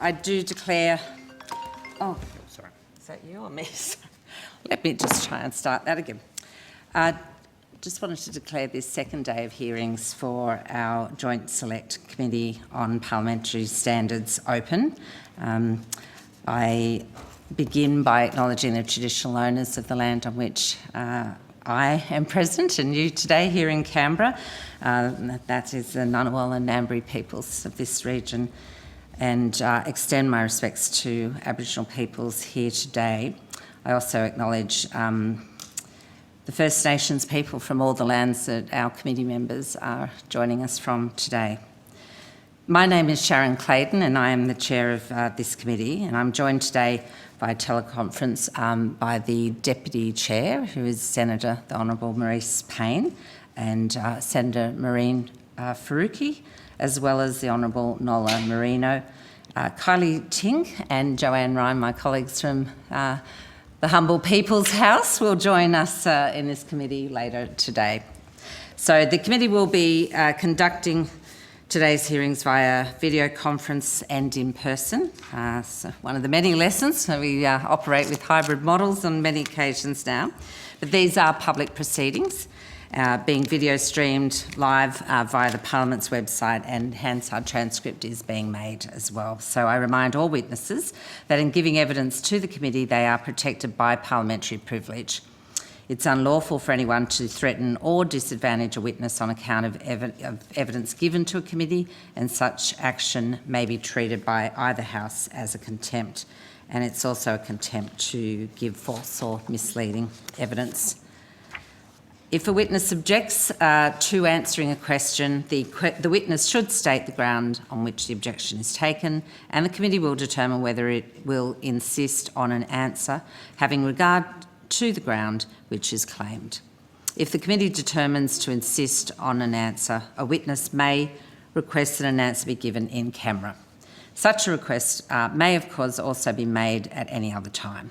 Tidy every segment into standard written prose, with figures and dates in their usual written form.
I do declare... Oh, sorry. Is that you or me? Let me just try and start that again. Just wanted to declare this second day of hearings for our Joint Select Committee on Parliamentary Standards open. I begin by acknowledging the traditional owners of the land on which I am present and you today here in Canberra. That is the Ngunnawal and Ngambri peoples of this region, and extend my respects to Aboriginal peoples here today. I also acknowledge the First Nations people from all the lands that our committee members are joining us from today. My name is Sharon Clayton and I am the chair of this committee, and I'm joined today by teleconference by the Deputy Chair, who is Senator the Honourable Marise Payne, and Senator Maureen Faruqi, as well as the Honourable Nola Marino, Kylie Ting and Joanne Ryan, my colleagues from the Humble People's House, will join us in this committee later today. So the committee will be conducting today's hearings via video conference and in person. So one of the many lessons, so we operate with hybrid models on many occasions now. But these are public proceedings, being video streamed live via the Parliament's website, and Hansard transcript is being made as well. So I remind all witnesses that in giving evidence to the committee, they are protected by parliamentary privilege. It's unlawful for anyone to threaten or disadvantage a witness on account of evidence given to a committee, and such action may be treated by either House as a contempt. And it's also a contempt to give false or misleading evidence. If a witness objects to answering a question, the witness should state the ground on which the objection is taken, and the committee will determine whether it will insist on an answer, having regard to the ground which is claimed. If the committee determines to insist on an answer, a witness may request that an answer be given in camera. Such a request may, of course, also be made at any other time.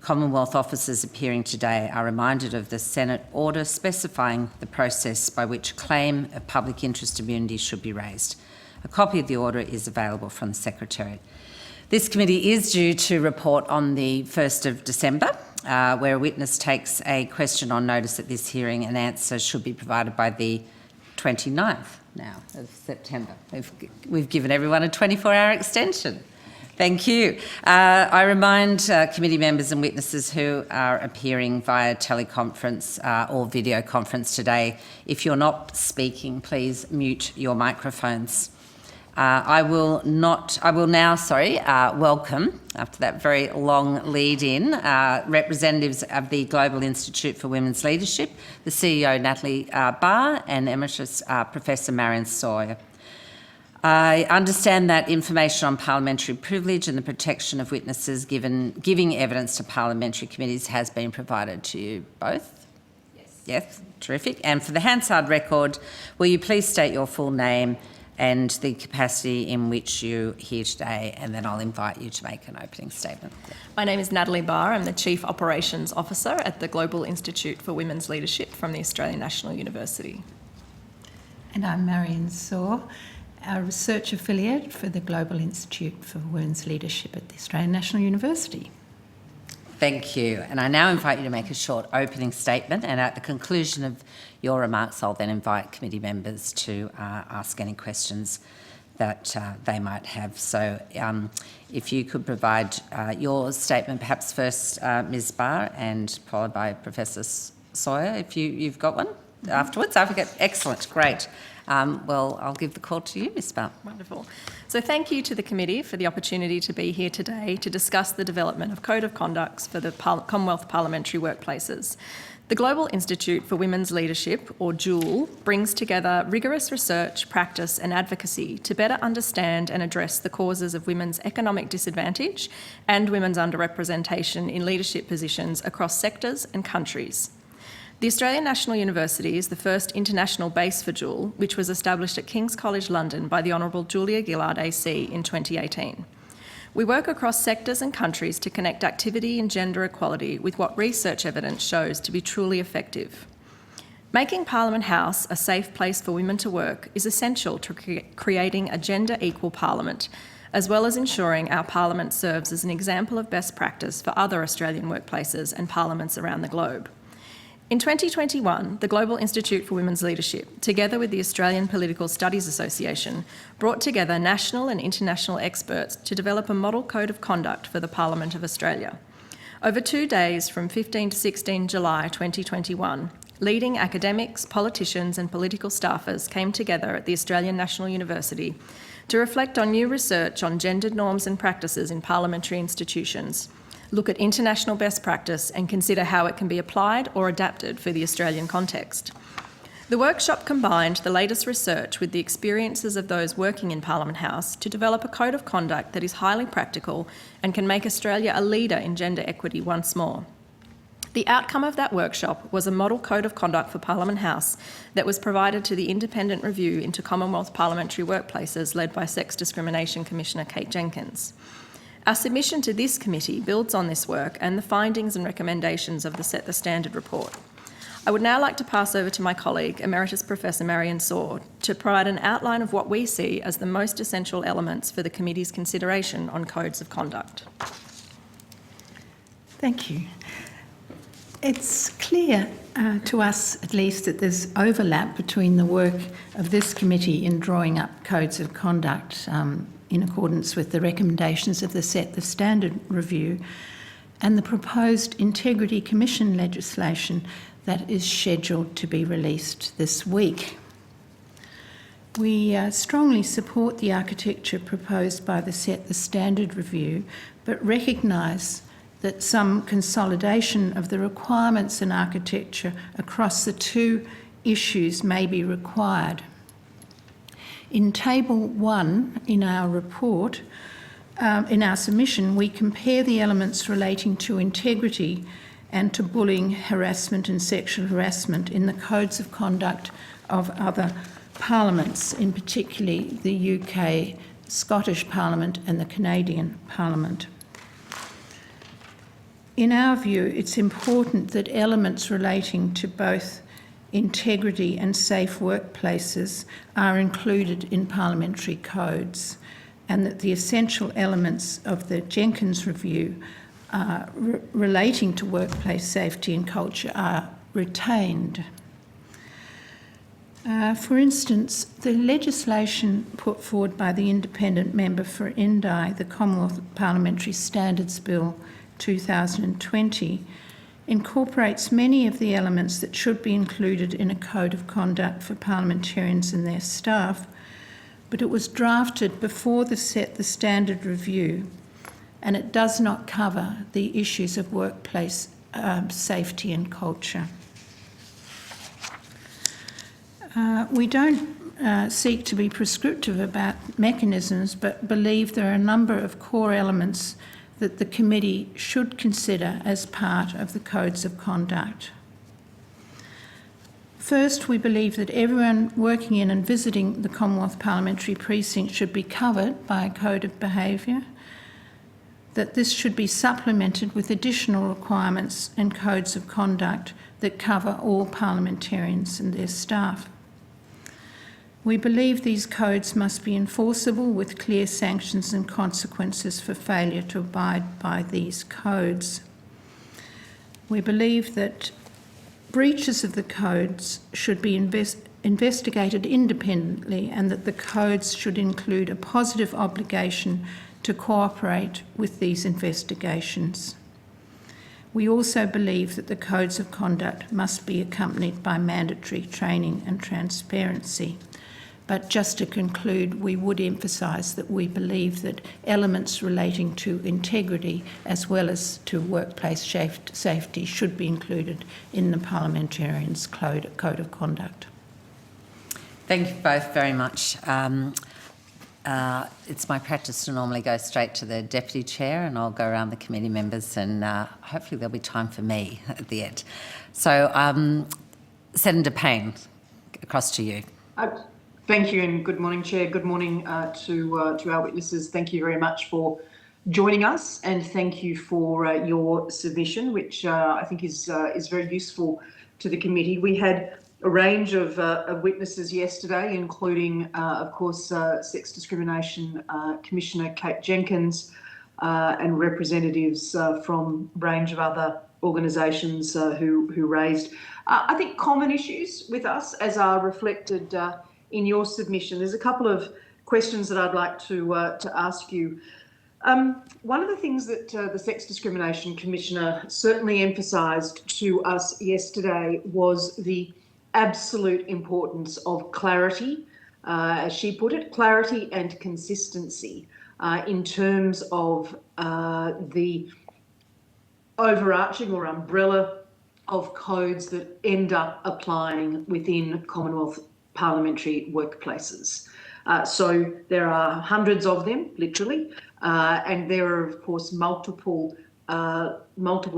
Commonwealth officers appearing today are reminded of the Senate order specifying the process by which a claim of public interest immunity should be raised. A copy of the order is available from the Secretariat. This committee is due to report on the 1st of December, where a witness takes a question on notice at this hearing. An answer should be provided by the 29th now of September. We've given everyone a 24-hour extension. Thank you. I remind committee members and witnesses who are appearing via teleconference or video conference today, if you're not speaking, please mute your microphones. I will now welcome, after that very long lead-in, representatives of the Global Institute for Women's Leadership, the CEO Natalie Barr and Emeritus Professor Marion Sawyer. I understand that information on parliamentary privilege and the protection of witnesses giving evidence to parliamentary committees has been provided to you both? Yes. Yes, terrific. And for the Hansard record, will you please state your full name and the capacity in which you're here today, and then I'll invite you to make an opening statement. My name is Natalie Barr. I'm the Chief Operations Officer at the Global Institute for Women's Leadership from the Australian National University. And I'm Marion Sawyer, our research affiliate for the Global Institute for Women's Leadership at the Australian National University. Thank you. And I now invite you to make a short opening statement, and at the conclusion of your remarks, I'll then invite committee members to ask any questions that they might have. So if you could provide your statement, perhaps first Ms Barr, and followed by Professor Sawyer, if you've got one afterwards. I forget. Excellent, great. Well, I'll give the call to you, Ms Barr. Wonderful. So thank you to the committee for the opportunity to be here today to discuss the development of Code of Conducts for the Commonwealth Parliamentary Workplaces. The Global Institute for Women's Leadership, or JUL, brings together rigorous research, practice and advocacy to better understand and address the causes of women's economic disadvantage and women's underrepresentation in leadership positions across sectors and countries. The Australian National University is the first international base for JUL, which was established at King's College London by the Honourable Julia Gillard AC in 2018. We work across sectors and countries to connect activity and gender equality with what research evidence shows to be truly effective. Making Parliament House a safe place for women to work is essential to creating a gender-equal parliament, as well as ensuring our Parliament serves as an example of best practice for other Australian workplaces and parliaments around the globe. In 2021, the Global Institute for Women's Leadership, together with the Australian Political Studies Association, brought together national and international experts to develop a model code of conduct for the Parliament of Australia. Over 2 days, from 15 to 16 July 2021, leading academics, politicians and political staffers came together at the Australian National University to reflect on new research on gendered norms and practices in parliamentary institutions, look at international best practice and consider how it can be applied or adapted for the Australian context. The workshop combined the latest research with the experiences of those working in Parliament House to develop a code of conduct that is highly practical and can make Australia a leader in gender equity once more. The outcome of that workshop was a model code of conduct for Parliament House that was provided to the independent review into Commonwealth parliamentary workplaces led by Sex Discrimination Commissioner Kate Jenkins. Our submission to this committee builds on this work and the findings and recommendations of the Set the Standard report. I would now like to pass over to my colleague, Emeritus Professor Marion Saw, to provide an outline of what we see as the most essential elements for the committee's consideration on codes of conduct. Thank you. It's clear to us, at least, that there's overlap between the work of this committee in drawing up codes of conduct in accordance with the recommendations of the Set the Standard review and the proposed Integrity Commission legislation that is scheduled to be released this week. We strongly support the architecture proposed by the Set the Standard review, but recognise that some consolidation of the requirements in architecture across the two issues may be required. In Table 1 in our report, in our submission, we compare the elements relating to integrity and to bullying, harassment and sexual harassment in the codes of conduct of other parliaments, in particularly the UK, Scottish Parliament and the Canadian Parliament. In our view, it's important that elements relating to both integrity and safe workplaces are included in parliamentary codes, and that the essential elements of the Jenkins review relating to workplace safety and culture are retained. For instance, the legislation put forward by the independent member for Indi, the Commonwealth Parliamentary Standards Bill 2020, incorporates many of the elements that should be included in a code of conduct for parliamentarians and their staff, but it was drafted before the Set the Standard review, and it does not cover the issues of workplace safety and culture. We don't seek to be prescriptive about mechanisms, but believe there are a number of core elements that the committee should consider as part of the codes of conduct. First, we believe that everyone working in and visiting the Commonwealth Parliamentary Precinct should be covered by a code of behaviour, that this should be supplemented with additional requirements and codes of conduct that cover all parliamentarians and their staff. We believe these codes must be enforceable with clear sanctions and consequences for failure to abide by these codes. We believe that breaches of the codes should be investigated independently, and that the codes should include a positive obligation to cooperate with these investigations. We also believe that the codes of conduct must be accompanied by mandatory training and transparency. But just to conclude, we would emphasise that we believe that elements relating to integrity as well as to workplace safety should be included in the parliamentarians' code of conduct. Thank you both very much. It's my practice to normally go straight to the Deputy Chair, and I'll go around the committee members, and hopefully there'll be time for me at the end. So, Senator Payne, across to you. Thank you, and good morning, Chair. Good morning to our witnesses. Thank you very much for joining us, and thank you for your submission, which I think is very useful to the committee. We had a range of witnesses yesterday, including, of course, Sex Discrimination Commissioner Kate Jenkins and representatives from a range of other organisations who raised, I think, common issues with us, as are reflected in your submission. There's a couple of questions that I'd like to ask you. One of the things that the Sex Discrimination Commissioner certainly emphasised to us yesterday was the absolute importance of clarity, as she put it, clarity and consistency in terms of the overarching or umbrella of codes that end up applying within Commonwealth parliamentary workplaces. So there are hundreds of them, literally, and there are, of course, multiple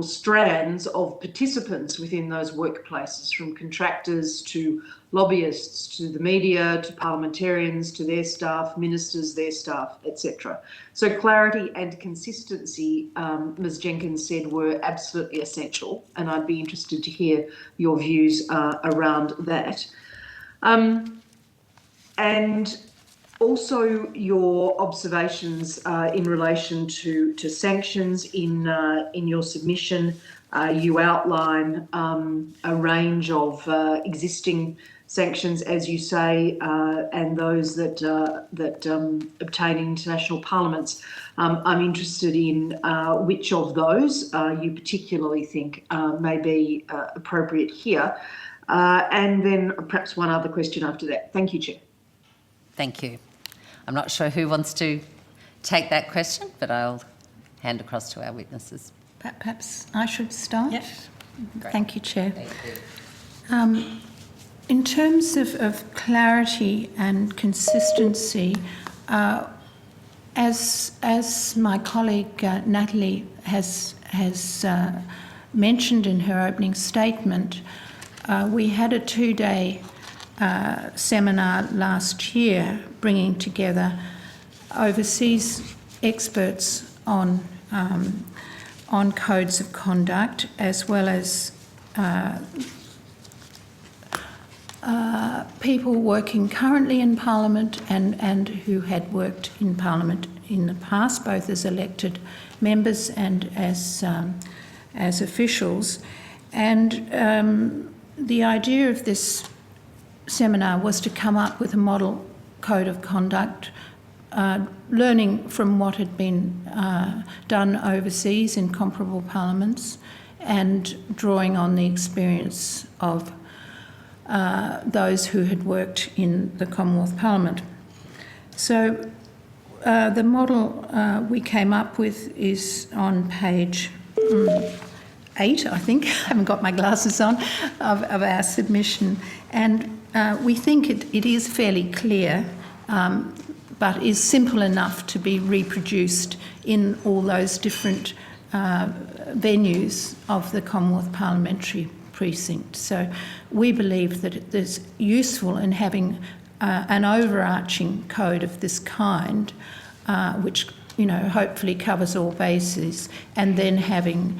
strands of participants within those workplaces, from contractors to lobbyists to the media to parliamentarians to their staff, ministers, their staff, etc. So clarity and consistency, Ms Jenkins said, were absolutely essential, and I'd be interested to hear your views around that. And also your observations in relation to sanctions in your submission. You outline a range of existing sanctions, as you say, and those that obtain international parliaments. I'm interested in which of those you particularly think may be appropriate here. And then perhaps one other question after that. Thank you, Chair. Thank you. I'm not sure who wants to take that question, but I'll hand across to our witnesses. Perhaps I should start? Yes. Thank you, Chair. Thank you. In terms of clarity and consistency, as my colleague Natalie has mentioned in her opening statement, we had a 2-day seminar last year bringing together overseas experts on codes of conduct, as well as people working currently in Parliament and who had worked in Parliament in the past, both as elected members and as officials. And the idea of this seminar was to come up with a model code of conduct, learning from what had been done overseas in comparable parliaments and drawing on the experience of those who had worked in the Commonwealth Parliament. So the model we came up with is on page 8, I think. I haven't got my glasses on, of our submission. And we think it is fairly clear, but is simple enough to be reproduced in all those different venues of the Commonwealth Parliamentary precinct. So we believe that it is useful in having an overarching code of this kind, which hopefully covers all bases, and then having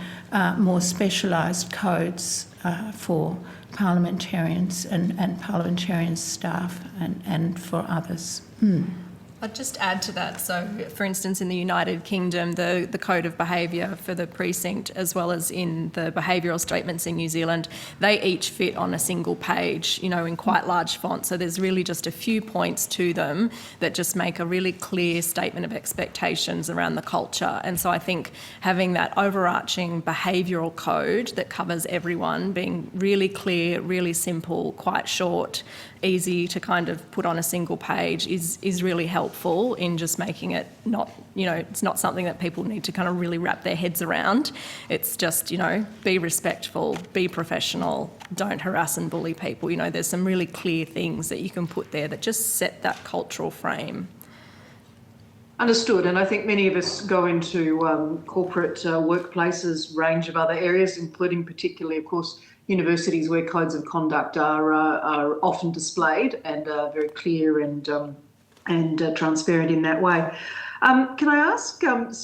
more specialised codes for parliamentarians and parliamentarian staff and for others. I'd just add to that. So, for instance, in the United Kingdom, the Code of Behaviour for the precinct, as well as in the behavioural statements in New Zealand, they each fit on a single page, in quite large font. So there's really just a few points to them that just make a really clear statement of expectations around the culture. And so I think having that overarching behavioural code that covers everyone, being really clear, really simple, quite short, easy to kind of put on a single page is really helpful in just making it not, it's not something that people need to kind of really wrap their heads around. It's just, be respectful, be professional, don't harass and bully people. There's some really clear things that you can put there that just set that cultural frame. Understood, and I think many of us go into corporate workplaces, range of other areas, including particularly, of course, universities where codes of conduct are often displayed and are very clear and transparent in that way. Can I ask, before the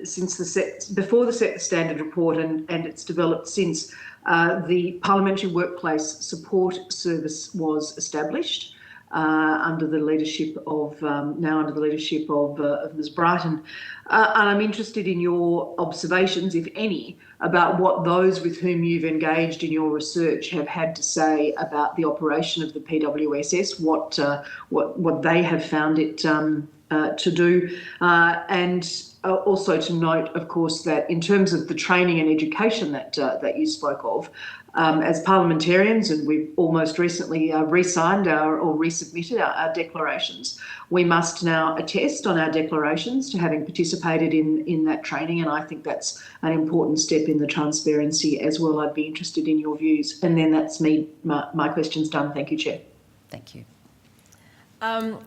Set the Standard report and it's developed since, The Parliamentary Workplace Support Service was established under the leadership of Ms. Brighton, and I'm interested in your observations, if any, about what those with whom you've engaged in your research have had to say about the operation of the PWSS, what they have found it to do, and also to note, of course, that in terms of the training and education that you spoke of, as parliamentarians, and we've almost recently re-signed or resubmitted our declarations, we must now attest on our declarations to having participated in that training, and I think that's an important step in the transparency as well. I'd be interested in your views. And then that's me, my question's done. Thank you, Chair. Thank you.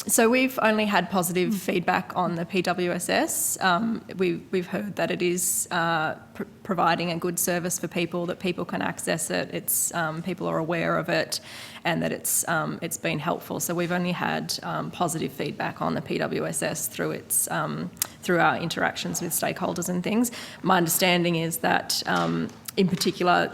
So we've only had positive feedback on the PWSS. We've heard that it is providing a good service for people, that people can access it. It's people are aware of it, and that it's been helpful. So we've only had positive feedback on the PWSS through our interactions with stakeholders and things. My understanding is that in particular,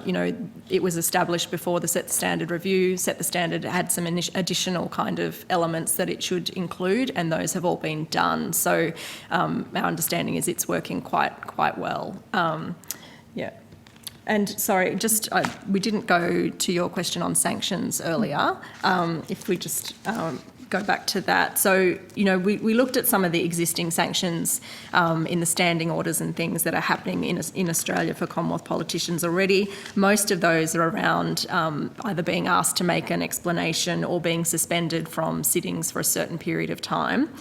it was established before the Set the Standard review. Set the Standard had some additional kind of elements that it should include, and those have all been done. So our understanding is it's working quite well. Yeah. And sorry, we didn't go to your question on sanctions earlier. If we just go back to that. So, we looked at some of the existing sanctions in the standing orders and things that are happening in Australia for Commonwealth politicians already. Most of those are around either being asked to make an explanation or being suspended from sittings for a certain period of time.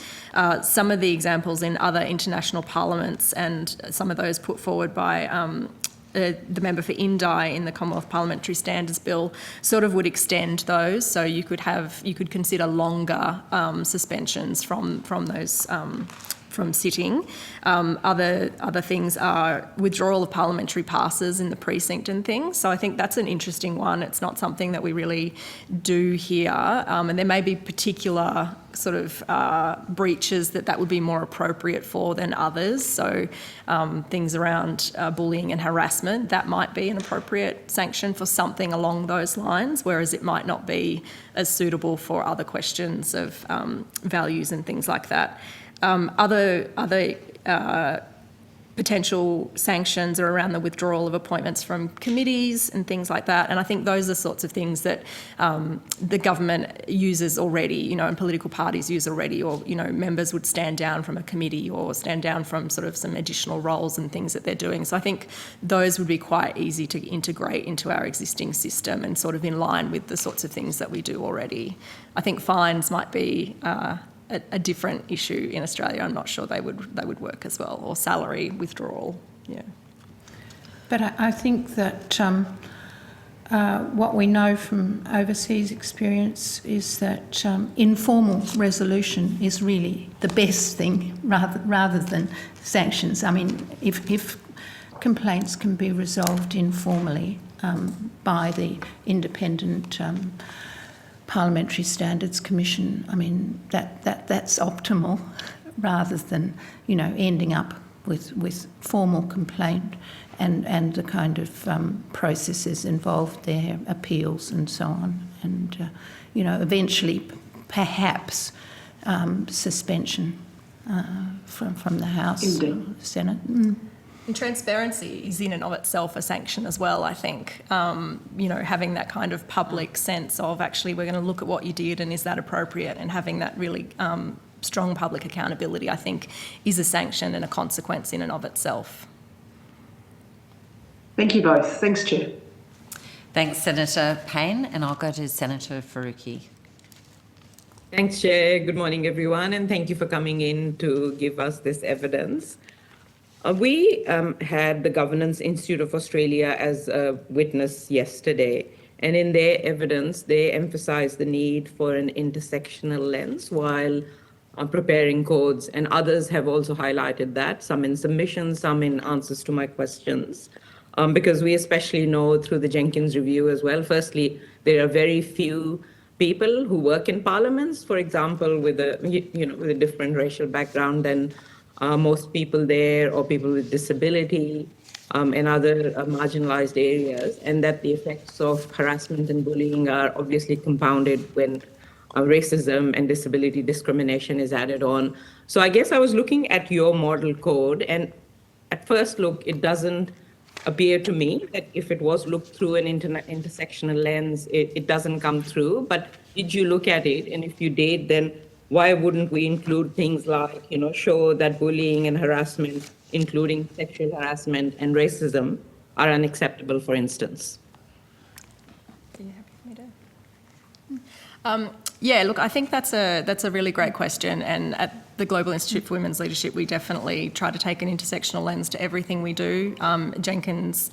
Some of the examples in other international parliaments, and some of those put forward by the member for Indi in the Commonwealth Parliamentary Standards Bill, sort of would extend those. So you could consider longer suspensions from those from sitting. Other things are withdrawal of parliamentary passes in the precinct and things. So I think that's an interesting one. It's not something that we really do here, and there may be particular sort of breaches that would be more appropriate for than others. So things around bullying and harassment, that might be an appropriate sanction for something along those lines, whereas it might not be as suitable for other questions of values and things like that. Other potential sanctions are around the withdrawal of appointments from committees and things like that. And I think those are sorts of things that the government uses already, and political parties use already, or, members would stand down from a committee or stand down from sort of some additional roles and things that they're doing. So I think those would be quite easy to integrate into our existing system and sort of in line with the sorts of things that we do already. I think fines might be a different issue in Australia. I'm not sure they would work as well, or salary withdrawal. Yeah. But I think that what we know from overseas experience is that informal resolution is really the best thing rather than sanctions. I mean, if complaints can be resolved informally by the independent Parliamentary Standards Commission, I mean, that's optimal, rather than, ending up with formal complaint and the kind of processes involved there, appeals and so on, and, eventually perhaps suspension from the House or Senate. And transparency is in and of itself a sanction as well, I think. Having that kind of public sense of actually we're going to look at what you did and is that appropriate, and having that really strong public accountability, I think, is a sanction and a consequence in and of itself. Thank you both. Thanks, Chair. Thanks, Senator Payne, and I'll go to Senator Faruqi. Thanks, Chair. Good morning, everyone, and thank you for coming in to give us this evidence. We had the Governance Institute of Australia as a witness yesterday, and in their evidence, they emphasised the need for an intersectional lens while preparing codes, and others have also highlighted that, some in submissions, some in answers to my questions, because we especially know through the Jenkins review as well, firstly, there are very few people who work in parliaments, for example, with a different racial background than most people there, or people with disability. and other marginalized areas, and that the effects of harassment and bullying are obviously compounded when racism and disability discrimination is added on. So I guess I was looking at your model code, and at first look, it doesn't appear to me that if it was looked through an intersectional lens, it doesn't come through. But did you look at it? And if you did, then why wouldn't we include things like, show that bullying and harassment, including sexual harassment and racism, are unacceptable, for instance? Are you happy for me to? Yeah, look, I think that's a really great question, and at the Global Institute for Women's Leadership, we definitely try to take an intersectional lens to everything we do. Jenkins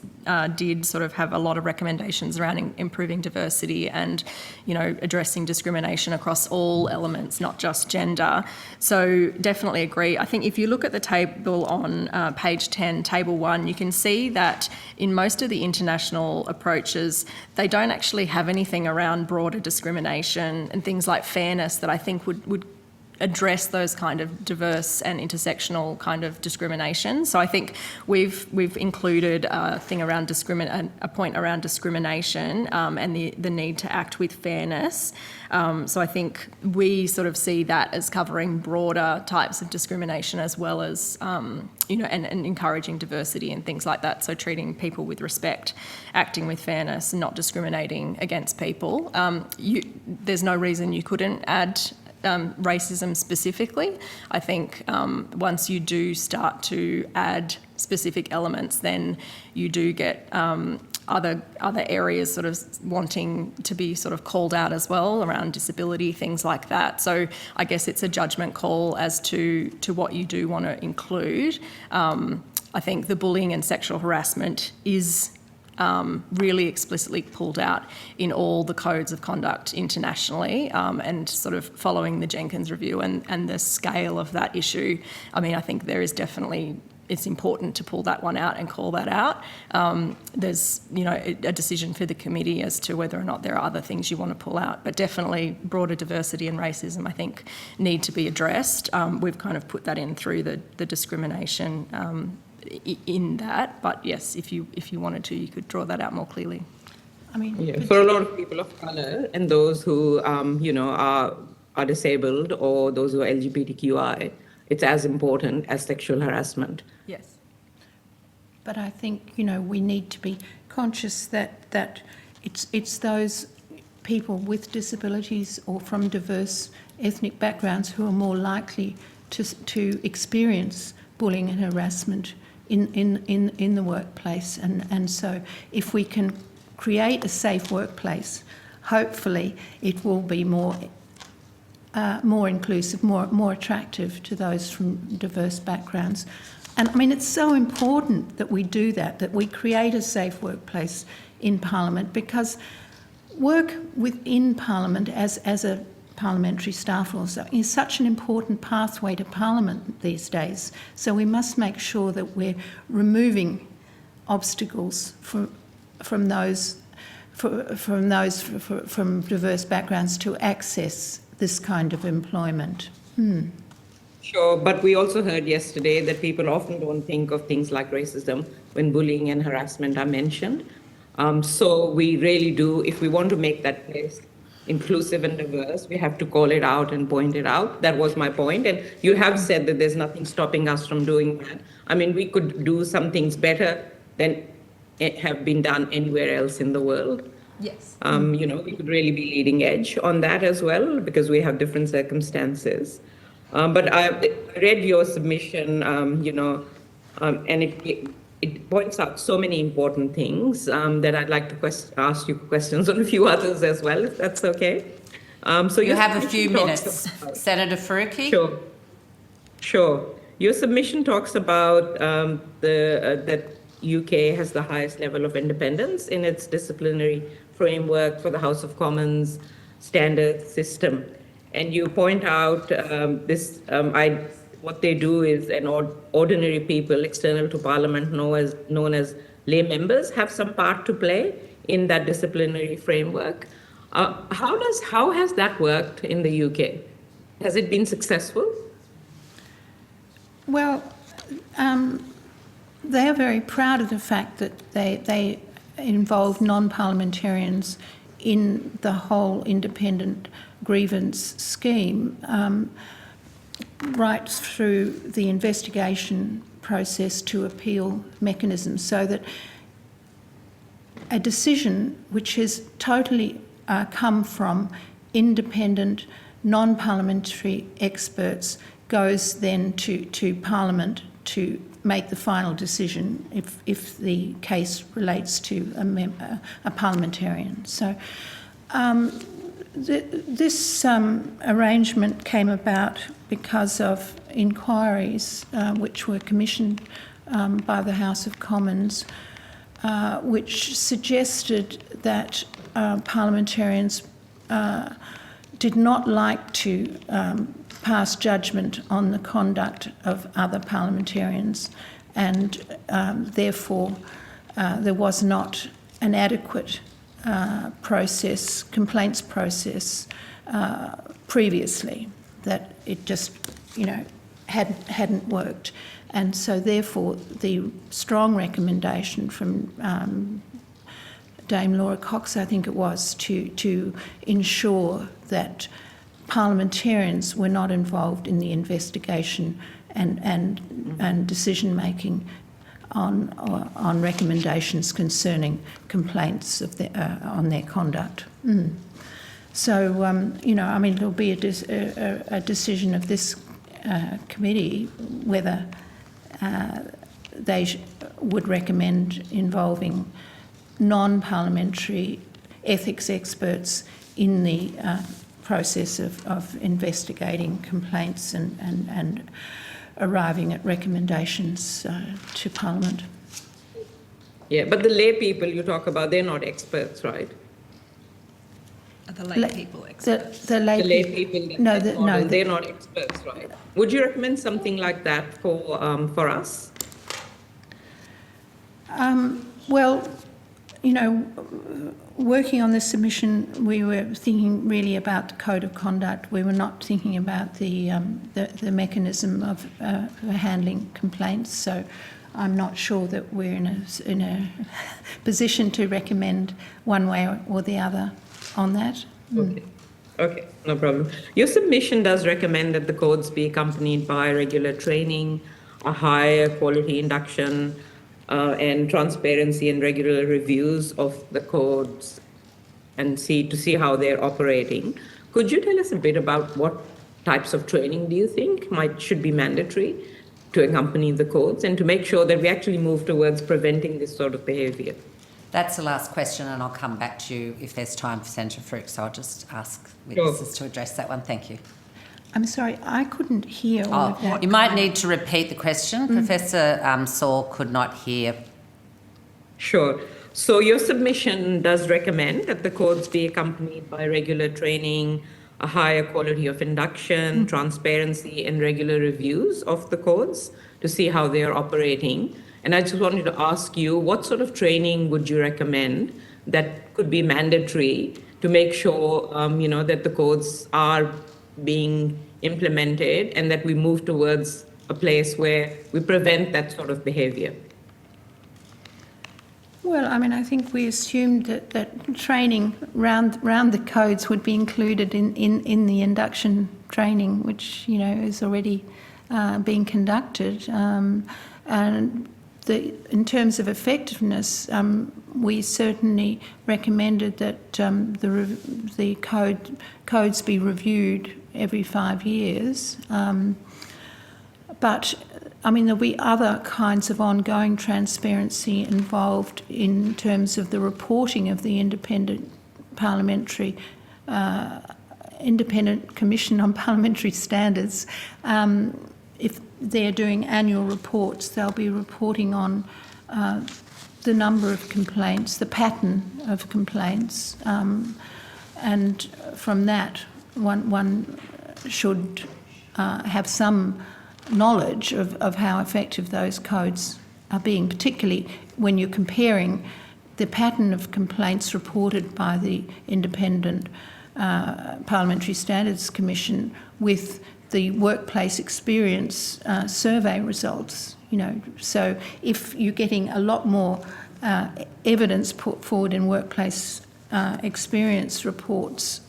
did sort of have a lot of recommendations around improving diversity and, addressing discrimination across all elements, not just gender. So definitely agree. I think if you look at the table on page 10, table 1, you can see that in most of the international approaches, they don't actually have anything around broader discrimination and things like fairness that I think would address those kind of diverse and intersectional kind of discrimination. So I think we've included a thing around a point around discrimination and the need to act with fairness. So I think we sort of see that as covering broader types of discrimination as well as and encouraging diversity and things like that. So treating people with respect, acting with fairness, and not discriminating against people. There's no reason you couldn't add racism specifically. I think once you do start to add specific elements, then you do get other areas sort of wanting to be sort of called out as well around disability, things like that. So I guess it's a judgment call as to what you do want to include. I think the bullying and sexual harassment is really explicitly pulled out in all the codes of conduct internationally, and sort of following the Jenkins review and the scale of that issue. I mean, I think there is definitely, it's important to pull that one out and call that out. There's, a decision for the committee as to whether or not there are other things you want to pull out, but definitely broader diversity and racism, I think, need to be addressed. We've kind of put that in through the discrimination in that, but yes, if you wanted to, you could draw that out more clearly. I mean, for a lot of people of color and those who are disabled or those who are LGBTQI, it's as important as sexual harassment. Yes. But I think we need to be conscious that it's those people with disabilities or from diverse ethnic backgrounds who are more likely to experience bullying and harassment in the workplace, and so if we can create a safe workplace, hopefully it will be more inclusive, more attractive to those from diverse backgrounds. And I mean, it's so important that we do that we create a safe workplace in Parliament, because work within Parliament as a parliamentary staff also is such an important pathway to Parliament these days. So we must make sure that we're removing obstacles from those from diverse backgrounds to access this kind of employment. Sure, but we also heard yesterday that people often don't think of things like racism when bullying and harassment are mentioned. So we really do, if we want to make that place inclusive and diverse, we have to call it out and point it out. That was my point. And you have said that there's nothing stopping us from doing that. I mean, we could do some things better than have been done anywhere else in the world. Yes. We could really be leading edge on that as well, because we have different circumstances. But I read your submission, and it points out so many important things that I'd like to ask you questions on a few others as well, if that's okay. So you have a few minutes. Senator Faruqi? Sure. Your submission talks about that UK has the highest level of independence in its disciplinary framework for the House of Commons standard system. And you point out what they do is ordinary people external to Parliament, known as lay members, have some part to play in that disciplinary framework. How has that worked in the UK? Has it been successful? Well, they are very proud of the fact that they involve non-parliamentarians in the whole independent grievance scheme, right through the investigation process to appeal mechanisms, so that a decision which has totally come from independent, non-parliamentary experts goes then to Parliament to make the final decision if the case relates to a parliamentarian. So this arrangement came about because of inquiries which were commissioned by the House of Commons, which suggested that parliamentarians did not like to pass judgment on the conduct of other parliamentarians, and therefore there was not an adequate complaints process previously, that it just, hadn't worked. And so therefore the strong recommendation from Dame Laura Cox, I think it was, to ensure that parliamentarians were not involved in the investigation and decision making on recommendations concerning complaints on their conduct. So there'll be a decision of this committee whether they would recommend involving non-parliamentary ethics experts in the process of investigating complaints and arriving at recommendations to Parliament. Yeah, but the lay people you talk about, they're not experts, right? Are the lay people experts? The lay people. No, they're not experts, right? Would you recommend something like that for us? Well, working on this submission, we were thinking really about the code of conduct. We were not thinking about the mechanism of handling complaints. So I'm not sure that we're in a position to recommend one way or the other on that. Okay, no problem. Your submission does recommend that the codes be accompanied by regular training, a higher quality induction, and transparency and regular reviews of the codes and to see how they're operating. Could you tell us a bit about what types of training do you think should be mandatory to accompany the codes and to make sure that we actually move towards preventing this sort of behaviour? That's the last question, and I'll come back to you if there's time for Senator Farouk, so I'll just ask witnesses to address that one. Thank you. I'm sorry, I couldn't hear all of that. You might need to repeat the question. Professor Saul could not hear. Sure. So your submission does recommend that the codes be accompanied by regular training, a higher quality of induction, transparency, and regular reviews of the codes to see how they are operating. And I just wanted to ask you, what sort of training would you recommend that could be mandatory to make sure, that the codes are being implemented and that we move towards a place where we prevent that sort of behaviour? Well, I think we assumed that training round the codes would be included in the induction training, which, is already being conducted. And in terms of effectiveness, we certainly recommended that the codes be reviewed every 5 years. But there'll be other kinds of ongoing transparency involved in terms of the reporting of the Independent Commission on Parliamentary Standards. If they're doing annual reports, they'll be reporting on the number of complaints, the pattern of complaints, and from that one should have some knowledge of how effective those codes are being, particularly when you're comparing the pattern of complaints reported by the Independent Parliamentary Standards Commission with the workplace experience survey results. So if you're getting a lot more evidence put forward in workplace experience reports,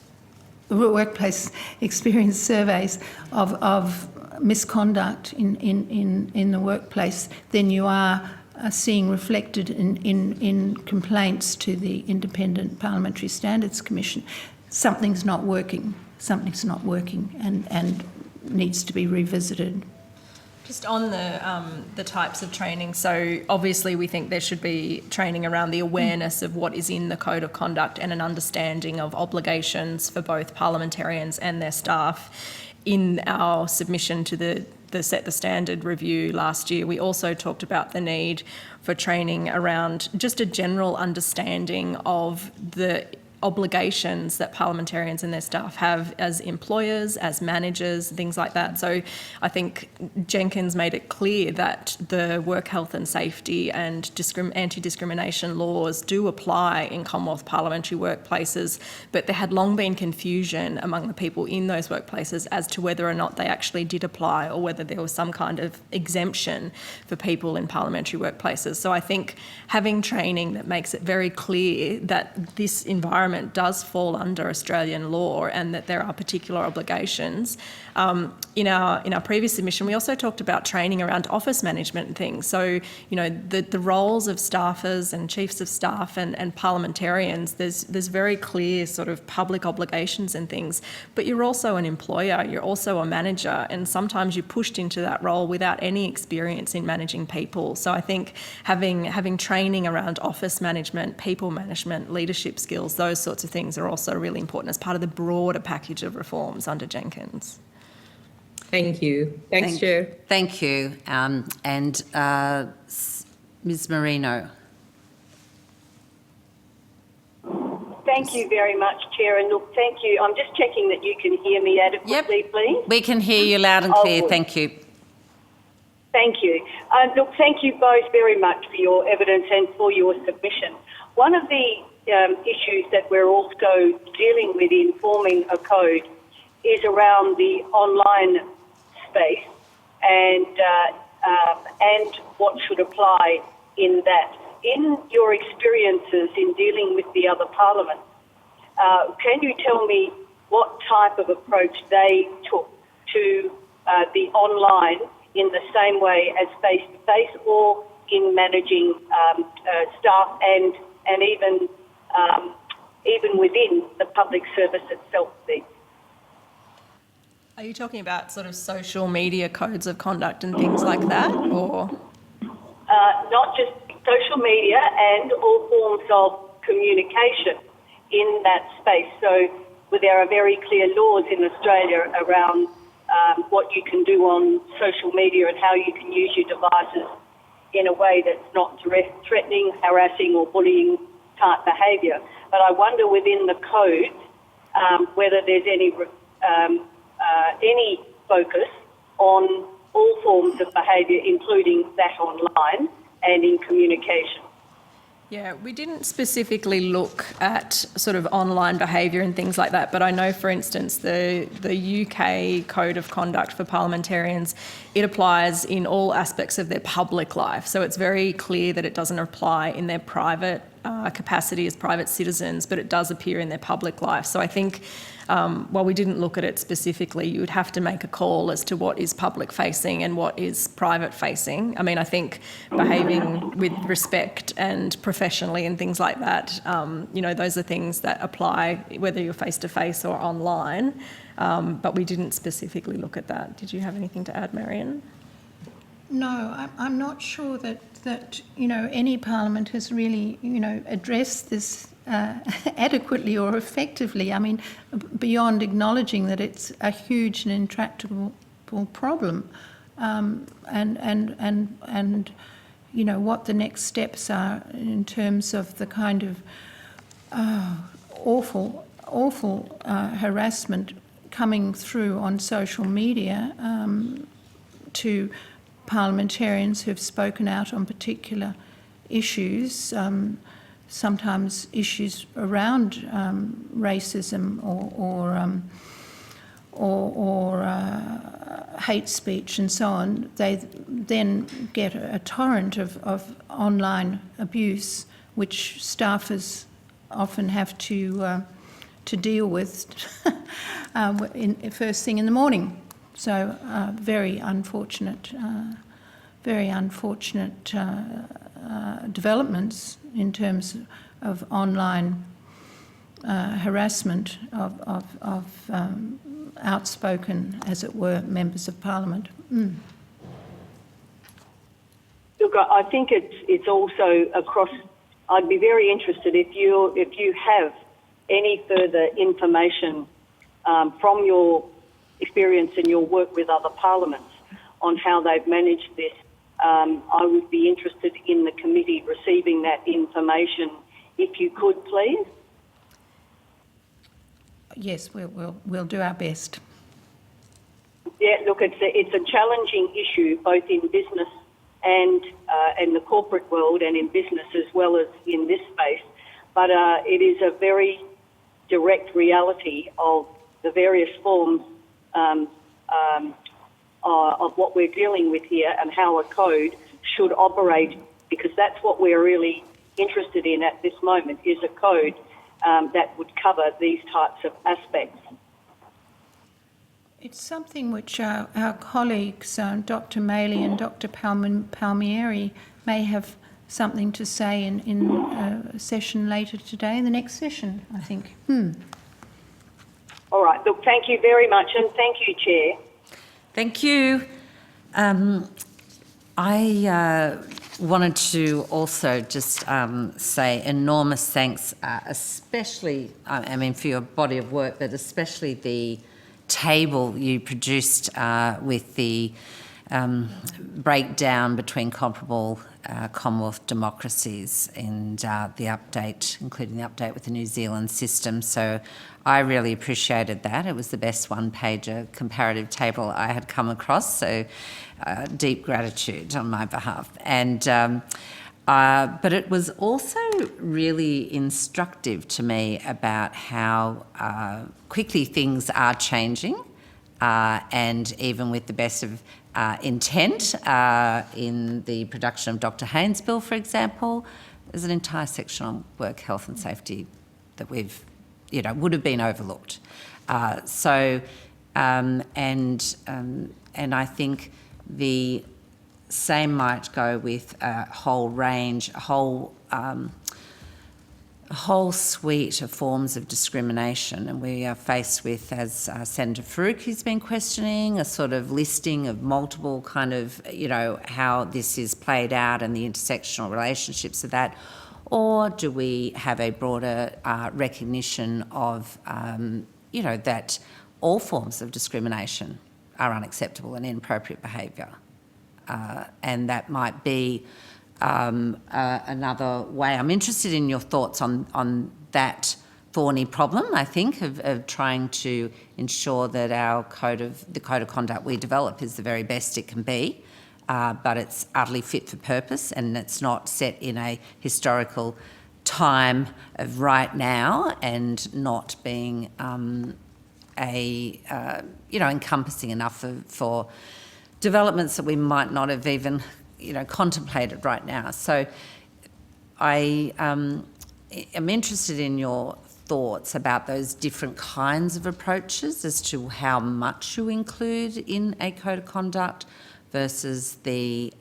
workplace experience surveys of misconduct in the workplace, then you are seeing reflected in complaints to the Independent Parliamentary Standards Commission. Something's not working and needs to be revisited. Just on the types of training, so obviously we think there should be training around the awareness of what is in the Code of Conduct and an understanding of obligations for both parliamentarians and their staff. In our submission to the Set the Standard review last year, we also talked about the need for training around just a general understanding of the obligations that parliamentarians and their staff have as employers, as managers, things like that. So I think Jenkins made it clear that the work health and safety and anti-discrimination laws do apply in Commonwealth parliamentary workplaces, but there had long been confusion among the people in those workplaces as to whether or not they actually did apply or whether there was some kind of exemption for people in parliamentary workplaces. So I think having training that makes it very clear that this environment does fall under Australian law and that there are particular obligations. In our previous submission, we also talked about training around office management and things. So, the roles of staffers and chiefs of staff and parliamentarians, there's very clear sort of public obligations and things, but you're also an employer, you're also a manager, and sometimes you're pushed into that role without any experience in managing people. So I think having training around office management, people management, leadership skills, those sorts of things are also really important as part of the broader package of reforms under Jenkins. Thank you. Thanks, Chair. Thank you. Ms Marino. Thank you very much, Chair. And look, thank you. I'm just checking that you can hear me adequately, please. We can hear you loud and clear. Thank you. Thank you. Look, thank you both very much for your evidence and for your submission. One of the issues that we're also dealing with in forming a code is around the online space and what should apply in that. In your experiences in dealing with the other parliaments, can you tell me what type of approach they took to the online in the same way as face-to-face, or in managing staff and even within the public service itself, please? Are you talking about sort of social media codes of conduct and things like that, or? Not just social media and all forms of communication in that space. So there are very clear laws in Australia around what you can do on social media and how you can use your devices in a way that's not threatening, harassing or bullying type behaviour. But I wonder within the code whether there's any focus on all forms of behaviour, including that online and in communication. Yeah, we didn't specifically look at sort of online behaviour and things like that, but I know, for instance, the UK Code of Conduct for parliamentarians, it applies in all aspects of their public life. So it's very clear that it doesn't apply in their private capacity as private citizens, but it does appear in their public life. So I think while we didn't look at it specifically, you would have to make a call as to what is public facing and what is private facing. I mean, I think behaving with respect and professionally and things like that, those are things that apply whether you're face to face or online, but we didn't specifically look at that. Did you have anything to add, Marion? No, I'm not sure that any parliament has really addressed this adequately or effectively. I mean, beyond acknowledging that it's a huge and intractable problem, and what the next steps are in terms of the kind of awful harassment coming through on social media to parliamentarians who've spoken out on particular issues, sometimes issues around racism or hate speech and so on, they then get a torrent of online abuse, which staffers often have to deal with first thing in the morning. So very unfortunate developments in terms of online harassment of outspoken, as it were, members of Parliament. Look, I think it's also across. I'd be very interested if you have any further information from your experience and your work with other parliaments on how they've managed this. I would be interested in the committee receiving that information, if you could, please. Yes, we'll do our best. Yeah, look, it's a challenging issue both in business and in the corporate world, and in business as well as in this space. But it is a very direct reality of the various forms of what we're dealing with here and how a code should operate, because that's what we're really interested in at this moment, is a code that would cover these types of aspects. It's something which our colleagues, Dr. Maley and Dr. Palmieri, may have something to say in a session later today, the next session, I think. All right. Look, thank you very much, and thank you, Chair. Thank you. I wanted to also just say enormous thanks, especially, for your body of work, but especially the table you produced with the breakdown between comparable Commonwealth democracies and the update, including the update with the New Zealand system. So I really appreciated that. It was the best one-pager comparative table I had come across, so deep gratitude on my behalf. And but it was also really instructive to me about how quickly things are changing, and even with the best of intent in the production of Dr. Haynes' bill, for example, there's an entire section on work health and safety that would have been overlooked. And I think the same might go with a whole range, a whole suite of forms of discrimination, and we are faced with, as Senator Faruq has been questioning, a sort of listing of multiple kind of, how this is played out and the intersectional relationships of that, or do we have a broader recognition of, that all forms of discrimination are unacceptable and inappropriate behaviour, and that might be another way. I'm interested in your thoughts on that thorny problem, I think, of trying to ensure that the code of conduct we develop is the very best it can be, but it's utterly fit for purpose, and it's not set in a historical time of right now, and not being encompassing enough for developments that we might not have even contemplated right now. So I am interested in your thoughts about those different kinds of approaches as to how much you include in a code of conduct versus the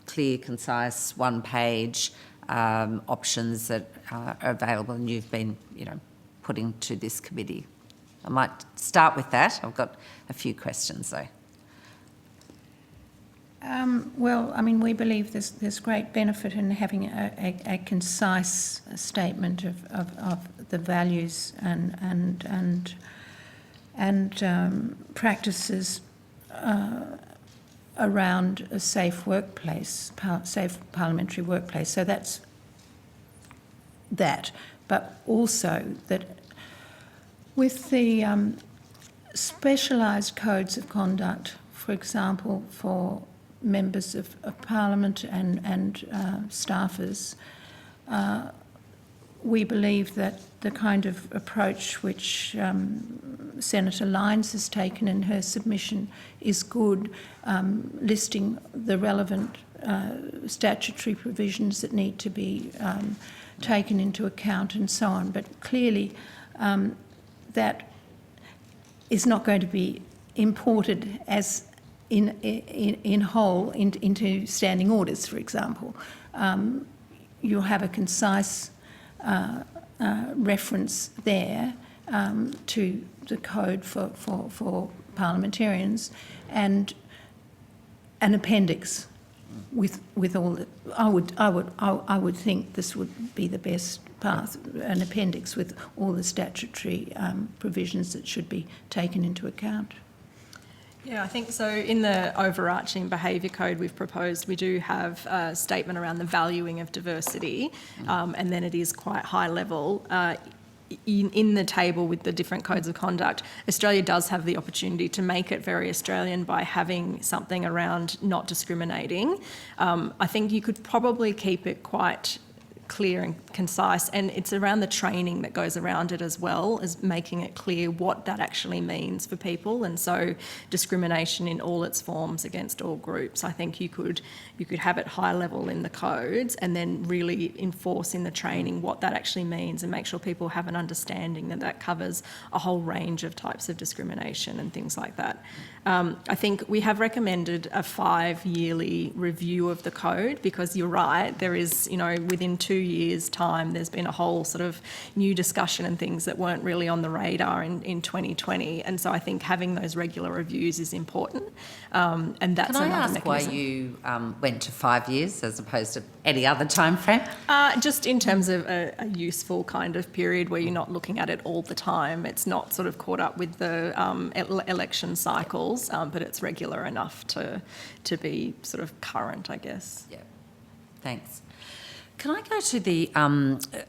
clear, concise, one-page options that are available and you've been, putting to this committee. I might start with that. I've got a few questions though. We believe there's great benefit in having a concise statement of the values and practices around a safe workplace, safe parliamentary workplace. So that's that, but also that with the specialised codes of conduct, for example, for members of Parliament and staffers, we believe that the kind of approach which Senator Lyons has taken in her submission is good, listing the relevant statutory provisions that need to be taken into account and so on. But clearly that is not going to be imported as in whole into standing orders, for example. You'll have a concise reference there to the code for parliamentarians, and an appendix with all the, I would think this would be the best path, an appendix with all the statutory provisions that should be taken into account. Yeah, I think so. In the overarching behaviour code we've proposed, we do have a statement around the valuing of diversity, and then it is quite high level. In the table with the different codes of conduct, Australia does have the opportunity to make it very Australian by having something around not discriminating. I think you could probably keep it quite clear and concise, and it's around the training that goes around it as well, as making it clear what that actually means for people. And so discrimination in all its forms against all groups, I think you could have it high level in the codes and then really enforce in the training what that actually means, and make sure people have an understanding that that covers a whole range of types of discrimination and things like that. I think we have recommended a 5-yearly review of the code, because you're right, there is, within 2 years' time, there's been a whole sort of new discussion and things that weren't really on the radar in 2020. And so I think having those regular reviews is important. And that's Can I another ask mechanism. why you went to 5 years as opposed to any other time frame? Just in terms of a useful kind of period where you're not looking at it all the time. It's not sort of caught up with the election cycles, but it's regular enough to be sort of current, I guess. Yeah, thanks. Can I go to the,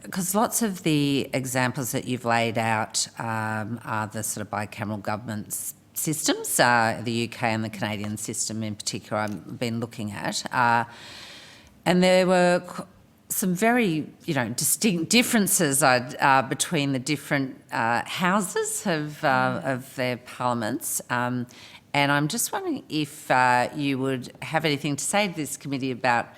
because lots of the examples that you've laid out are the sort of bicameral government systems, the UK and the Canadian system in particular I've been looking at. And there were some very, distinct differences between the different houses of their parliaments. And I'm just wondering if you would have anything to say to this committee about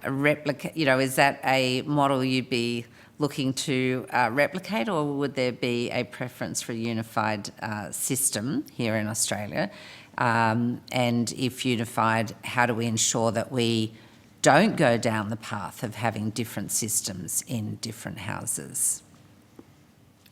a replicate, is that a model you'd be looking to replicate, or would there be a preference for a unified system here in Australia? And if unified, how do we ensure that we don't go down the path of having different systems in different houses?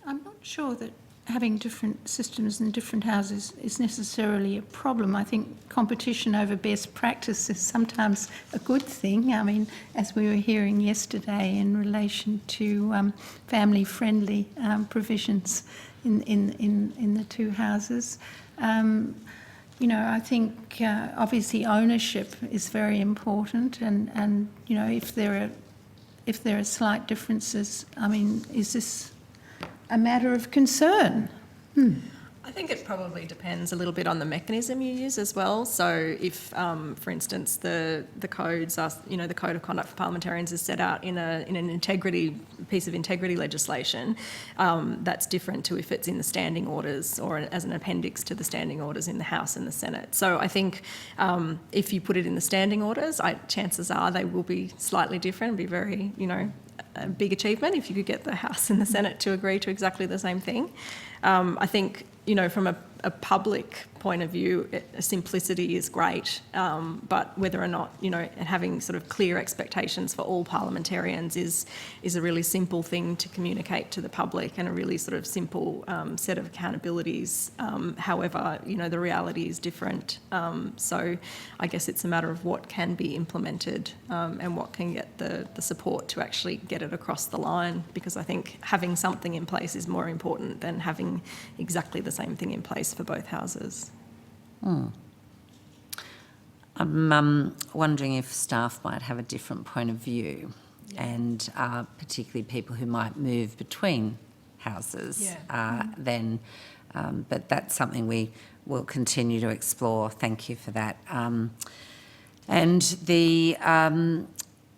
I'm not sure that having different systems in different houses is necessarily a problem. I think competition over best practice is sometimes a good thing. I mean, as we were hearing yesterday in relation to family-friendly provisions in the two houses. I think obviously ownership is very important, and if there are slight differences, I mean, is this a matter of concern? I think it probably depends a little bit on the mechanism you use as well. So if, for instance, the codes are, the Code of Conduct for Parliamentarians is set out in an piece of integrity legislation, that's different to if it's in the standing orders or as an appendix to the standing orders in the House and the Senate. So I think if you put it in the standing orders, chances are they will be slightly different, be very, a big achievement if you could get the House and the Senate to agree to exactly the same thing. I think, from a public point of view, simplicity is great, but whether or not, having sort of clear expectations for all parliamentarians is a really simple thing to communicate to the public, and a really sort of simple set of accountabilities. However, the reality is different. So I guess it's a matter of what can be implemented and what can get the support to actually get it across the line, because I think having something in place is more important than having exactly the same thing in place for both houses. I'm wondering if staff might have a different point of view, and particularly people who might move between houses. But that's something we will continue to explore. Thank you for that. And the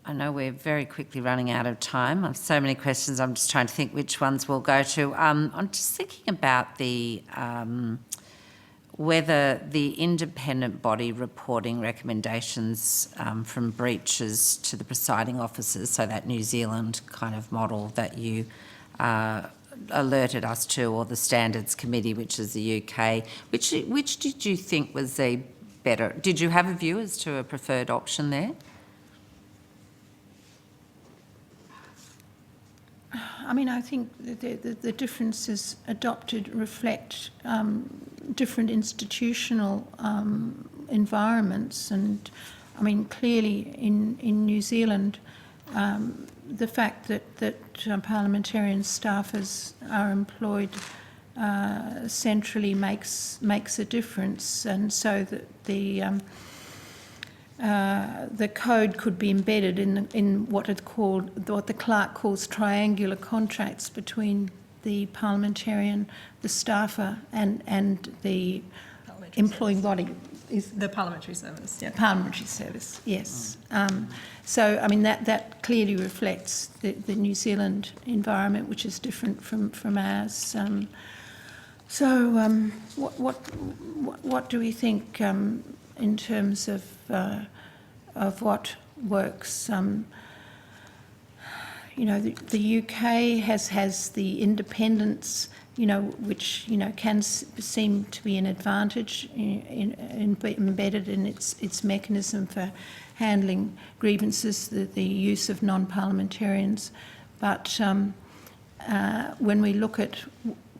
I know we're very quickly running out of time. I have so many questions. I'm just trying to think which ones we'll go to. I'm just thinking about the whether the independent body reporting recommendations from breaches to the presiding officers, so that New Zealand kind of model that you alerted us to, or the Standards Committee, which is the UK, which did you think was a better? Did you have a view as to a preferred option there? I mean, I think the differences adopted reflect different institutional environments, and I mean, clearly in New Zealand, the fact that parliamentarian staffers are employed centrally makes a difference, and so that the code could be embedded in what the clerk calls triangular contracts between the parliamentarian, the staffer, and the employing body. Is The Parliamentary Service, yeah. Parliamentary Service, yes. So, I mean, that clearly reflects the New Zealand environment, which is different from ours. What do we think in terms of what works? You know, the UK has the independence, you know, which, you know, can seem to be an advantage embedded in its mechanism for handling grievances, the use of non-parliamentarians. But when we look at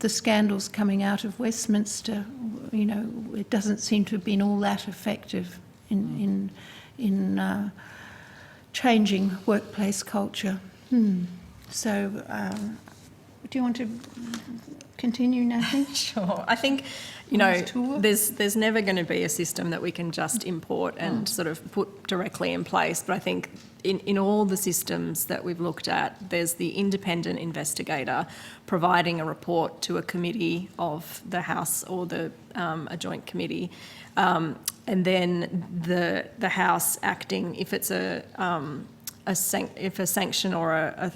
the scandals coming out of Westminster, you know, it doesn't seem to have been all that effective in changing workplace culture. So, do you want to continue, Nathan? Sure. I think, you know, there's never going to be a system that we can just import and sort of put directly in place. But I think in all the systems that we've looked at, there's the independent investigator providing a report to a committee of the House or a joint committee, and then the House acting if it's if a sanction or a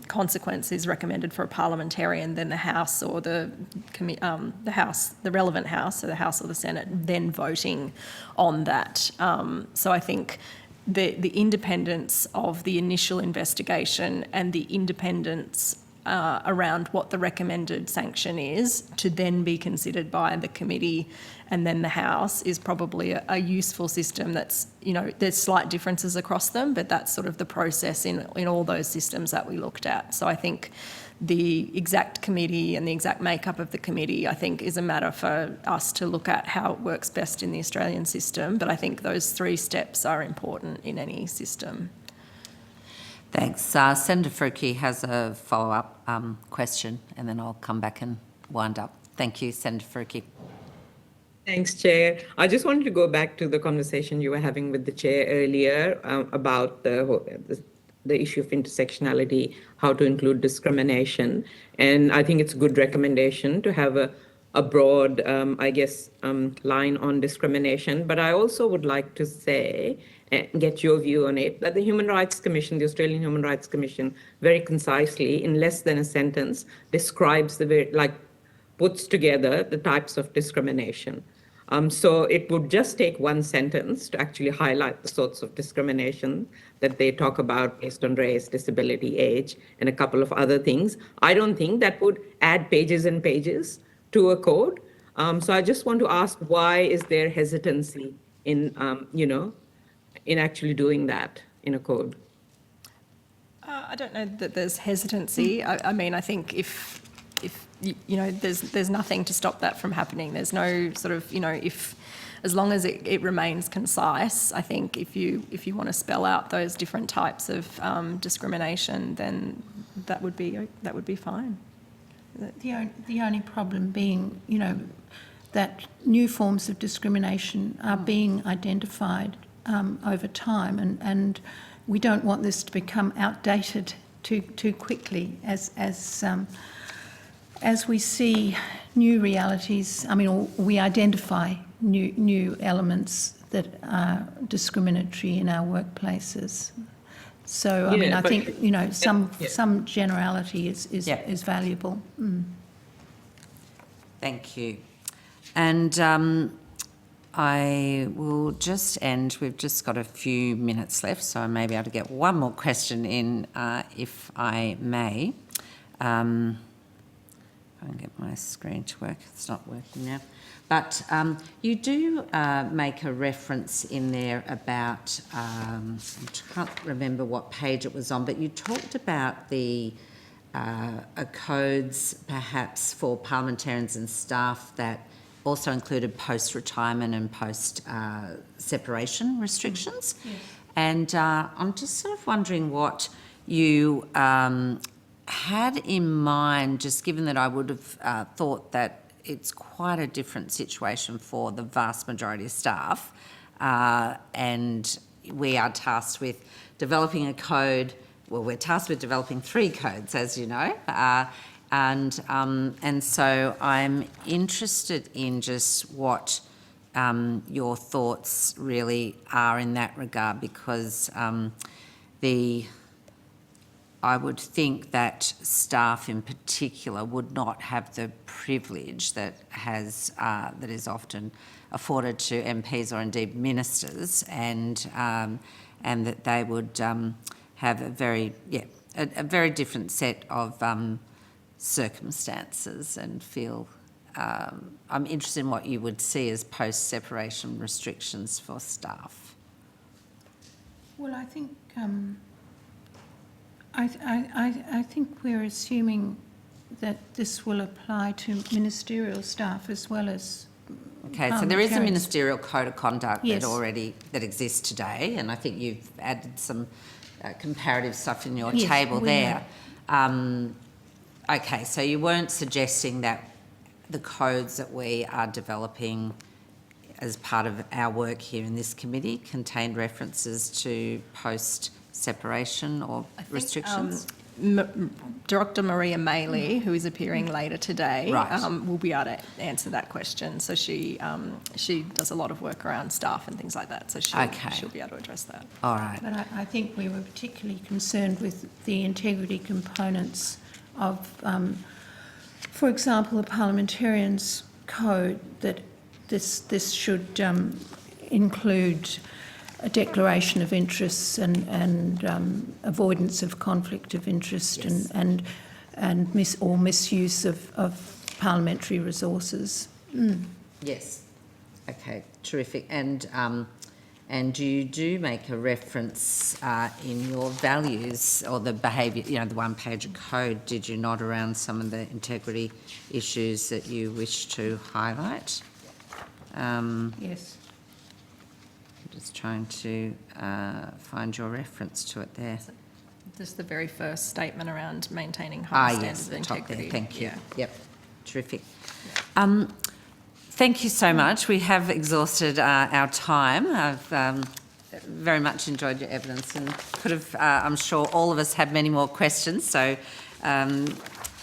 consequence is recommended for a parliamentarian, then the House or the relevant House, so the House or the Senate, then voting on that. So I think the independence of the initial investigation and the independence around what the recommended sanction is to then be considered by the committee and then the House is probably a useful system. That's, you know, there's slight differences across them, but that's sort of the process in all those systems that we looked at. So I think the exact committee and the exact makeup of the committee, I think, is a matter for us to look at how it works best in the Australian system. But I think those 3 steps are important in any system. Thanks. Senator Faruqi has a follow-up question, and then I'll come back and wind up. Thank you, Senator Faruqi. Thanks, Chair. I just wanted to go back to the conversation you were having with the Chair earlier about the issue of intersectionality, how to include discrimination. And I think it's a good recommendation to have a broad, line on discrimination. But I also would like to say, and get your view on it, that the Human Rights Commission, the Australian Human Rights Commission, very concisely, in less than a sentence, describes puts together the types of discrimination. So it would just take one sentence to actually highlight the sorts of discrimination that they talk about based on race, disability, age, and a couple of other things. I don't think that would add pages and pages to a code. So I just want to ask, why is there hesitancy in, in actually doing that in a code? I don't know that there's hesitancy. I mean, I think if there's nothing to stop that from happening. There's no sort of, as long as it remains concise, I think if you want to spell out those different types of discrimination, then that would be fine. The only problem being, that new forms of discrimination are being identified over time, and we don't want this to become outdated too quickly as we see new realities. I mean, or we identify new elements that are discriminatory in our workplaces. So, I mean, I think, you know, some generality is valuable. Thank you. And I will just end, we've just got a few minutes left, so I may be able to get one more question in, if I may. I can get my screen to work. It's not working now. But you do make a reference in there about, I can't remember what page it was on, but you talked about the codes perhaps for parliamentarians and staff that also included post-retirement and post-separation restrictions. Yes. And I'm just sort of wondering what you had in mind, just given that I would have thought that it's quite a different situation for the vast majority of staff, and we are tasked with developing a code. Well, we're tasked with developing 3 codes, as you know, and so I'm interested in just what your thoughts really are in that regard, because I would think that staff in particular would not have the privilege that is often afforded to MPs or indeed ministers, and that they would have a very different set of circumstances, and feel. I'm interested in what you would see as post-separation restrictions for staff. Well, I think I think we're assuming that this will apply to ministerial staff as well as. Okay, so there is a parliamentarians. Ministerial Code of Conduct Yes. that exists today, and I think you've added some comparative stuff in your Yes, table we there. Okay, so you weren't suggesting that the codes that we are developing as part of our work here in this committee contained references to post-separation or restrictions? Dr. Maria Maley, who is appearing later today, Right. will be able to answer that question. So she does a lot of work around staff and things like that, so she'll be able to address that. All right. But I think we were particularly concerned with the integrity components of, for example, a parliamentarian's code, that this should include a declaration of interests and avoidance of conflict of interest. Yes. and misuse of parliamentary resources. Yes. Okay, terrific. And you do make a reference in your values or the behaviour, you know, the one-page code, did you not, around some of the integrity issues that you wish to highlight? Yes. I'm just trying to find your reference to it there. Just the very first statement around maintaining high standards Yes, of the top integrity. there. Thank you. Yeah. Yep, terrific. Thank you so much. We have exhausted our time. I've very much enjoyed your evidence, and could have, I'm sure all of us had many more questions, so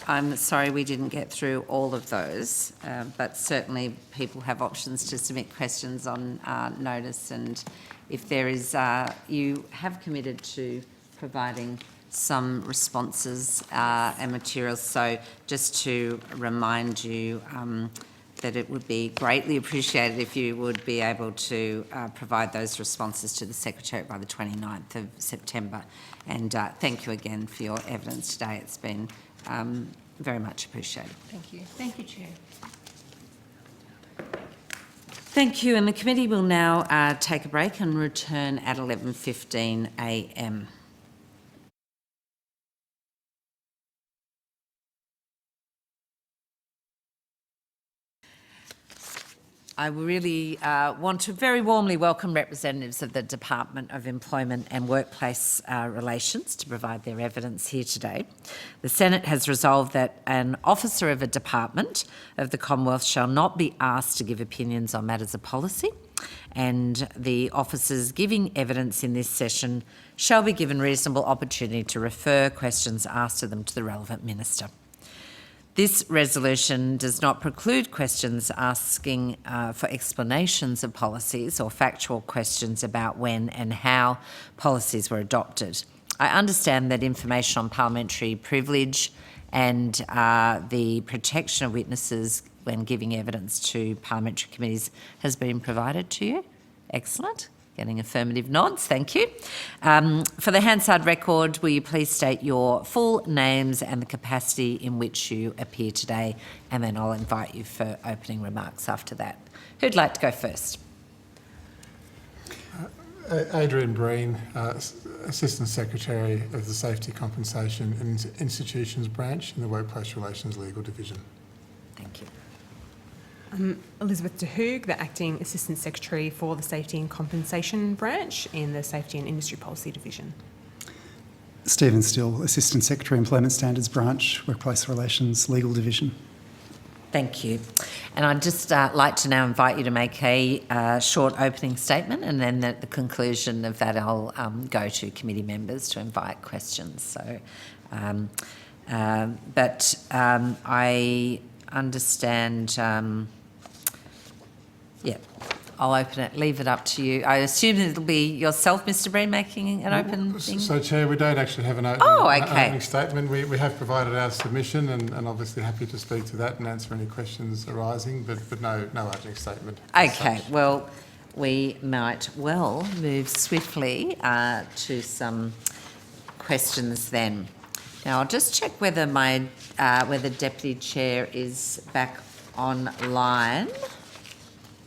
I'm sorry we didn't get through all of those, but certainly people have options to submit questions on notice, and if there is, you have committed to providing some responses and materials, so just to remind you that it would be greatly appreciated if you would be able to provide those responses to the Secretariat by the 29th of September. And thank you again for your evidence today. It's been very much appreciated. Thank you. Thank you, Chair. Thank you, and the committee will now take a break and return at 11:15 a.m. I really want to very warmly welcome representatives of the Department of Employment and Workplace Relations to provide their evidence here today. The Senate has resolved that an officer of a department of the Commonwealth shall not be asked to give opinions on matters of policy, and the officers giving evidence in this session shall be given reasonable opportunity to refer questions asked of them to the relevant minister. This resolution does not preclude questions asking for explanations of policies or factual questions about when and how policies were adopted. I understand that information on parliamentary privilege and the protection of witnesses when giving evidence to parliamentary committees has been provided to you. Excellent. Getting affirmative nods, thank you. For the Hansard record, will you please state your full names and the capacity in which you appear today, and then I'll invite you for opening remarks after that. Who'd like to go first? Adrian Breen, Assistant Secretary of the Safety, Compensation and Institutions Branch in the Workplace Relations Legal Division. Thank you. Elizabeth de Hoog, the Acting Assistant Secretary for the Safety and Compensation Branch in the Safety and Industry Policy Division. Stephen Still, Assistant Secretary, Employment Standards Branch, Workplace Relations Legal Division. Thank you. And I'd just like to now invite you to make a short opening statement, and then at the conclusion of that I'll go to committee members to invite questions. So, I understand... yeah, I'll open it, leave it up to you. I assume it'll be yourself, Mr. Breen, making an open thing? So, Chair, we don't actually have an opening statement. We have provided our submission and obviously happy to speak to that and answer any questions arising, but no opening statement. Okay, well, we might well move swiftly to some questions then. Now, I'll just check whether whether Deputy Chair is back online.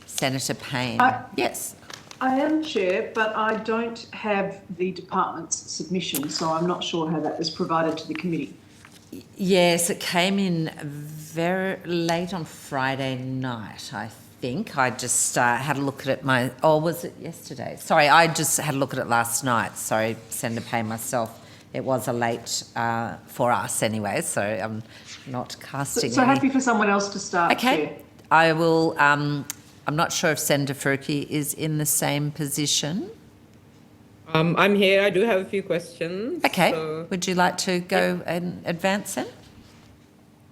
Senator Payne. Yes. I am, Chair, but I don't have the department's submission, so I'm not sure how that was provided to the committee. Yes, it came in very late on Friday night, I think. I just had a look at it or was it yesterday? Sorry, I just had a look at it last night. Sorry, Senator Payne, myself. It was a late for us anyway, so I'm not casting So happy for someone else to start, Okay. Chair. I will... I'm not sure if Senator Faruqi is in the same position. I'm here. I do have a few questions. Okay. So, would you like to go and advance then?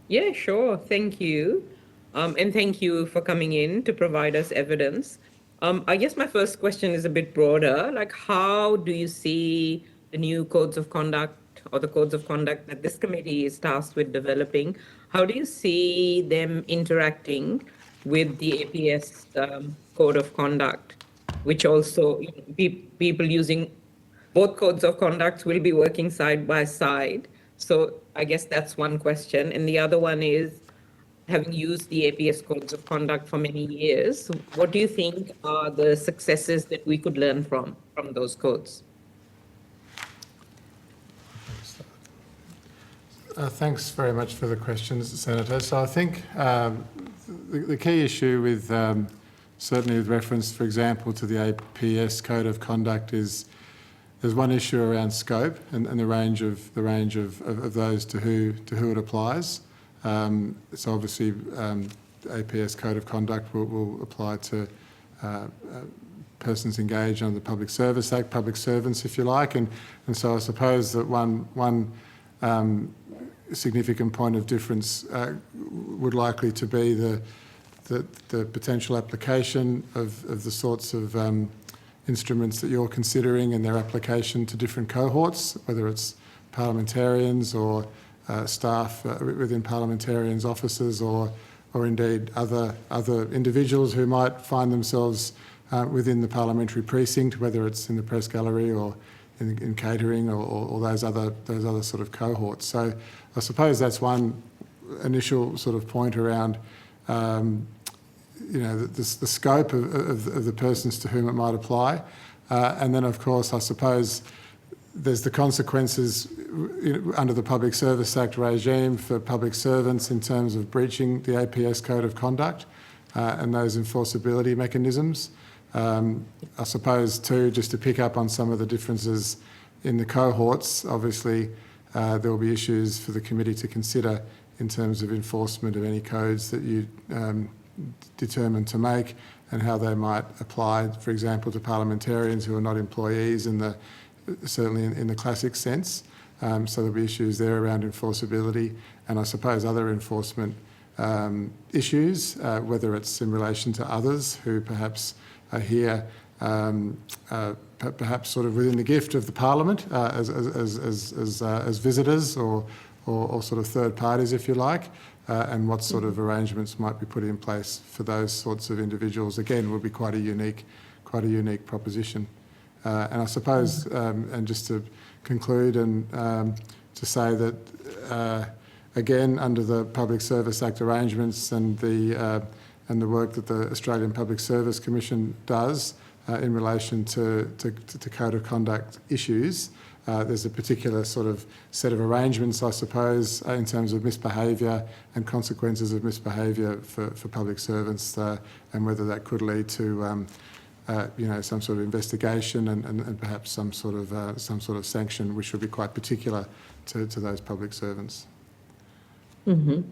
yeah, sure. Thank you. And thank you for coming in to provide us evidence. I guess my first question is a bit broader. Like, how do you see the new codes of conduct or the codes of conduct that this committee is tasked with developing? How do you see them interacting with the APS code of conduct, which also people using both codes of conduct will be working side by side? So I guess that's one question. And the other one is, having used the APS codes of conduct for many years, what do you think are the successes that we could learn from those codes? Thanks very much for the questions, Senator. So I think the key issue with certainly with reference, for example, to the APS code of conduct is there's one issue around scope and the range of those to who it applies. So obviously, APS code of conduct will apply to persons engaged under the Public Service Act, public servants, if you like, and so I suppose that one significant point of difference would likely to be the potential application of the sorts of instruments that you're considering and their application to different cohorts, whether it's parliamentarians or staff within parliamentarians' offices or indeed other individuals who might find themselves within the parliamentary precinct, whether it's in the press gallery or in catering or those other sort of cohorts. So I suppose that's one initial sort of point around the scope of the persons to whom it might apply, and then of course I suppose there's the consequences under the Public Service Act regime for public servants in terms of breaching the APS code of conduct and those enforceability mechanisms. I suppose too, just to pick up on some of the differences in the cohorts, obviously there will be issues for the committee to consider in terms of enforcement of any codes that you determined to make and how they might apply, for example, to parliamentarians who are not employees certainly in the classic sense. So there'll be issues there around enforceability and I suppose other enforcement issues, whether it's in relation to others who perhaps are here perhaps sort of within the gift of the Parliament as visitors or sort of third parties, if you like, and what sort of arrangements might be put in place for those sorts of individuals. Again, will be quite a unique proposition. And I suppose, and just to conclude and to say that again, under the Public Service Act arrangements and the work that the Australian Public Service Commission does in relation to code of conduct issues, there's a particular sort of set of arrangements, I suppose, in terms of misbehaviour and consequences of misbehaviour for public servants, and whether that could lead to some sort of investigation and perhaps some sort of sanction, which would be quite particular to those public servants. Mm-hmm.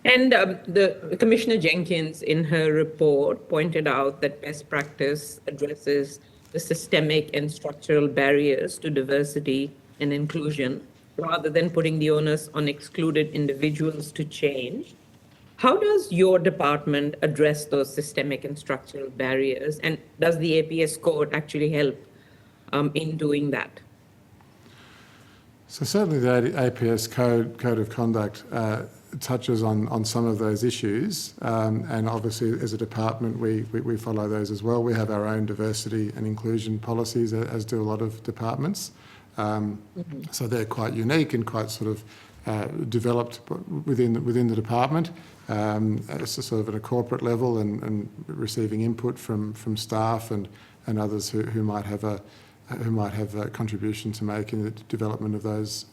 And the Commissioner Jenkins, in her report, pointed out that best practice addresses the systemic and structural barriers to diversity and inclusion, rather than putting the onus on excluded individuals to change. How does your department address those systemic and structural barriers, and does the APS code actually help in doing that? So certainly the APS code of conduct touches on some of those issues, and obviously as a department we follow those as well. We have our own diversity and inclusion policies, as do a lot of departments. So they're quite unique and quite sort of developed within the department, sort of at a corporate level and receiving input from staff and others who might have a contribution to make in the development of those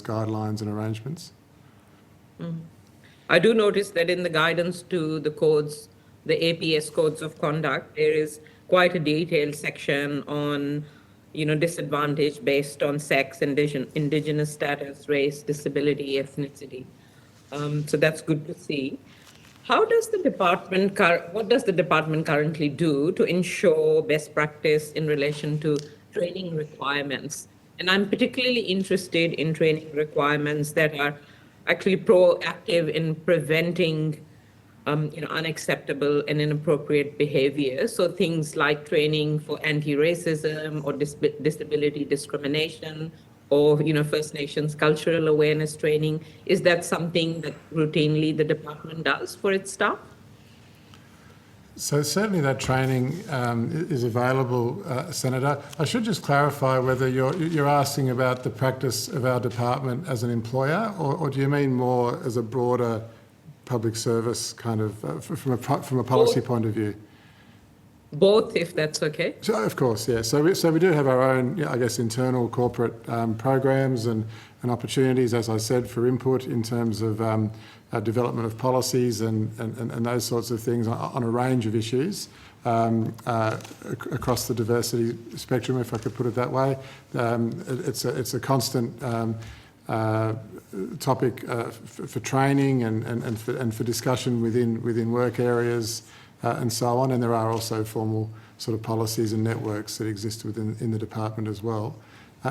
guidelines and arrangements. I do notice that in the guidance to the codes, the APS codes of conduct, there is quite a detailed section on, disadvantage based on sex, indigenous status, race, disability, ethnicity. So that's good to see. What does the department currently do to ensure best practice in relation to training requirements? And I'm particularly interested in training requirements that are actually proactive in preventing unacceptable and inappropriate behavior. So things like training for anti-racism or disability discrimination or First Nations cultural awareness training. Is that something that routinely the department does for its staff? So certainly that training is available, Senator. I should just clarify whether you're asking about the practice of our department as an employer, or do you mean more as a broader public service kind of from a policy point of view? Both, if that's okay. So, of course, yeah. So we do have our own, internal corporate programs and opportunities, as I said, for input in terms of development of policies and those sorts of things on a range of issues across the diversity spectrum, if I could put it that way. It's a constant topic for training and for discussion within work areas and so on. And there are also formal sort of policies and networks that exist in the department as well.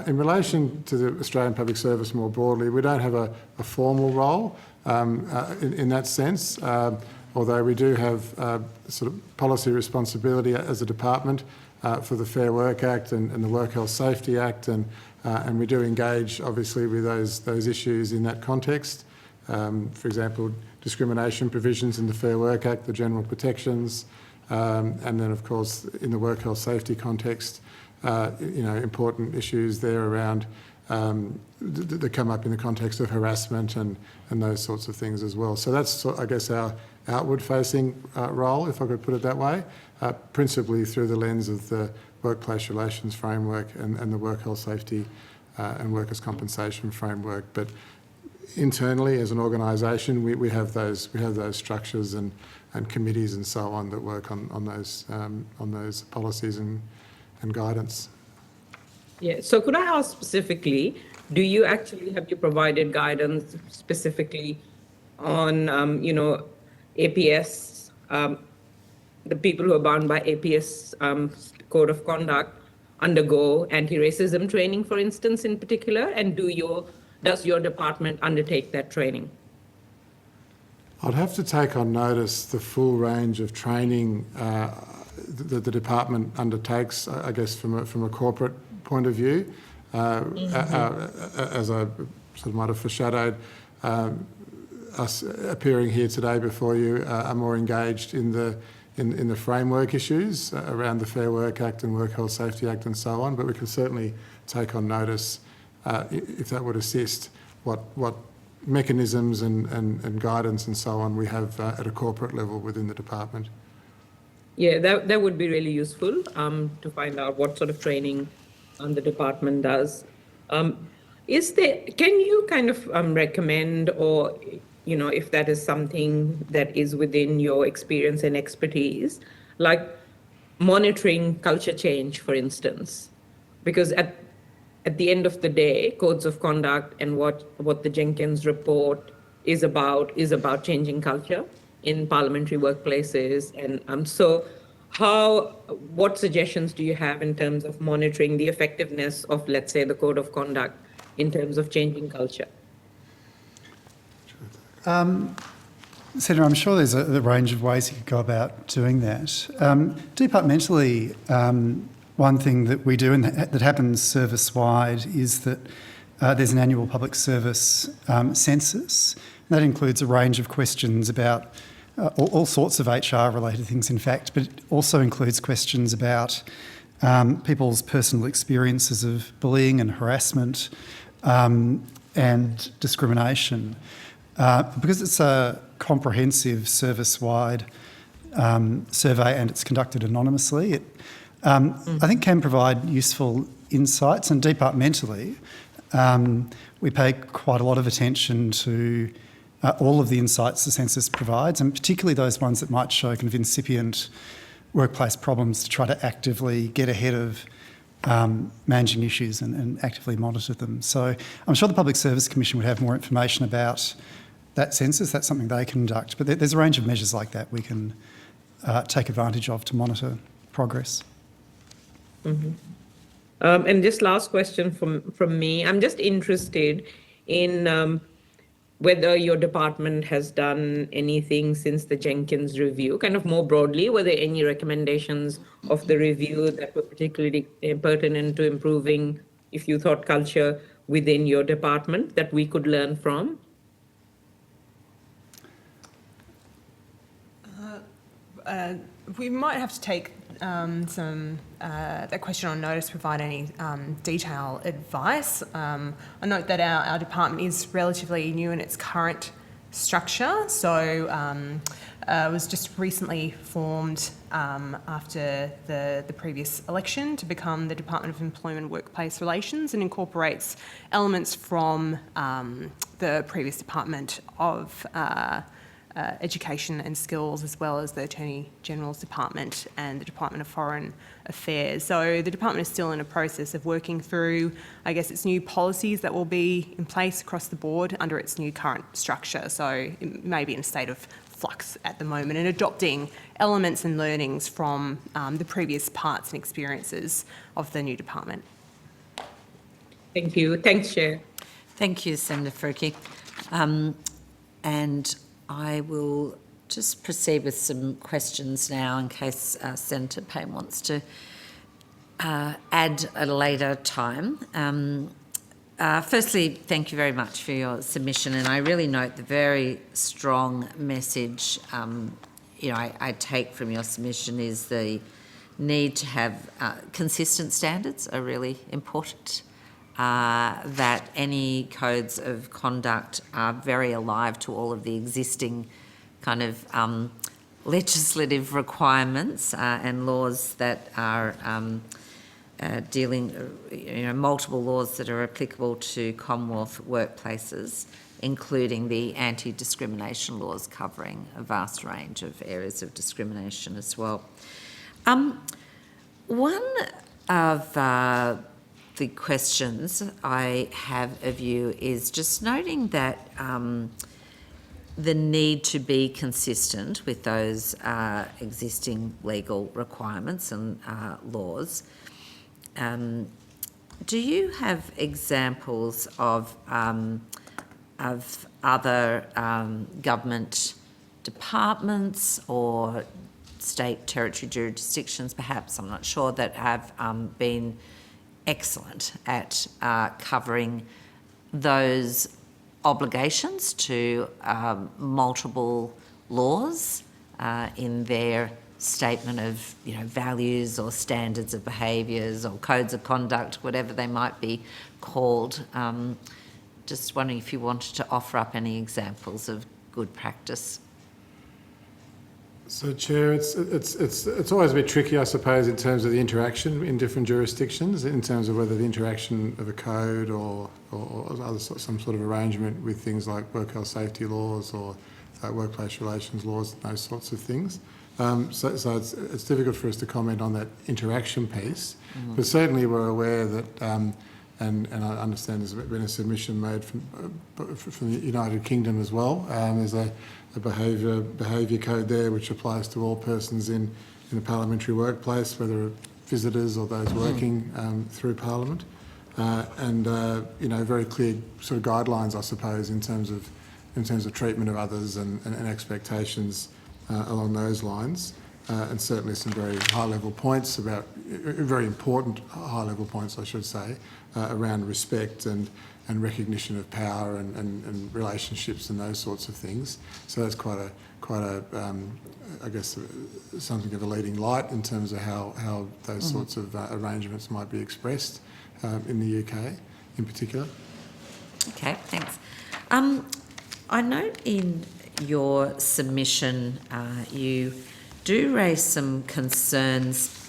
In relation to the Australian Public Service more broadly, we don't have a formal role in that sense, although we do have sort of policy responsibility as a department for the Fair Work Act and the Work Health Safety Act, and we do engage obviously with those issues in that context. For example, discrimination provisions in the Fair Work Act, the general protections, and then of course in the work health safety context, important issues there around that come up in the context of harassment and those sorts of things as well. So that's, I guess, our outward-facing role, if I could put it that way, principally through the lens of the workplace relations framework and the work health safety and workers' compensation framework. But internally, as an organisation, we have those structures and committees and so on that work on those policies and guidance. Yeah. So could I ask specifically, have you provided guidance specifically on APS, the people who are bound by APS code of conduct undergo anti-racism training, for instance, in particular, and do your does your department undertake that training? I'd have to take on notice the full range of training that the department undertakes, I guess, from a corporate point of view. As I sort of might have foreshadowed, us appearing here today before you are more engaged in the framework issues around the Fair Work Act and Work Health Safety Act and so on, but we can certainly take on notice, if that would assist, what mechanisms and guidance and so on we have at a corporate level within the department. Yeah, that would be really useful to find out what sort of training the department does. Can you kind of recommend, or if that is something that is within your experience and expertise, like monitoring culture change, for instance? Because at the end of the day, codes of conduct and what the Jenkins report is about changing culture in parliamentary workplaces. And so what suggestions do you have in terms of monitoring the effectiveness of, let's say, the code of conduct in terms of changing culture? Senator, I'm sure there's a range of ways you could go about doing that. Departmentally, one thing that we do and that happens service-wide is that there's an annual public service census. That includes a range of questions about all sorts of HR-related things, in fact, but it also includes questions about people's personal experiences of bullying and harassment and discrimination. Because it's a comprehensive service-wide survey and it's conducted anonymously, it I think can provide useful insights, and departmentally we pay quite a lot of attention to all of the insights the census provides, and particularly those ones that might show kind of incipient workplace problems, to try to actively get ahead of managing issues and actively monitor them. So I'm sure the Public Service Commission would have more information about that census. That's something they conduct, but there's a range of measures like that we can take advantage of to monitor progress. Mm-hmm. And just last question from me. I'm just interested in whether your department has done anything since the Jenkins review, kind of more broadly. Were there any recommendations of the review that were particularly pertinent to improving, if you thought, culture within your department that we could learn from? We might have to take that question on notice, provide any detailed advice. I note that our department is relatively new in its current structure, so it was just recently formed after the previous election to become the Department of Employment and Workplace Relations, and incorporates elements from the previous Department of Education and Skills, as well as the Attorney General's Department and the Department of Foreign Affairs. So the department is still in a process of working through, I guess, its new policies that will be in place across the board under its new current structure. So it may be in a state of flux at the moment, and adopting elements and learnings from the previous parts and experiences of the new department. Thank you. Thanks, Chair. Thank you, Senator Faruqi. And I will just proceed with some questions now in case Senator Payne wants to add at a later time. Firstly, thank you very much for your submission, and I really note the very strong message I take from your submission is the need to have consistent standards are really important. That any codes of conduct are very alive to all of the existing kind of legislative requirements and laws that are dealing, multiple laws that are applicable to Commonwealth workplaces, including the anti-discrimination laws covering a vast range of areas of discrimination as well. One of the questions I have of you is just noting that the need to be consistent with those existing legal requirements and laws. do you have examples of other government departments or state territory jurisdictions, perhaps, I'm not sure, that have been excellent at covering those obligations to multiple laws in their statement of, you know, values or standards of behaviours or codes of conduct, whatever they might be called. Just wondering if you wanted to offer up any examples of good practice. So, Chair, it's always a bit tricky, I suppose, in terms of the interaction in different jurisdictions, in terms of whether the interaction of a code or other some sort of arrangement with things like work health safety laws or workplace relations laws, those sorts of things. So it's difficult for us to comment on that interaction piece, but certainly we're aware that, and I understand there's been a submission made from the United Kingdom as well. There's a behaviour code there which applies to all persons in the parliamentary workplace, whether visitors or those working through Parliament, and you know, very clear sort of guidelines, I suppose, in terms of treatment of others and expectations along those lines, and certainly some very high-level points about very important high-level points, I should say, around respect and recognition of power and relationships and those sorts of things. So that's quite a I guess something of a leading light in terms of how those sorts of arrangements might be expressed in the UK in particular. Okay, thanks. I note in your submission you do raise some concerns.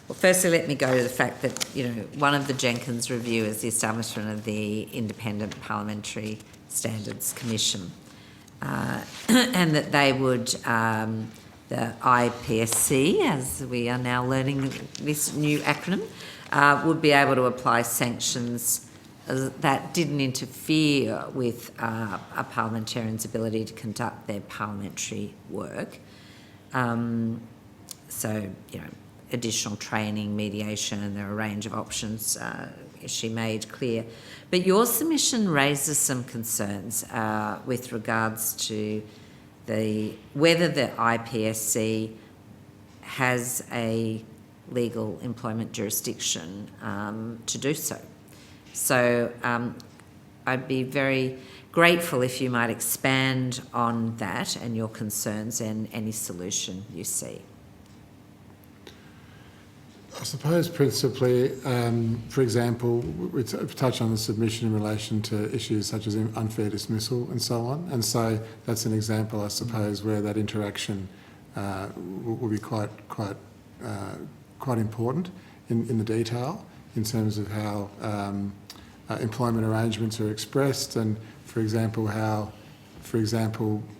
Well, firstly, let me go to the fact that, you know, one of the Jenkins review is the establishment of the Independent Parliamentary Standards Commission, and that they would, the IPSC, as we are now learning this new acronym, would be able to apply sanctions that didn't interfere with a parliamentarian's ability to conduct their parliamentary work. So, you know, additional training, mediation, and there are a range of options she made clear. But your submission raises some concerns with regards to whether the IPSC has a legal employment jurisdiction to do so. So I'd be very grateful if you might expand on that and your concerns and any solution you see. I suppose principally, for example, we touch on the submission in relation to issues such as unfair dismissal and so on, and so that's an example, I suppose, where that interaction will be quite important in the detail in terms of how employment arrangements are expressed, and for example how,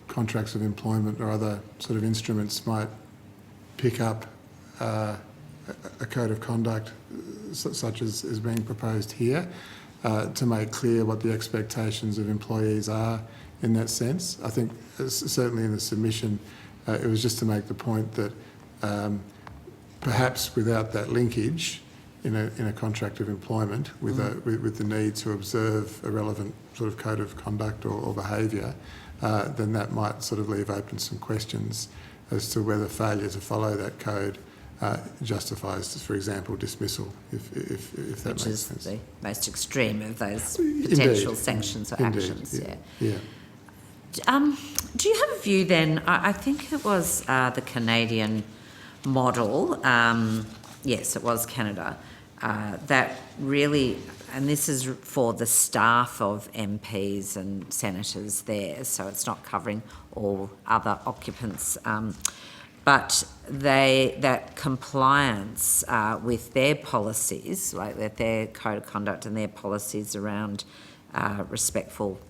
contracts of employment or other sort of instruments might pick up a code of conduct such as is being proposed here, to make clear what the expectations of employees are in that sense. I think certainly in the submission it was just to make the point that perhaps without that linkage in a contract of employment with the need to observe a relevant sort of code of conduct or behaviour, then that might sort of leave open some questions as to whether failure to follow that code justifies, for example, dismissal, if that makes sense. Which is the most extreme of those potential sanctions or actions. Yeah. Do you have a view then? I think it was the Canadian model. Yes, it was Canada. That really, and this is for the staff of MPs and senators there, so it's not covering all other occupants. But that compliance with their policies, like with their code of conduct and their policies around respectful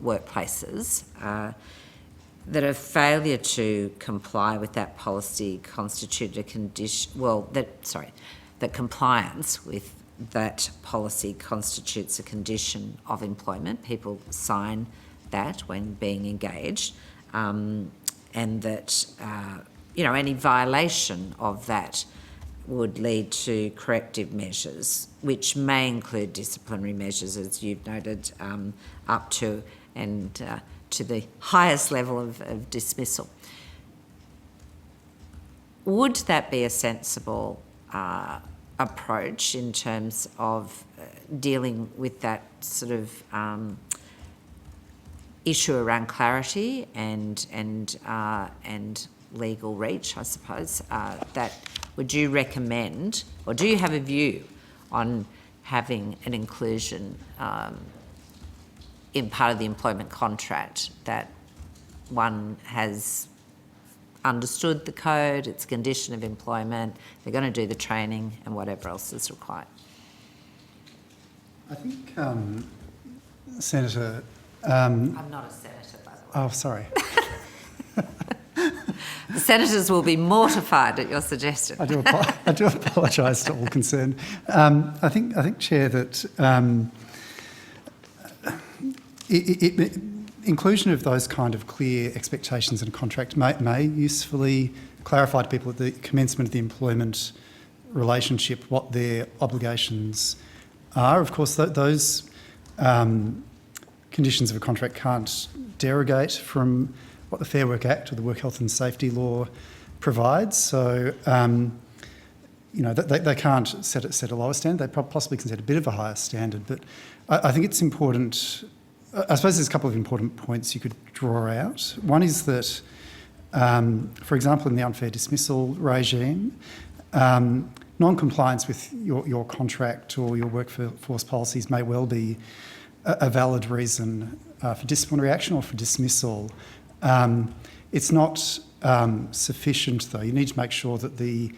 workplaces, that a failure to comply with that policy constituted a condition. That compliance with that policy constitutes a condition of employment. People sign that when being engaged, and that. Any violation of that would lead to corrective measures, which may include disciplinary measures, as you've noted, up to and to the highest level of dismissal. Would that be a sensible approach in terms of dealing with that sort of issue around clarity and legal reach, I suppose? That would you recommend, or do you have a view on having an inclusion in part of the employment contract that one has understood the code, its condition of employment, they're going to do the training and whatever else is required? I think, Senator... I'm not a senator, by the way. Oh, sorry. The senators will be mortified at your suggestion. I do apologise to all concerned. I think, Chair, that inclusion of those kind of clear expectations in a contract may usefully clarify to people at the commencement of the employment relationship what their obligations are. Of course, those conditions of a contract can't derogate from what the Fair Work Act or the Work Health and Safety Law provides. So, they can't set a lower standard. They possibly can set a bit of a higher standard. But I think it's important. I suppose there's a couple of important points you could draw out. One is that, for example, in the unfair dismissal regime, non-compliance with your contract or your workforce policies may well be a valid reason for disciplinary action or for dismissal. It's not sufficient, though. You need to make sure that the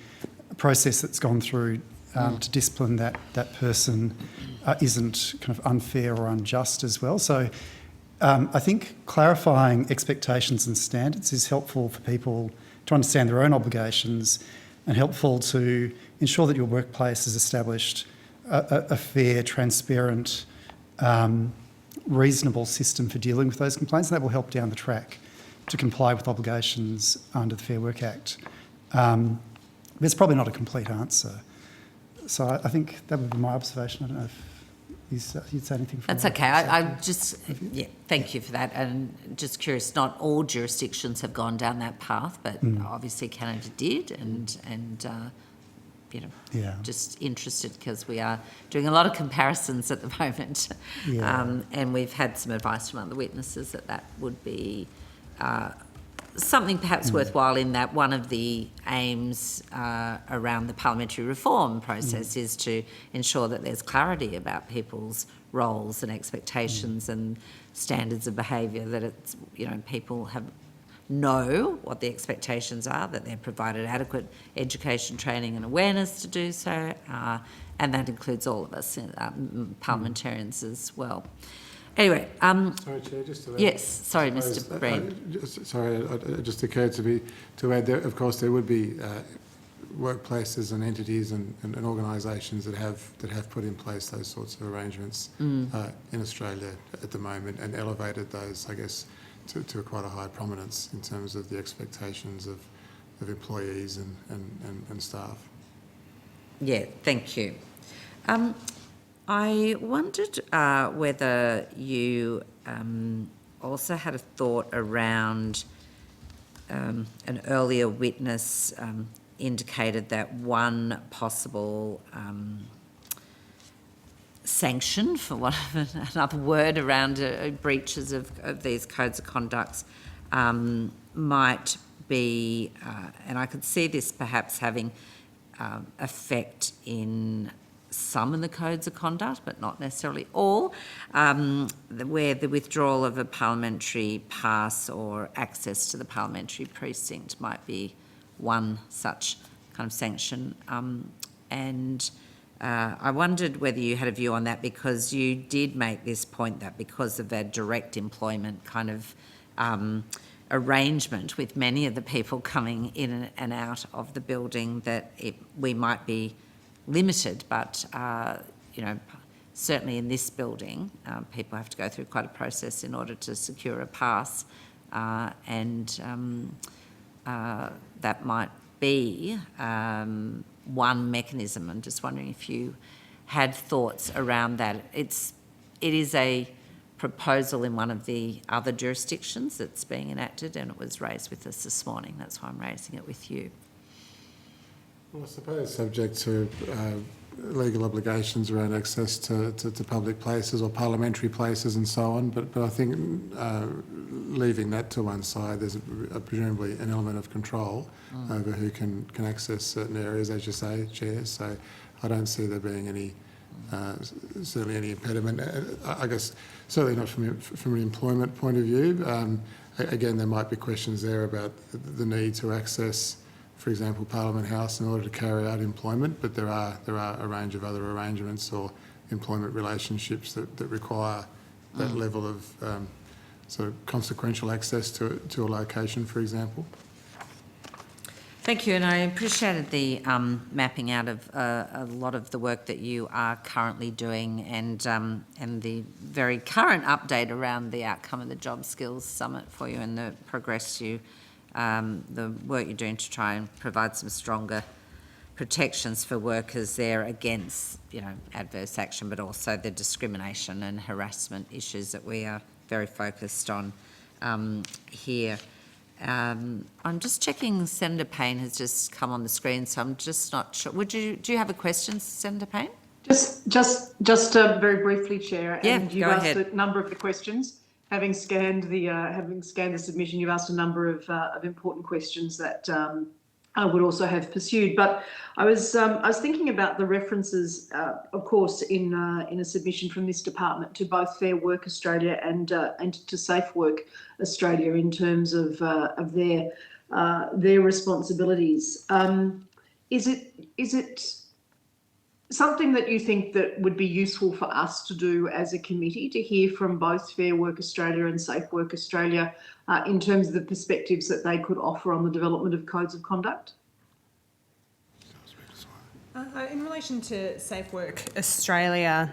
process that's gone through to discipline that person isn't kind of unfair or unjust as well. So I think clarifying expectations and standards is helpful for people to understand their own obligations and helpful to ensure that your workplace has established a fair, transparent, reasonable system for dealing with those complaints, and that will help down the track to comply with obligations under the Fair Work Act. But it's probably not a complete answer. So I think that would be my observation. I don't know if you'd say anything from That's okay. Thank you for that. And just curious, not all jurisdictions have gone down that path, but obviously Canada did, and just interested because we are doing a lot of comparisons at the moment. And we've had some advice from other witnesses that would be something perhaps worthwhile, in that one of the aims around the parliamentary reform process is to ensure that there's clarity about people's roles and expectations and standards of behaviour, that it's, people know what the expectations are, that they're provided adequate education, training and awareness to do so, and that includes all of us, parliamentarians as well. Anyway, sorry, Chair, just to add. Yes, sorry, Mr. Breen. It just occurred to me to add that, of course, there would be workplaces and entities and organisations that have put in place those sorts of arrangements in Australia at the moment, and elevated those, I guess, to quite a high prominence in terms of the expectations of employees and staff. Yeah, thank you. I wondered whether you also had a thought around an earlier witness indicated that one possible sanction, for want of another word, around breaches of these codes of conduct might be, and I could see this perhaps having effect in some of the codes of conduct, but not necessarily all, where the withdrawal of a parliamentary pass or access to the parliamentary precinct might be one such kind of sanction. I wondered whether you had a view on that, because you did make this point that because of a direct employment kind of arrangement with many of the people coming in and out of the building, that we might be limited, but certainly in this building, people have to go through quite a process in order to secure a pass, and that might be one mechanism. I'm just wondering if you had thoughts around that. It is a proposal in one of the other jurisdictions that's being enacted, and it was raised with us this morning. That's why I'm raising it with you. Well, I suppose subject to legal obligations around access to public places or parliamentary places and so on, but I think leaving that to one side, there's presumably an element of control over who can access certain areas, as you say, Chair. So I don't see there being any certainly any impediment. I guess certainly not from an employment point of view. Again, there might be questions there about the need to access, for example, Parliament House in order to carry out employment, but there are a range of other arrangements or employment relationships that require that level of sort of consequential access to a location, for example. Thank you, and I appreciated the mapping out of a lot of the work that you are currently doing, and the very current update around the outcome of the Job Skills Summit for you and the progress the work you're doing to try and provide some stronger protections for workers there against, adverse action, but also the discrimination and harassment issues that we are very focused on here. I'm just checking. Senator Payne has just come on the screen, so I'm just not sure. Do you have a question, Senator Payne? Just very briefly, Chair. Yeah, and you've go asked ahead. a number of the questions. Having scanned the submission, you've asked a number of important questions that I would also have pursued. But I was thinking about the references, of course, in a submission from this department to both Fair Work Australia and to Safe Work Australia in terms of their responsibilities. Is it something that you think that would be useful for us to do as a committee, to hear from both Fair Work Australia and Safe Work Australia in terms of the perspectives that they could offer on the development of codes of conduct? In relation to Safe Work Australia,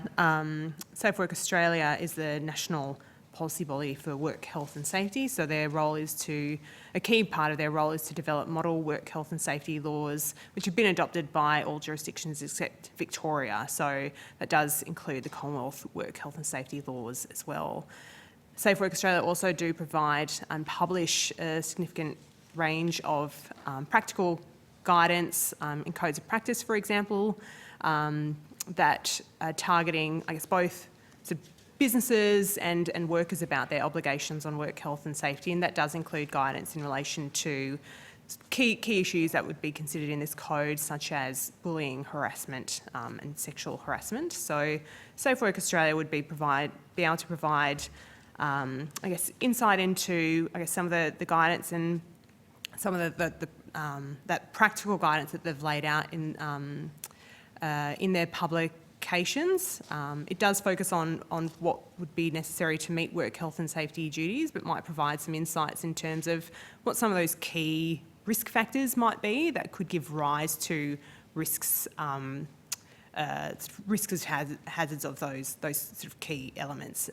Safe Work Australia is the national policy body for work health and safety. So a key part of their role is to develop model work health and safety laws, which have been adopted by all jurisdictions except Victoria. So that does include the Commonwealth work health and safety laws as well. Safe Work Australia also do provide and publish a significant range of practical guidance in codes of practice, for example, that are targeting, both sort of businesses and workers about their obligations on work health and safety, and that does include guidance in relation to key issues that would be considered in this code, such as bullying, harassment and sexual harassment. So Safe Work Australia would be able to provide insight into some of the guidance and some of the that practical guidance that they've laid out in their publications. It does focus on what would be necessary to meet work health and safety duties, but might provide some insights in terms of what some of those key risk factors might be that could give rise to risks, risks as hazards of those sort of key elements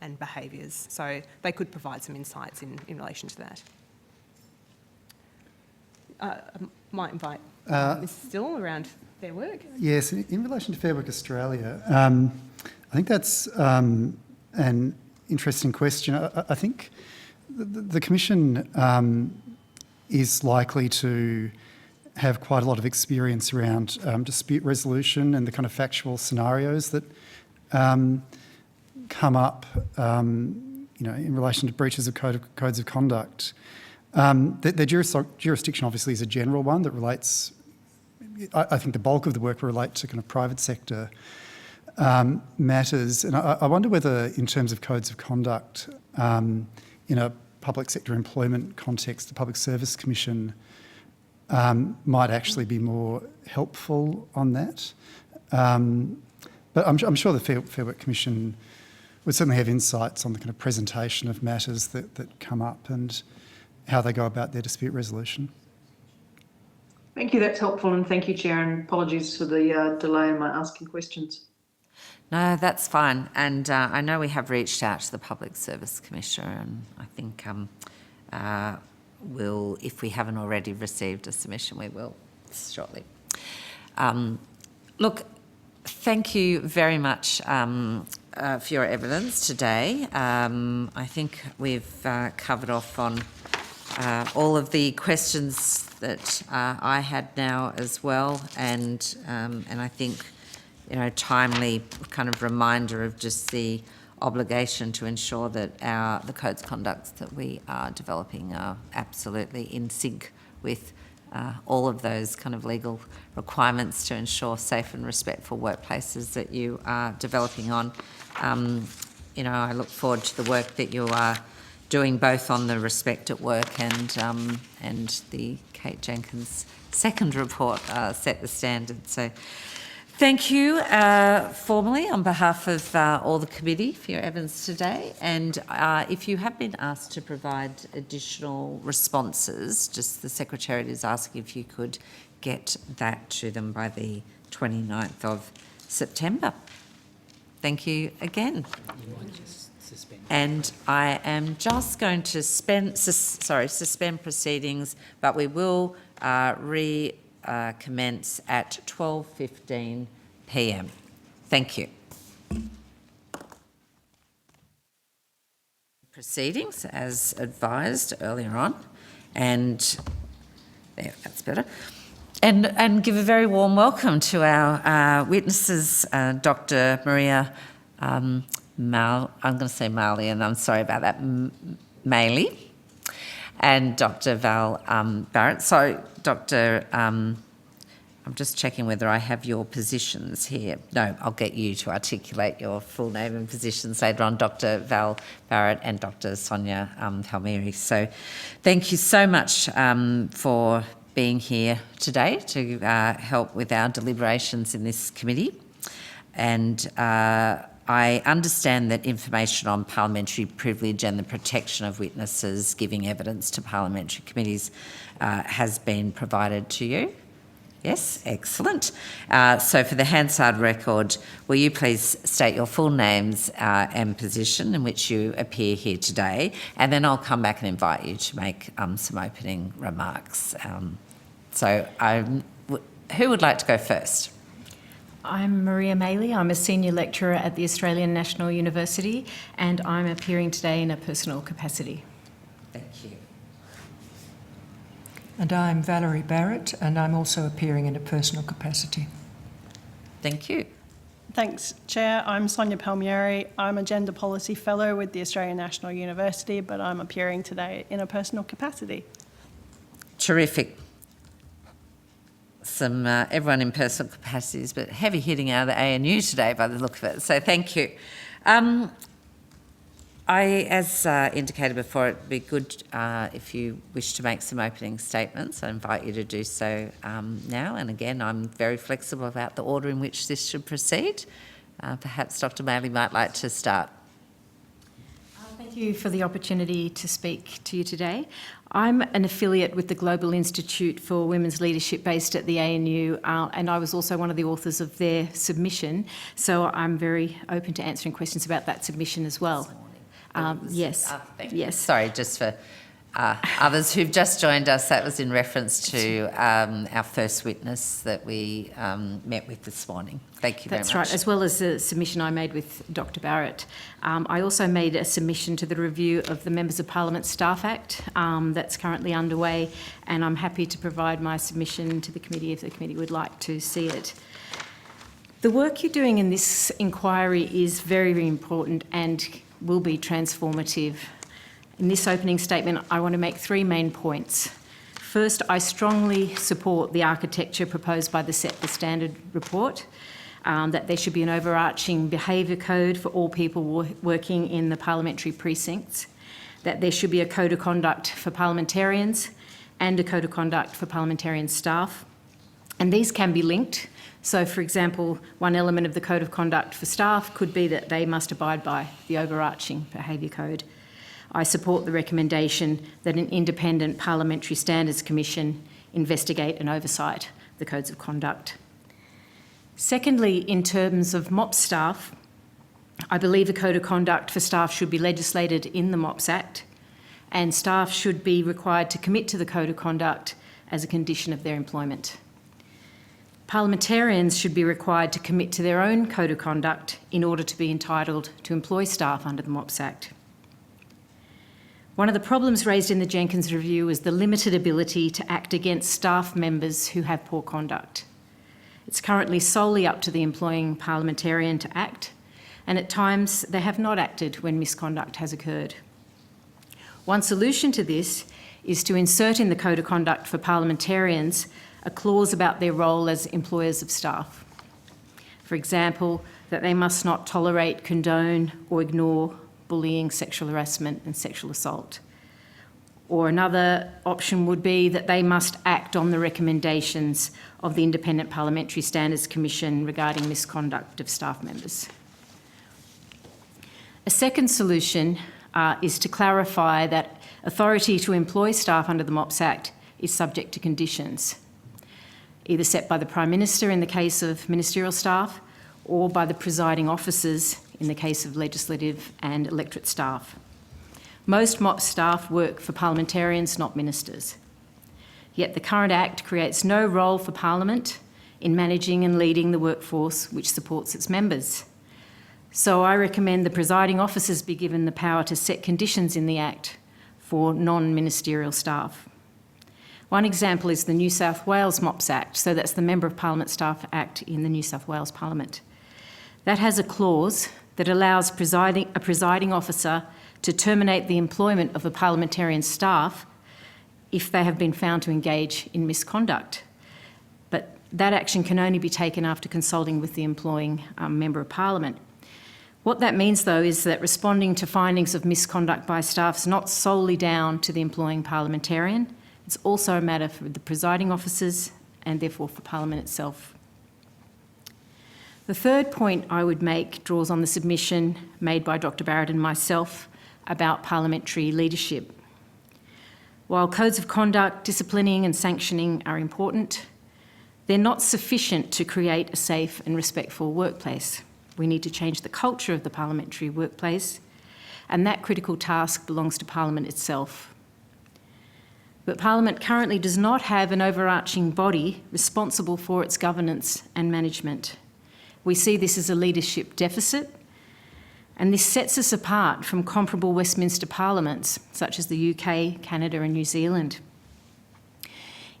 and behaviours. So they could provide some insights in relation to that. I might invite Ms. Still around Fair Work. Yes, in relation to Fair Work Australia, I think that's an interesting question. I think the Commission is likely to have quite a lot of experience around dispute resolution and the kind of factual scenarios that come up, in relation to breaches of codes of conduct. The jurisdiction obviously is a general one that relates. I think the bulk of the work will relate to kind of private sector matters, and I wonder whether, in terms of codes of conduct, in a public sector employment context, the Public Service Commission might actually be more helpful on that. But I'm sure the Fair Work Commission would certainly have insights on the kind of presentation of matters that come up and how they go about their dispute resolution. Thank you, that's helpful, and thank you, Chair, and apologies for the delay in my asking questions. No, that's fine. And I know we have reached out to the Public Service Commissioner, and I think if we haven't already received a submission, we will shortly. Look, thank you very much for your evidence today. I think we've covered off on all of the questions that I had now as well, and I think, you know, timely kind of reminder of just the obligation to ensure that the codes of conduct that we are developing are absolutely in sync with all of those kind of legal requirements to ensure safe and respectful workplaces that you are developing on. You know, I look forward to the work that you are doing both on the Respect at Work and the Kate Jenkins second report set the standard. So thank you formally on behalf of all the committee for your evidence today. And if you have been asked to provide additional responses, just the Secretariat is asking if you could get that to them by the 29th of September. Thank you again. And I am just going to suspend proceedings, but we will commence at 12:15 p.m. Thank you. Proceedings as advised earlier on, and there, that's better. And give a very warm welcome to our witnesses, Dr. Maria I'm going to say Marley, and I'm sorry about that, Maley, and Dr. Val Barrett. So, Dr. I'm just checking whether I have your positions here. No, I'll get you to articulate your full name and positions later on, Dr. Val Barrett and Dr. Sonia Palmieri. So thank you so much for being here today to help with our deliberations in this committee. And I understand that information on parliamentary privilege and the protection of witnesses giving evidence to parliamentary committees has been provided to you. Yes, excellent. So for the Hansard record, will you please state your full names and position in which you appear here today, and then I'll come back and invite you to make some opening remarks. Who would like to go first? I'm Maria Maley. I'm a senior lecturer at the Australian National University, and I'm appearing today in a personal capacity. Thank you. And I'm Valerie Barrett, and I'm also appearing in a personal capacity. Thank you. Thanks, Chair. I'm Sonia Palmieri. I'm a Gender Policy Fellow with the Australian National University, but I'm appearing today in a personal capacity. Terrific. Everyone in personal capacities, but heavy hitting out of the ANU today by the look of it. So thank you. As indicated before, it'd be good if you wish to make some opening statements. I invite you to do so now. And again, I'm very flexible about the order in which this should proceed. Perhaps Dr. Maley might like to start. Thank you for the opportunity to speak to you today. I'm an affiliate with the Global Institute for Women's Leadership based at the ANU, and I was also one of the authors of their submission, so I'm very open to answering questions about that submission as well. Yes. Thank you. Yes. Sorry, just for others who've just joined us, that was in reference to our first witness that we met with this morning. Thank you very much. That's right, as well as the submission I made with Dr. Barrett. I also made a submission to the review of the Members of Parliament Staff Act that's currently underway, and I'm happy to provide my submission to the committee if the committee would like to see it. The work you're doing in this inquiry is very, very important and will be transformative. In this opening statement, I want to make three main points. First, I strongly support the architecture proposed by the Set the Standard report, that there should be an overarching behaviour code for all people working in the parliamentary precincts, that there should be a code of conduct for parliamentarians and a code of conduct for parliamentarian staff. And these can be linked. So, for example, one element of the code of conduct for staff could be that they must abide by the overarching behaviour code. I support the recommendation that an independent Parliamentary Standards Commission investigate and oversight the codes of conduct. Secondly, in terms of MOPS staff, I believe a code of conduct for staff should be legislated in the MOPS Act, and staff should be required to commit to the Code of Conduct as a condition of their employment. Parliamentarians should be required to commit to their own Code of Conduct in order to be entitled to employ staff under the MOPS Act. One of the problems raised in the Jenkins Review is the limited ability to act against staff members who have poor conduct. It's currently solely up to the employing parliamentarian to act, and at times they have not acted when misconduct has occurred. One solution to this is to insert in the Code of Conduct for parliamentarians a clause about their role as employers of staff. For example, that they must not tolerate, condone or ignore bullying, sexual harassment and sexual assault. Or another option would be that they must act on the recommendations of the Independent Parliamentary Standards Commission regarding misconduct of staff members. A second solution is to clarify that authority to employ staff under the MOPS Act is subject to conditions, either set by the Prime Minister in the case of ministerial staff or by the presiding officers in the case of legislative and electorate staff. Most MOPS staff work for parliamentarians, not ministers. Yet the current Act creates no role for Parliament in managing and leading the workforce which supports its members. So I recommend the presiding officers be given the power to set conditions in the Act for non-ministerial staff. One example is the New South Wales MOPS Act, so that's the Member of Parliament Staff Act in the New South Wales Parliament. That has a clause that allows a presiding officer to terminate the employment of a parliamentarian staff if they have been found to engage in misconduct. But that action can only be taken after consulting with the employing Member of Parliament. What that means, though, is that responding to findings of misconduct by staff is not solely down to the employing parliamentarian. It's also a matter for the presiding officers and therefore for Parliament itself. The third point I would make draws on the submission made by Dr. Barrett and myself about parliamentary leadership. While codes of conduct, disciplining and sanctioning are important, they're not sufficient to create a safe and respectful workplace. We need to change the culture of the parliamentary workplace, and that critical task belongs to Parliament itself. But Parliament currently does not have an overarching body responsible for its governance and management. We see this as a leadership deficit, and this sets us apart from comparable Westminster parliaments, such as the UK, Canada and New Zealand.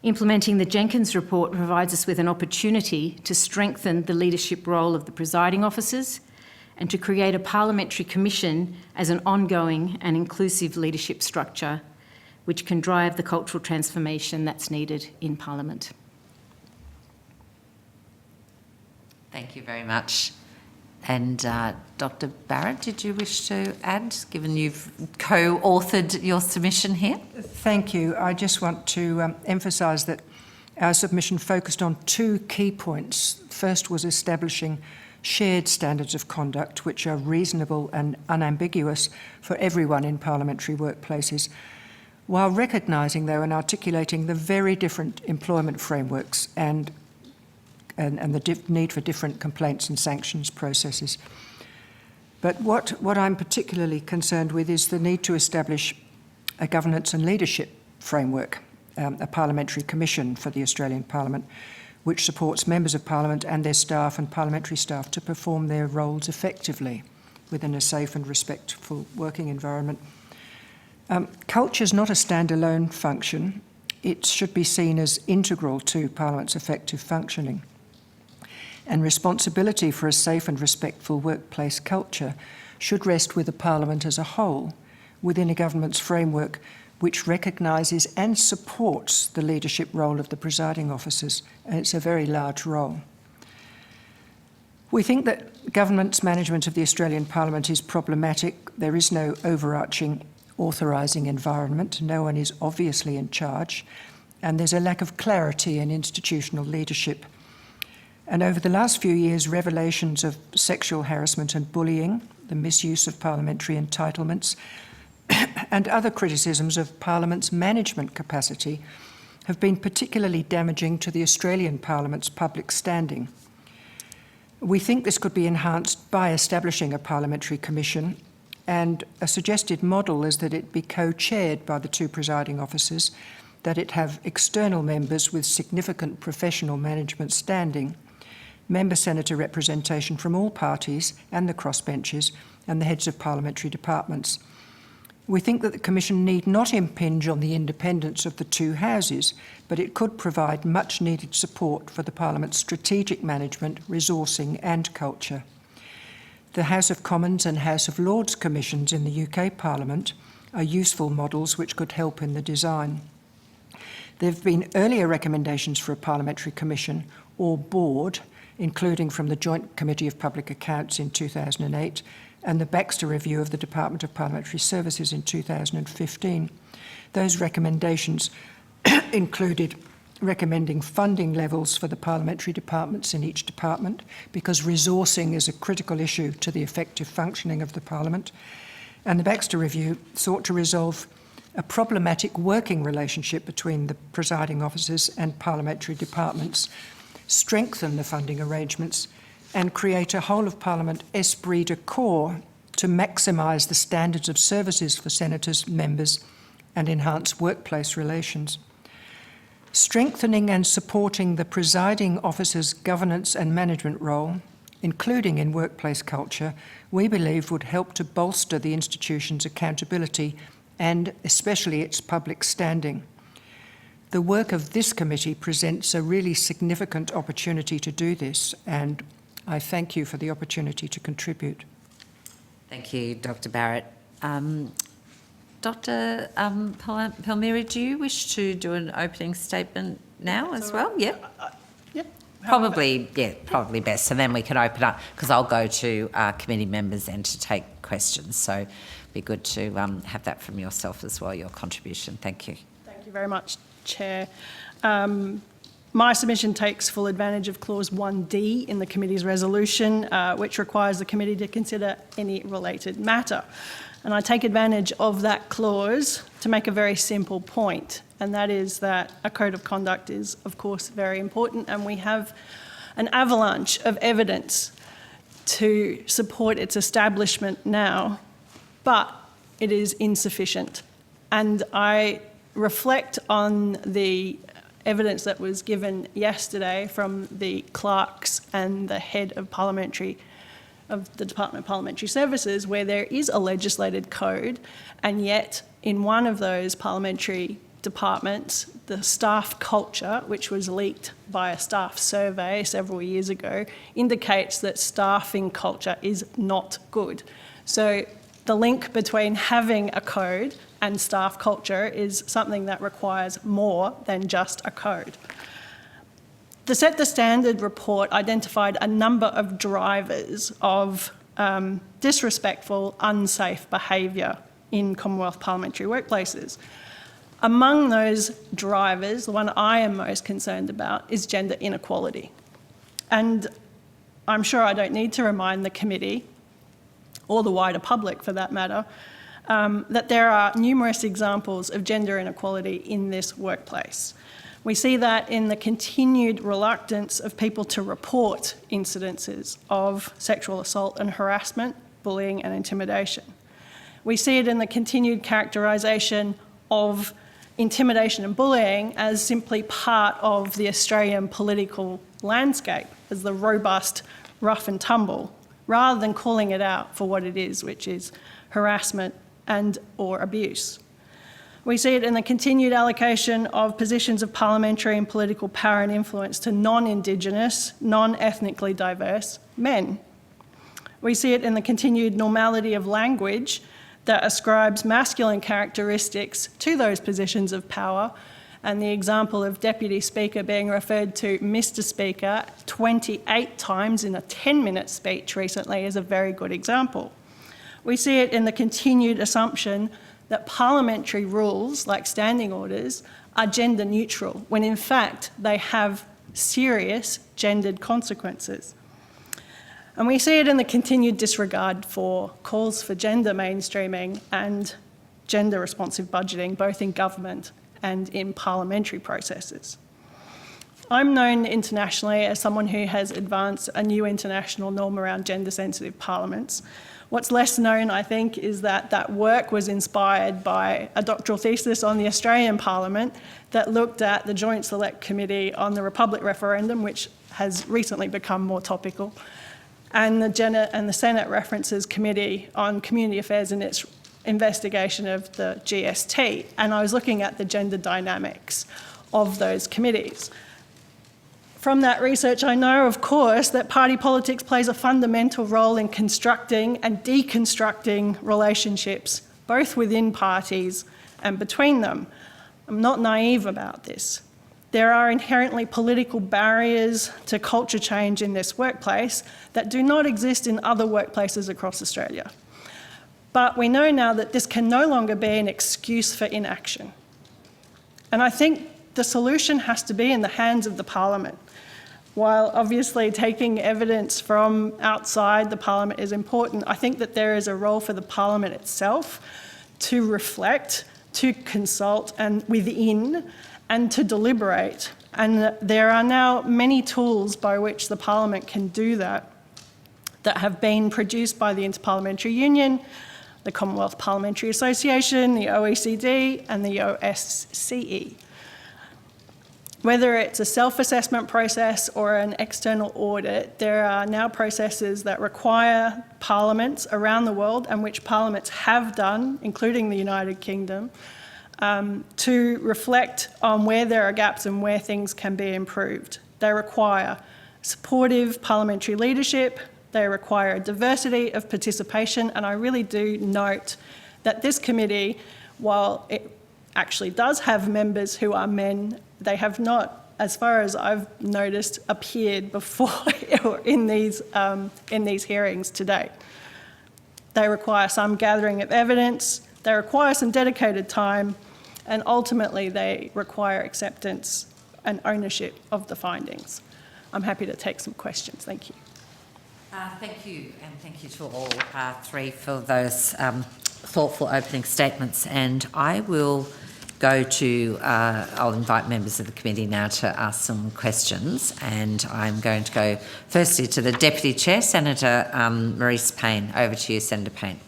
Implementing the Jenkins report provides us with an opportunity to strengthen the leadership role of the presiding officers and to create a parliamentary commission as an ongoing and inclusive leadership structure which can drive the cultural transformation that's needed in Parliament. Thank you very much. And Dr. Barrett, did you wish to add, given you've co-authored your submission here? Thank you. I just want to emphasise that our submission focused on two key points. First was establishing shared standards of conduct which are reasonable and unambiguous for everyone in parliamentary workplaces, while recognising, though, and articulating the very different employment frameworks and the need for different complaints and sanctions processes. But what I'm particularly concerned with is the need to establish a governance and leadership framework, a parliamentary commission for the Australian Parliament, which supports members of Parliament and their staff and parliamentary staff to perform their roles effectively within a safe and respectful working environment. Culture is not a standalone function. It should be seen as integral to Parliament's effective functioning. And responsibility for a safe and respectful workplace culture should rest with the Parliament as a whole, within a government's framework which recognises and supports the leadership role of the presiding officers, and it's a very large role. We think that government's management of the Australian Parliament is problematic. There is no overarching authorising environment. No one is obviously in charge, and there's a lack of clarity in institutional leadership. And over the last few years, revelations of sexual harassment and bullying, the misuse of parliamentary entitlements, and other criticisms of Parliament's management capacity have been particularly damaging to the Australian Parliament's public standing. We think this could be enhanced by establishing a parliamentary commission And a suggested model is that it be co-chaired by the 2 presiding officers, that it have external members with significant professional management standing, member senator representation from all parties and the crossbenches, and the heads of parliamentary departments. We think that the Commission need not impinge on the independence of the 2 houses, but it could provide much needed support for the Parliament's strategic management, resourcing and culture. The House of Commons and House of Lords commissions in the UK Parliament are useful models which could help in the design. There have been earlier recommendations for a parliamentary commission or board, including from the Joint Committee of Public Accounts in 2008 and the Baxter Review of the Department of Parliamentary Services in 2015. Those recommendations included recommending funding levels for the parliamentary departments in each department, because resourcing is a critical issue to the effective functioning of the Parliament. And the Baxter Review sought to resolve a problematic working relationship between the presiding officers and parliamentary departments, strengthen the funding arrangements, and create a whole-of-Parliament esprit de corps to maximise the standards of services for senators, members, and enhance workplace relations. Strengthening and supporting the presiding officer's governance and management role, including in workplace culture, we believe would help to bolster the institution's accountability and especially its public standing. The work of this committee presents a really significant opportunity to do this, and I thank you for the opportunity to contribute. Thank you, Dr. Barrett. Dr. Palmieri, do you wish to do an opening statement now as well? Yeah. Yeah. Probably best. So then we can open up, because I'll go to committee members and to take questions. So it'd be good to have that from yourself as well, your contribution. Thank you. Thank you very much, Chair. My submission takes full advantage of Clause 1D in the committee's resolution, which requires the committee to consider any related matter. And I take advantage of that clause to make a very simple point, and that is that a code of conduct is, of course, very important, and we have an avalanche of evidence to support its establishment now, but it is insufficient. And I reflect on the evidence that was given yesterday from the clerks and the head of the Department of Parliamentary Services, where there is a legislated code, and yet in one of those parliamentary departments, the staff culture, which was leaked by a staff survey several years ago, indicates that staffing culture is not good. So the link between having a code and staff culture is something that requires more than just a code. The Set the Standard report identified a number of drivers of disrespectful, unsafe behaviour in Commonwealth parliamentary workplaces. Among those drivers, the one I am most concerned about is gender inequality. And I'm sure I don't need to remind the committee, or the wider public for that matter, that there are numerous examples of gender inequality in this workplace. We see that in the continued reluctance of people to report incidences of sexual assault and harassment, bullying and intimidation. We see it in the continued characterisation of intimidation and bullying as simply part of the Australian political landscape, as the robust rough and tumble, rather than calling it out for what it is, which is harassment and or abuse. We see it in the continued allocation of positions of parliamentary and political power and influence to non-Indigenous, non-ethnically diverse men. We see it in the continued normality of language that ascribes masculine characteristics to those positions of power, and the example of Deputy Speaker being referred to Mr. Speaker 28 times in a 10-minute speech recently is a very good example. We see it in the continued assumption that parliamentary rules, like standing orders, are gender neutral, when in fact they have serious gendered consequences. And we see it in the continued disregard for calls for gender mainstreaming and gender-responsive budgeting, both in government and in parliamentary processes. I'm known internationally as someone who has advanced a new international norm around gender-sensitive parliaments. What's less known, I think, is that that work was inspired by a doctoral thesis on the Australian Parliament that looked at the Joint Select Committee on the Republic referendum, which has recently become more topical, and the Senate References Committee on Community Affairs in its investigation of the GST. And I was looking at the gender dynamics of those committees. From that research, I know, of course, that party politics plays a fundamental role in constructing and deconstructing relationships, both within parties and between them. I'm not naive about this. There are inherently political barriers to culture change in this workplace that do not exist in other workplaces across Australia. But we know now that this can no longer be an excuse for inaction. And I think the solution has to be in the hands of the Parliament. While obviously taking evidence from outside the Parliament is important, I think that there is a role for the Parliament itself to reflect, to consult and within, and to deliberate. And there are now many tools by which the Parliament can do that have been produced by the Interparliamentary Union, the Commonwealth Parliamentary Association, the OECD and the OSCE. Whether it's a self-assessment process or an external audit, there are now processes that require parliaments around the world, and which parliaments have done, including the United Kingdom, to reflect on where there are gaps and where things can be improved. They require supportive parliamentary leadership, they require a diversity of participation, and I really do note that this committee, while it actually does have members who are men, they have not, as far as I've noticed, appeared before in these hearings to date. They require some gathering of evidence, they require some dedicated time, and ultimately they require acceptance and ownership of the findings. I'm happy to take some questions. Thank you. Thank you, and thank you to all three for those thoughtful opening statements. And I will go to, I'll invite members of the committee now to ask some questions, and I'm going to go firstly to the Deputy Chair, Senator Marise Payne. Over to you, Senator Payne.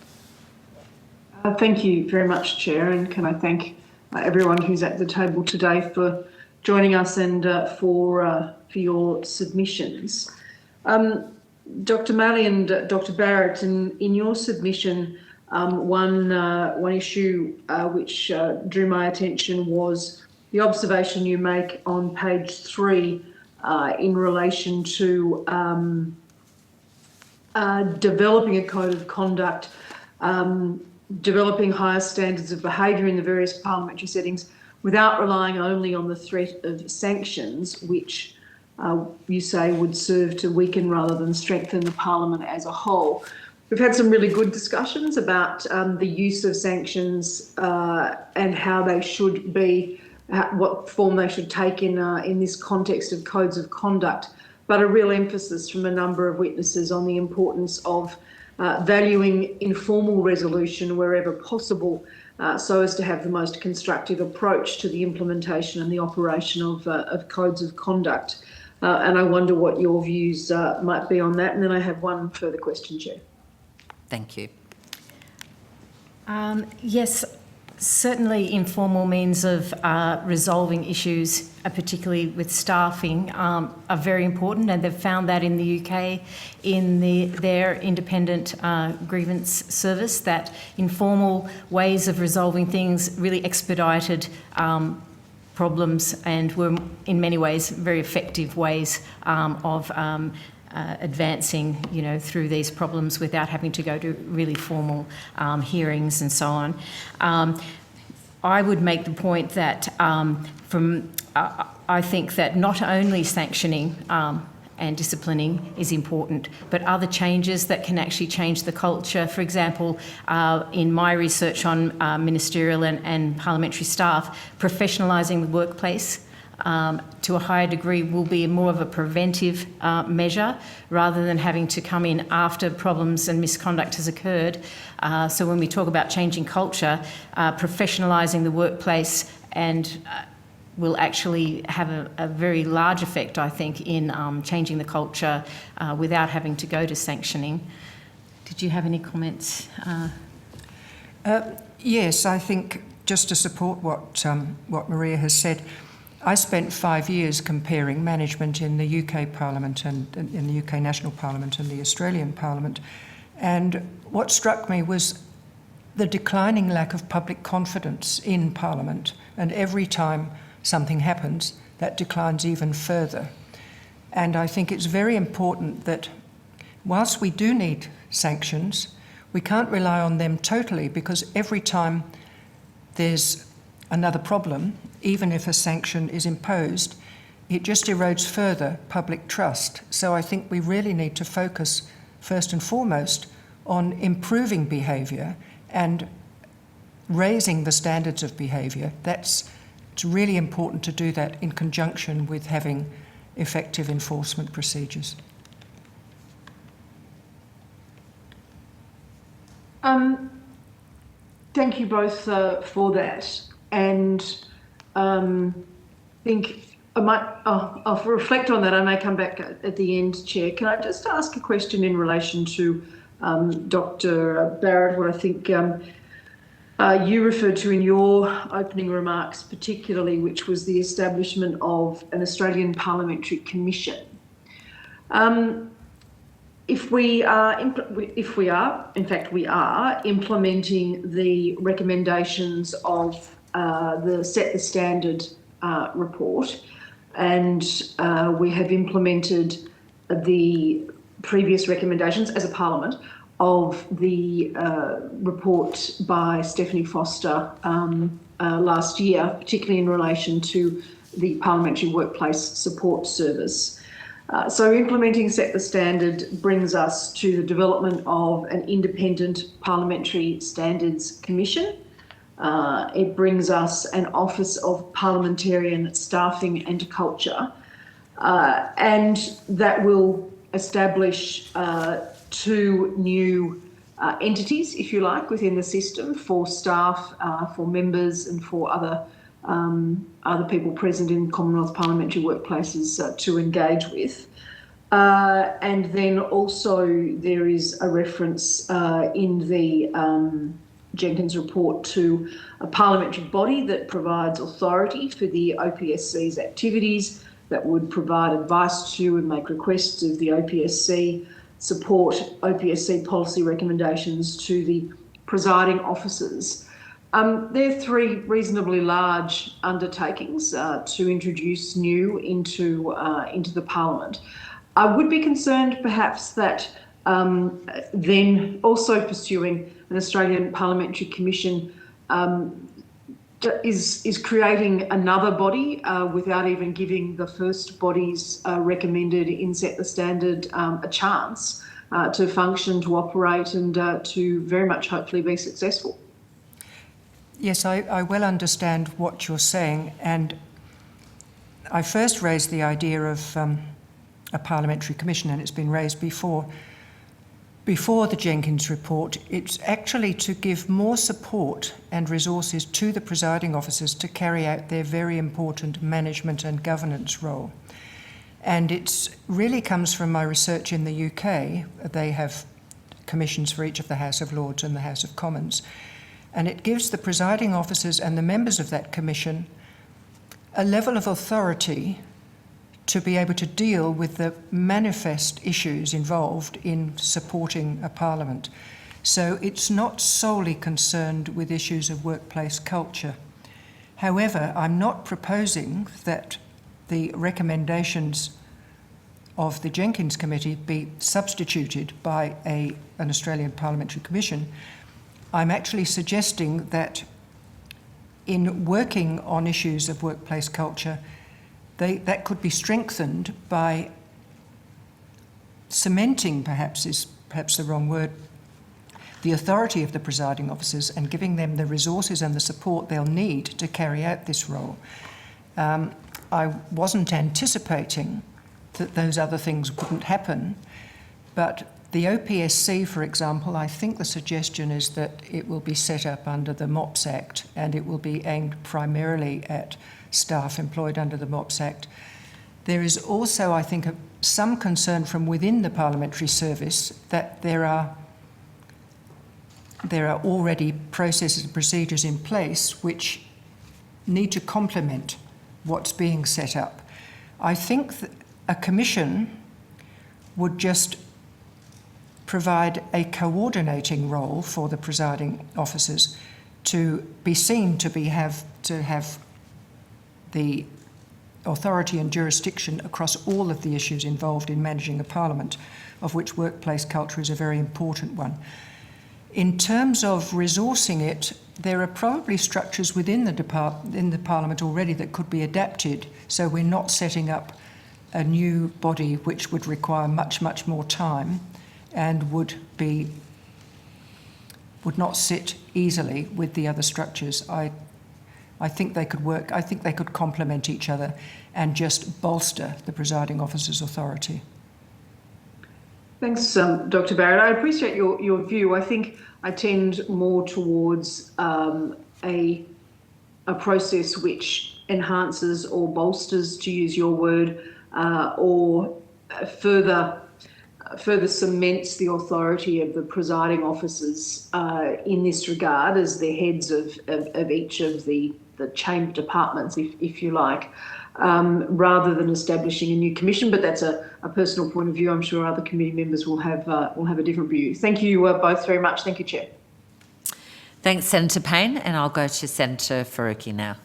Thank you very much, Chair, and can I thank everyone who's at the table today for joining us and for your submissions. Dr. Malley and Dr. Barrett, in your submission, one issue which drew my attention was the observation you make on page 3 in relation to developing a code of conduct, developing higher standards of behaviour in the various parliamentary settings without relying only on the threat of sanctions, which you say would serve to weaken rather than strengthen the Parliament as a whole. We've had some really good discussions about the use of sanctions and how they should be, what form they should take in this context of codes of conduct, but a real emphasis from a number of witnesses on the importance of valuing informal resolution wherever possible, so as to have the most constructive approach to the implementation and the operation of codes of conduct. And I wonder what your views might be on that. And then I have one further question, Chair. Thank you. Yes, certainly informal means of resolving issues, particularly with staffing, are very important, and they've found that in the UK, in their independent grievance service, that informal ways of resolving things really expedited problems and were in many ways very effective ways of advancing, through these problems without having to go to really formal hearings and so on. I would make the point that I think that not only sanctioning and disciplining is important, but other changes that can actually change the culture. For example, in my research on ministerial and parliamentary staff, professionalising the workplace to a higher degree will be more of a preventive measure rather than having to come in after problems and misconduct has occurred. So when we talk about changing culture, professionalising the workplace and will actually have a very large effect, I think, in changing the culture without having to go to sanctioning. Did you have any comments? Yes, I think just to support what Maria has said, I spent 5 years comparing management in the UK Parliament and in the UK National Parliament and the Australian Parliament. And what struck me was the declining lack of public confidence in Parliament. And every time something happens, that declines even further. And I think it's very important that whilst we do need sanctions, we can't rely on them totally, because every time there's another problem, even if a sanction is imposed, it just erodes further public trust. So I think we really need to focus first and foremost on improving behaviour and raising the standards of behaviour. It's really important to do that in conjunction with having effective enforcement procedures. Thank you both for that. And think I might, I'll reflect on that. I may come back at the end, Chair. Can I just ask a question in relation to Dr. Barrett, what I think you referred to in your opening remarks particularly, which was the establishment of an Australian Parliamentary Commission. If we are, in fact, we are implementing the recommendations of the Set the Standard report, and we have implemented the previous recommendations as a Parliament of the report by Stephanie Foster last year, particularly in relation to the Parliamentary Workplace Support Service. So implementing Set the Standard brings us to the development of an independent Parliamentary Standards Commission. It brings us an Office of Parliamentarian Staffing and Culture, and that will establish 2 new entities, if you like, within the system for staff, for members and for other people present in Commonwealth parliamentary workplaces to engage with. And then also there is a reference in the Jenkins report to a parliamentary body that provides authority for the OPSC's activities, that would provide advice to and make requests of the OPSC, support OPSC policy recommendations to the presiding officers. They're 3 reasonably large undertakings to introduce new into the Parliament. I would be concerned perhaps that then also pursuing an Australian Parliamentary Commission is creating another body without even giving the first bodies recommended in Set the Standard a chance to function, to operate and to very much hopefully be successful. Yes, I well understand what you're saying, and I first raised the idea of a parliamentary commission, and it's been raised before the Jenkins report. It's actually to give more support and resources to the presiding officers to carry out their very important management and governance role. And it really comes from my research in the UK. They have commissions for each of the House of Lords and the House of Commons. And it gives the presiding officers and the members of that commission a level of authority to be able to deal with the manifest issues involved in supporting a parliament. So it's not solely concerned with issues of workplace culture. However, I'm not proposing that the recommendations of the Jenkins Committee be substituted by an Australian Parliamentary Commission. I'm actually suggesting that in working on issues of workplace culture, that could be strengthened by cementing, perhaps the wrong word, the authority of the presiding officers and giving them the resources and the support they'll need to carry out this role. I wasn't anticipating that those other things wouldn't happen, but The OPSC, for example, I think the suggestion is that it will be set up under the MOPS Act, and it will be aimed primarily at staff employed under the MOPS Act. There is also, I think, some concern from within the Parliamentary Service that there are already processes and procedures in place which need to complement what's being set up. I think that a commission would just provide a coordinating role for the presiding officers to be seen to have the authority and jurisdiction across all of the issues involved in managing a parliament, of which workplace culture is a very important one. In terms of resourcing it, there are probably structures within the Parliament already that could be adapted, so we're not setting up a new body which would require much, much more time and would not sit easily with the other structures. I think they could work, I think they could complement each other and just bolster the presiding officer's authority. Thanks, Dr. Barrett. I appreciate your view. I think I tend more towards a process which enhances or bolsters, to use your word, or further cements the authority of the presiding officers in this regard as the heads of each of the chamber departments, if you like, rather than establishing a new commission. But that's a personal point of view. I'm sure other committee members will have a different view. Thank you both very much. Thank you, Chair. Thanks, Senator Payne, and I'll go to Senator Faruqi now.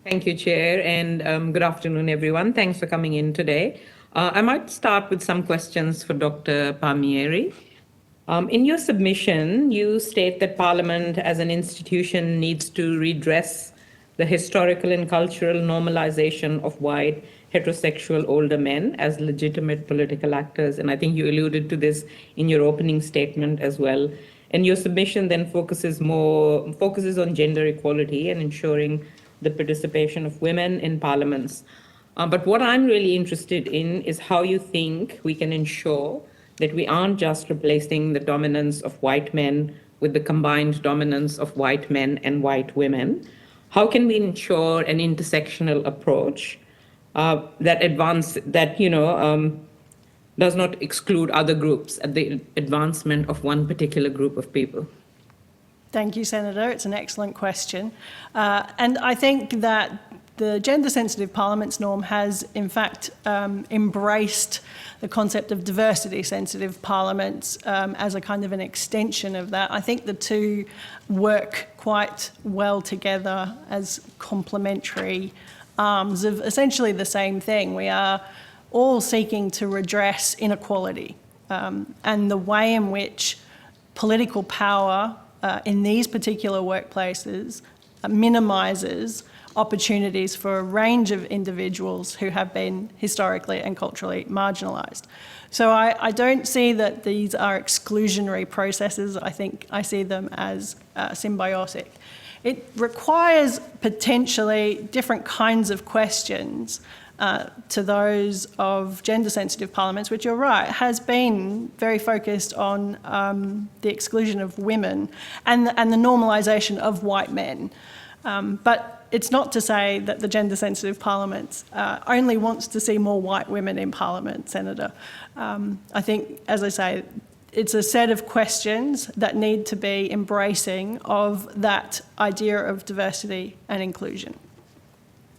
Thank you, Chair, and good afternoon, everyone. Thanks for coming in today. I might start with some questions for Dr. Parliamentary. In your submission, you state that Parliament as an institution needs to redress the historical and cultural normalization of white heterosexual older men as legitimate political actors. And I think you alluded to this in your opening statement as well. And your submission then focuses on gender equality and ensuring the participation of women in parliaments. But what I'm really interested in is how you think we can ensure that we aren't just replacing the dominance of white men with the combined dominance of white men and white women. How can we ensure an intersectional approach that does not exclude other groups at the advancement of one particular group of people? Thank you, Senator. It's an excellent question. And I think that the gender-sensitive parliaments norm has, in fact, embraced the concept of diversity-sensitive parliaments as a kind of an extension of that. I think the two work quite well together as complementary arms of essentially the same thing. We are all seeking to redress inequality, and the way in which political power in these particular workplaces minimises opportunities for a range of individuals who have been historically and culturally marginalised. So I don't see that these are exclusionary processes. I think I see them as symbiotic. It requires potentially different kinds of questions to those of gender-sensitive parliaments, which you're right, has been very focused on the exclusion of women and the normalisation of white men. But it's not to say that the gender-sensitive parliament only wants to see more white women in parliament, Senator. I think, as I say, it's a set of questions that need to be embracing of that idea of diversity and inclusion.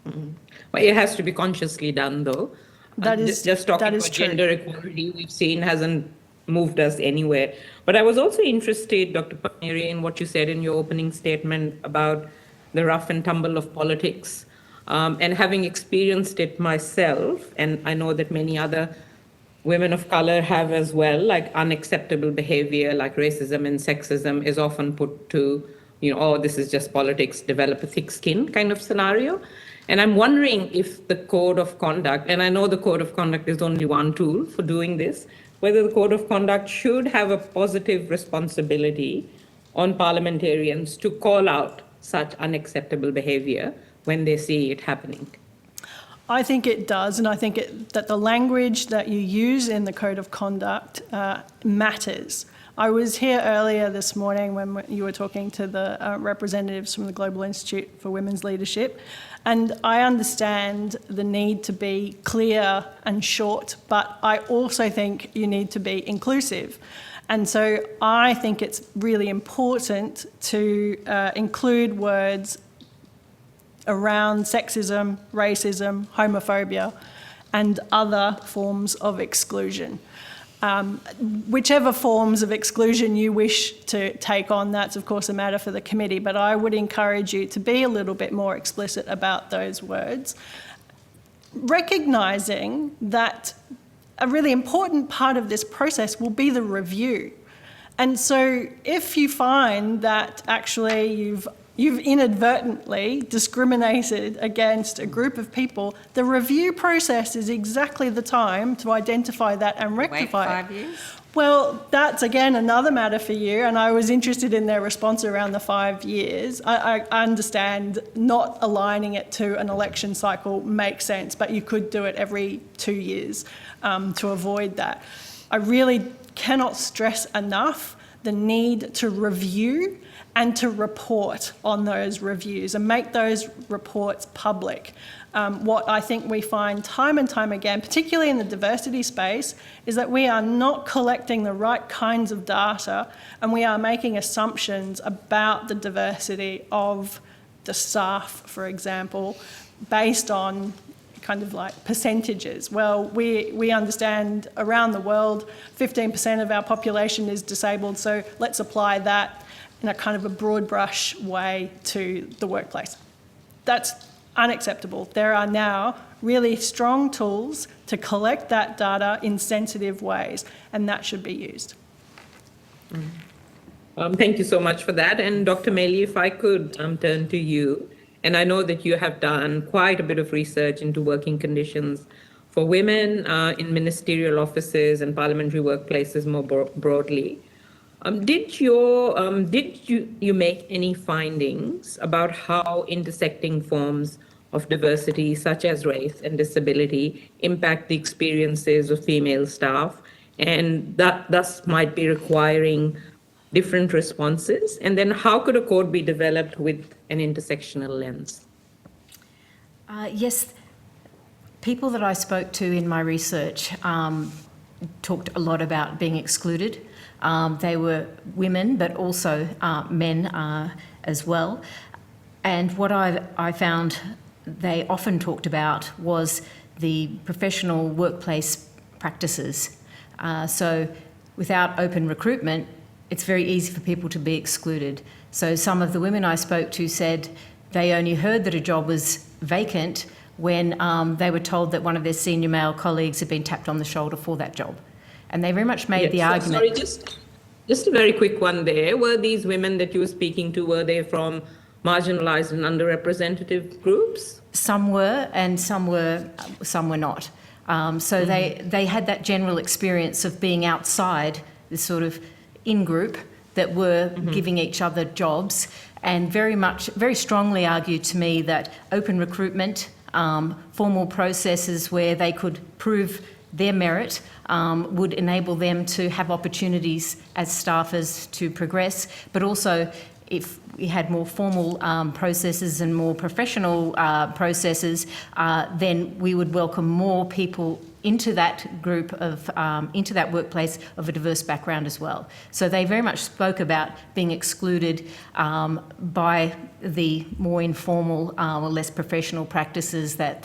Mm-hmm. Well, it has to be consciously done, though. Just talking about gender equality, we've seen hasn't moved us anywhere. But I was also interested, Dr. Parliamentary, in what you said in your opening statement about the rough and tumble of politics. And having experienced it myself, and I know that many other women of color have as well, like unacceptable behavior like racism and sexism is often put to, oh, this is just politics, develop a thick skin kind of scenario. And I'm wondering if the code of conduct, and I know the code of conduct is only one tool for doing this, whether the code of conduct should have a positive responsibility on parliamentarians to call out such unacceptable behavior when they see it happening. I think it does, and I think that the language that you use in the Code of Conduct matters. I was here earlier this morning when you were talking to the representatives from the Global Institute for Women's Leadership, and I understand the need to be clear and short, but I also think you need to be inclusive. And so I think it's really important to include words around sexism, racism, homophobia, and other forms of exclusion. Whichever forms of exclusion you wish to take on, that's of course a matter for the committee, but I would encourage you to be a little bit more explicit about those words, recognising that a really important part of this process will be the review. And so if you find that actually you've inadvertently discriminated against a group of people, the review process is exactly the time to identify that and rectify it. Wait 5 years? Well, that's again another matter for you, and I was interested in their response around the 5 years. I understand not aligning it to an election cycle makes sense, but you could do it every 2 years to avoid that. I really cannot stress enough the need to review and to report on those reviews and make those reports public. What I think we find time and time again, particularly in the diversity space, is that we are not collecting the right kinds of data, and we are making assumptions about the diversity of the staff, for example, based on kind of like percentages. Well, we understand around the world 15% of our population is disabled, so let's apply that in a kind of a broad brush way to the workplace. That's unacceptable. There are now really strong tools to collect that data in sensitive ways, and that should be used. Thank you so much for that. And Dr. Melly, if I could turn to you, and I know that you have done quite a bit of research into working conditions for women in ministerial offices and parliamentary workplaces more broadly. Did you make any findings about how intersecting forms of diversity, such as race and disability, impact the experiences of female staff, and that thus might be requiring different responses? And then how could a code be developed with an intersectional lens? Yes, people that I spoke to in my research talked a lot about being excluded. They were women, but also men as well. And what I found they often talked about was the professional workplace practices. So without open recruitment, it's very easy for people to be excluded. So some of the women I spoke to said they only heard that a job was vacant when they were told that one of their senior male colleagues had been tapped on the shoulder for that job. And they very much made the argument... Sorry, just a very quick one there. Were these women that you were speaking to, were they from marginalised and underrepresented groups? Some were, and some were not. So they had that general experience of being outside this sort of in-group that were giving each other jobs, and very strongly argued to me that open recruitment, formal processes where they could prove their merit would enable them to have opportunities as staffers to progress, but also if we had more formal processes and more professional processes, then we would welcome more people into that group of, into that workplace of a diverse background as well. So they very much spoke about being excluded by the more informal or less professional practices that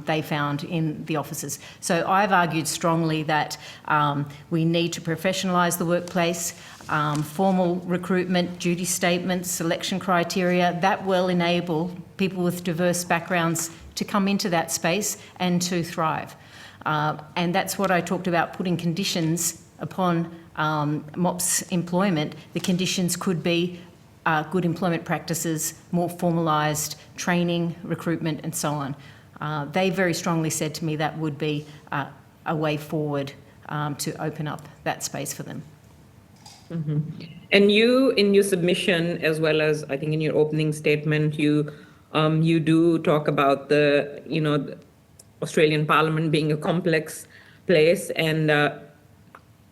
they found in the offices. So I've argued strongly that we need to professionalise the workplace. Formal recruitment, duty statements, selection criteria, that will enable people with diverse backgrounds to come into that space and to thrive. And that's what I talked about, putting conditions upon MOPS employment. The conditions could be good employment practices, more formalised training, recruitment and so on. They very strongly said to me that would be a way forward to open up that space for them. And you, in your submission, as well as I think in your opening statement, you do talk about the Australian Parliament being a complex place, and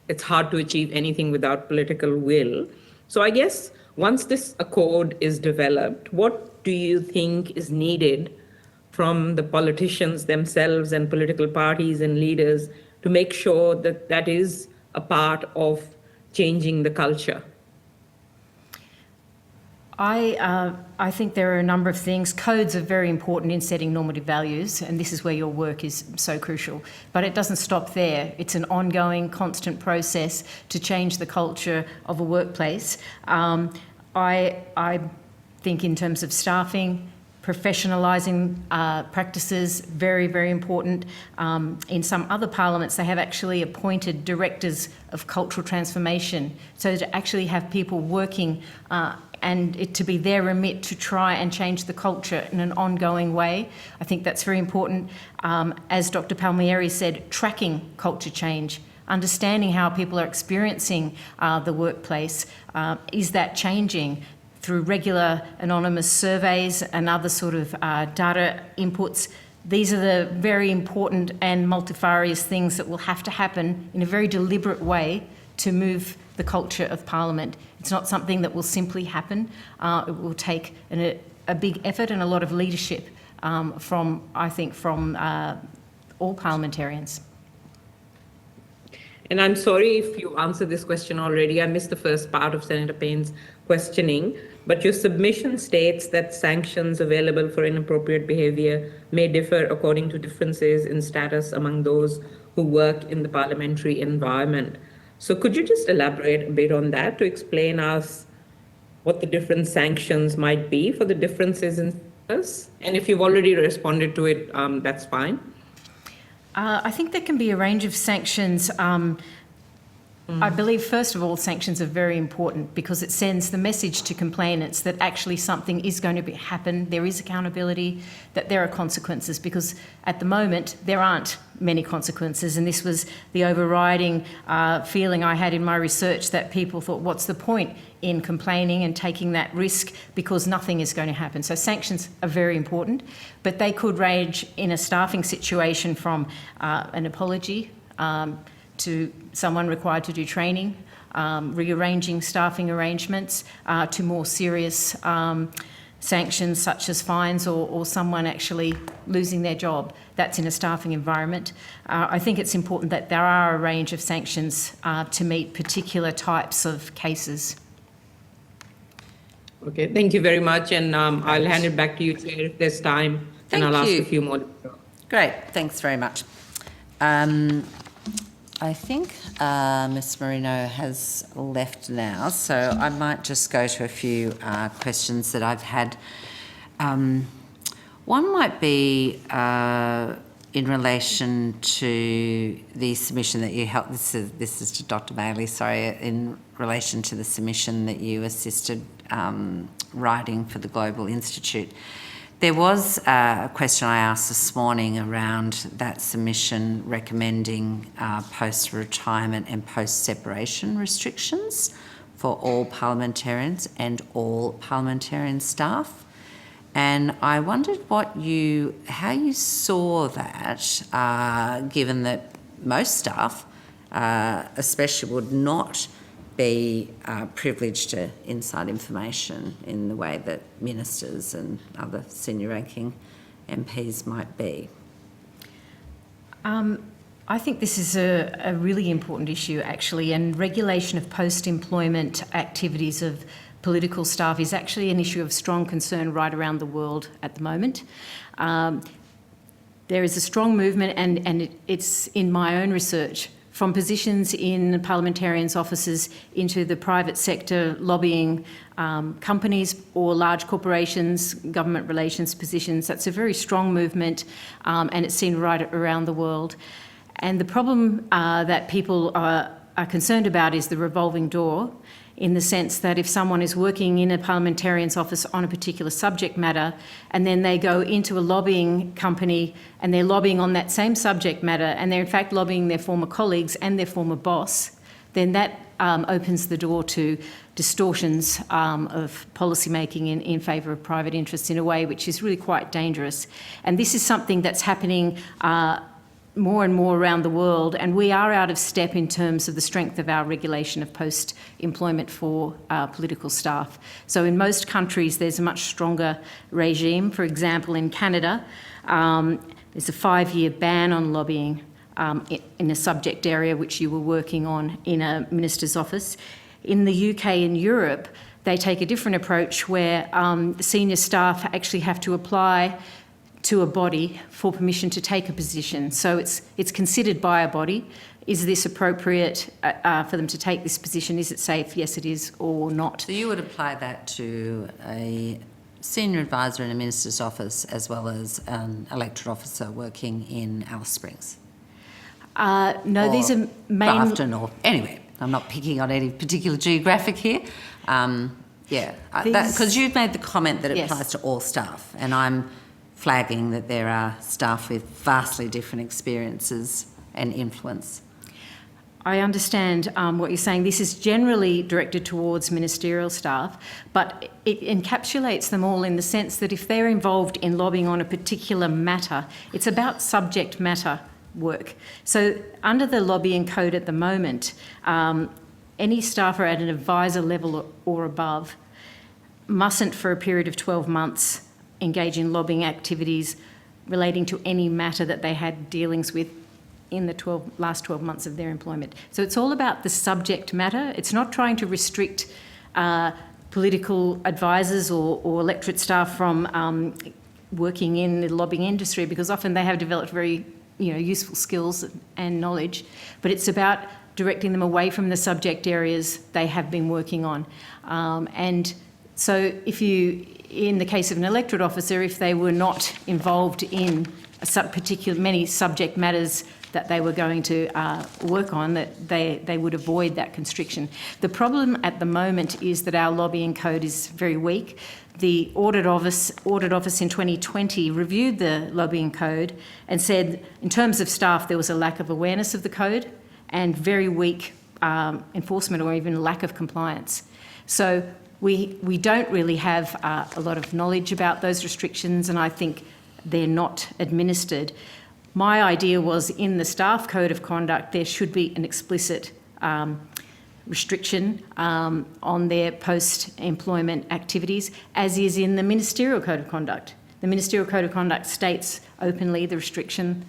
it's hard to achieve anything without political will. So I guess once this accord is developed, what do you think is needed from the politicians themselves and political parties and leaders to make sure that that is a part of changing the culture? I think there are a number of things. Codes are very important in setting normative values, and this is where your work is so crucial. But it doesn't stop there. It's an ongoing, constant process to change the culture of a workplace. I think in terms of staffing, professionalising practices, very, very important. In some other parliaments, they have actually appointed directors of cultural transformation, so to actually have people working and it to be their remit to try and change the culture in an ongoing way. I think that's very important. As Dr. Palmieri said, tracking culture change, understanding how people are experiencing the workplace. Is that changing? Through regular anonymous surveys and other sort of data inputs. These are the very important and multifarious things that will have to happen in a very deliberate way to move the culture of Parliament. It's not something that will simply happen. It will take a big effort and a lot of leadership from all parliamentarians. And I'm sorry if you answered this question already. I missed the first part of Senator Payne's questioning, but your submission states that sanctions available for inappropriate behaviour may differ according to differences in status among those who work in the parliamentary environment. So could you just elaborate a bit on that to explain us what the different sanctions might be for the differences in status? And if you've already responded to it, that's fine. I think there can be a range of sanctions. I believe, first of all, sanctions are very important because it sends the message to complainants that actually something is going to happen, there is accountability, that there are consequences, because at the moment there aren't many consequences, and this was the overriding feeling I had in my research, that people thought, what's the point in complaining and taking that risk because nothing is going to happen. So sanctions are very important, but they could range in a staffing situation from an apology to someone required to do training, rearranging staffing arrangements, to more serious sanctions such as fines or someone actually losing their job. That's in a staffing environment. I think it's important that there are a range of sanctions to meet particular types of cases. Okay, thank you very much, and I'll hand it back to you, Chair, if there's time, and I'll ask a few more. Great, thanks very much. I think Ms Marino has left now, so I might just go to a few questions that I've had. One might be in relation to the submission that you helped, this is to Dr Bailey, sorry, in relation to the submission that you assisted writing for the Global Institute. There was a question I asked this morning around that submission recommending post-retirement and post-separation restrictions for all parliamentarians and all parliamentarian staff. And I wondered how you saw that, given that most staff, especially, would not be privileged to inside information in the way that ministers and other senior ranking MPs might be. I think this is a really important issue, actually, and regulation of post-employment activities of political staff is actually an issue of strong concern right around the world at the moment. There is a strong movement, and it's in my own research, from positions in parliamentarians' offices into the private sector, lobbying companies or large corporations, government relations positions. That's a very strong movement, and it's seen right around the world. And the problem that people are concerned about is the revolving door, in the sense that if someone is working in a parliamentarian's office on a particular subject matter and then they go into a lobbying company and they're lobbying on that same subject matter and they're in fact lobbying their former colleagues and their former boss, then that opens the door to distortions of policy making in favour of private interests in a way which is really quite dangerous. And this is something that's happening more and more around the world, and we are out of step in terms of the strength of our regulation of post-employment for political staff. So in most countries there's a much stronger regime. For example, in Canada, there's a 5-year ban on lobbying in a subject area which you were working on in a minister's office. In the UK and Europe, they take a different approach where senior staff actually have to apply to a body for permission to take a position. So it's considered by a body. Is this appropriate for them to take this position? Is it safe? Yes, it is, or not. So you would apply that to a senior advisor in a minister's office as well as an elected officer working in Alice Springs? No, these are mainly... Grafton or... Anyway, I'm not picking on any particular geographic here. Because you've made the comment that it applies to all staff, and I'm flagging that there are staff with vastly different experiences and influence. I understand what you're saying. This is generally directed towards ministerial staff, but it encapsulates them all in the sense that if they're involved in lobbying on a particular matter, it's about subject matter work. So under the lobbying code at the moment, any staffer at an advisor level or above mustn't, for a period of 12 months, engage in lobbying activities relating to any matter that they had dealings with in the last 12 months of their employment. So it's all about the subject matter. It's not trying to restrict political advisors or electorate staff from working in the lobbying industry, because often they have developed very useful skills and knowledge, but it's about directing them away from the subject areas they have been working on. And so in the case of an electorate officer, if they were not involved in many subject matters that they were going to work on, that they would avoid that constriction. The problem at the moment is that our lobbying code is very weak. The Audit Office in 2020 reviewed the lobbying code and said, in terms of staff, there was a lack of awareness of the code and very weak enforcement or even lack of compliance. So we don't really have a lot of knowledge about those restrictions, and I think they're not administered. My idea was in the staff code of conduct there should be an explicit restriction on their post-employment activities, as is in the ministerial code of conduct. The ministerial code of conduct states openly the restriction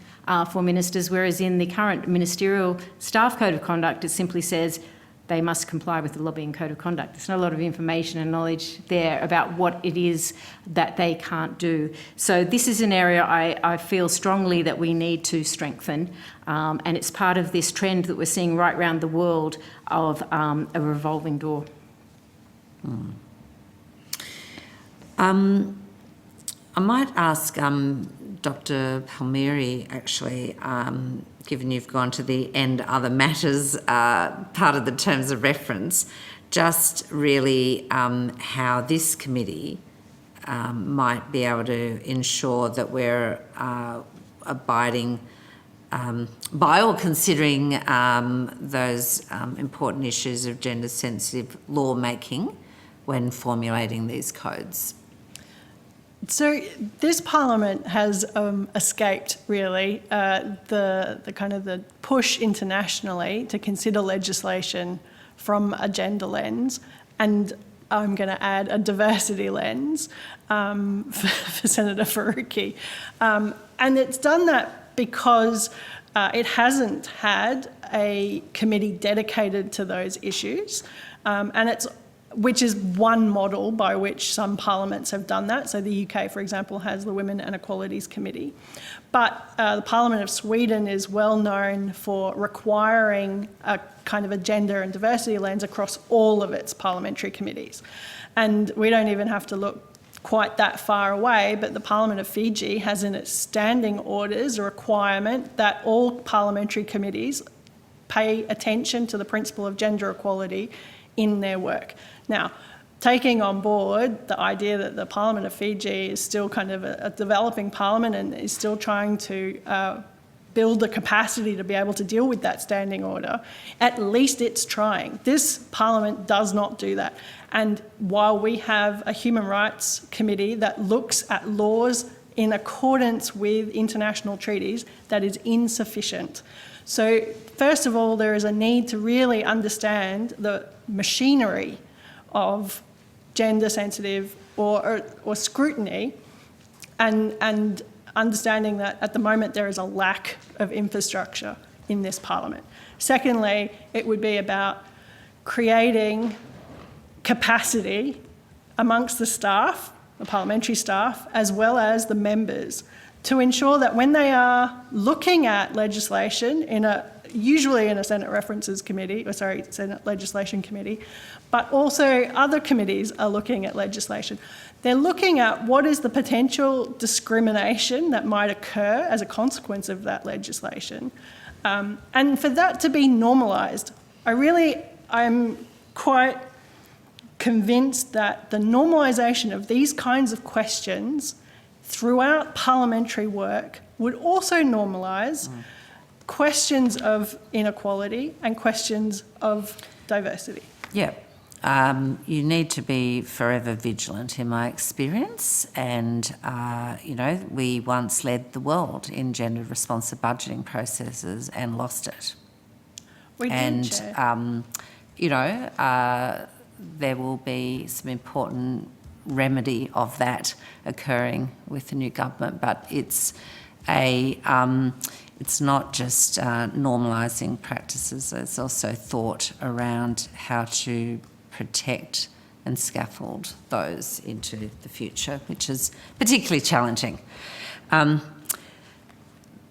for ministers, whereas in the current ministerial staff code of conduct it simply says they must comply with the lobbying code of conduct. There's not a lot of information and knowledge there about what it is that they can't do. So this is an area I feel strongly that we need to strengthen, and it's part of this trend that we're seeing right around the world of a revolving door. I might ask Dr. Palmieri, actually, given you've gone to the end other matters part of the terms of reference, just really how this committee might be able to ensure that we're abiding by or considering those important issues of gender-sensitive lawmaking when formulating these codes. So this Parliament has escaped really the kind of the push internationally to consider legislation from a gender lens, and I'm going to add a diversity lens for Senator Faruqi. And it's done that because it hasn't had a committee dedicated to those issues, which is one model by which some parliaments have done that. So the UK, for example, has the Women and Equalities Committee. But the Parliament of Sweden is well known for requiring a kind of a gender and diversity lens across all of its parliamentary committees. And we don't even have to look quite that far away, but the Parliament of Fiji has in its standing orders a requirement that all parliamentary committees pay attention to the principle of gender equality in their work. Now, taking on board the idea that the Parliament of Fiji is still kind of a developing parliament and is still trying to build the capacity to be able to deal with that standing order, at least it's trying. This Parliament does not do that. And while we have a Human Rights Committee that looks at laws in accordance with international treaties, that is insufficient. So first of all, there is a need to really understand the machinery of gender sensitive or scrutiny and understanding that at the moment there is a lack of infrastructure in this Parliament. Secondly, it would be about creating capacity amongst the staff, the parliamentary staff, as well as the members, to ensure that when they are looking at legislation usually in a Senate References Committee, Senate Legislation Committee, but also other committees are looking at legislation. They're looking at what is the potential discrimination that might occur as a consequence of that legislation. And for that to be normalised, I'm quite convinced that the normalisation of these kinds of questions throughout parliamentary work would also normalise questions of inequality and questions of diversity. Yeah. You need to be forever vigilant, in my experience. And, we once led the world in gender-responsive budgeting processes and lost it. We did, Chair. There will be some important remedy of that occurring with the new government, but it's not just normalising practices, it's also thought around how to protect and scaffold those into the future, which is particularly challenging.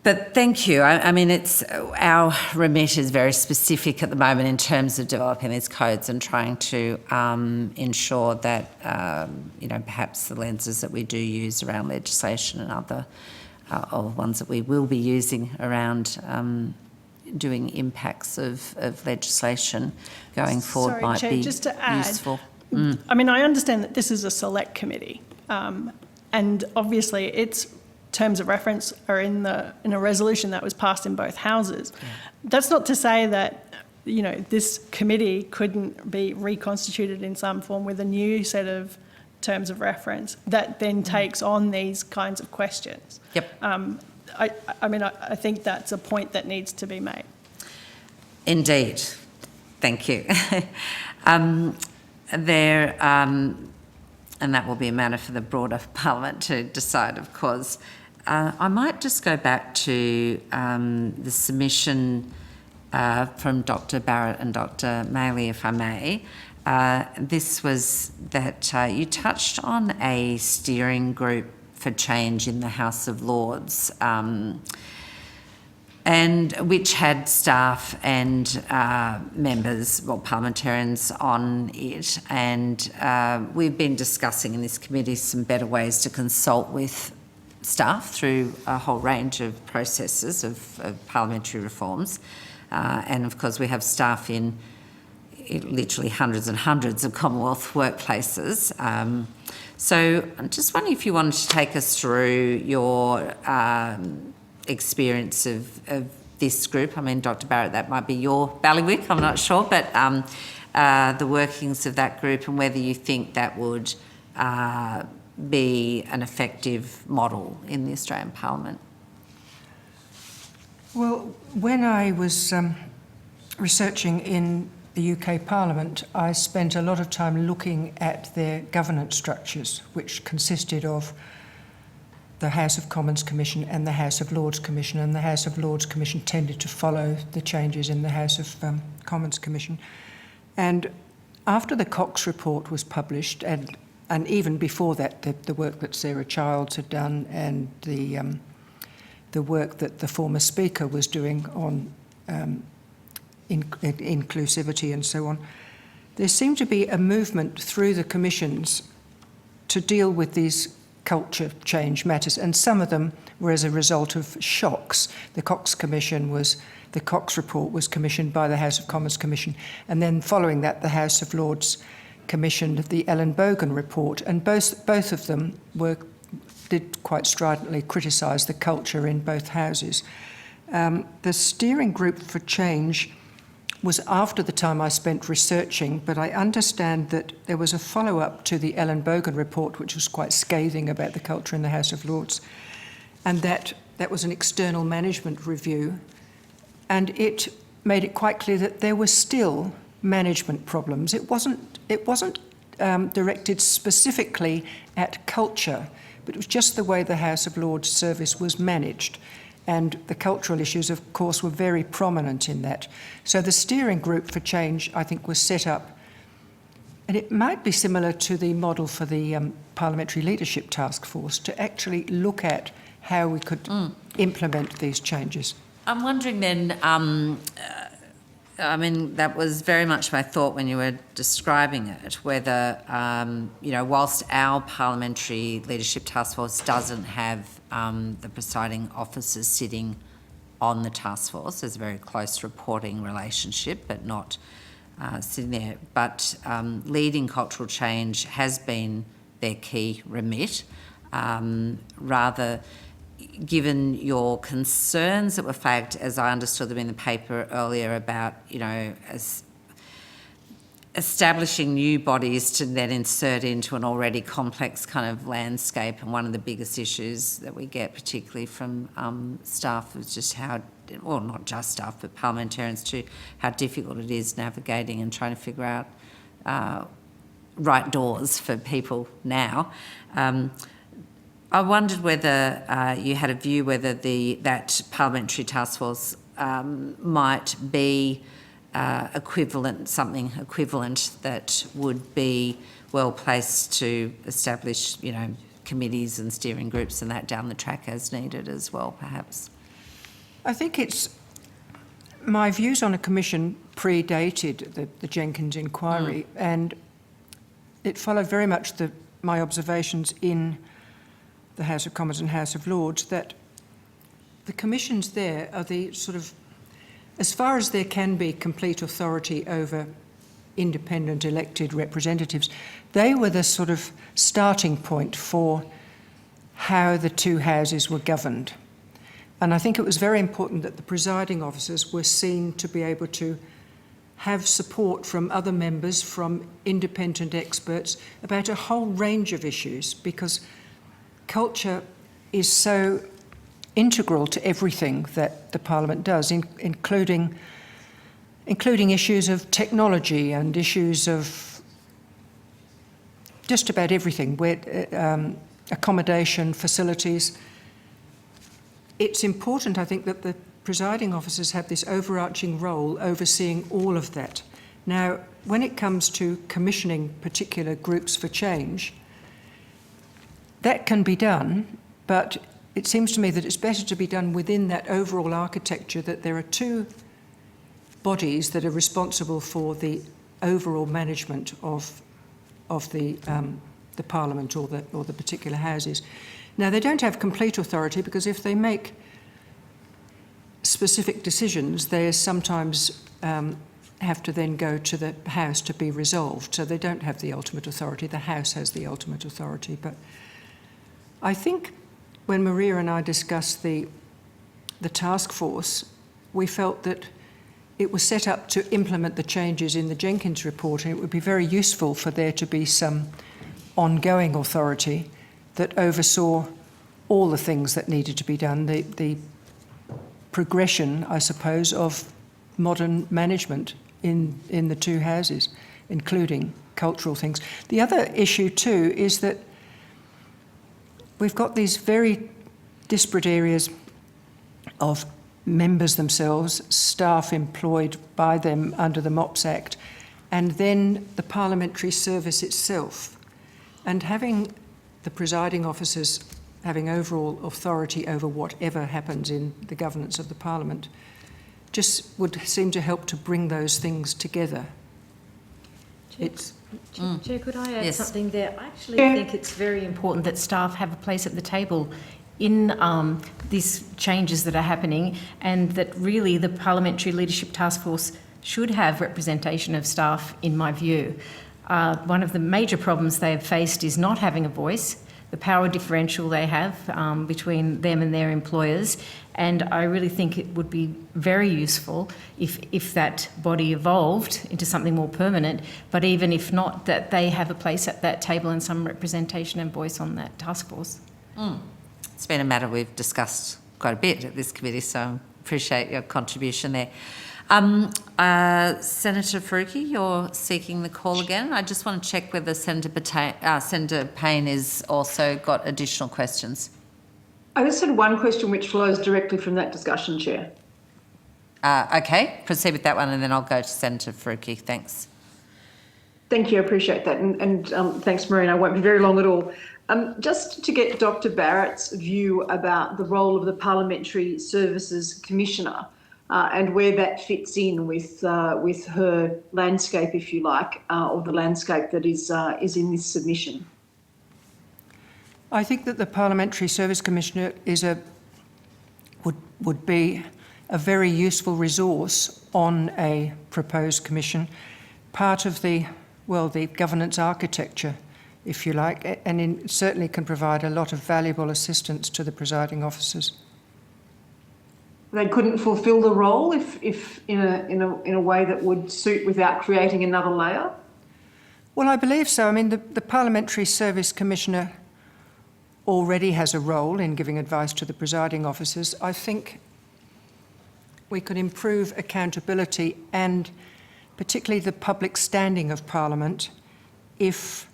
But thank you. It's our remit is very specific at the moment in terms of developing these codes and trying to ensure that, perhaps the lenses that we do use around legislation and other or ones that we will be using around doing impacts of legislation going forward might Chair, be just to add, useful. I understand that this is a select committee, and obviously its terms of reference are in a resolution that was passed in both houses. Yeah. That's not to say that this committee couldn't be reconstituted in some form with a new set of terms of reference that then takes on these kinds of questions. Yep. I think that's a point that needs to be made. Indeed. Thank you. And that will be a matter for the broader Parliament to decide, of course. I might just go back to the submission from Dr. Barrett and Dr. Maley, if I may. This was that you touched on a steering group for change in the House of Lords, and which had staff and members, parliamentarians on it. And we've been discussing in this committee some better ways to consult with staff through a whole range of processes of parliamentary reforms. And of course, we have staff in literally hundreds and hundreds of Commonwealth workplaces. So I'm just wondering if you wanted to take us through your experience of this group. Dr. Barrett, that might be your bailiwick, I'm not sure, but the workings of that group and whether you think that would be an effective model in the Australian Parliament. Well, when I was researching in the UK Parliament, I spent a lot of time looking at their governance structures, which consisted of the House of Commons Commission and the House of Lords Commission, and the House of Lords Commission tended to follow the changes in the House of Commons Commission. And after the Cox report was published, and even before that, the work that Sarah Childs had done and the work that the former Speaker was doing on inclusivity and so on, there seemed to be a movement through the commissions to deal with these culture change matters, and some of them were as a result of shocks. The Cox report was commissioned by the House of Commons Commission, and then following that, the House of Lords commissioned the Ellen Bogan report, and both of them did quite stridently criticise the culture in both houses. The steering group for change was after the time I spent researching, but I understand that there was a follow-up to the Ellen Bogan report, which was quite scathing about the culture in the House of Lords, and that was an external management review, and it made it quite clear that there were still management problems. It wasn't directed specifically at culture, but it was just the way the House of Lords service was managed. And the cultural issues, of course, were very prominent in that. So the steering group for change, I think, was set up, and it might be similar to the model for the Parliamentary Leadership Task Force, to actually look at how we could implement these changes. I'm wondering then, I mean, that was very much my thought when you were describing it, whether, whilst our Parliamentary Leadership Task Force doesn't have the presiding officers sitting on the task force, there's a very close reporting relationship, but not sitting there. But leading cultural change has been their key remit. Rather, given your concerns that were flagged, as I understood them in the paper earlier, about, as establishing new bodies to then insert into an already complex kind of landscape, and one of the biggest issues that we get, particularly from staff, is just how, well, not just staff, but parliamentarians too, how difficult it is navigating and trying to figure out right doors for people now. I wondered whether you had a view whether that parliamentary task force might be something equivalent that would be well placed to establish, committees and steering groups and that down the track as needed as well, perhaps. I think my views on a commission predated the Jenkins inquiry, and it followed very much my observations in the House of Commons and House of Lords, that the commissions there are the sort of, as far as there can be complete authority over independent elected representatives, they were the sort of starting point for how the two houses were governed. And I think it was very important that the presiding officers were seen to be able to have support from other members, from independent experts, about a whole range of issues, because culture is so integral to everything that the Parliament does, including issues of technology and issues of just about everything, where accommodation, facilities. It's important, I think, that the presiding officers have this overarching role overseeing all of that. Now, when it comes to commissioning particular groups for change, that can be done, but it seems to me that it's better to be done within that overall architecture, that there are two bodies that are responsible for the overall management of the Parliament or the particular houses. Now, they don't have complete authority, because if they make specific decisions, they sometimes have to then go to the House to be resolved. So they don't have the ultimate authority. The House has the ultimate authority. But I think when Maria and I discussed the task force, we felt that it was set up to implement the changes in the Jenkins report, and it would be very useful for there to be some ongoing authority that oversaw all the things that needed to be done, the progression, I suppose, of modern management in the two houses, including cultural things. The other issue too is that we've got these very disparate areas of members themselves, staff employed by them under the MOPS Act, and then the parliamentary service itself. And having the presiding officers having overall authority over whatever happens in the governance of the Parliament just would seem to help to bring those things together. Chair, could I add something there? I actually think it's very important that staff have a place at the table in these changes that are happening, and that really the Parliamentary Leadership Task Force should have representation of staff, in my view. One of the major problems they have faced is not having a voice. the power differential they have between them and their employers. And I really think it would be very useful if that body evolved into something more permanent, but even if not, that they have a place at that table and some representation and voice on that task force. It's been a matter we've discussed quite a bit at this committee, so I appreciate your contribution there. Senator Faruqi, you're seeking the call again. I just want to check whether Senator Payne has also got additional questions. I just had one question which flows directly from that discussion, Chair. Okay, proceed with that one and then I'll go to Senator Faruqi. Thanks. Thank you, I appreciate that. And thanks, Marina. I won't be very long at all. Just to get Dr. Barrett's view about the role of the Parliamentary Services Commissioner and where that fits in with her landscape, if you like, or the landscape that is in this submission. I think that the Parliamentary Service Commissioner would be a very useful resource on a proposed commission, part of the governance architecture, if you like, and certainly can provide a lot of valuable assistance to the presiding officers. They couldn't fulfil the role if in a way that would suit without creating another layer? Well, I believe so. I mean, the Parliamentary Service Commissioner already has a role in giving advice to the presiding officers. I think we could improve accountability and particularly the public standing of Parliament if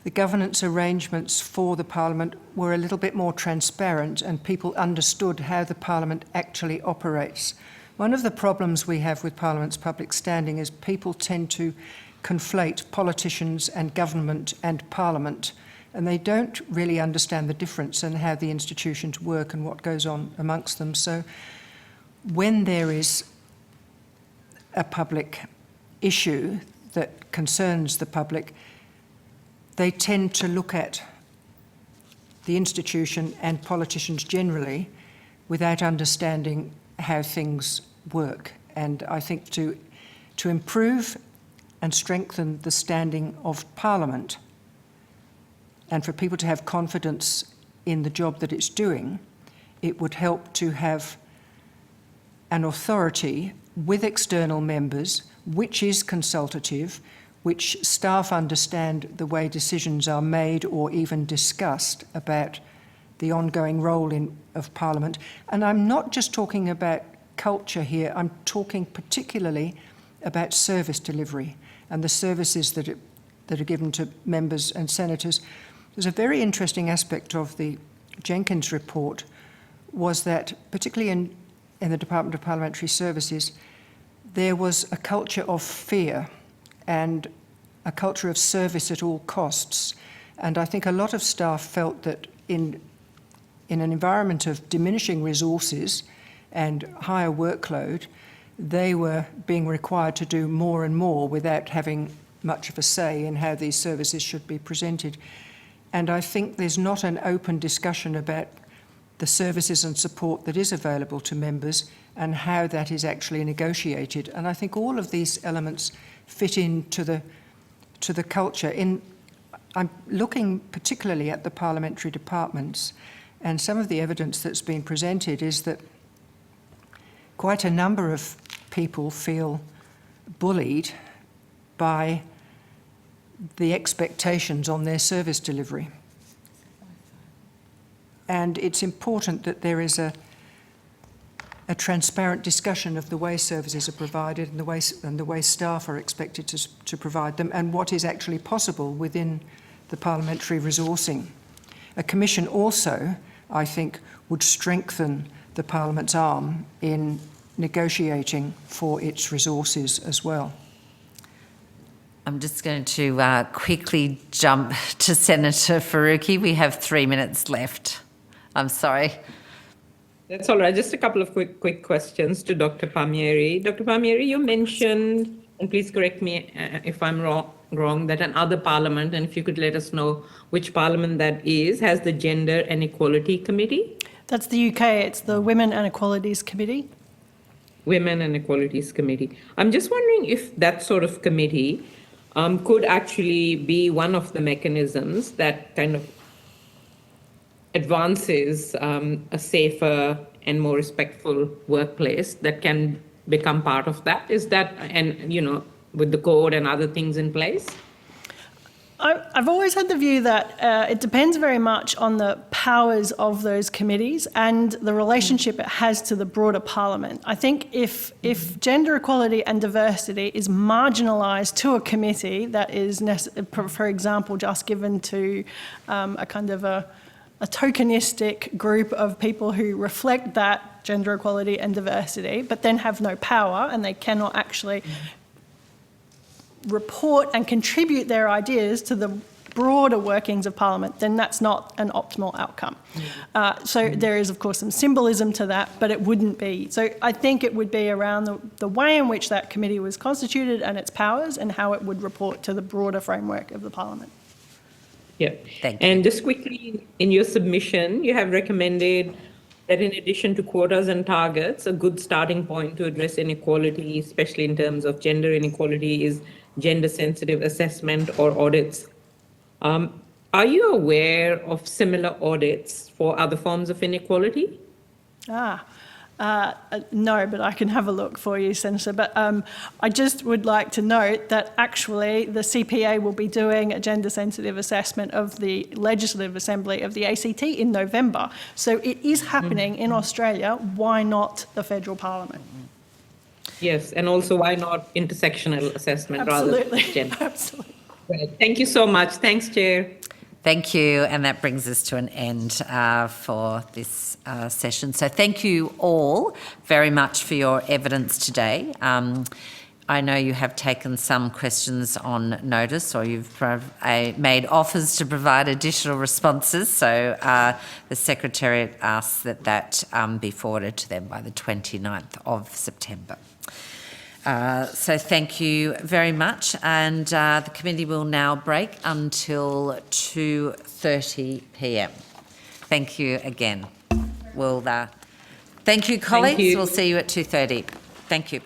the governance arrangements for the Parliament were a little bit more transparent and people understood how the Parliament actually operates. One of the problems we have with Parliament's public standing is people tend to conflate politicians and government and Parliament, and they don't really understand the difference and how the institutions work and what goes on amongst them. So when there is a public issue that concerns the public, they tend to look at the institution and politicians generally without understanding how things work. And I think to improve and strengthen the standing of Parliament and for people to have confidence in the job that it's doing, it would help to have an authority with external members, which is consultative, which staff understand the way decisions are made or even discussed about the ongoing role of Parliament. And I'm not just talking about culture here, I'm talking particularly about service delivery and the services that are given to members and senators. There's a very interesting aspect of the Jenkins report was that, particularly in the Department of Parliamentary Services, there was a culture of fear and a culture of service at all costs. And I think a lot of staff felt that in an environment of diminishing resources and higher workload, they were being required to do more and more without having much of a say in how these services should be presented. And I think there's not an open discussion about the services and support that is available to members and how that is actually negotiated. And I think all of these elements fit into the culture. I'm looking particularly at the parliamentary departments, and some of the evidence that's been presented is that quite a number of people feel bullied by the expectations on their service delivery. And it's important that there is a transparent discussion of the way services are provided and the way staff are expected to provide them and what is actually possible within the parliamentary resourcing. A commission also, I think, would strengthen the Parliament's arm in negotiating for its resources as well. I'm just going to quickly jump to Senator Faruqi. We have 3 minutes left. I'm sorry. That's all right. Just a couple of quick questions to Dr. Palmieri. Dr. Palmieri, you mentioned, and please correct me if I'm wrong, that another parliament, and if you could let us know which parliament that is, has the Gender and Equality Committee? That's the UK. It's the Women and Equalities Committee. Women and Equalities Committee. I'm just wondering if that sort of committee could actually be one of the mechanisms that kind of advances a safer and more respectful workplace that can become part of that? Is that, and with the code and other things in place? I've always had the view that it depends very much on the powers of those committees and the relationship it has to the broader parliament. I think if gender equality and diversity is marginalised to a committee that is, for example, just given to a kind of a tokenistic group of people who reflect that gender equality and diversity, but then have no power and they cannot actually report and contribute their ideas to the broader workings of Parliament, then that's not an optimal outcome. So there is, of course, some symbolism to that, but it wouldn't be. So I think it would be around the way in which that committee was constituted and its powers and how it would report to the broader framework of the Parliament. Yeah. Thank you. And just quickly, in your submission, you have recommended that in addition to quotas and targets, a good starting point to address inequality, especially in terms of gender inequality, is gender-sensitive assessment or audits. Are you aware of similar audits for other forms of inequality? No, but I can have a look for you, Senator. But I just would like to note that actually the CPA will be doing a gender-sensitive assessment of the Legislative Assembly of the ACT in November. So it is happening in Australia. Why not the Federal Parliament? Yes, and also why not intersectional assessment rather than gender? Absolutely. Right. Thank you so much. Thanks, Chair. Thank you, and that brings us to an end for this session. So thank you all very much for your evidence today. I know you have taken some questions on notice, or you've made offers to provide additional responses, so the Secretariat asks that be forwarded to them by the 29th of September. So thank you very much, and the committee will now break until 2:30 p.m. Thank you again. Thank you, colleagues. Thank you. We'll see you at 2:30. Thank you.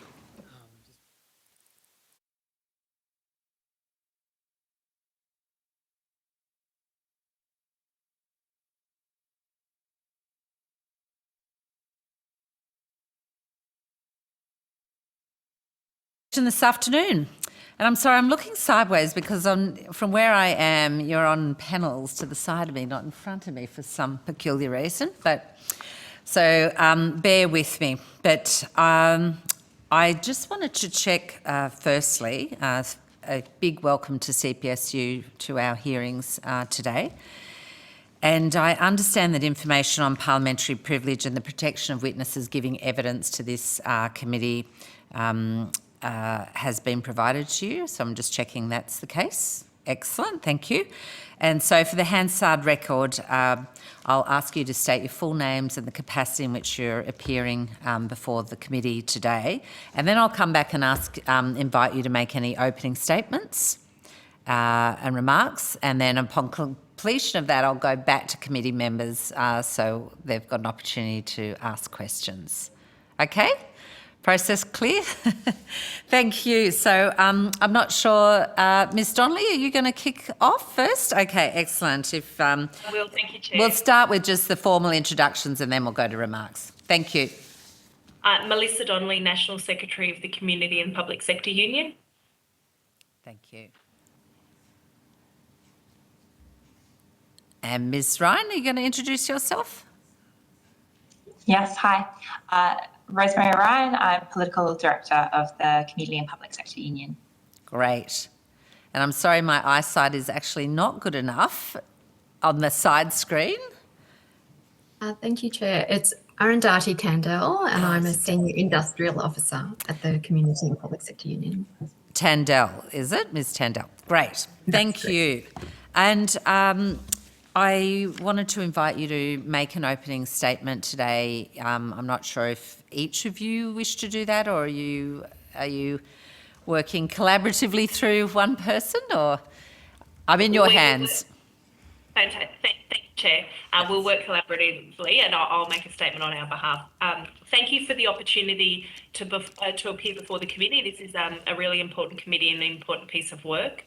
This afternoon. And I'm sorry, I'm looking sideways because from where I am, you're on panels to the side of me, not in front of me for some peculiar reason. But so bear with me. But I just wanted to check firstly, a big welcome to CPSU to our hearings today. And I understand that information on parliamentary privilege and the protection of witnesses giving evidence to this committee has been provided to you, so I'm just checking that's the case. Excellent, thank you. And so for the Hansard record, I'll ask you to state your full names and the capacity in which you're appearing before the committee today. And then I'll come back and invite you to make any opening statements and remarks. And then upon completion of that, I'll go back to committee members so they've got an opportunity to ask questions. Okay? Process clear? Thank you. So I'm not sure, Ms Donnelly, are you going to kick off first? Okay, excellent. I will, thank you, Chair. We'll start with just the formal introductions and then we'll go to remarks. Thank you. Melissa Donnelly, National Secretary of the Community and Public Sector Union. Thank you. And Ms Ryan, are you going to introduce yourself? Yes, hi. Rosemary Ryan, I'm Political Director of the Community and Public Sector Union. Great. And I'm sorry my eyesight is actually not good enough on the side screen. Thank you, Chair. It's Arundhati Tandell and I'm a Senior Industrial Officer at the Community and Public Sector Union. Tandell, is it? Ms Tandell. Great. Thank you. And I wanted to invite you to make an opening statement today. I'm not sure if each of you wish to do that, or are you working collaboratively through one person, or I'm in your hands. Fantastic. Thank you, Chair. We'll work collaboratively and I'll make a statement on our behalf. Thank you for the opportunity to appear before the committee. This is a really important committee and an important piece of work.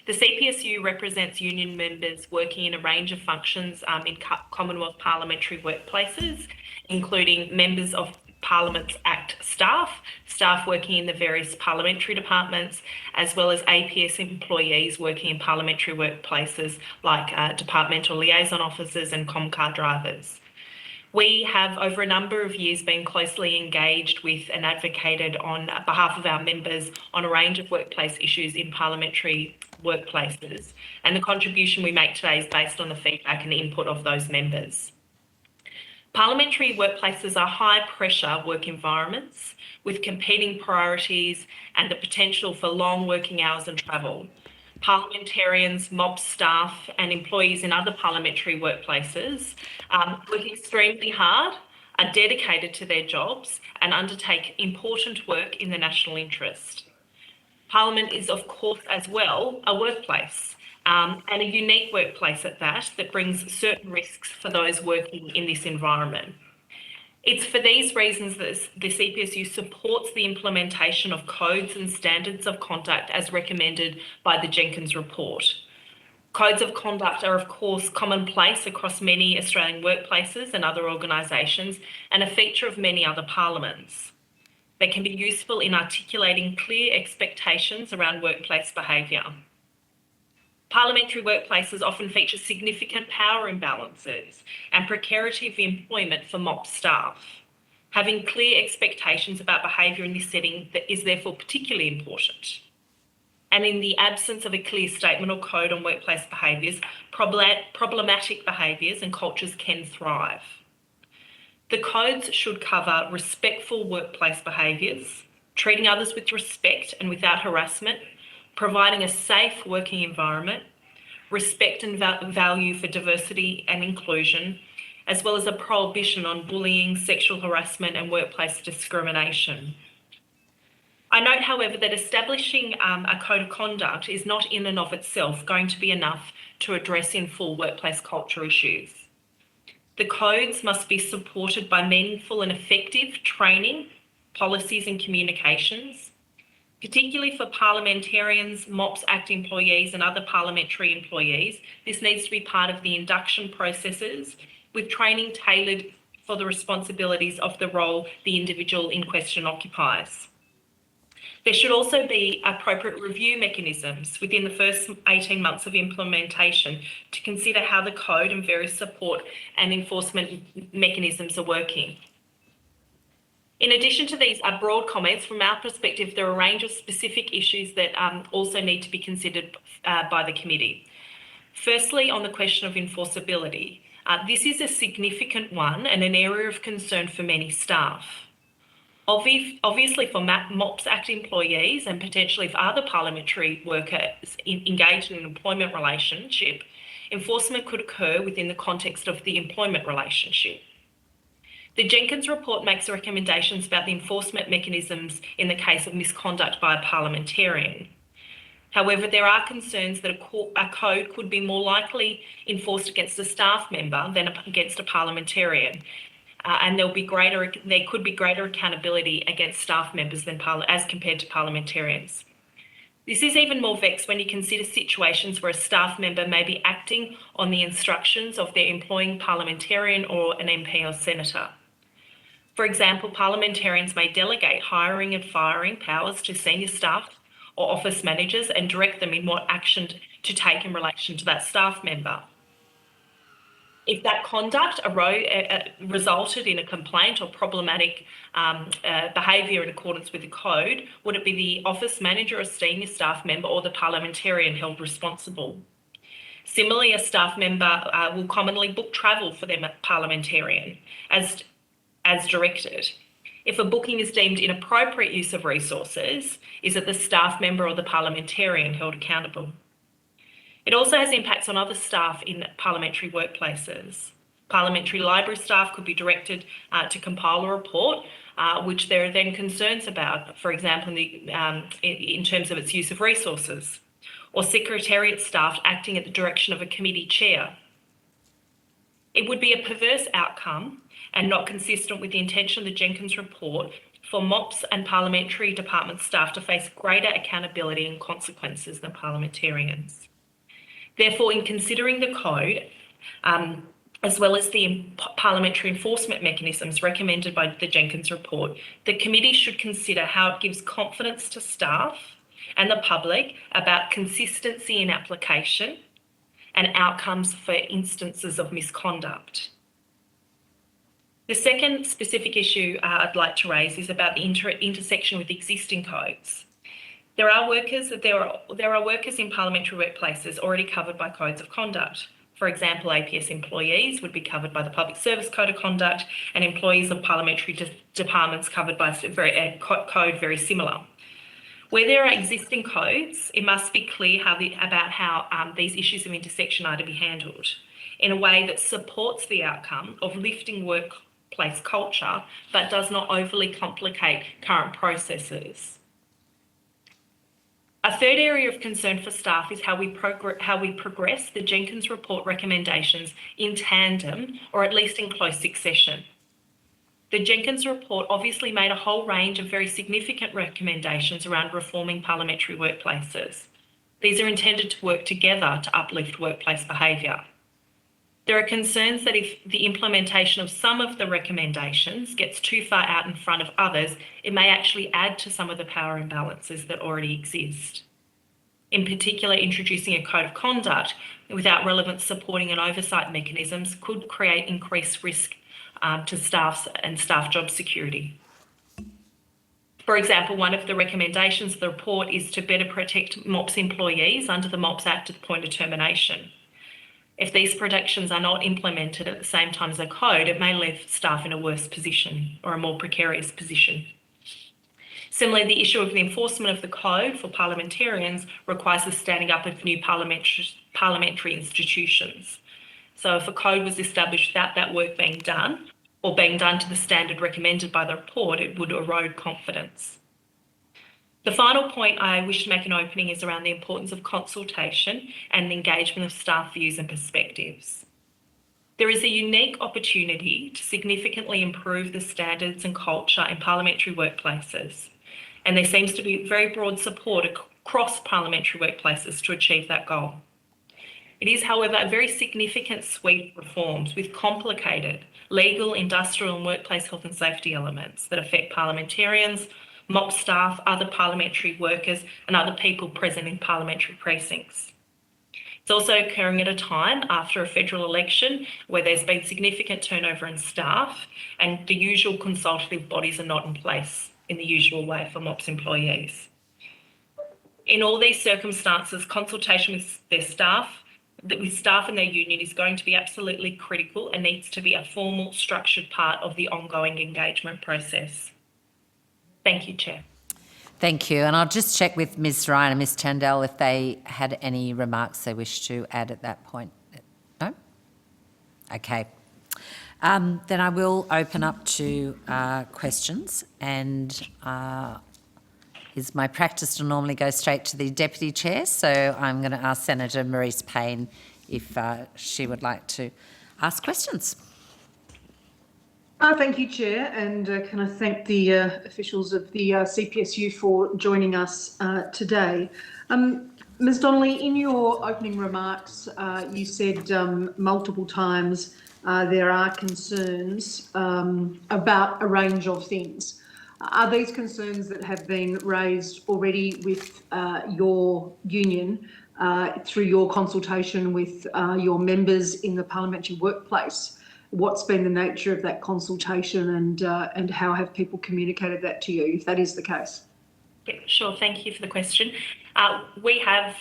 The CPSU represents union members working in a range of functions in Commonwealth parliamentary workplaces, including members of Parliament's Act staff, staff working in the various parliamentary departments, as well as APS employees working in parliamentary workplaces like departmental liaison officers and Comcar drivers. We have, over a number of years, been closely engaged with and advocated on behalf of our members on a range of workplace issues in parliamentary workplaces, and the contribution we make today is based on the feedback and input of those members. Parliamentary workplaces are high-pressure work environments with competing priorities and the potential for long working hours and travel. Parliamentarians, MOP staff and employees in other parliamentary workplaces work extremely hard, are dedicated to their jobs and undertake important work in the national interest. Parliament is, of course, as well, a workplace, and a unique workplace at that brings certain risks for those working in this environment. It's for these reasons that the CPSU supports the implementation of codes and standards of conduct as recommended by the Jenkins report. Codes of conduct are, of course, commonplace across many Australian workplaces and other organisations and a feature of many other parliaments. They can be useful in articulating clear expectations around workplace behaviour. Parliamentary workplaces often feature significant power imbalances and precarity of employment for MOP staff. Having clear expectations about behaviour in this setting is therefore particularly important. And in the absence of a clear statement or code on workplace behaviours, problematic behaviours and cultures can thrive. The codes should cover respectful workplace behaviours, treating others with respect and without harassment, providing a safe working environment, respect and value for diversity and inclusion, as well as a prohibition on bullying, sexual harassment and workplace discrimination. I note, however, that establishing a code of conduct is not in and of itself going to be enough to address in full workplace culture issues. The codes must be supported by meaningful and effective training, policies and communications, particularly for parliamentarians, MOPS Act employees and other parliamentary employees. This needs to be part of the induction processes with training tailored for the responsibilities of the role the individual in question occupies. There should also be appropriate review mechanisms within the first 18 months of implementation to consider how the code and various support and enforcement mechanisms are working. In addition to these broad comments, from our perspective, there are a range of specific issues that also need to be considered by the committee. Firstly, on the question of enforceability, this is a significant one and an area of concern for many staff. Obviously, for MOPS Act employees and potentially for other parliamentary workers engaged in an employment relationship, enforcement could occur within the context of the employment relationship. The Jenkins report makes recommendations about the enforcement mechanisms in the case of misconduct by a parliamentarian. However, there are concerns that a code could be more likely enforced against a staff member than against a parliamentarian. And there could be greater accountability against staff members as compared to parliamentarians. This is even more vexed when you consider situations where a staff member may be acting on the instructions of their employing parliamentarian or an MP or senator. For example, parliamentarians may delegate hiring and firing powers to senior staff or office managers and direct them in what action to take in relation to that staff member. If that conduct resulted in a complaint or problematic behaviour in accordance with the code, would it be the office manager or senior staff member or the parliamentarian held responsible? Similarly, a staff member will commonly book travel for their parliamentarian as directed. If a booking is deemed inappropriate use of resources, is it the staff member or the parliamentarian held accountable? It also has impacts on other staff in parliamentary workplaces. Parliamentary library staff could be directed to compile a report, which there are then concerns about, for example, in terms of its use of resources, or secretariat staff acting at the direction of a committee chair. It would be a perverse outcome and not consistent with the intention of the Jenkins report for MOPS and parliamentary department staff to face greater accountability and consequences than parliamentarians. Therefore, in considering the code, as well as the parliamentary enforcement mechanisms recommended by the Jenkins report, the committee should consider how it gives confidence to staff and the public about consistency in application and outcomes for instances of misconduct. The second specific issue I'd like to raise is about the intersection with existing codes. There are workers in parliamentary workplaces already covered by codes of conduct. For example, APS employees would be covered by the Public Service Code of Conduct, and employees of parliamentary departments covered by a code very similar. Where there are existing codes, it must be clear about how these issues of intersection are to be handled in a way that supports the outcome of lifting workplace culture, but does not overly complicate current processes. A third area of concern for staff is how we progress the Jenkins report recommendations in tandem, or at least in close succession. The Jenkins report obviously made a whole range of very significant recommendations around reforming parliamentary workplaces. These are intended to work together to uplift workplace behaviour. There are concerns that if the implementation of some of the recommendations gets too far out in front of others, it may actually add to some of the power imbalances that already exist. In particular, introducing a code of conduct without relevant supporting and oversight mechanisms could create increased risk to staff and staff job security. For example, one of the recommendations of the report is to better protect MOPS employees under the MOPS Act at the point of termination. If these protections are not implemented at the same time as a code, it may leave staff in a worse position or a more precarious position. Similarly, the issue of the enforcement of the code for parliamentarians requires the standing up of new parliamentary institutions. So if a code was established without that work being done, or being done to the standard recommended by the report, it would erode confidence. The final point I wish to make an opening is around the importance of consultation and the engagement of staff views and perspectives. There is a unique opportunity to significantly improve the standards and culture in parliamentary workplaces, and there seems to be very broad support across parliamentary workplaces to achieve that goal. It is, however, a very significant suite of reforms with complicated legal, industrial and workplace health and safety elements that affect parliamentarians, MOP staff, other parliamentary workers and other people present in parliamentary precincts. It's also occurring at a time after a federal election where there's been significant turnover in staff and the usual consultative bodies are not in place in the usual way for MOPS employees. In all these circumstances, consultation with staff and their union is going to be absolutely critical and needs to be a formal, structured part of the ongoing engagement process. Thank you, Chair. Thank you. And I'll just check with Ms Ryan and Ms Tandell if they had any remarks they wish to add at that point. No? Okay. Then I will open up to questions, and it's my practice to normally go straight to the Deputy Chair, so I'm going to ask Senator Maurice Payne if she would like to ask questions. Thank you, Chair, and can I thank the officials of the CPSU for joining us today. Ms Donnelly, in your opening remarks, you said multiple times there are concerns about a range of things. Are these concerns that have been raised already with your union through your consultation with your members in the parliamentary workplace? What's been the nature of that consultation, and how have people communicated that to you, if that is the case? Yeah, sure. Thank you for the question. We have,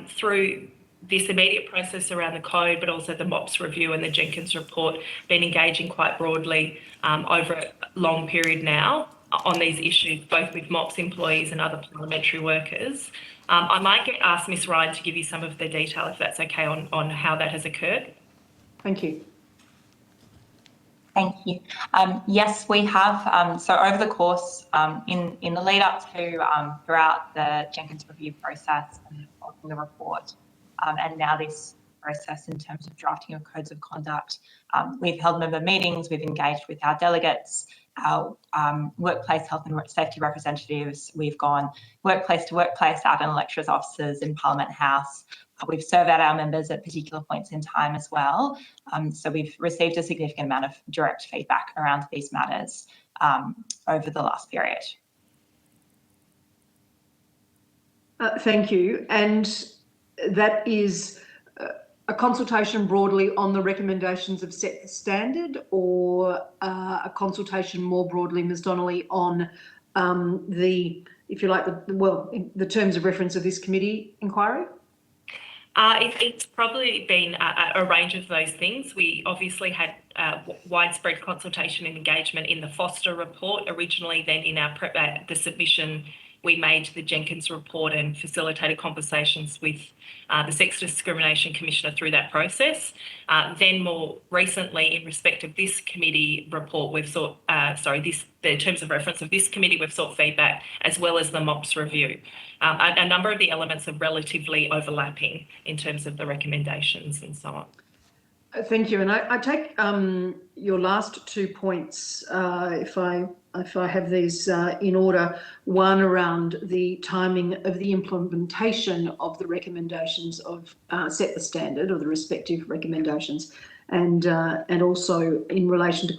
through this immediate process around the code, but also the MOPS review and the Jenkins report, been engaging quite broadly over a long period now on these issues, both with MOPS employees and other parliamentary workers. I might ask Ms Ryan to give you some of the detail, if that's okay, on how that has occurred. Thank you. Thank you. Yes, we have. So over the course, in the lead up to throughout the Jenkins review process and the report, and now this process in terms of drafting of codes of conduct, we've held member meetings, we've engaged with our delegates, our workplace health and safety representatives. We've gone workplace to workplace out in lecturers' offices in Parliament House. We've surveyed our members at particular points in time as well. So we've received a significant amount of direct feedback around these matters over the last period. Thank you. And that is a consultation broadly on the recommendations of Set the Standard, or a consultation more broadly, Ms Donnelly, on the, if you like, the terms of reference of this committee inquiry? It's probably been a range of those things. We obviously had widespread consultation and engagement in the Foster report originally, then in our the submission we made the Jenkins report and facilitated conversations with the Sex Discrimination Commissioner through that process. Then more recently, in respect of this committee report, we've sought, the terms of reference of this committee, we've sought feedback, as well as the MOPS review. A number of the elements are relatively overlapping in terms of the recommendations and so on. Thank you. And I take your last 2 points, if I have these in order. One around the timing of the implementation of the recommendations of Set the Standard, or the respective recommendations, and also in relation to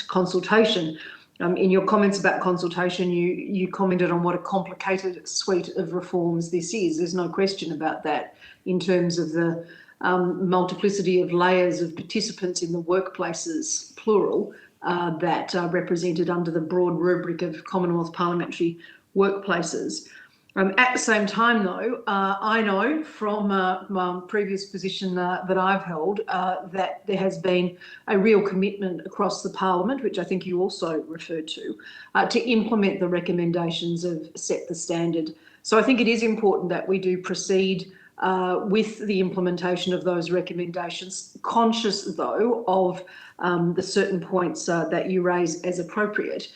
consultation. In your comments about consultation, you commented on what a complicated suite of reforms this is. There's no question about that in terms of the multiplicity of layers of participants in the workplaces, plural, that are represented under the broad rubric of Commonwealth parliamentary workplaces. At the same time, though, I know from my previous position that I've held that there has been a real commitment across the Parliament, which I think you also referred to implement the recommendations of Set the Standard. So I think it is important that we do proceed with the implementation of those recommendations, conscious, though, of the certain points that you raise as appropriate.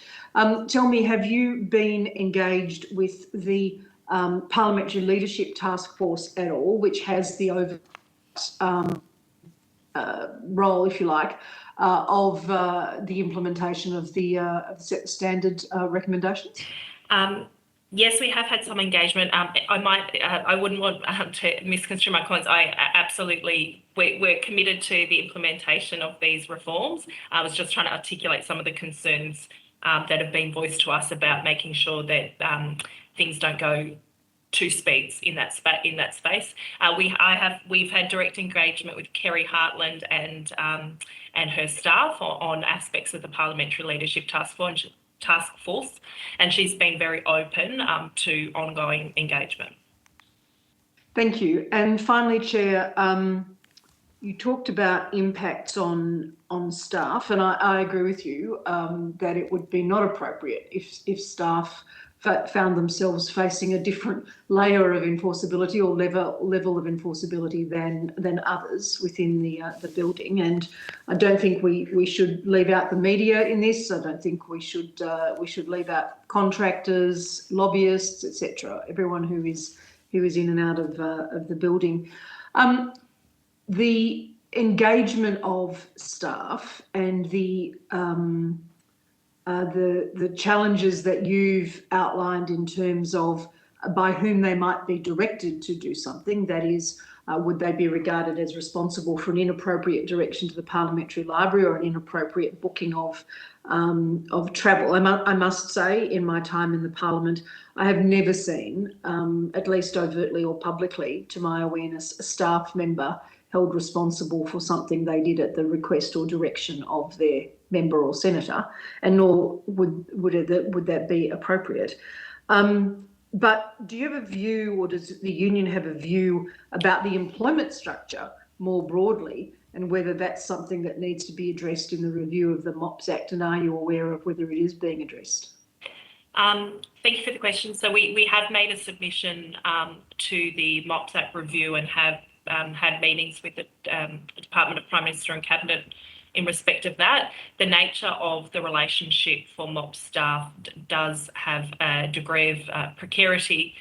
Tell me, have you been engaged with the Parliamentary Leadership Task Force at all, which has the role, if you like, of the implementation of the Set the Standard recommendations? Yes, we have had some engagement. I wouldn't want to misconstrue my comments. We're committed to the implementation of these reforms. I was just trying to articulate some of the concerns that have been voiced to us about making sure that things don't go two speeds in that space. We've had direct engagement with Kerry Hartland and her staff on aspects of the Parliamentary Leadership Task Force, and she's been very open to ongoing engagement. Thank you. And finally, Chair, you talked about impacts on staff, and I agree with you that it would be not appropriate if staff found themselves facing a different layer of enforceability or level of enforceability than others within the building. And I don't think we should leave out the media in this. I don't think we should leave out contractors, lobbyists, etc. Everyone who is in and out of the building. The engagement of staff and the challenges that you've outlined in terms of by whom they might be directed to do something, that is, would they be regarded as responsible for an inappropriate direction to the Parliamentary Library or an inappropriate booking of travel? I must say, in my time in the Parliament, I have never seen, at least overtly or publicly, to my awareness, a staff member held responsible for something they did at the request or direction of their member or senator, and nor would that be appropriate. But do you have a view, or does the union have a view about the employment structure more broadly, and whether that's something that needs to be addressed in the review of the MOPS Act, and are you aware of whether it is being addressed? Thank you for the question. So we have made a submission to the MOPS Act review and have had meetings with the Department of Prime Minister and Cabinet in respect of that. The nature of the relationship for MOPS staff does have a degree of precarity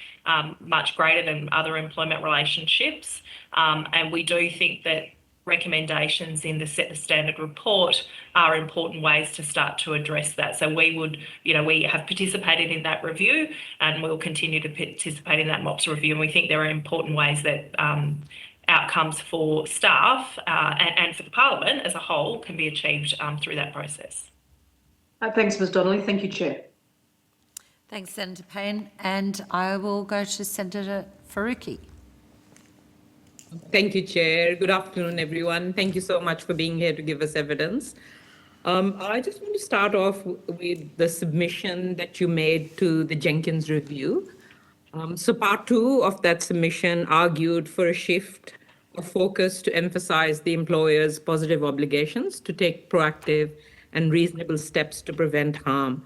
much greater than other employment relationships, and we do think that recommendations in the Set the Standard report are important ways to start to address that. So we would, we have participated in that review and we'll continue to participate in that MOPS review. And we think there are important ways that outcomes for staff and for the Parliament as a whole can be achieved through that process. Thanks, Ms Donnelly. Thank you, Chair. Thanks, Senator Payne. And I will go to Senator Faruqi. Thank you, Chair. Good afternoon, everyone. Thank you so much for being here to give us evidence. I just want to start off with the submission that you made to the Jenkins review. So part 2 of that submission argued for a shift of focus to emphasize the employer's positive obligations to take proactive and reasonable steps to prevent harm.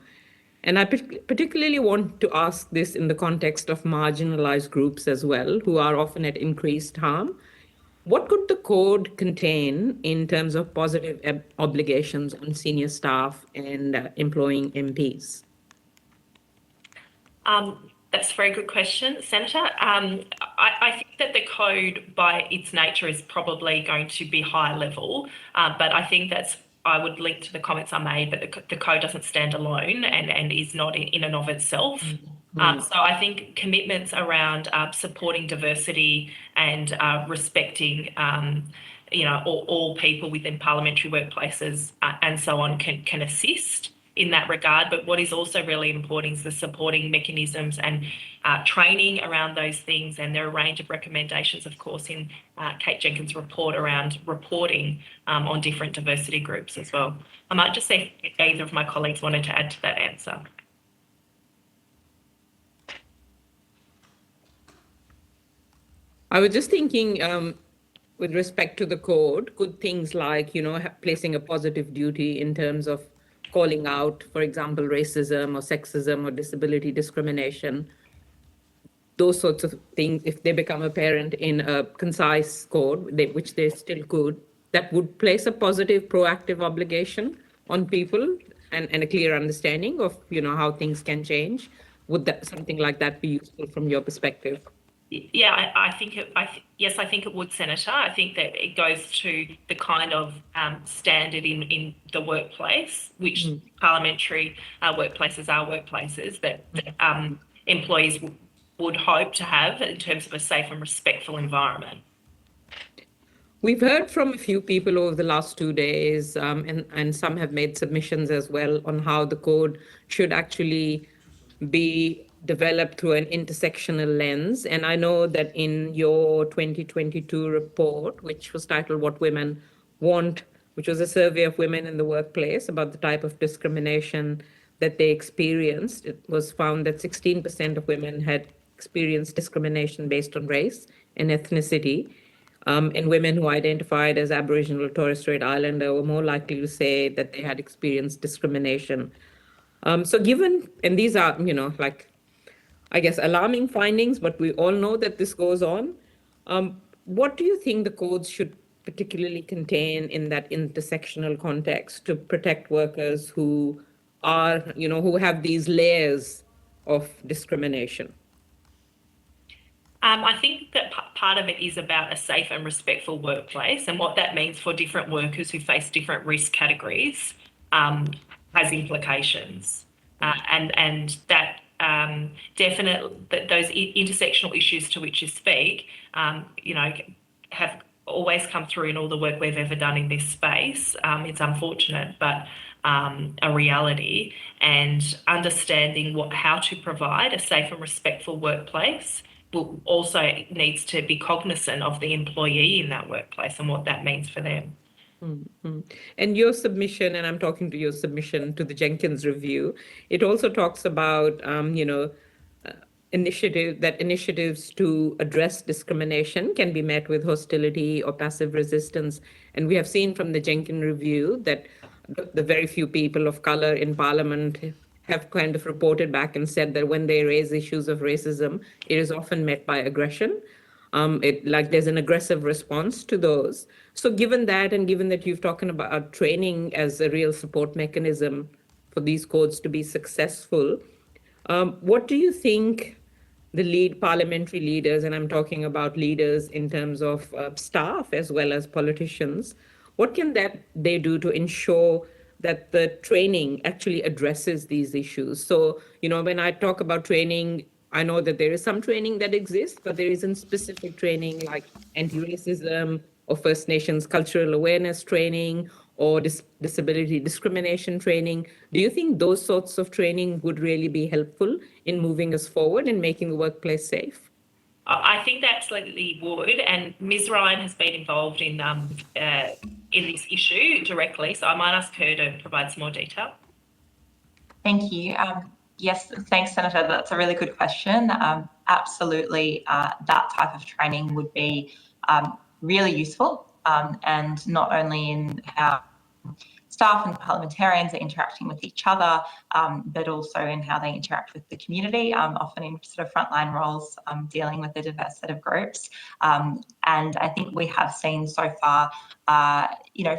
And I particularly want to ask this in the context of marginalized groups as well, who are often at increased harm. What could the code contain in terms of positive obligations on senior staff and employing MPs? That's a very good question, Senator. I think that the code by its nature is probably going to be high level, but I think I would link to the comments I made, but the code doesn't stand alone and is not in and of itself. So I think commitments around supporting diversity and respecting, all people within parliamentary workplaces and so on can assist in that regard. But what is also really important is the supporting mechanisms and training around those things. And there are a range of recommendations, of course, in Kate Jenkins' report around reporting on different diversity groups as well. I might just see if either of my colleagues wanted to add to that answer. I was just thinking, with respect to the code, could things like, placing a positive duty in terms of calling out, for example, racism or sexism or disability discrimination, those sorts of things, if they become apparent in a concise code, which they still could, that would place a positive proactive obligation on people and a clear understanding of, how things can change. Would something like that be useful from your perspective? Yeah, I think it would, Senator. I think that it goes to the kind of standard in the workplace, which parliamentary workplaces are workplaces that employees would hope to have in terms of a safe and respectful environment. We've heard from a few people over the last 2 days, and some have made submissions as well on how the code should actually be developed through an intersectional lens. And I know that in your 2022 report, which was titled What Women Want, which was a survey of women in the workplace about the type of discrimination that they experienced, it was found that 16% of women had experienced discrimination based on race and ethnicity. And women who identified as Aboriginal or Torres Strait Islander were more likely to say that they had experienced discrimination. So given, and these are, I guess, alarming findings, but we all know that this goes on. What do you think the codes should particularly contain in that intersectional context to protect workers who are, who have these layers of discrimination? I think that part of it is about a safe and respectful workplace, and what that means for different workers who face different risk categories has implications. And that definitely, those intersectional issues to which you speak, have always come through in all the work we've ever done in this space. It's unfortunate, but a reality. And understanding how to provide a safe and respectful workplace also needs to be cognizant of the employee in that workplace and what that means for them. Mm-hmm. And your submission, and I'm talking to your submission to the Jenkins review, it also talks about, initiatives to address discrimination can be met with hostility or passive resistance. And we have seen from the Jenkins review that the very few people of color in Parliament have kind of reported back and said that when they raise issues of racism, it is often met by aggression. There's an aggressive response to those. So given that, and given that you've talked about training as a real support mechanism for these codes to be successful, what do you think the lead parliamentary leaders, and I'm talking about leaders in terms of staff as well as politicians, what can they do to ensure that the training actually addresses these issues? So, when I talk about training, I know that there is some training that exists, but there isn't specific training like anti-racism or First Nations cultural awareness training or disability discrimination training. Do you think those sorts of training would really be helpful in moving us forward and making the workplace safe? I think they absolutely would, and Ms. Ryan has been involved in this issue directly, so I might ask her to provide some more detail. Thank you. Yes, thanks, Senator. That's a really good question. Absolutely, that type of training would be really useful, and not only in how staff and parliamentarians are interacting with each other, but also in how they interact with the community, often in sort of frontline roles, dealing with a diverse set of groups. And I think we have seen so far,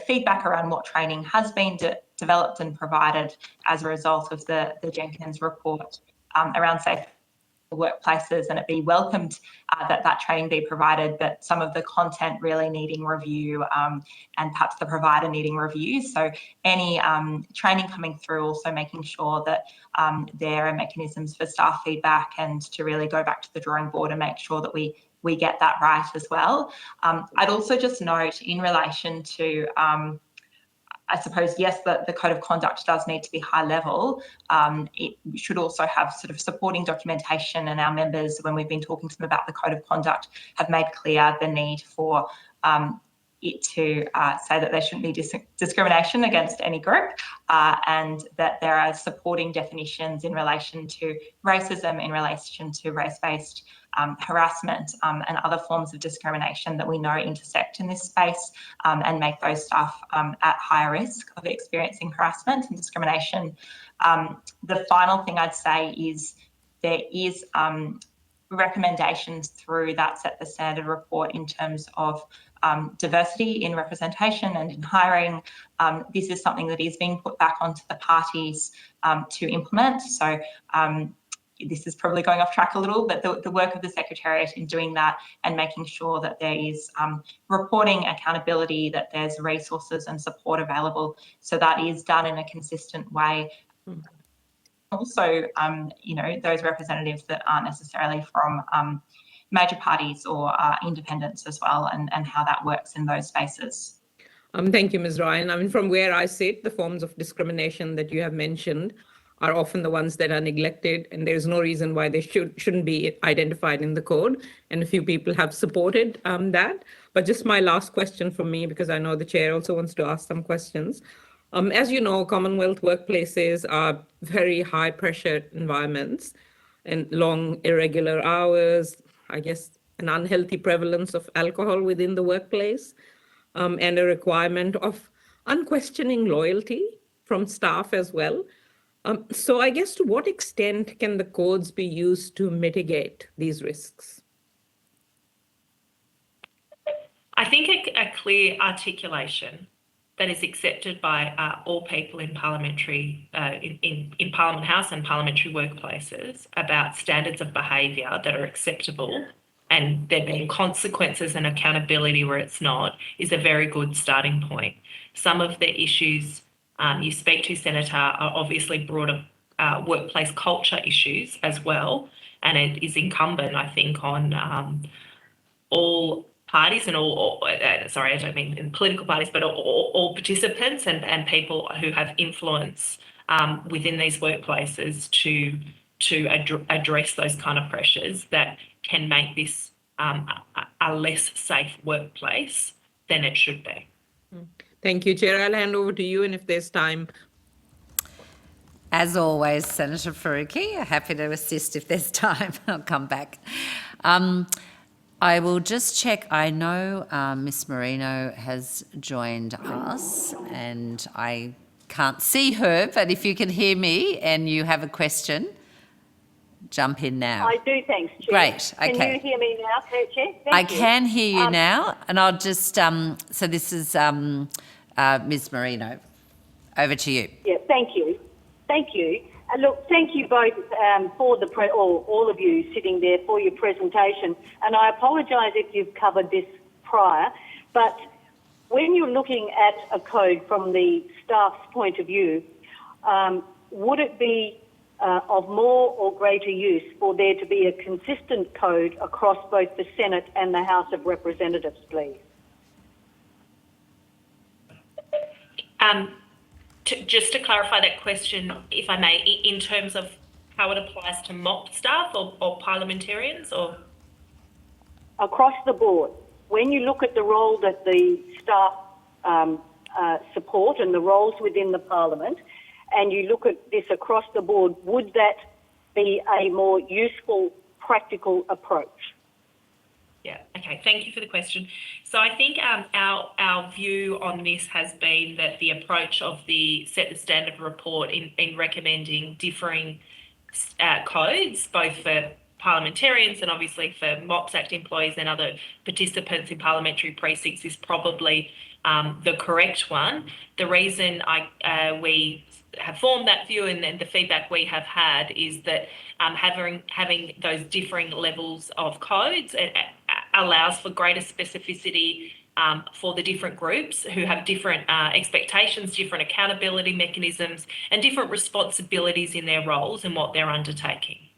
feedback around what training has been developed and provided as a result of the Jenkins report around safe workplaces, and it be welcomed that training be provided, but some of the content really needing review, and perhaps the provider needing review. So any training coming through, also making sure that there are mechanisms for staff feedback and to really go back to the drawing board and make sure that we get that right as well. I'd also just note in relation to I suppose, yes, the code of conduct does need to be high level. It should also have sort of supporting documentation, and our members, when we've been talking to them about the code of conduct, have made clear the need for it to say that there shouldn't be discrimination against any group, and that there are supporting definitions in relation to racism, in relation to race-based harassment, and other forms of discrimination that we know intersect in this space, and make those staff at higher risk of experiencing harassment and discrimination. The final thing I'd say is there is recommendations through that Set the Standard report in terms of diversity in representation and in hiring. This is something that is being put back onto the parties to implement. So this is probably going off track a little, but the work of the Secretariat in doing that and making sure that there is reporting accountability, that there's resources and support available, so that is done in a consistent way. Also, those representatives that aren't necessarily from major parties or independents as well, and how that works in those spaces. Thank you, Ms. Ryan. I mean, from where I sit, the forms of discrimination that you have mentioned are often the ones that are neglected, and there's no reason why they shouldn't be identified in the code. And a few people have supported that. But just my last question from me, because I know the chair also wants to ask some questions. As you know, Commonwealth workplaces are very high pressure environments and long irregular hours, I guess an unhealthy prevalence of alcohol within the workplace, and a requirement of unquestioning loyalty from staff as well. So I guess to what extent can the codes be used to mitigate these risks? I think a clear articulation that is accepted by all people in parliamentary, in Parliament House and parliamentary workplaces about standards of behaviour that are acceptable, and there being consequences and accountability where it's not, is a very good starting point. Some of the issues you speak to, Senator, are obviously broader workplace culture issues as well, and it is incumbent, I think, on all parties and sorry, I don't mean in political parties, but all participants and people who have influence within these workplaces to address those kind of pressures that can make this a less safe workplace than it should be. Thank you, Chair. I'll hand over to you, and if there's time. As always, Senator Faruqi, happy to assist if there's time. I'll come back. I will just check. I know Ms. Marino has joined us, and I can't see her, but if you can hear me and you have a question, jump in now. I do, thanks, Chair. Great, okay. Can you hear me now, Chair? I can hear you now, and I'll just, so this is Ms. Marino. Over to you. Yeah, thank you. Thank you. Look, thank you both for all of you sitting there for your presentation. And I apologise if you've covered this prior, but when you're looking at a code from the staff's point of view, would it be of more or greater use for there to be a consistent code across both the Senate and the House of Representatives, please? Just to clarify that question, if I may, in terms of how it applies to MOP staff or parliamentarians, or? Across the board. When you look at the role that the staff support and the roles within the Parliament, and you look at this across the board, would that be a more useful, practical approach? Yeah, okay, thank you for the question. So I think our view on this has been that the approach of the Set the Standard report in recommending differing codes, both for parliamentarians and obviously for MOPS Act employees and other participants in parliamentary precincts, is probably the correct one. The reason we have formed that view and the feedback we have had is that having those differing levels of codes allows for greater specificity for the different groups who have different expectations, different accountability mechanisms, and different responsibilities in their roles and what they're undertaking.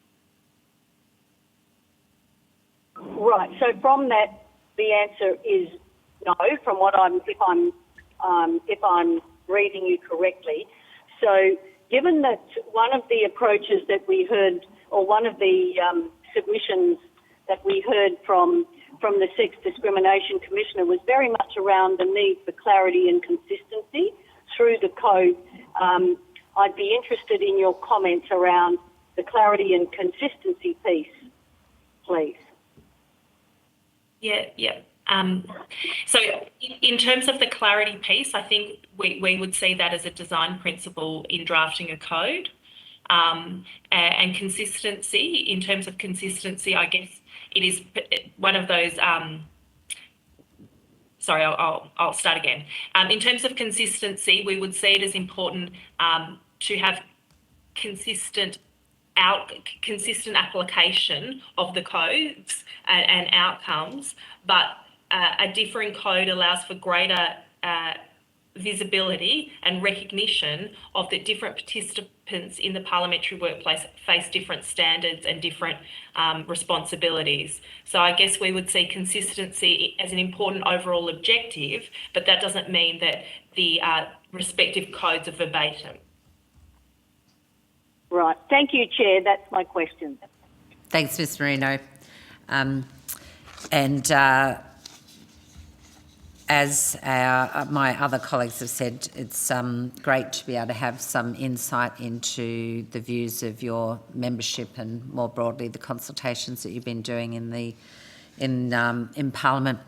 Right. So from that, the answer is no. From what if I'm reading you correctly. So, given that one of the approaches that we heard, or one of the submissions that we heard from the Sex Discrimination Commissioner was very much around the need for clarity and consistency through the code, I'd be interested in your comments around the clarity and consistency piece, please. Yeah. So in terms of the clarity piece, I think we would see that as a design principle in drafting a code. And consistency, in terms of consistency, I guess it is one of those, sorry, I'll start again. In terms of consistency, we would see it as important to have consistent application of the codes and outcomes, but a differing code allows for greater visibility and recognition of the different participants in the parliamentary workplace face different standards and different responsibilities. So I guess we would see consistency as an important overall objective, but that doesn't mean that the respective codes are verbatim. Right. Thank you, Chair. That's my question. Thanks, Ms Marino. As my other colleagues have said, it's great to be able to have some insight into the views of your membership and more broadly the consultations that you've been doing in Parliament.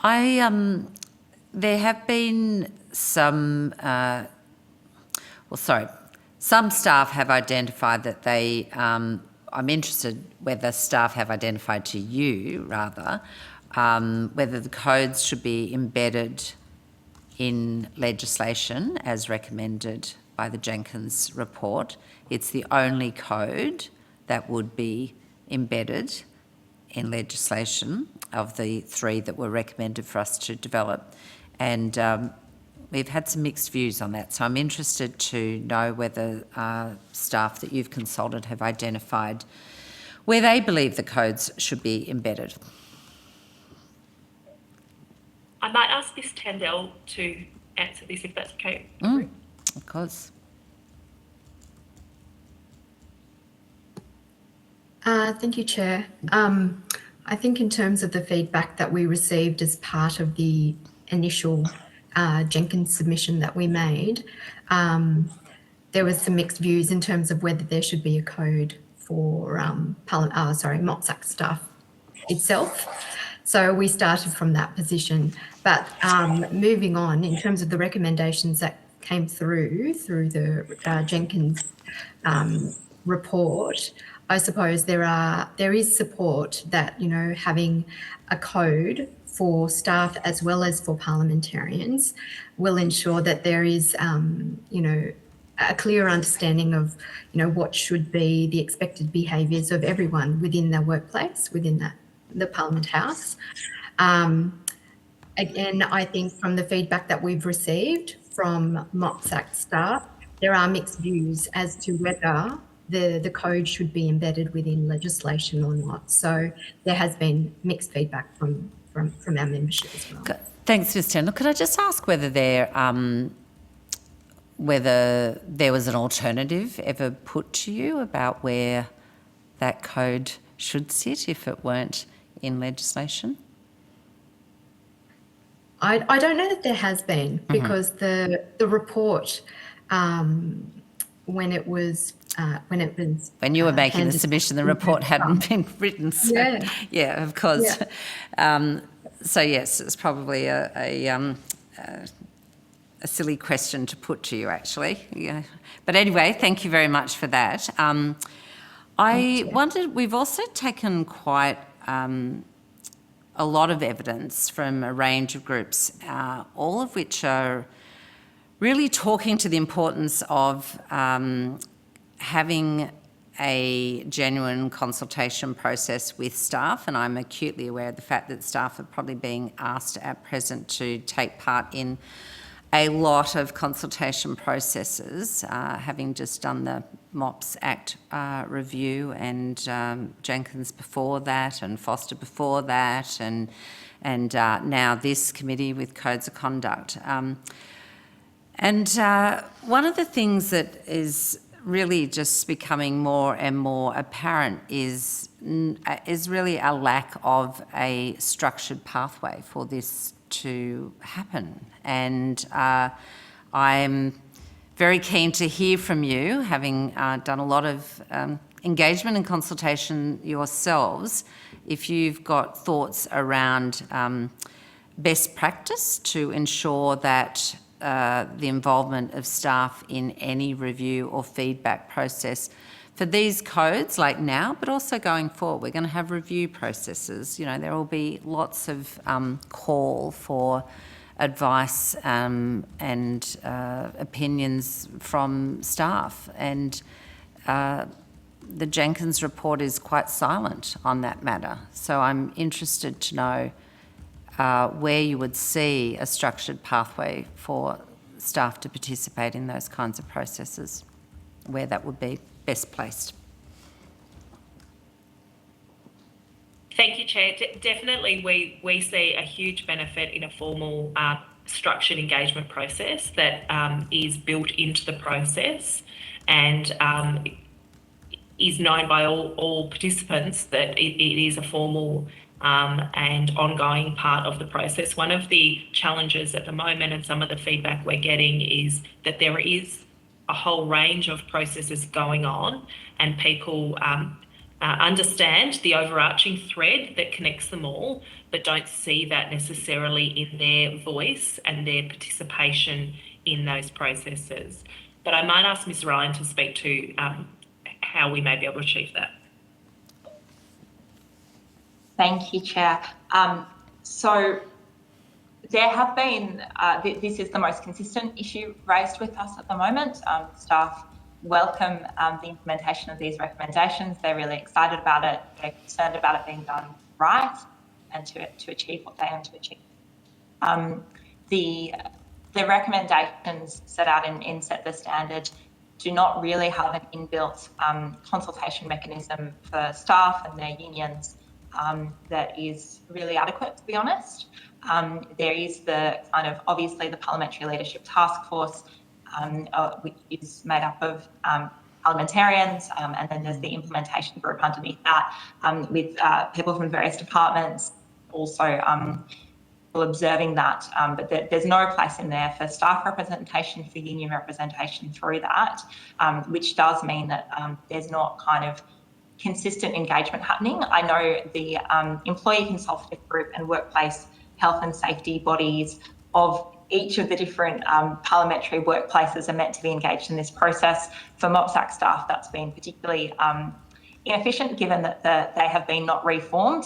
There have been some staff have identified that they. I'm interested whether staff have identified to you rather. Whether the codes should be embedded in legislation as recommended by the Jenkins report. It's the only code that would be embedded in legislation of the three that were recommended for us to develop. And we've had some mixed views on that. So I'm interested to know whether staff that you've consulted have identified where they believe the codes should be embedded. I might ask Ms Tandell to answer this, if that's okay. Of course. Thank you, Chair. I think in terms of the feedback that we received as part of the initial Jenkins submission that we made, there was some mixed views in terms of whether there should be a code for MOPS Act staff itself. So we started from that position. But moving on, in terms of the recommendations that came through the Jenkins report, I suppose there is support that, having a code for staff as well as for parliamentarians will ensure that there is, a clear understanding of, what should be the expected behaviours of everyone within their workplace, within the Parliament House. Again, I think from the feedback that we've received from MOPS Act staff, there are mixed views as to whether the code should be embedded within legislation or not. So there has been mixed feedback from our membership as well. Thanks, Ms. Tindall. Could I just ask whether there was an alternative ever put to you about where that code should sit if it weren't in legislation? I don't know that there has been, because the report, when you were making the submission, the report hadn't been written. So, yeah, of course. Yeah. So yes, it's probably a silly question to put to you, actually. Yeah. But anyway, thank you very much for that. I wondered, we've also taken quite a lot of evidence from a range of groups, all of which are really talking to the importance of having a genuine consultation process with staff, and I'm acutely aware of the fact that staff are probably being asked at present to take part in a lot of consultation processes, having just done the MOPS Act review, and Jenkins before that, and Foster before that, and now this committee with codes of conduct. And one of the things that is really just becoming more and more apparent is really a lack of a structured pathway for this to happen. And I'm very keen to hear from you, having done a lot of engagement and consultation yourselves, if you've got thoughts around best practice to ensure that the involvement of staff in any review or feedback process for these codes, like now, but also going forward. We're going to have review processes. There will be lots of call for advice and opinions from staff, and the Jenkins report is quite silent on that matter. So I'm interested to know where you would see a structured pathway for staff to participate in those kinds of processes, where that would be best placed. Thank you, Chair. Definitely we see a huge benefit in a formal structured engagement process that is built into the process and is known by all participants that it is a formal and ongoing part of the process. One of the challenges at the moment, and some of the feedback we're getting, is that there is a whole range of processes going on, and people understand the overarching thread that connects them all, but don't see that necessarily in their voice and their participation in those processes. But I might ask Ms. Ryan to speak to how we may be able to achieve that. Thank you, Chair. So there have been, this is the most consistent issue raised with us at the moment. Staff welcome the implementation of these recommendations. They're really excited about it. They're concerned about it being done right and to achieve what they aim to achieve. The recommendations set out in Set the Standard do not really have an inbuilt consultation mechanism for staff and their unions that is really adequate, to be honest. There is the obviously the Parliamentary Leadership Task Force, which is made up of parliamentarians, and then there's the implementation group underneath that, with people from various departments also observing that, but there's no place in there for staff representation, for union representation through that, which does mean that there's not kind of consistent engagement happening. I know the employee consultative group and workplace health and safety bodies of each of the different parliamentary workplaces are meant to be engaged in this process. For MOPS Act staff, that's been particularly inefficient, given that they have been not reformed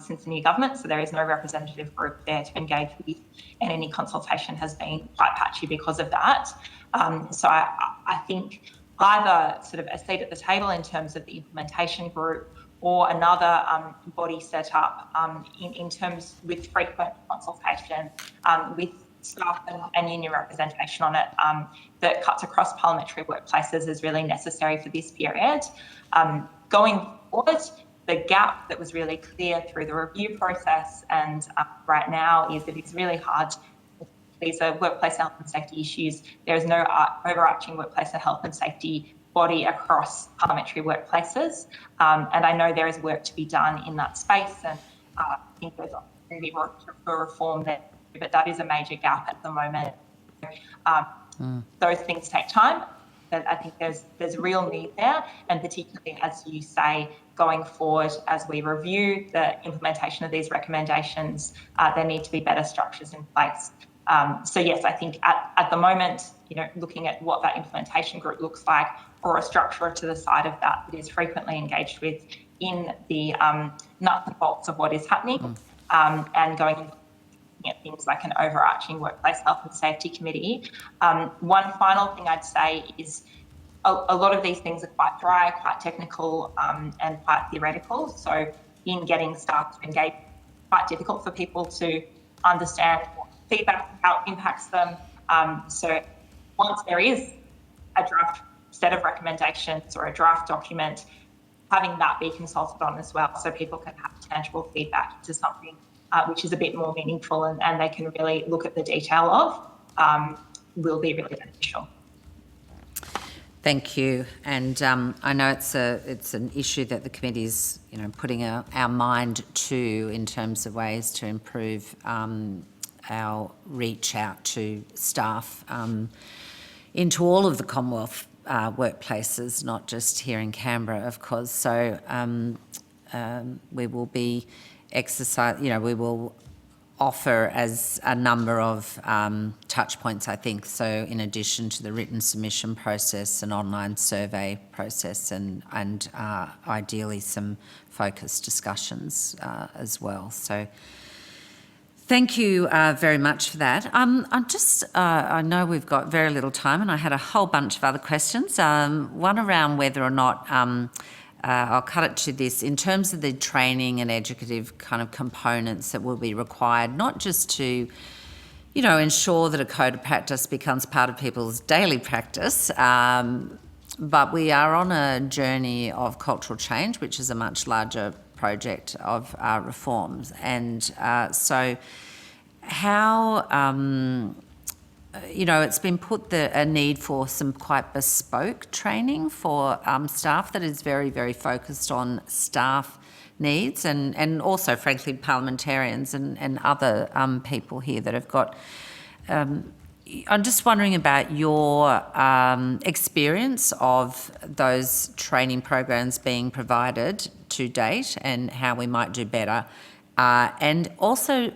since the new government, so there is no representative group there to engage with, and any consultation has been quite patchy because of that. So I think either sort of a seat at the table in terms of the implementation group or another body set up in terms with frequent consultation with staff and union representation on it that cuts across parliamentary workplaces is really necessary for this period. Going forward, the gap that was really clear through the review process and right now is that it's really hard. These are workplace health and safety issues. There is no overarching workplace health and safety body across parliamentary workplaces. And I know there is work to be done in that space, and I think there's opportunity for reform there, but that is a major gap at the moment. Those things take time, but I think there's real need there, and particularly as you say, going forward as we review the implementation of these recommendations, there need to be better structures in place. So yes, I think at the moment, looking at what that implementation group looks like, or a structure to the side of that is frequently engaged with in the nuts and bolts of what is happening, and going at things like an overarching workplace health and safety committee. One final thing I'd say is a lot of these things are quite dry, quite technical, and quite theoretical. So in getting staff to engage, quite difficult for people to understand what feedback, how it impacts them. So once there is a draft set of recommendations or a draft document, having that be consulted on as well, so people can have tangible feedback to something which is a bit more meaningful and they can really look at the detail of, will be really beneficial. Thank you. And I know it's an issue that the committee is, putting our mind to in terms of ways to improve our reach out to staff into all of the Commonwealth workplaces, not just here in Canberra, of course. So we will be we will offer as a number of touch points, I think. So in addition to the written submission process, an online survey process, and ideally some focused discussions as well. So thank you very much for that. I know we've got very little time, and I had a whole bunch of other questions. One around whether or not, I'll cut it to this, in terms of the training and educative kind of components that will be required, not just to, ensure that a code of practice becomes part of people's daily practice, but we are on a journey of cultural change, which is a much larger project of reforms. And so how, it's been put a need for some quite bespoke training for staff that is very, very focused on staff needs and also, frankly, parliamentarians and other people here that have got... I'm just wondering about your experience of those training programs being provided to date and how we might do better, and also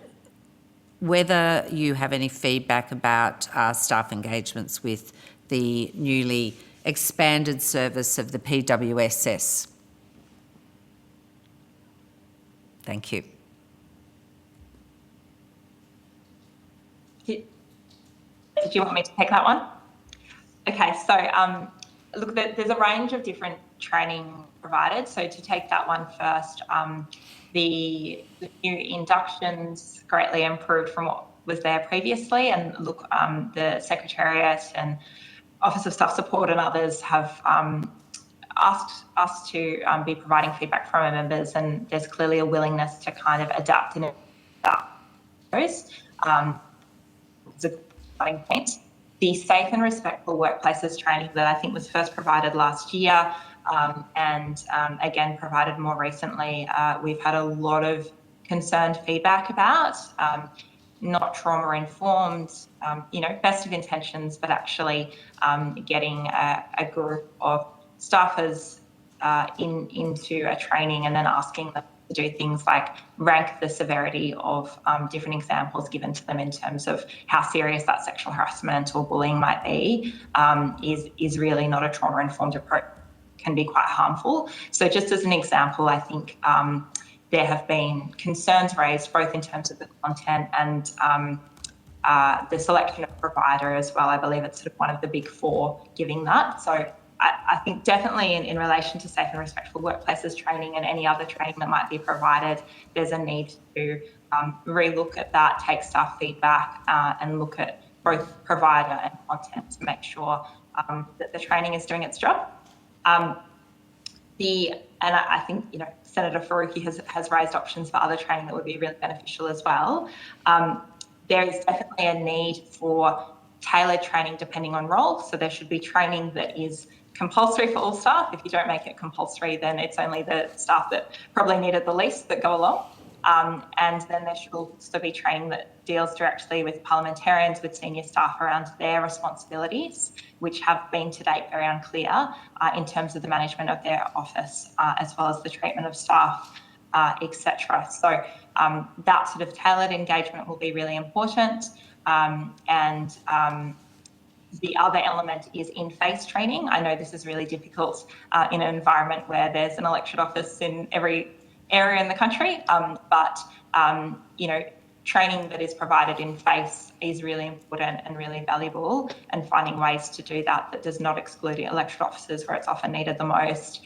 whether you have any feedback about staff engagements with the newly expanded service of the PWSS. Thank you. Did you want me to take that one? Okay, so look, there's a range of different training provided. So to take that one first, the new inductions greatly improved from what was there previously, and look, the Secretariat and Office of Staff Support and others have asked us to be providing feedback from our members, and there's clearly a willingness to kind of adapt and adapt those. It's a starting point. The Safe and Respectful Workplaces training that I think was first provided last year, and again provided more recently, we've had a lot of concerned feedback about, not trauma-informed, best of intentions, but actually getting a group of staffers into a training and then asking them to do things like rank the severity of different examples given to them in terms of how serious that sexual harassment or bullying might be, is really not a trauma-informed approach, can be quite harmful. So just as an example, I think there have been concerns raised both in terms of the content and the selection of provider as well. I believe it's sort of one of the big four giving that. So I think definitely in relation to safe and respectful workplaces training and any other training that might be provided, there's a need to relook at that, take staff feedback and look at both provider and content to make sure that the training is doing its job. And I think, Senator Faruqi has raised options for other training that would be really beneficial as well. There is definitely a need for tailored training depending on role. So there should be training that is compulsory for all staff. If you don't make it compulsory, then it's only the staff that probably need it the least that go along. And then there should also be training that deals directly with parliamentarians, with senior staff around their responsibilities, which have been to date very unclear in terms of the management of their office, as well as the treatment of staff, etc. So that sort of tailored engagement will be really important. The other element is in-face training. I know this is really difficult in an environment where there's an elected office in every area in the country, but training that is provided in face is really important and really valuable, and finding ways to do that does not exclude elected offices where it's often needed the most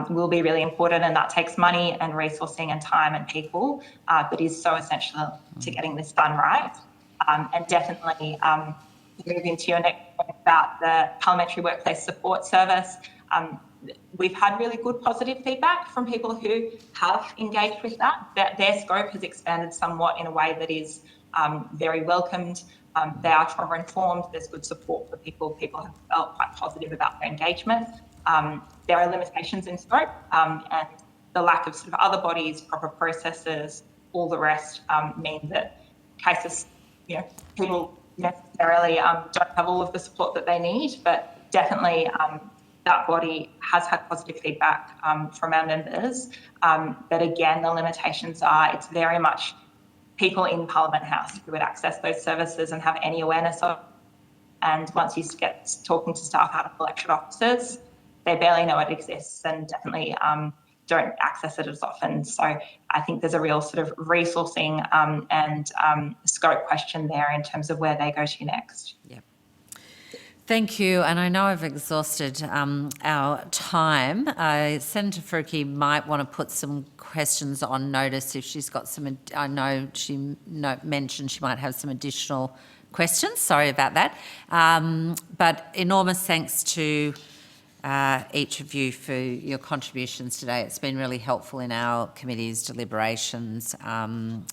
will be really important, and that takes money and resourcing and time and people, but is so essential to getting this done right. And definitely move into your next point about the Parliamentary Workplace Support Service. We've had really good positive feedback from people who have engaged with that. Their scope has expanded somewhat in a way that is very welcomed. They are trauma-informed. There's good support for people. People have felt quite positive about their engagement. There are limitations in scope, and the lack of sort of other bodies, proper processes, all the rest mean that cases, people necessarily don't have all of the support that they need, but definitely that body has had positive feedback from our members. But again, the limitations are it's very much people in Parliament House who would access those services and have any awareness of. And once you get talking to staff out of elected offices, they barely know it exists and definitely don't access it as often. So I think there's a real sort of resourcing and scope question there in terms of where they go to next. Yep. Thank you, and I know I've exhausted our time. Senator Faruqi might want to put some questions on notice if she's got some. I know she mentioned she might have some additional questions. Sorry about that. But enormous thanks to each of you for your contributions today. It's been really helpful in our committee's deliberations, and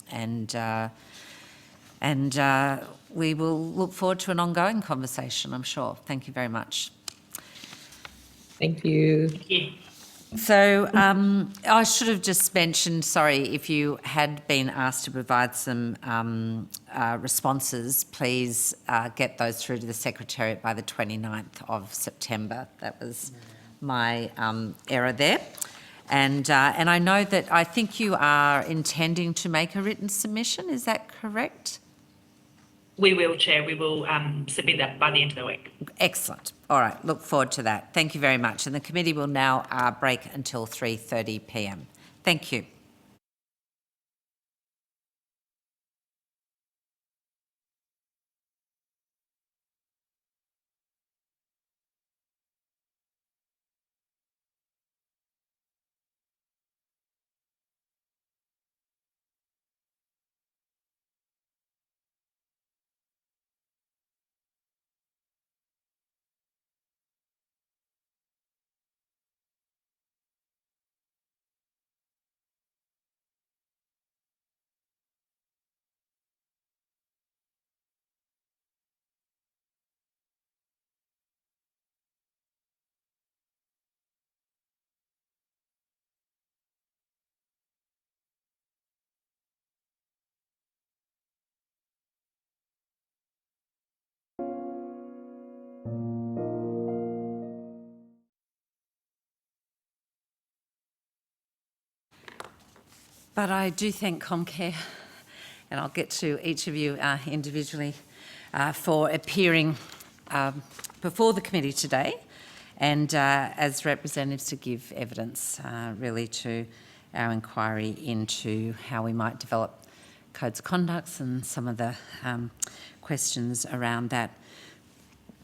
we will look forward to an ongoing conversation, I'm sure. Thank you very much. Thank you. Thank you. So I should have just mentioned, sorry, if you had been asked to provide some responses, please get those through to the Secretariat by the 29th of September. That was my error there. And I know that I think you are intending to make a written submission, is that correct? We will, Chair. We will submit that by the end of the week. Excellent. All right. Look forward to that. Thank you very much. And the committee will now break until 3:30 p.m. Thank you. But I do thank Comcare, and I'll get to each of you individually, for appearing before the committee today and as representatives to give evidence really to our inquiry into how we might develop codes of conduct and some of the questions around that.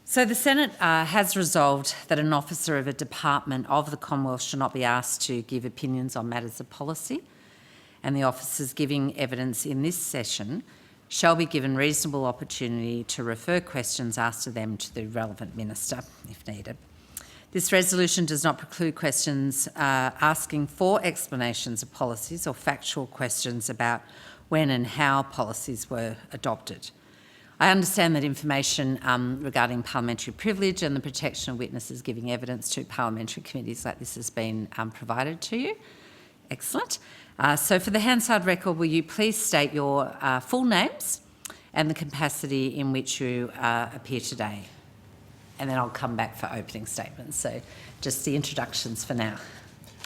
So the Senate has resolved that an officer of a department of the Commonwealth should not be asked to give opinions on matters of policy, and the officers giving evidence in this session shall be given reasonable opportunity to refer questions asked of them to the relevant minister if needed. This resolution does not preclude questions asking for explanations of policies or factual questions about when and how policies were adopted. I understand that information regarding parliamentary privilege and the protection of witnesses giving evidence to parliamentary committees like this has been provided to you. Excellent. So for the Hansard record, will you please state your full names and the capacity in which you appear today? And then I'll come back for opening statements. So just the introductions for now.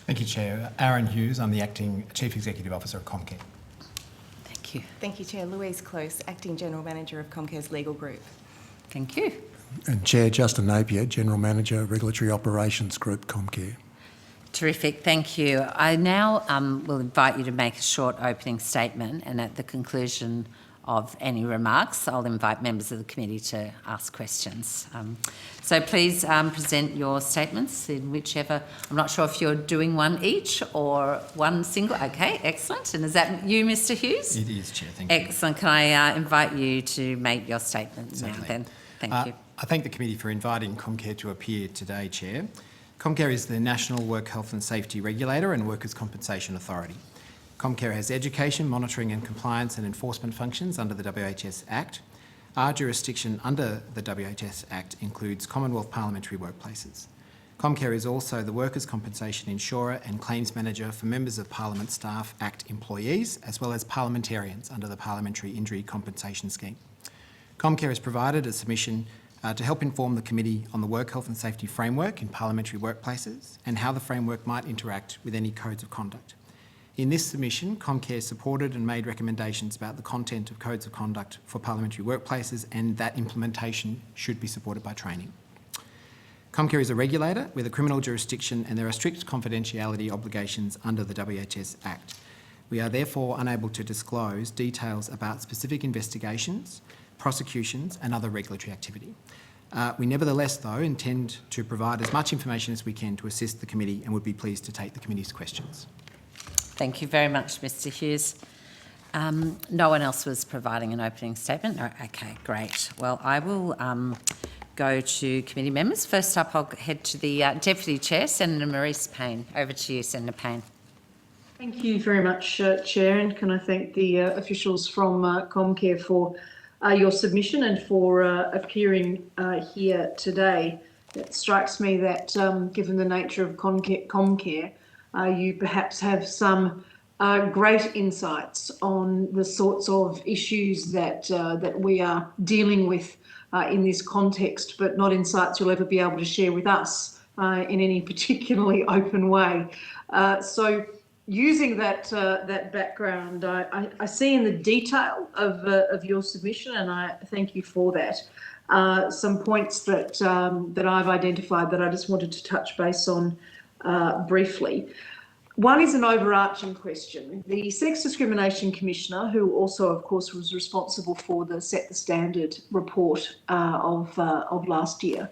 Thank you, Chair. Aaron Hughes, I'm the Acting Chief Executive Officer of Comcare. Thank you. Thank you, Chair. Louise Close, Acting General Manager of Comcare's Legal Group. Thank you. And Chair Justin Napier, General Manager, Regulatory Operations Group, Comcare. Terrific, thank you. I now will invite you to make a short opening statement, and at the conclusion of any remarks, I'll invite members of the committee to ask questions. So please present your statements in whichever, I'm not sure if you're doing one each or one single. Okay, excellent. And is that you, Mr. Hughes? It is, Chair, thank you. Excellent. Can I invite you to make your statement now then? Thank you. I thank the committee for inviting Comcare to appear today, Chair. Comcare is the National Work Health and Safety Regulator and Workers' Compensation Authority. Comcare has education, monitoring and compliance and enforcement functions under the WHS Act. Our jurisdiction under the WHS Act includes Commonwealth Parliamentary workplaces. Comcare is also the Workers' Compensation Insurer and Claims Manager for Members of Parliament Staff Act employees, as well as parliamentarians under the Parliamentary Injury Compensation Scheme. Comcare has provided a submission to help inform the committee on the Work Health and Safety Framework in parliamentary workplaces and how the framework might interact with any codes of conduct. In this submission, Comcare supported and made recommendations about the content of codes of conduct for parliamentary workplaces, and that implementation should be supported by training. Comcare is a regulator with a criminal jurisdiction, and there are strict confidentiality obligations under the WHS Act. We are therefore unable to disclose details about specific investigations, prosecutions and other regulatory activity. We nevertheless, though, intend to provide as much information as we can to assist the committee and would be pleased to take the committee's questions. Thank you very much, Mr. Hughes. No one else was providing an opening statement? No? Okay, great. Well, I will go to committee members. First up, I'll head to the Deputy Chair, Senator Maurice Payne. Over to you, Senator Payne. Thank you very much, Chair, and can I thank the officials from Comcare for your submission and for appearing here today. It strikes me that given the nature of Comcare, you perhaps have some great insights on the sorts of issues that we are dealing with in this context, but not insights you'll ever be able to share with us in any particularly open way. So using that background, I see in the detail of your submission, and I thank you for that, some points that I've identified that I just wanted to touch base on briefly. One is an overarching question. The Sex Discrimination Commissioner, who also, of course, was responsible for the Set the Standard report of last year,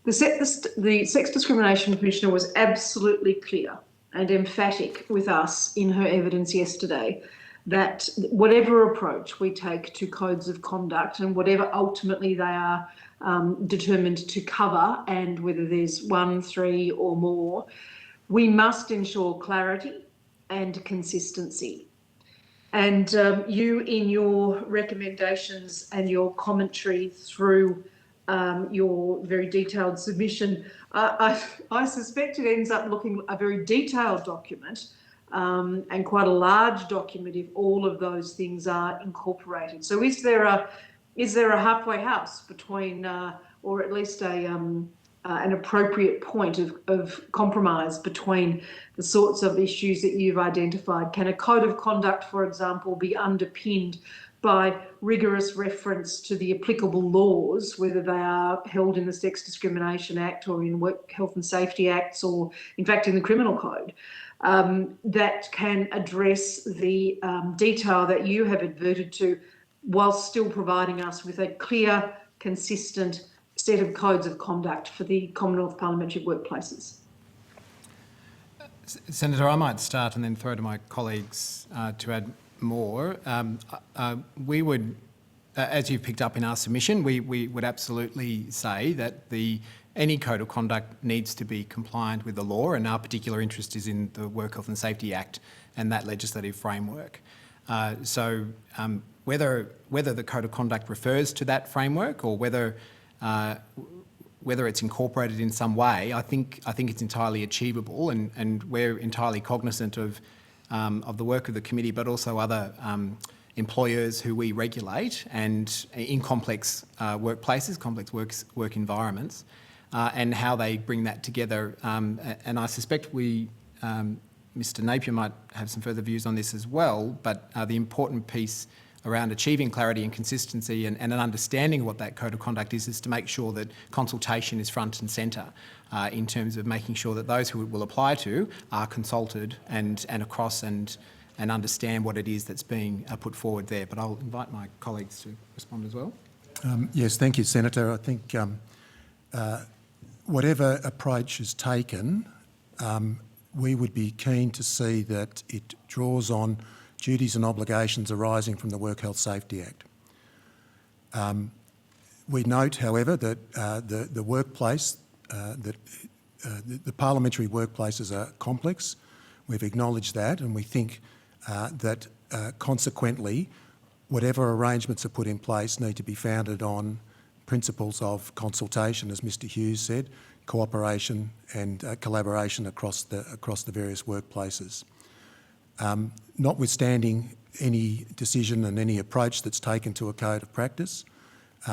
the Sex Discrimination Commissioner was absolutely clear and emphatic with us in her evidence yesterday that whatever approach we take to codes of conduct and whatever ultimately they are determined to cover, and whether there's 1, 3 or more, we must ensure clarity and consistency. And you, in your recommendations and your commentary through your very detailed submission, I suspect it ends up looking a very detailed document and quite a large document if all of those things are incorporated. So is there a halfway house between, or at least an appropriate point of compromise between the sorts of issues that you've identified? Can a code of conduct, for example, be underpinned by rigorous reference to the applicable laws, whether they are held in the Sex Discrimination Act or in Work Health and Safety Acts or, in fact, in the Criminal Code? that can address the detail that you have adverted to, whilst still providing us with a clear, consistent set of codes of conduct for the Commonwealth parliamentary workplaces? Senator, I might start and then throw to my colleagues to add more. We would, as you've picked up in our submission, we would absolutely say that any code of conduct needs to be compliant with the law, and our particular interest is in the Work Health and Safety Act and that legislative framework. So whether the code of conduct refers to that framework or whether it's incorporated in some way, I think it's entirely achievable, and we're entirely cognizant of the work of the committee, but also other employers who we regulate and in complex workplaces, complex work environments, and how they bring that together. And I suspect Mr Napier might have some further views on this as well, but the important piece around achieving clarity and consistency and an understanding of what that code of conduct is to make sure that consultation is front and centre in terms of making sure that those who it will apply to are consulted and across and understand what it is that's being put forward there. But I'll invite my colleagues to respond as well. Yes, thank you, Senator. I think whatever approach is taken, we would be keen to see that it draws on duties and obligations arising from the Work Health Safety Act. We note, however, that the workplace, the parliamentary workplaces are complex. We've acknowledged that, and we think that consequently, whatever arrangements are put in place need to be founded on principles of consultation, as Mr Hughes said, cooperation and collaboration across the various workplaces. Notwithstanding any decision and any approach that's taken to a code of practice,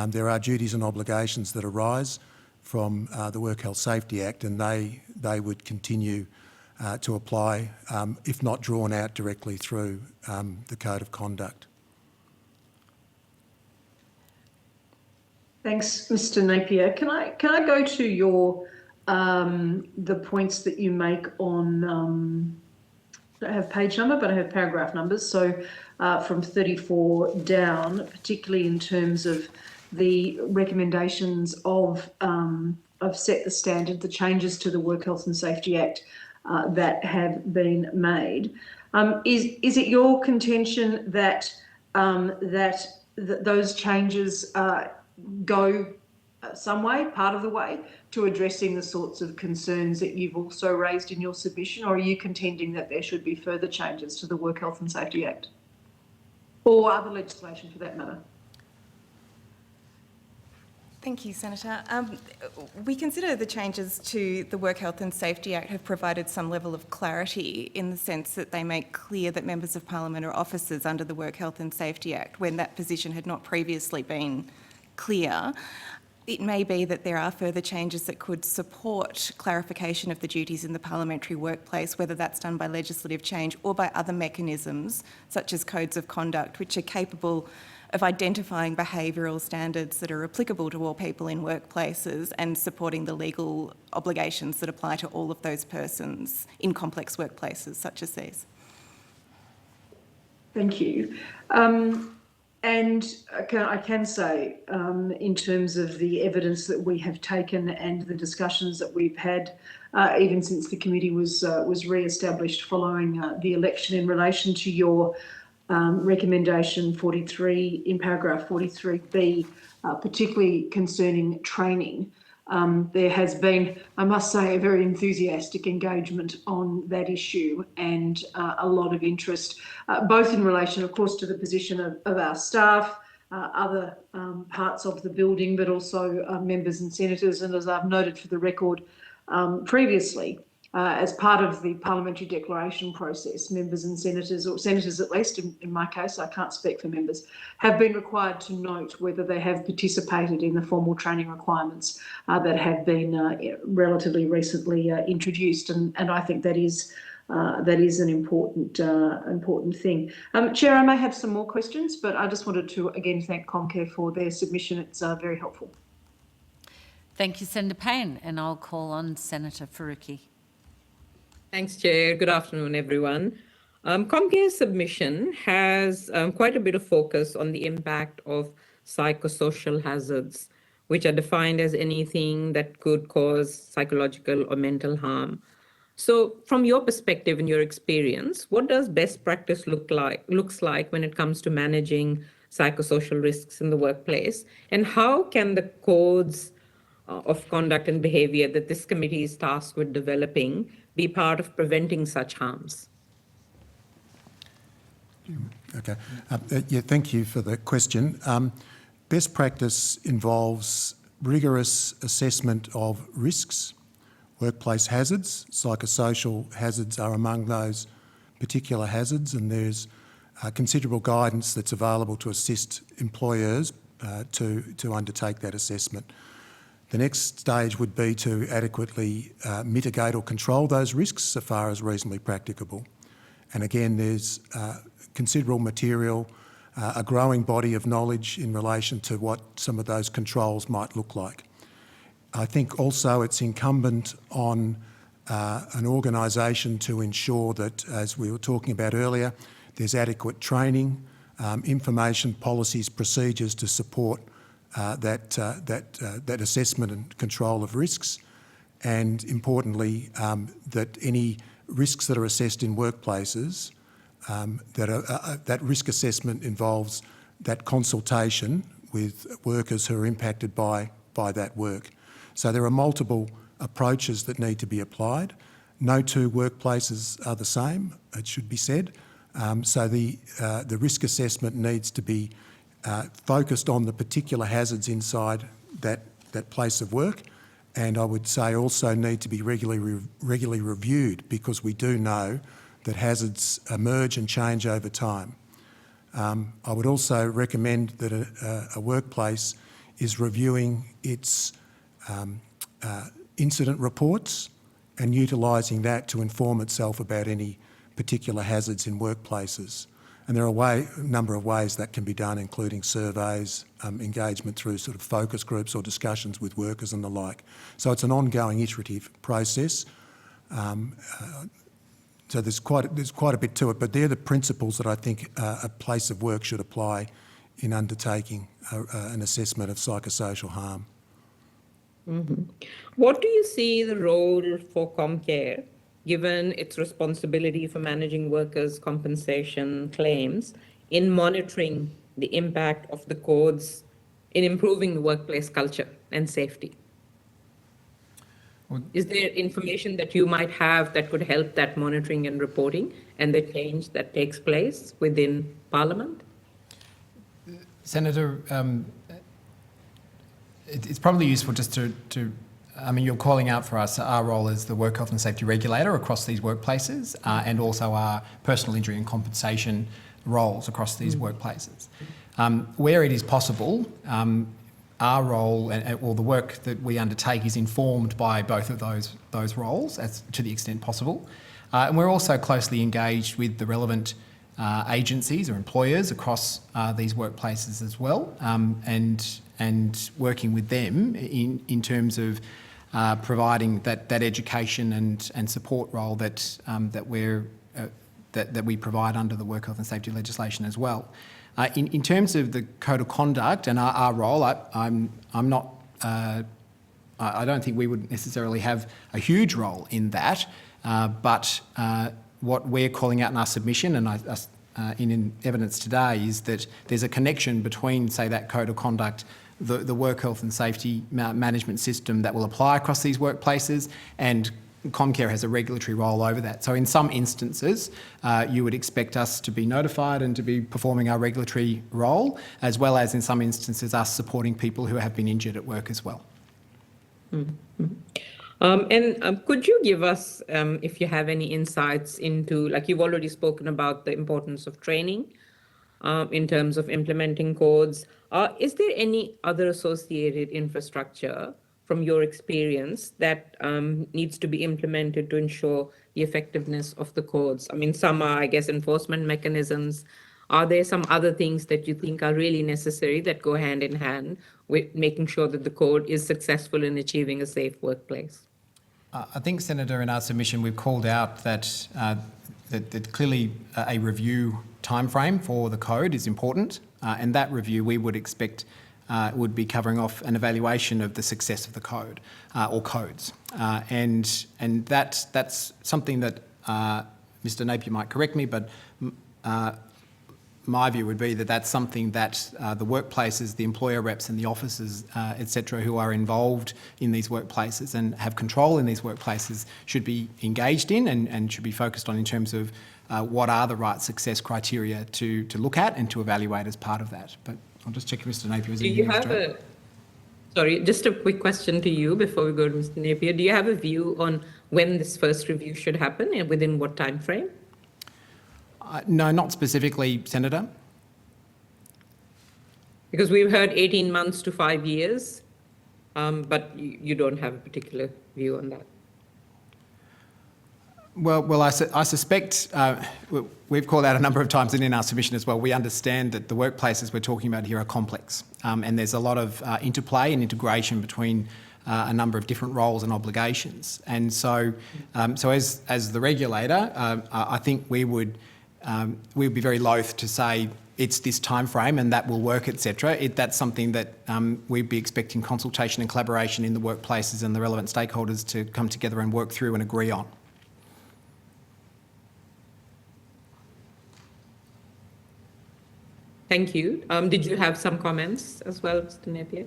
there are duties and obligations that arise from the Work Health Safety Act, and they would continue to apply, if not drawn out directly through the code of conduct. Thanks, Mr Napier. Can I go to your the points that you make on? I don't have page number, but I have paragraph numbers. So from 34 down, particularly in terms of the recommendations of Set the Standard, the changes to the Work Health and Safety Act that have been made. Is it your contention that those changes go some way, part of the way, to addressing the sorts of concerns that you've also raised in your submission, or are you contending that there should be further changes to the Work Health and Safety Act or other legislation for that matter? Thank you, Senator. We consider the changes to the Work Health and Safety Act have provided some level of clarity in the sense that they make clear that members of Parliament are officers under the Work Health and Safety Act when that position had not previously been clear. It may be that there are further changes that could support clarification of the duties in the parliamentary workplace, whether that's done by legislative change or by other mechanisms, such as codes of conduct, which are capable of identifying behavioural standards that are applicable to all people in workplaces and supporting the legal obligations that apply to all of those persons in complex workplaces such as these. Thank you. And I can say, in terms of the evidence that we have taken and the discussions that we've had, even since the committee was re-established following the election, in relation to your recommendation 43 in paragraph 43B, particularly concerning training, there has been, I must say, a very enthusiastic engagement on that issue and a lot of interest, both in relation, of course, to the position of our staff, other parts of the building, but also members and senators. And as I've noted for the record previously, as part of the parliamentary declaration process, members and senators, or senators at least, in my case, I can't speak for members, have been required to note whether they have participated in the formal training requirements that have been relatively recently introduced, and I think that is an important thing. Chair, I may have some more questions, but I just wanted to again thank Comcare for their submission. It's very helpful. Thank you, Senator Payne, and I'll call on Senator Faruqi. Thanks, Chair. Good afternoon, everyone. Comcare's submission has quite a bit of focus on the impact of psychosocial hazards, which are defined as anything that could cause psychological or mental harm. So from your perspective and your experience, what does best practice looks like when it comes to managing psychosocial risks in the workplace? And how can the codes of conduct and behavior that this committee is tasked with developing be part of preventing such harms? Okay. Yeah, thank you for the question. Best practice involves rigorous assessment of risks, workplace hazards. Psychosocial hazards are among those particular hazards, and there's considerable guidance that's available to assist employers to undertake that assessment. The next stage would be to adequately mitigate or control those risks so far as reasonably practicable. And again, there's considerable material, a growing body of knowledge in relation to what some of those controls might look like. I think also it's incumbent on an organisation to ensure that, as we were talking about earlier, there's adequate training, information, policies, procedures to support that assessment and control of risks, and importantly, that any risks that are assessed in workplaces, that risk assessment involves that consultation with workers who are impacted by that work. So there are multiple approaches that need to be applied. No two workplaces are the same, it should be said. So the risk assessment needs to be focused on the particular hazards inside that place of work, and I would say also need to be regularly reviewed, because we do know that hazards emerge and change over time. I would also recommend that a workplace is reviewing its incident reports and utilising that to inform itself about any particular hazards in workplaces. And there are a number of ways that can be done, including surveys, engagement through sort of focus groups or discussions with workers and the like. So it's an ongoing iterative process. So there's quite a bit to it, but they're the principles that I think a place of work should apply in undertaking an assessment of psychosocial harm. Mm-hmm. What do you see the role for Comcare, given its responsibility for managing workers' compensation claims, in monitoring the impact of the codes in improving the workplace culture and safety? Is there information that you might have that could help that monitoring and reporting and the change that takes place within Parliament? Senator, it's probably useful just to I mean, you're calling out for us our role as the work health and safety regulator across these workplaces, and also our personal injury and compensation roles across these workplaces. Where it is possible, our role or the work that we undertake is informed by both of those roles, as to the extent possible. And we're also closely engaged with the relevant agencies or employers across these workplaces as well, and working with them in terms of providing that education and support role that we provide under the work health and safety legislation as well. In terms of the code of conduct and our role, I'm not. I don't think we would necessarily have a huge role in that, but what we're calling out in our submission and in evidence today is that there's a connection between, say, that code of conduct, the work health and safety management system that will apply across these workplaces, and Comcare has a regulatory role over that. So in some instances, you would expect us to be notified and to be performing our regulatory role, as well as in some instances us supporting people who have been injured at work as well. Mm-hmm. Could you give us, if you have any insights into, like you've already spoken about the importance of training in terms of implementing codes, is there any other associated infrastructure from your experience that needs to be implemented to ensure the effectiveness of the codes? I mean, some are, I guess, enforcement mechanisms. Are there some other things that you think are really necessary that go hand in hand with making sure that the code is successful in achieving a safe workplace? I think, Senator, in our submission we've called out that that clearly a review timeframe for the code is important, and that review we would expect would be covering off an evaluation of the success of the code or codes, and that's something that Mr. Napier might correct me, but my view would be that that's something that the workplaces, the employer reps and the officers, etc., who are involved in these workplaces and have control in these workplaces should be engaged in and should be focused on in terms of what are the right success criteria to look at and to evaluate as part of that. But I'll just check if Mr. Napier has anything extra. Sorry, just a quick question to you before we go to Mr. Napier. Do you have a view on when this first review should happen and within what time frame? No, not specifically, Senator. Because we've heard 18 months to 5 years, but you don't have a particular view on that. Well, I suspect we've called out a number of times and in our submission as well, we understand that the workplaces we're talking about here are complex, and there's a lot of interplay and integration between a number of different roles and obligations. And so as the regulator, I think we'd be very loath to say it's this time frame and that will work, etc. That's something that we'd be expecting consultation and collaboration in the workplaces and the relevant stakeholders to come together and work through and agree on. Thank you. Did you have some comments as well, Mr. Napier?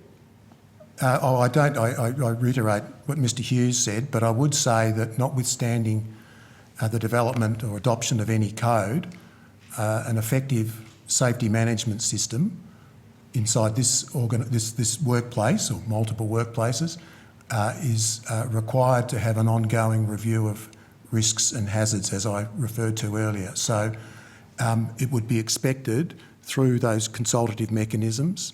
I don't. I reiterate what Mr. Hughes said, but I would say that notwithstanding the development or adoption of any code, an effective safety management system inside this workplace or multiple workplaces is required to have an ongoing review of risks and hazards, as I referred to earlier. So it would be expected through those consultative mechanisms,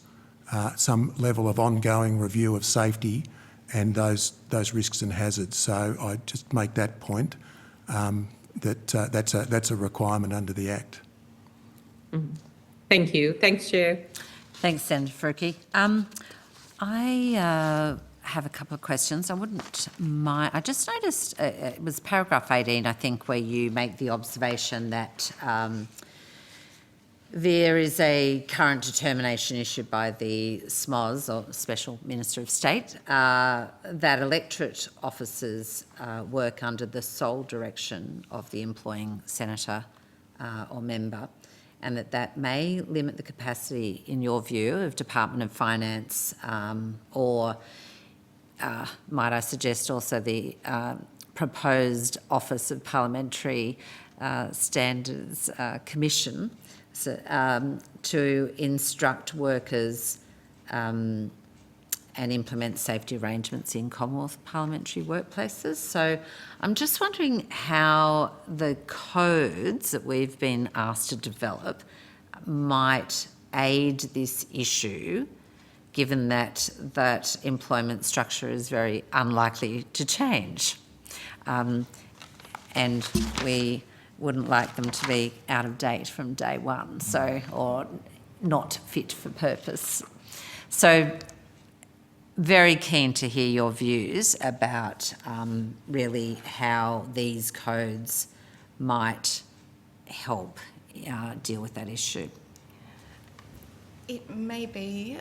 some level of ongoing review of safety and those risks and hazards. So I just make that point. That's a requirement under the Act. Thank you. Thanks, Chair. Thanks, Senator Faruqi. I have a couple of questions. I just noticed it was paragraph 18, I think, where you make the observation that there is a current determination issued by the SMOS, or Special Minister of State, that electorate officers work under the sole direction of the employing senator or member, and that may limit the capacity, in your view, of Department of Finance or, might I suggest, also the proposed Office of Parliamentary Standards Commission, to instruct workers and implement safety arrangements in Commonwealth parliamentary workplaces. So I'm just wondering how the codes that we've been asked to develop might aid this issue, given that employment structure is very unlikely to change. And we wouldn't like them to be out of date from day one, or not fit for purpose. So very keen to hear your views about really how these codes might help deal with that issue. It may be,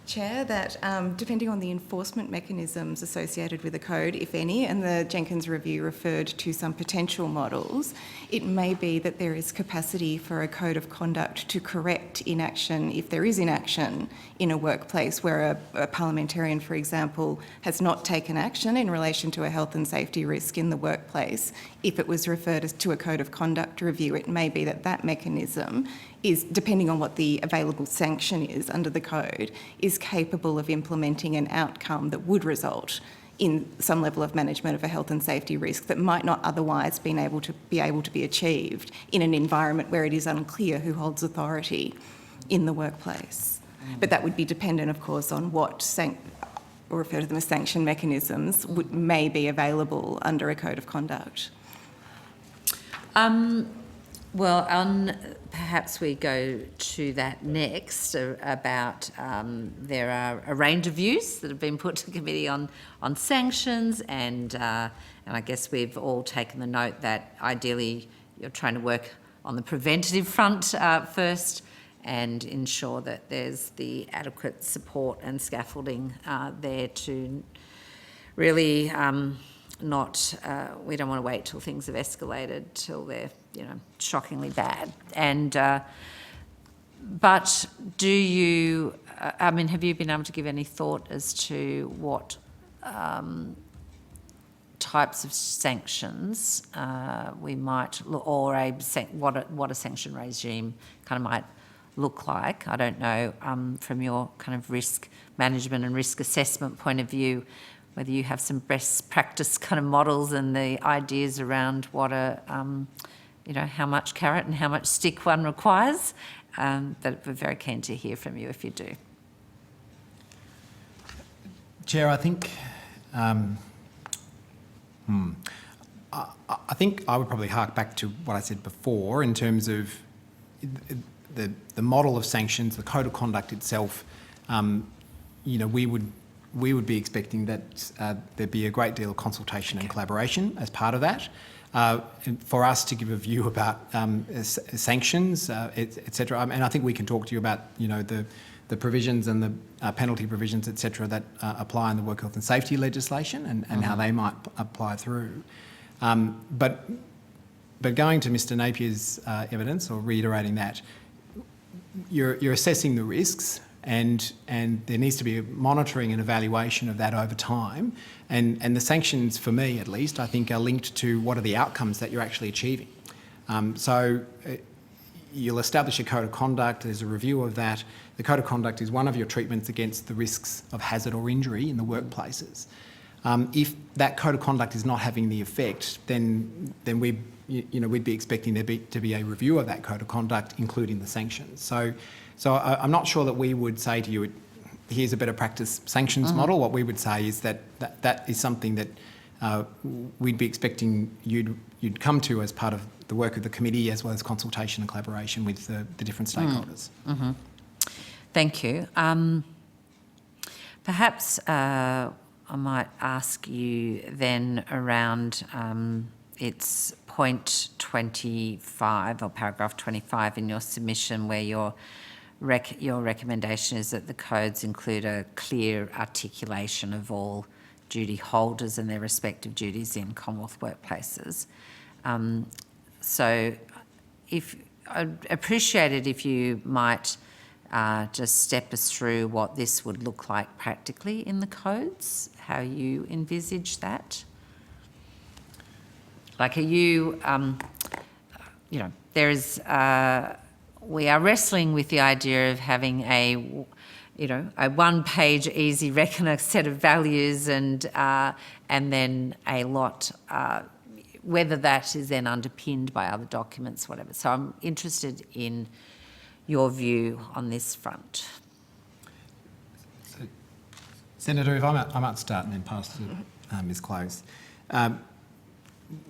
Chair, that depending on the enforcement mechanisms associated with the code, if any, and the Jenkins review referred to some potential models, it may be that there is capacity for a code of conduct to correct inaction, if there is inaction in a workplace where a parliamentarian, for example, has not taken action in relation to a health and safety risk in the workplace. If it was referred to a code of conduct review, it may be that mechanism is, depending on what the available sanction is under the code, is capable of implementing an outcome that would result in some level of management of a health and safety risk that might not otherwise be able to be achieved in an environment where it is unclear who holds authority in the workplace. But that would be dependent, of course, on what or refer to them as sanction mechanisms may be available under a code of conduct. Well, perhaps we go to that next about there are a range of views that have been put to the committee on sanctions, and I guess we've all taken the note that ideally you're trying to work on the preventative front first and ensure that there's the adequate support and scaffolding there to really we don't want to wait till things have escalated till they're shockingly bad. And but do you have you been able to give any thought as to what types of sanctions we might look, or what a sanction regime kind of might look like? I don't know, from your kind of risk management and risk assessment point of view, whether you have some best practice kind of models and the ideas around what how much carrot and how much stick one requires. But we're very keen to hear from you if you do. Chair, I think I think I would probably hark back to what I said before in terms of the model of sanctions, the code of conduct itself. We would be expecting that there'd be a great deal of consultation and collaboration as part of that. For us to give a view about sanctions, etc. And I think we can talk to you about the provisions and the penalty provisions, etc. that apply in the work health and safety legislation and how they might apply through. But going to Mr Napier's evidence, or reiterating that, you're assessing the risks. And there needs to be a monitoring and evaluation of that over time. And the sanctions, for me at least, I think are linked to what are the outcomes that you're actually achieving. So you'll establish a code of conduct, there's a review of that. The code of conduct is one of your treatments against the risks of hazard or injury in the workplaces. If that code of conduct is not having the effect, then we'd be expecting there to be a review of that code of conduct, including the sanctions. So I'm not sure that we would say to you, here's a better practice sanctions model. What we would say is that is something that we'd be expecting you'd come to as part of the work of the committee, as well as consultation and collaboration with the different stakeholders. Thank you. Perhaps I might ask you then around it's point 25 or paragraph 25 in your submission, where your recommendation is that the codes include a clear articulation of all duty holders and their respective duties in Commonwealth workplaces. So I'd appreciate it if you might just step us through what this would look like practically in the codes, how you envisage that. Like, are you, we are wrestling with the idea of having a one-page easy reckoner set of values and then a lot, whether that is then underpinned by other documents, whatever. So I'm interested in your view on this front. So, Senator, if I might start and then pass to Ms Close.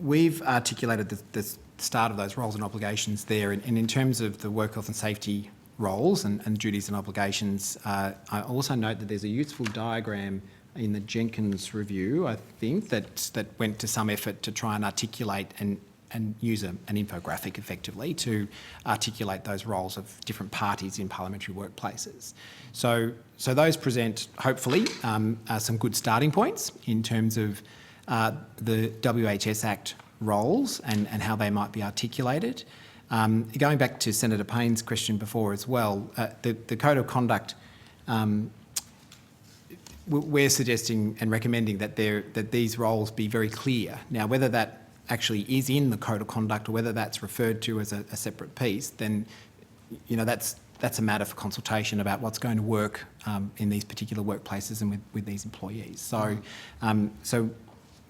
We've articulated the start of those roles and obligations there, and in terms of the work health and safety roles and duties and obligations, I also note that there's a useful diagram in the Jenkins review, I think, that went to some effort to try and articulate and use an infographic effectively to articulate those roles of different parties in parliamentary workplaces. So those present, hopefully, some good starting points in terms of the WHS Act roles and how they might be articulated. Going back to Senator Payne's question before as well, the Code of Conduct, we're suggesting and recommending that these roles be very clear. Now, whether that actually is in the Code of Conduct or whether that's referred to as a separate piece, then that's a matter for consultation about what's going to work in these particular workplaces and with these employees. So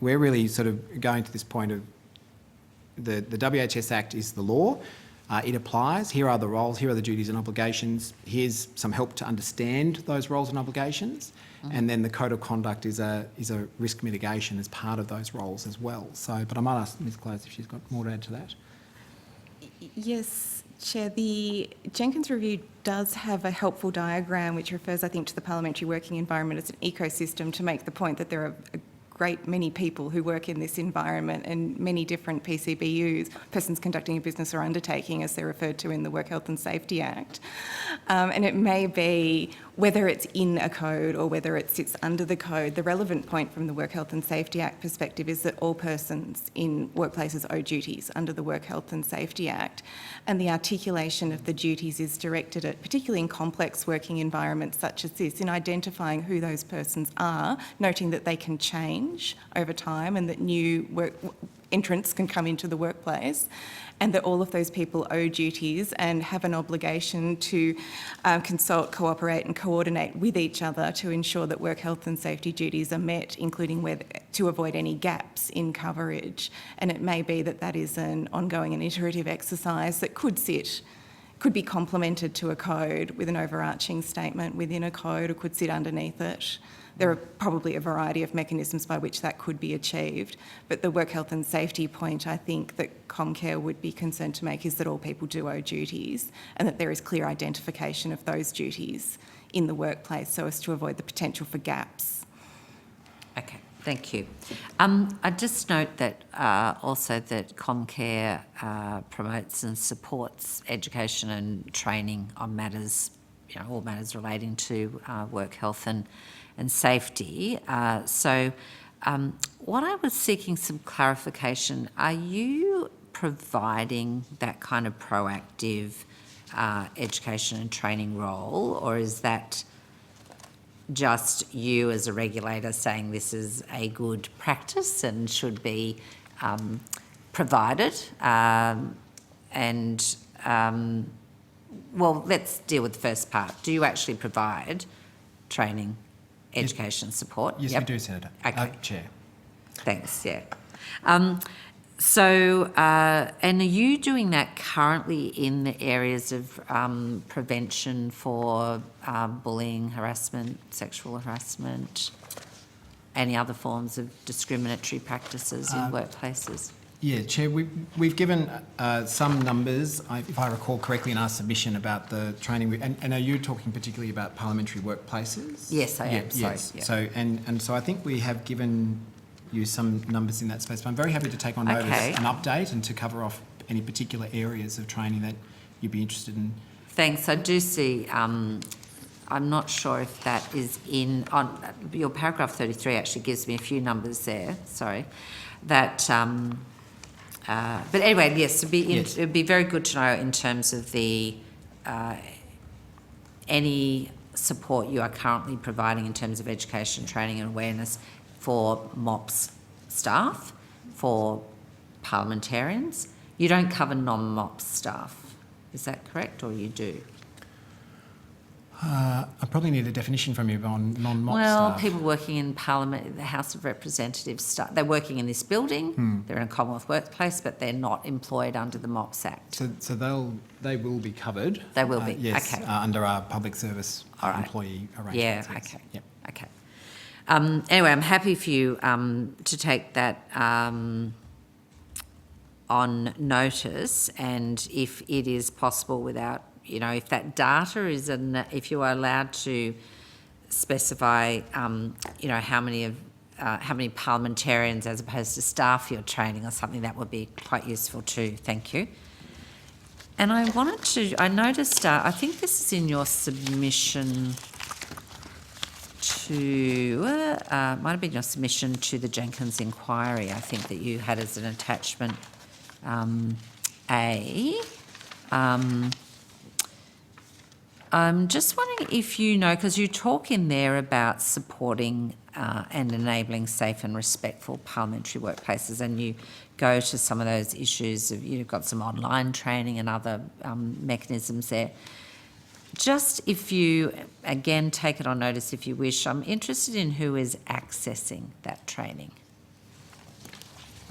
we're really sort of going to this point of the WHS Act is the law. It applies. Here are the roles, here are the duties and obligations. Here's some help to understand those roles and obligations. And then the Code of Conduct is a risk mitigation as part of those roles as well. So, but I might ask Ms Close if she's got more to add to that. Yes, Chair. The Jenkins Review does have a helpful diagram which refers, I think, to the parliamentary working environment as an ecosystem to make the point that there are a great many people who work in this environment and many different PCBUs, persons conducting a business or undertaking, as they're referred to in the Work Health and Safety Act. And it may be, whether it's in a code or whether it sits under the code, the relevant point from the Work Health and Safety Act perspective is that all persons in workplaces owe duties under the Work Health and Safety Act. And the articulation of the duties is directed at, particularly in complex working environments such as this, in identifying who those persons are, noting that they can change over time and that new entrants can come into the workplace, and that all of those people owe duties and have an obligation to consult, cooperate and coordinate with each other to ensure that work health and safety duties are met, including to avoid any gaps in coverage. And it may be that that is an ongoing and iterative exercise that could be complemented to a code with an overarching statement within a code, or could sit underneath it. There are probably a variety of mechanisms by which that could be achieved, but the work health and safety point I think that Comcare would be concerned to make is that all people do owe duties, and that there is clear identification of those duties in the workplace so as to avoid the potential for gaps. Okay, thank you. I just note that also that Comcare promotes and supports education and training on matters, all matters relating to work health and safety. So what I was seeking some clarification, are you providing that kind of proactive education and training role, or is that just you as a regulator saying this is a good practice and should be provided? Well, let's deal with the first part. Do you actually provide training, education support? Yes, we do, Senator. Okay. Chair. Thanks, yeah. And are you doing that currently in the areas of prevention for bullying, harassment, sexual harassment, any other forms of discriminatory practices in workplaces? Yeah, Chair, we've given some numbers, if I recall correctly, in our submission about the training. And are you talking particularly about parliamentary workplaces? Yes, I am. Sorry. Yes. Yeah. So I think we have given you some numbers in that space. But I'm very happy to take on notice an update and to cover off any particular areas of training that you'd be interested in. Thanks. I do see. I'm not sure if that is on your paragraph 33. Actually, gives me a few numbers there. Sorry, that. But anyway, yes, it'd be very good to know in terms of the any support you are currently providing in terms of education, training and awareness for MOPS staff, for parliamentarians. You don't cover non-MOPS staff, is that correct, or you do? I probably need a definition from you on non-MOPS Well, staff. people working in Parliament, the House of Representatives, they're working in this building, they're in a Commonwealth workplace, but they're not employed under the MOPS Act. So they will be covered. They will be, yes, okay. Under our public service employee arrangements. Yeah, yes. okay. Yep. Okay. Anyway, I'm happy for you to take that on notice, and if it is possible without, if that data is, if you are allowed to specify, how many parliamentarians as opposed to staff you're training or something, that would be quite useful too. Thank you. And I noticed, I think this is in your submission to, might have been your submission to the Jenkins inquiry, I think that you had as an attachment A. I'm just wondering if you know, because you talk in there about supporting and enabling safe and respectful parliamentary workplaces, and you go to some of those issues of, you've got some online training and other mechanisms there. Just if you, again, take it on notice if you wish, I'm interested in who is accessing that training.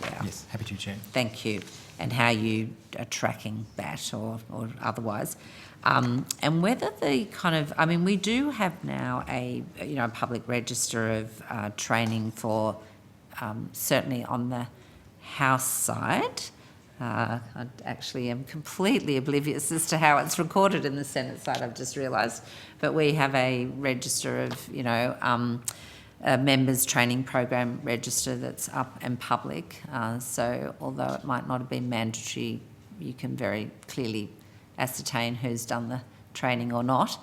Yeah. Yes, happy to, Chair. Thank you. And how you are tracking that or otherwise. And whether the kind of, we do have now a public register of training for certainly on the House side, I actually am completely oblivious as to how it's recorded in the Senate side, I've just realised. But we have a register of, a members training program register that's up and public. So although it might not have been mandatory, you can very clearly ascertain who's done the training or not.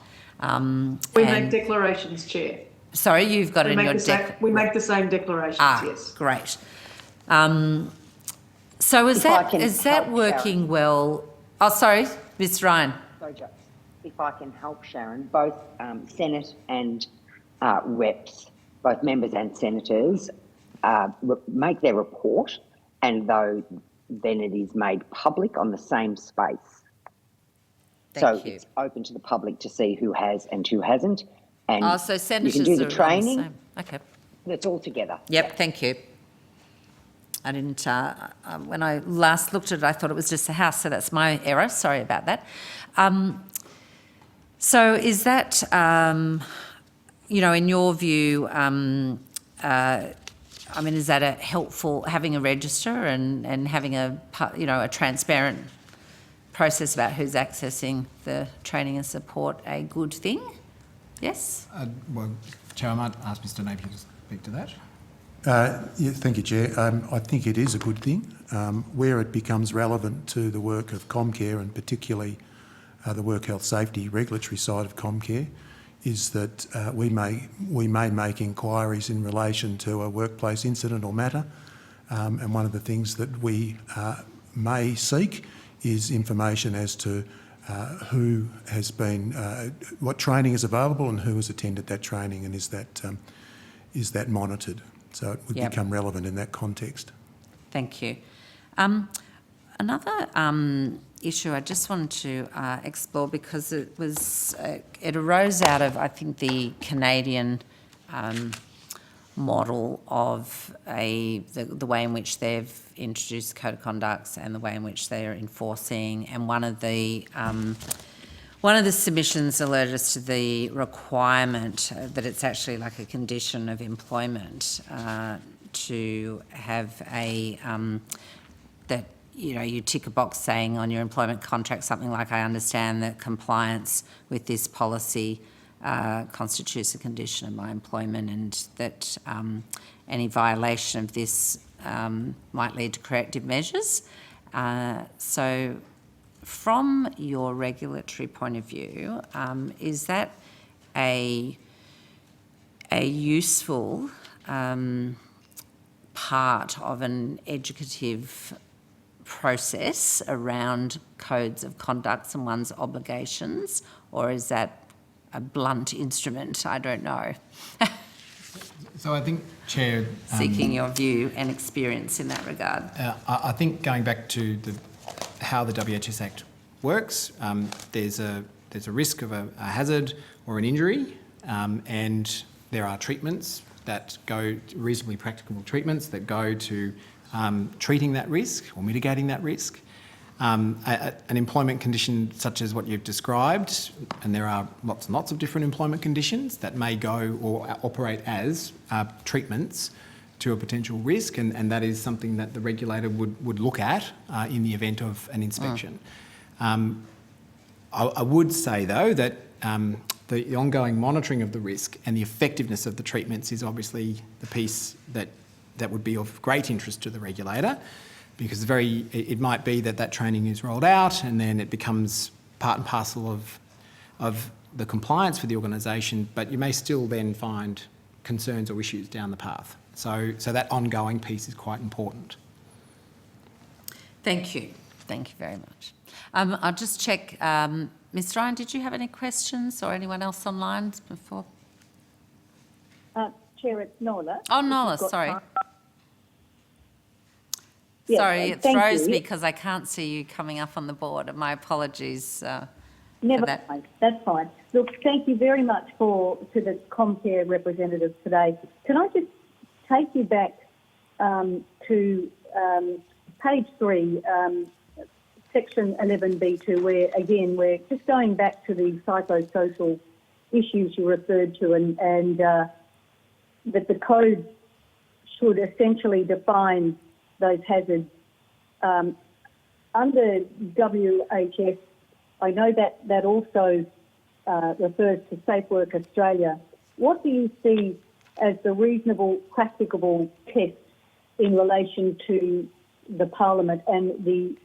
We make declarations, Chair. Sorry, you've got it in your We make the same declarations, yes. Great. So is that working Sharon. well? Oh, sorry, Ms Ryan. Sorry, Jo. If I can help, Sharon, both Senate and reps, both members and senators, make their report, and then it is made public on the same space. Thank you. It's open to the public to see who has and who hasn't. And so senators you can do the are training. on the same. Okay. It's all together. Yep, thank you. I didn't, when I last looked at it, I thought it was just the House, so that's my error. Sorry about that. So is that, in your view, is that a helpful, having a register and having a transparent process about who's accessing the training and support a good thing? Yes? Chair, I might ask Mr Napier to speak to that. Thank you, Chair. I think it is a good thing. Where it becomes relevant to the work of Comcare, and particularly the work health safety regulatory side of Comcare, is that we may make inquiries in relation to a workplace incident or matter, and one of the things that we may seek is information as to who has been, what training is available and who has attended that training, and is that monitored? So it would become relevant in that context. Thank you. Another issue I just wanted to explore, because it arose out of, I think, the Canadian model of the way in which they've introduced code of conducts and the way in which they are enforcing. And one of the submissions alerted us to the requirement that it's actually like a condition of employment to have that you tick a box saying on your employment contract something like, I understand that compliance with this policy constitutes a condition of my employment, and that any violation of this might lead to corrective measures. So from your regulatory point of view, is that a useful part of an educative process around codes of conduct and one's obligations, or is that a blunt instrument? I don't know. So I think, Chair... Seeking your view and experience in that regard. I think going back to how the WHS Act works, there's a risk of a hazard or an injury, and there are treatments that go, reasonably practicable treatments that go to treating that risk or mitigating that risk. An employment condition such as what you've described, and there are lots and lots of different employment conditions that may go or operate as treatments to a potential risk, and that is something that the regulator would look at in the event of an inspection. I would say, though, that the ongoing monitoring of the risk and the effectiveness of the treatments is obviously the piece that would be of great interest to the regulator, because it might be that training is rolled out and then it becomes part and parcel of the compliance for the organisation, but you may still then find concerns or issues down the path. So that ongoing piece is quite important. Thank you. Thank you very much. I'll just check. Ms Ryan, did you have any questions, or anyone else online before? Chair, it's Nola. Oh, Nola, sorry. Yeah, sorry, it throws you. me because I can't see you coming up on the board. My apologies Never for that. mind, that's fine. Look, thank you very much to the Comcare representatives today. Can I just take you back to page 3, section 11B2, where, again, we're just going back to the psychosocial issues you referred to, and that the code should essentially define those hazards under WHS, I know that also refers to Safe Work Australia. What do you see as the reasonable, practicable test in relation to the Parliament and the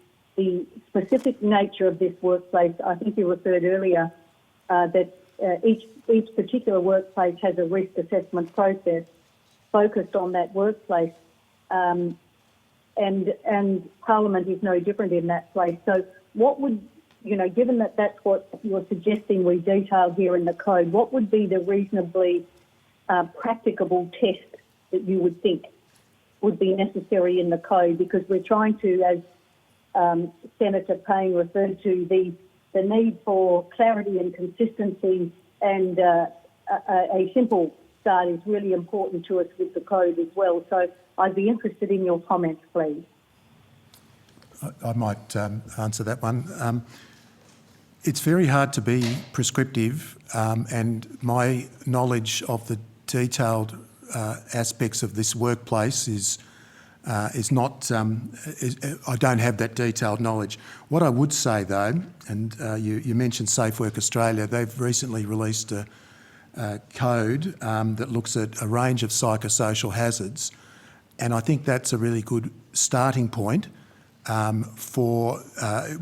specific nature of this workplace? I think you referred earlier that each particular workplace has a risk assessment process focused on that workplace, and Parliament is no different in that place. So what would, given that that's what you're suggesting we detail here in the code, what would be the reasonably practicable test that you would think would be necessary in the code? Because we're trying to, as Senator Payne referred to, the need for clarity and consistency, and a simple start is really important to us with the code as well. So I'd be interested in your comments, please. I might answer that one. It's very hard to be prescriptive, and my knowledge of the detailed aspects of this workplace is not. I don't have that detailed knowledge. What I would say, though, and you mentioned Safe Work Australia, they've recently released a code that looks at a range of psychosocial hazards, and I think that's a really good starting point for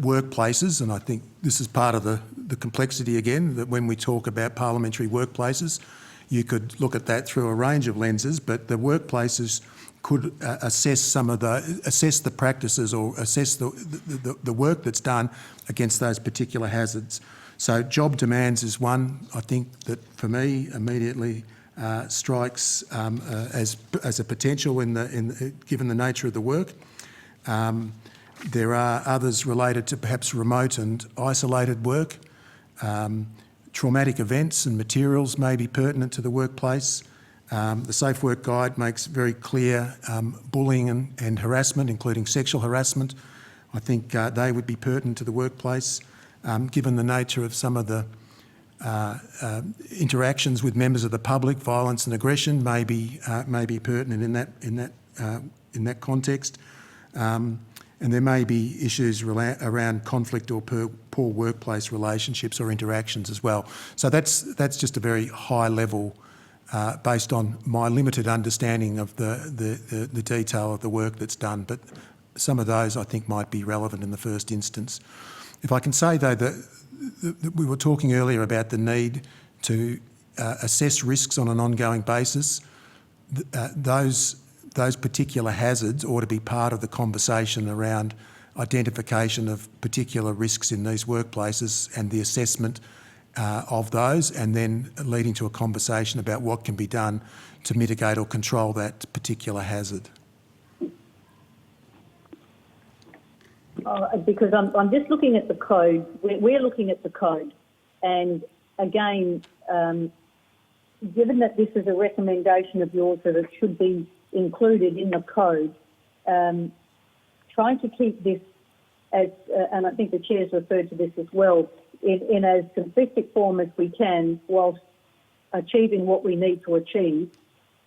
workplaces. And I think this is part of the complexity again, that when we talk about parliamentary workplaces, you could look at that through a range of lenses, but the workplaces could assess the practices or assess the work that's done against those particular hazards. So job demands is one, I think, that for me immediately strikes as a potential given the nature of the work. There are others related to perhaps remote and isolated work. Traumatic events and materials may be pertinent to the workplace. The Safe Work Guide makes very clear bullying and harassment, including sexual harassment. I think they would be pertinent to the workplace, given the nature of some of the interactions with members of the public. Violence and aggression may be pertinent in that context. And there may be issues around conflict or poor workplace relationships or interactions as well. So that's just a very high level, based on my limited understanding of the detail of the work that's done. But some of those I think might be relevant in the first instance. If I can say, though, that we were talking earlier about the need to assess risks on an ongoing basis. Those particular hazards ought to be part of the conversation around identification of particular risks in these workplaces and the assessment of those, and then leading to a conversation about what can be done to mitigate or control that particular hazard. Because I'm just looking at the code. We're looking at the code, and again, given that this is a recommendation of yours that it should be included in the code, trying to keep this as, and I think the Chair's referred to this as well, in as simplistic form as we can, whilst achieving what we need to achieve,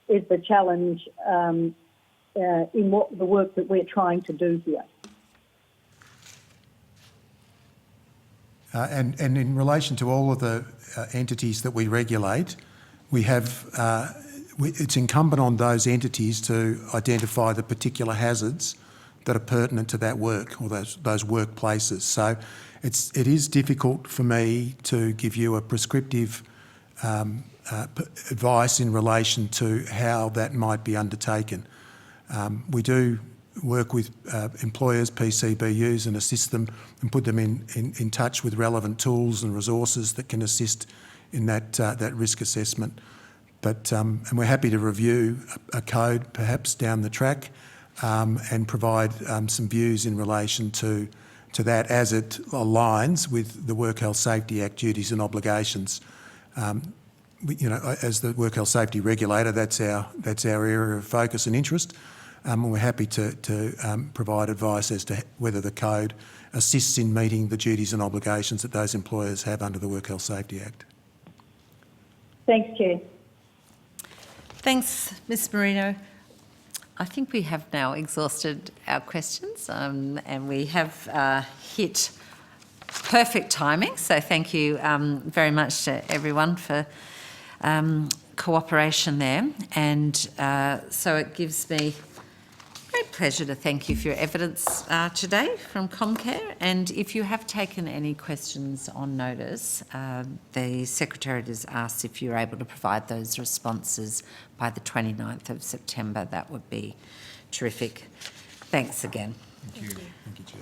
is the challenge in the work that we're trying to do here. And in relation to all of the entities that we regulate, we have it's incumbent on those entities to identify the particular hazards that are pertinent to that work or those workplaces. So it is difficult for me to give you a prescriptive advice in relation to how that might be undertaken. We do work with employers, PCBUs, and assist them and put them in touch with relevant tools and resources that can assist in that risk assessment. But and we're happy to review a code perhaps down the track and provide some views in relation to that as it aligns with the Work Health Safety Act duties and obligations. As the Work Health Safety Regulator, that's our area of focus and interest. And we're happy to provide advice as to whether the code assists in meeting the duties and obligations that those employers have under the Work Health Safety Act. Thanks, Chair. Thanks, Ms Marino. I think we have now exhausted our questions and we have hit perfect timing. So thank you very much to everyone for cooperation there. And so it gives me great pleasure to thank you for your evidence today from Comcare. And if you have taken any questions on notice, the Secretariat has asked if you're able to provide those responses by the 29th of September. That would be terrific. Thanks again. Thank you. Thank you, Chair.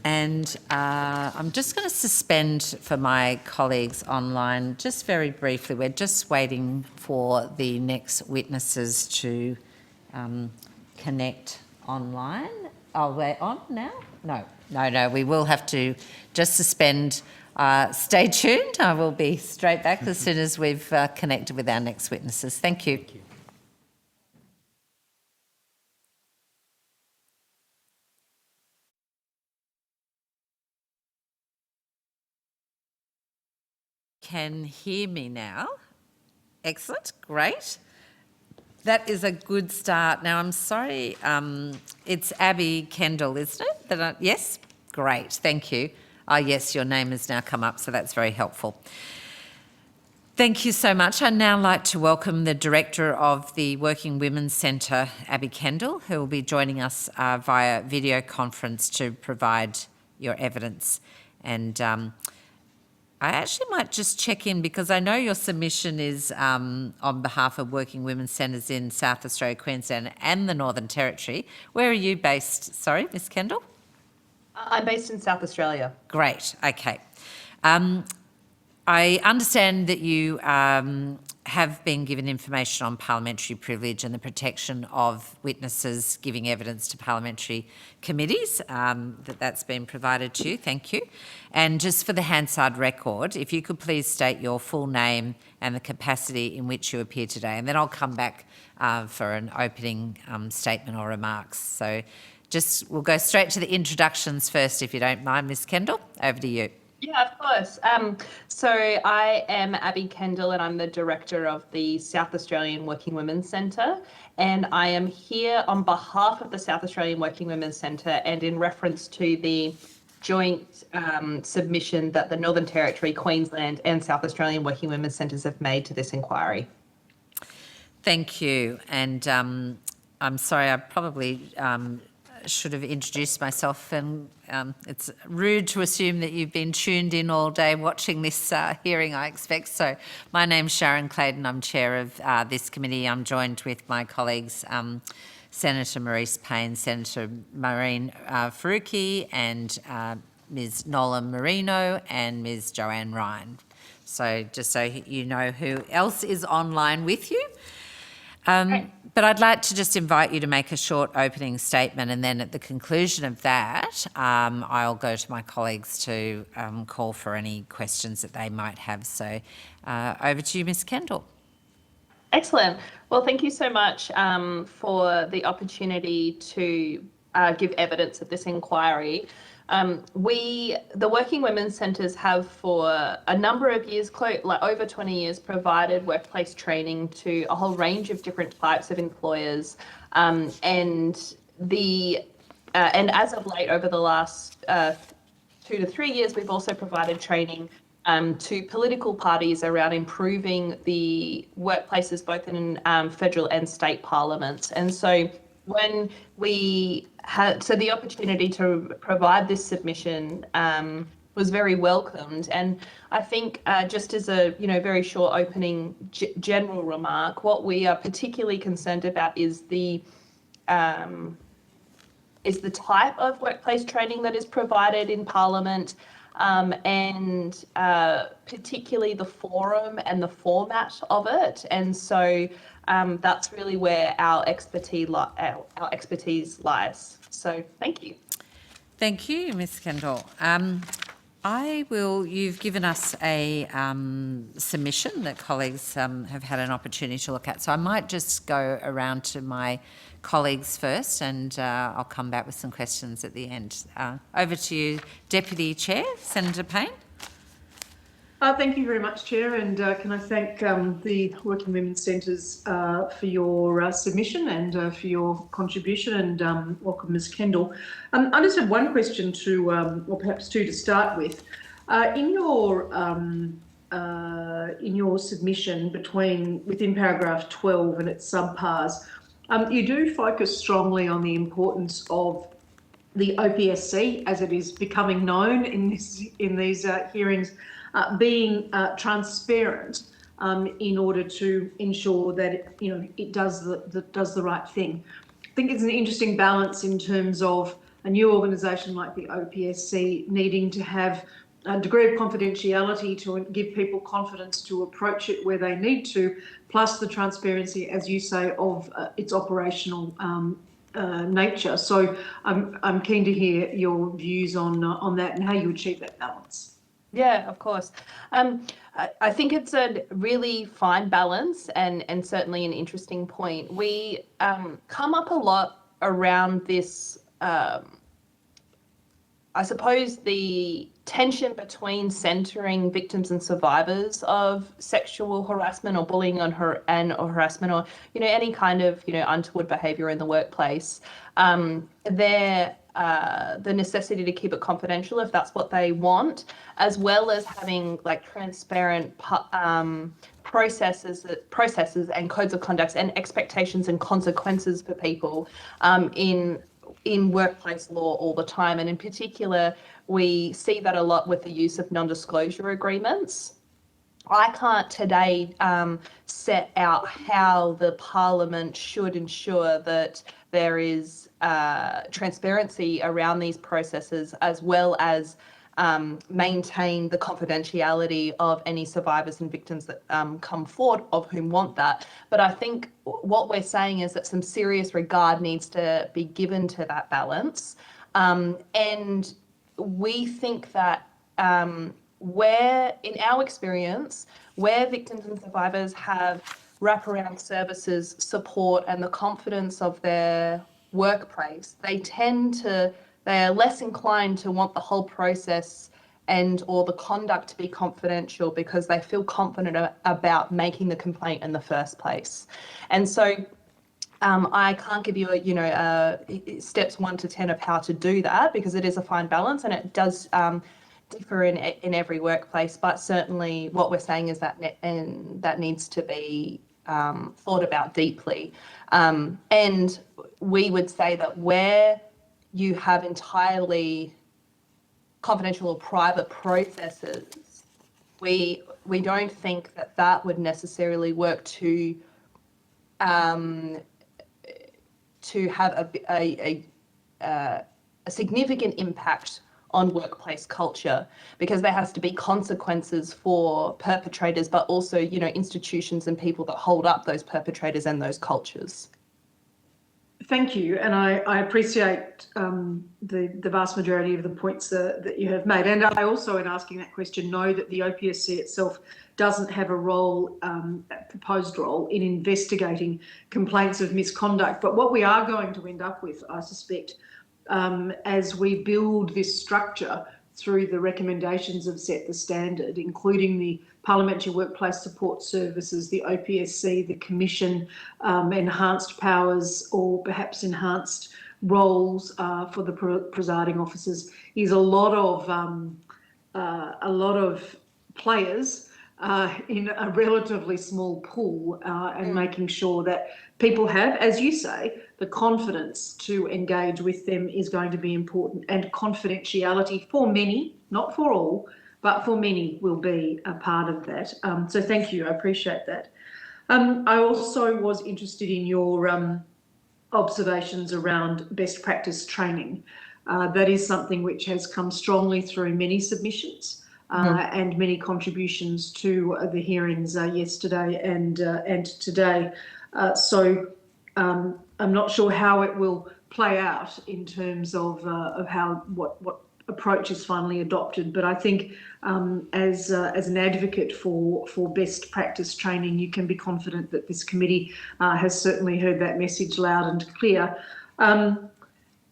And I'm just going to suspend for my colleagues online just very briefly. We're just waiting for the next witnesses to connect online. Oh, we're on now? No, we will have to just suspend. Stay tuned. I will be straight back as soon as we've connected with our next witnesses. Thank you. Thank you. Can hear me now. Excellent, great. That is a good start. Now, I'm sorry, it's Abby Kendall, isn't it? Yes? Great, thank you. Yes, your name has now come up, so that's very helpful. Thank you so much. I'd now like to welcome the Director of the Working Women's Centre, Abby Kendall, who will be joining us via video conference to provide your evidence. And I actually might just check in because I know your submission is on behalf of Working Women's Centres in South Australia, Queensland and the Northern Territory. Where are you based? Sorry, Ms Kendall? I'm based in South Australia. Great, okay. I understand that you have been given information on parliamentary privilege and the protection of witnesses giving evidence to parliamentary committees, that's been provided to you. Thank you. And just for the Hansard record, if you could please state your full name and the capacity in which you appear today, and then I'll come back for an opening statement or remarks. So we'll go straight to the introductions first, if you don't mind, Ms Kendall. Over to you. Yeah, of course. So I am Abby Kendall and I'm the Director of the South Australian Working Women's Centre, and I am here on behalf of the South Australian Working Women's Centre and in reference to the joint submission that the Northern Territory, Queensland and South Australian Working Women's Centres have made to this inquiry. Thank you. And I'm sorry, I probably should have introduced myself, and it's rude to assume that you've been tuned in all day watching this hearing, I expect. So my name's Sharon Clayton. I'm chair of this committee. I'm joined with my colleagues, Senator Maurice Payne, Senator Maureen Faruqi and Ms Nola Marino and Ms Joanne Ryan. So just so you know who else is online with you. But I'd like to just invite you to make a short opening statement, and then at the conclusion of that, I'll go to my colleagues to call for any questions that they might have. So over to you, Ms Kendall. Excellent. Well, thank you so much for the opportunity to give evidence at this inquiry. The Working Women's Centres have for a number of years, like over 20 years, provided workplace training to a whole range of different types of employers. And as of late, over the last 2 to 3 years, we've also provided training to political parties around improving the workplaces both in federal and state parliaments. And so when we had, the opportunity to provide this submission was very welcomed. And I think just as a very short opening general remark, what we are particularly concerned about is the type of workplace training that is provided in Parliament, and particularly the forum and the format of it. And so that's really where our expertise lies. So thank you. Thank you, Ms Kendall. You've given us a submission that colleagues have had an opportunity to look at. So I might just go around to my colleagues first, and I'll come back with some questions at the end. Over to you, Deputy Chair, Senator Payne. Thank you very much, Chair, and can I thank the Working Women's Centres for your submission and for your contribution, and welcome Ms Kendall. I just have one question to, or perhaps two to start with. In your submission within paragraph 12 and its subpars, you do focus strongly on the importance of the OPSC, as it is becoming known in these hearings, being transparent in order to ensure that it does the right thing. I think it's an interesting balance in terms of a new organisation like the OPSC needing to have a degree of confidentiality to give people confidence to approach it where they need to, plus the transparency, as you say, of its operational nature. So I'm keen to hear your views on that and how you achieve that balance. Yeah, of course. I think it's a really fine balance and certainly an interesting point. We come up a lot around this, I suppose, the tension between centering victims and survivors of sexual harassment or bullying or harassment or any kind of untoward behaviour in the workplace. The necessity to keep it confidential if that's what they want, as well as having transparent processes and codes of conduct and expectations and consequences for people in workplace law all the time. And in particular, we see that a lot with the use of non-disclosure agreements. I can't today set out how the Parliament should ensure that there is transparency around these processes, as well as maintain the confidentiality of any survivors and victims that come forward of whom want that. But I think what we're saying is that some serious regard needs to be given to that balance. And we think that where, in our experience, where victims and survivors have wraparound services, support, and the confidence of their workplace, they are less inclined to want the whole process or the conduct to be confidential because they feel confident about making the complaint in the first place. And so I can't give you steps 1 to 10 of how to do that, because it is a fine balance and it does differ in every workplace, but certainly what we're saying is that that needs to be thought about deeply. And we would say that where you have entirely confidential or private processes, we don't think that would necessarily work to have a significant impact on workplace culture, because there has to be consequences for perpetrators, but also, institutions and people that hold up those perpetrators and those cultures. Thank you, and I appreciate the vast majority of the points that you have made. And I also, in asking that question, know that the OPSC itself doesn't have a role, proposed role, in investigating complaints of misconduct. But what we are going to end up with, I suspect, as we build this structure through the recommendations of Set the Standard, including the Parliamentary Workplace Support Services, the OPSC, the Commission, enhanced powers or perhaps enhanced roles for the presiding officers, is a lot of players in a relatively small pool, and making sure that people have, as you say, the confidence to engage with them is going to be important, and confidentiality for many, not for all, but for many will be a part of that. So thank you, I appreciate that. I also was interested in your observations around best practice training. That is something which has come strongly through many submissions and many contributions to the hearings yesterday and today. So I'm not sure how it will play out in terms of how what approach is finally adopted, but I think as an advocate for best practice training, you can be confident that this committee has certainly heard that message loud and clear.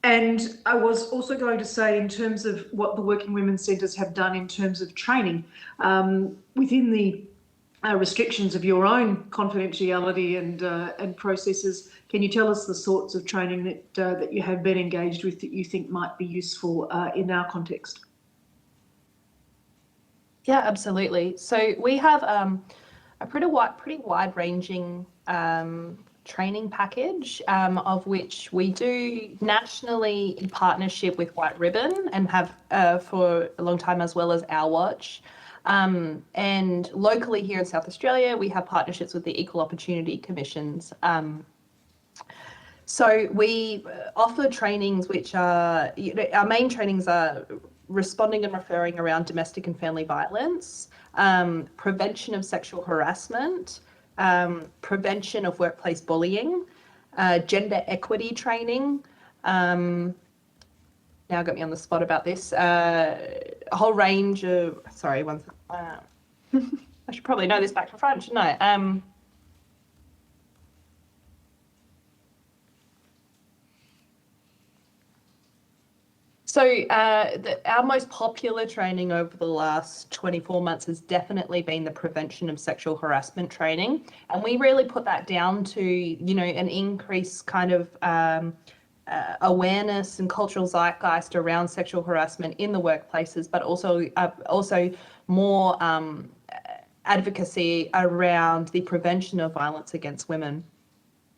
And I was also going to say, in terms of what the Working Women's Centres have done in terms of training, within the restrictions of your own confidentiality and processes, can you tell us the sorts of training that you have been engaged with that you think might be useful in our context? Yeah, absolutely. So we have a pretty wide-ranging training package, of which we do nationally in partnership with White Ribbon and have for a long time, as well as Our Watch. And locally here in South Australia, we have partnerships with the Equal Opportunity Commissions. So we offer trainings which are, our main trainings are responding and referring around domestic and family violence, prevention of sexual harassment, prevention of workplace bullying, gender equity training. Now got me on the spot about this. A whole range of, sorry, I should probably know this back to front, shouldn't I? So our most popular training over the last 24 months has definitely been the prevention of sexual harassment training. And we really put that down to, an increased kind of awareness and cultural zeitgeist around sexual harassment in the workplaces, but also more advocacy around the prevention of violence against women.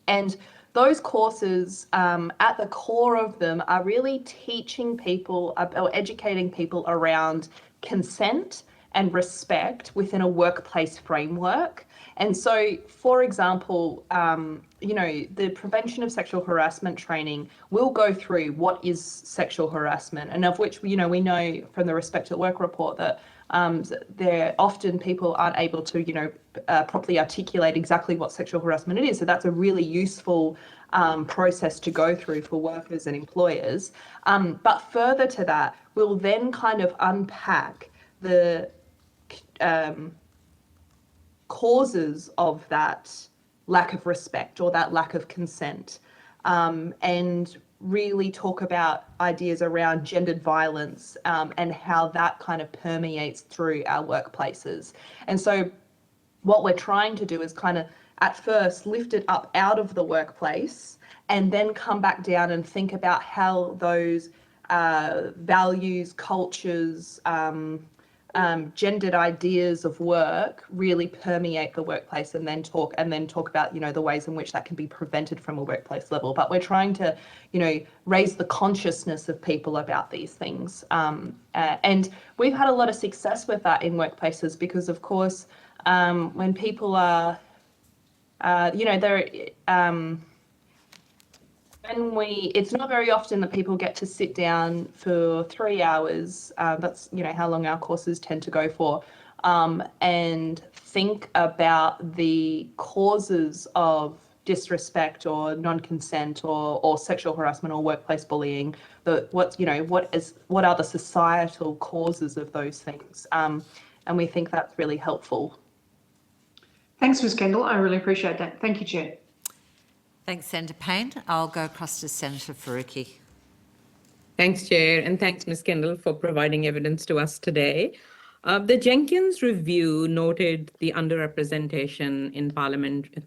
And those courses, at the core of them, are really teaching people or educating people around consent and respect within a workplace framework. And so, for example, the prevention of sexual harassment training will go through what is sexual harassment, and of which, we know from the Respect at Work report that there often people aren't able to, properly articulate exactly what sexual harassment it is. So that's a really useful process to go through for workers and employers. But further to that, we'll then kind of unpack the causes of that lack of respect or that lack of consent, and really talk about ideas around gendered violence, and how that kind of permeates through our workplaces. And so what we're trying to do is kind of at first lift it up out of the workplace and then come back down and think about how those values, cultures, gendered ideas of work really permeate the workplace, and then talk about, the ways in which that can be prevented from a workplace level. But we're trying to, raise the consciousness of people about these things. And we've had a lot of success with that in workplaces because, of course, when people are, it's not very often that people get to sit down for 3 hours. That's, how long our courses tend to go for, and think about the causes of disrespect or non-consent or sexual harassment or workplace bullying. What are the societal causes of those things? And we think that's really helpful. Thanks, Ms. Kendall. I really appreciate that. Thank you, Chair. Thanks, Senator Payne. I'll go across to Senator Faruqi. Thanks, Chair, and thanks, Ms. Kendall, for providing evidence to us today. The Jenkins review noted the underrepresentation in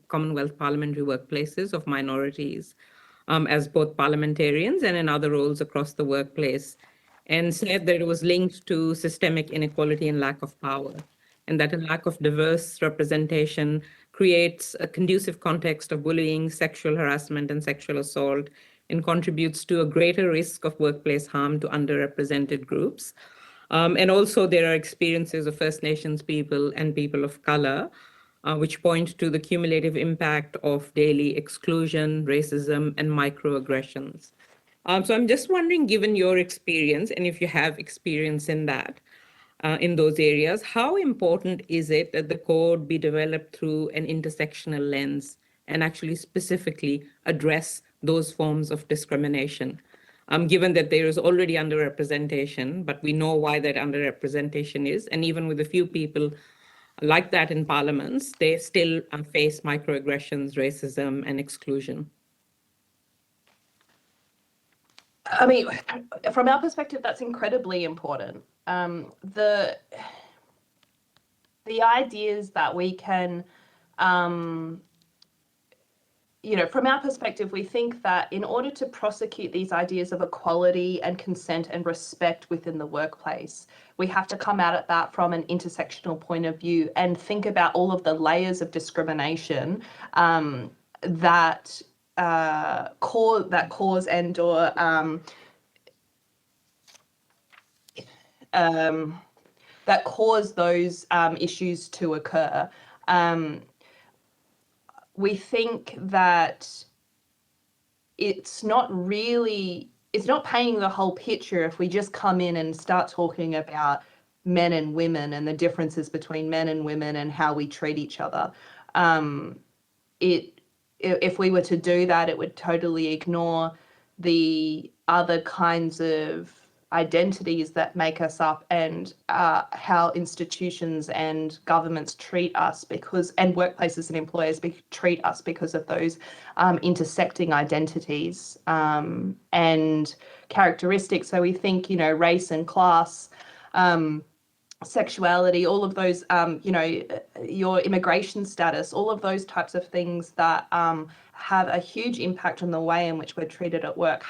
Commonwealth parliamentary workplaces of minorities as both parliamentarians and in other roles across the workplace, and said that it was linked to systemic inequality and lack of power, and that a lack of diverse representation creates a conducive context of bullying, sexual harassment, and sexual assault, and contributes to a greater risk of workplace harm to underrepresented groups. And also there are experiences of First Nations people and people of color, which point to the cumulative impact of daily exclusion, racism, and microaggressions. So I'm just wondering, given your experience, and if you have experience in that, in those areas, how important is it that the code be developed through an intersectional lens and actually specifically address those forms of discrimination? Given that there is already underrepresentation, but we know why that underrepresentation is, and even with a few people like that in parliaments, they still face microaggressions, racism, and exclusion. I mean, from our perspective, that's incredibly important. The ideas that we can, you know, from our perspective, we think that in order to prosecute these ideas of equality and consent and respect within the workplace, we have to come out at that from an intersectional point of view and think about all of the layers of discrimination that cause and or that cause those issues to occur. We think that it's not painting the whole picture if we just come in and start talking about men and women and the differences between men and women and how we treat each other. If we were to do that, it would totally ignore the other kinds of identities that make us up and how institutions and governments treat us and workplaces and employers treat us because of those intersecting identities and characteristics. So we think, you know, race and class, sexuality, all of those, you know, your immigration status, all of those types of things that have a huge impact on the way in which we're treated at work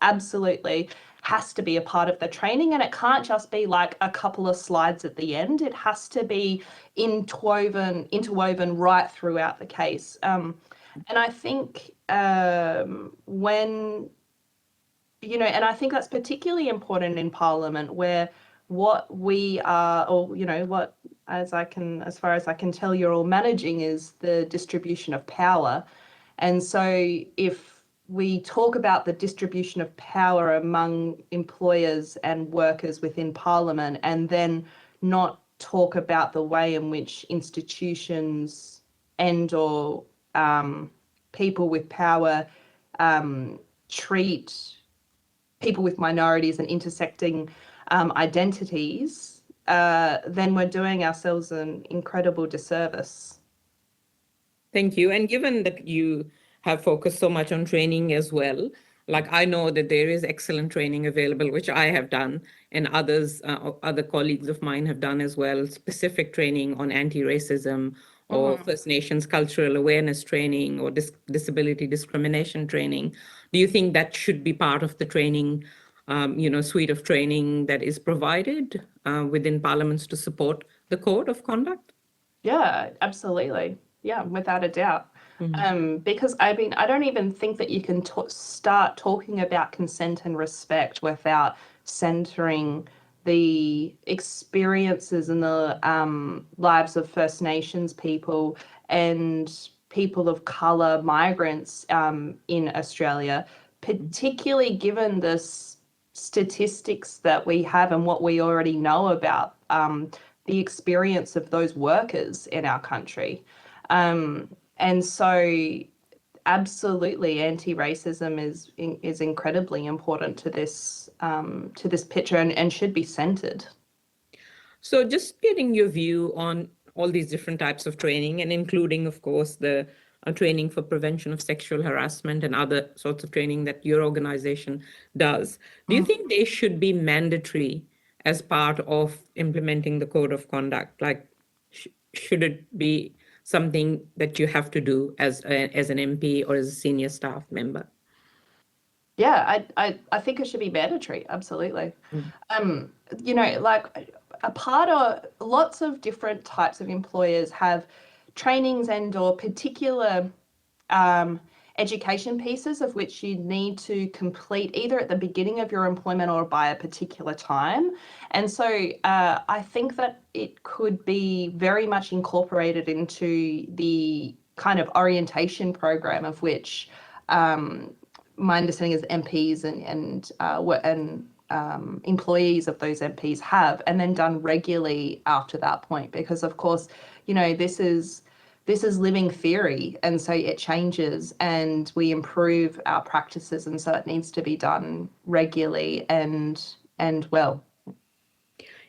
absolutely has to be a part of the training, and it can't just be like a couple of slides at the end. It has to be interwoven right throughout the case. And I think when, you know, and I think that's particularly important in Parliament, where what we are, or, you know, what, as far as I can tell, you're all managing is the distribution of power. And so if we talk about the distribution of power among employers and workers within Parliament and then not talk about the way in which institutions and or people with power treat people with minorities and intersecting identities, then we're doing ourselves an incredible disservice. Thank you. And given that you have focused so much on training as well, like I know that there is excellent training available, which I have done, and others, other colleagues of mine have done as well, specific training on anti-racism or First Nations cultural awareness training or disability discrimination training. Do you think that should be part of the training, you know, suite of training that is provided within parliaments to support the code of conduct? Yeah, absolutely. Yeah, without a doubt. Because I mean, I don't even think that you can start talking about consent and respect without centering the experiences and the lives of First Nations people and people of colour, migrants in Australia, particularly given the statistics that we have and what we already know about the experience of those workers in our country. And so absolutely anti-racism is incredibly important to this picture and should be centered. So just getting your view on all these different types of training, and including, of course, the training for prevention of sexual harassment and other sorts of training that your organization does. Do you think they should be mandatory as part of implementing the code of conduct? Like, should it be something that you have to do as an MP or as a senior staff member? Yeah, I think it should be mandatory. Absolutely. You know, like a part of lots of different types of employers have trainings and or particular education pieces of which you need to complete either at the beginning of your employment or by a particular time. And so I think that it could be very much incorporated into the kind of orientation program of which my understanding is MPs and employees of those MPs have, and then done regularly after that point, because of course, you know, this is living theory, and so it changes and we improve our practices, and so it needs to be done regularly and well.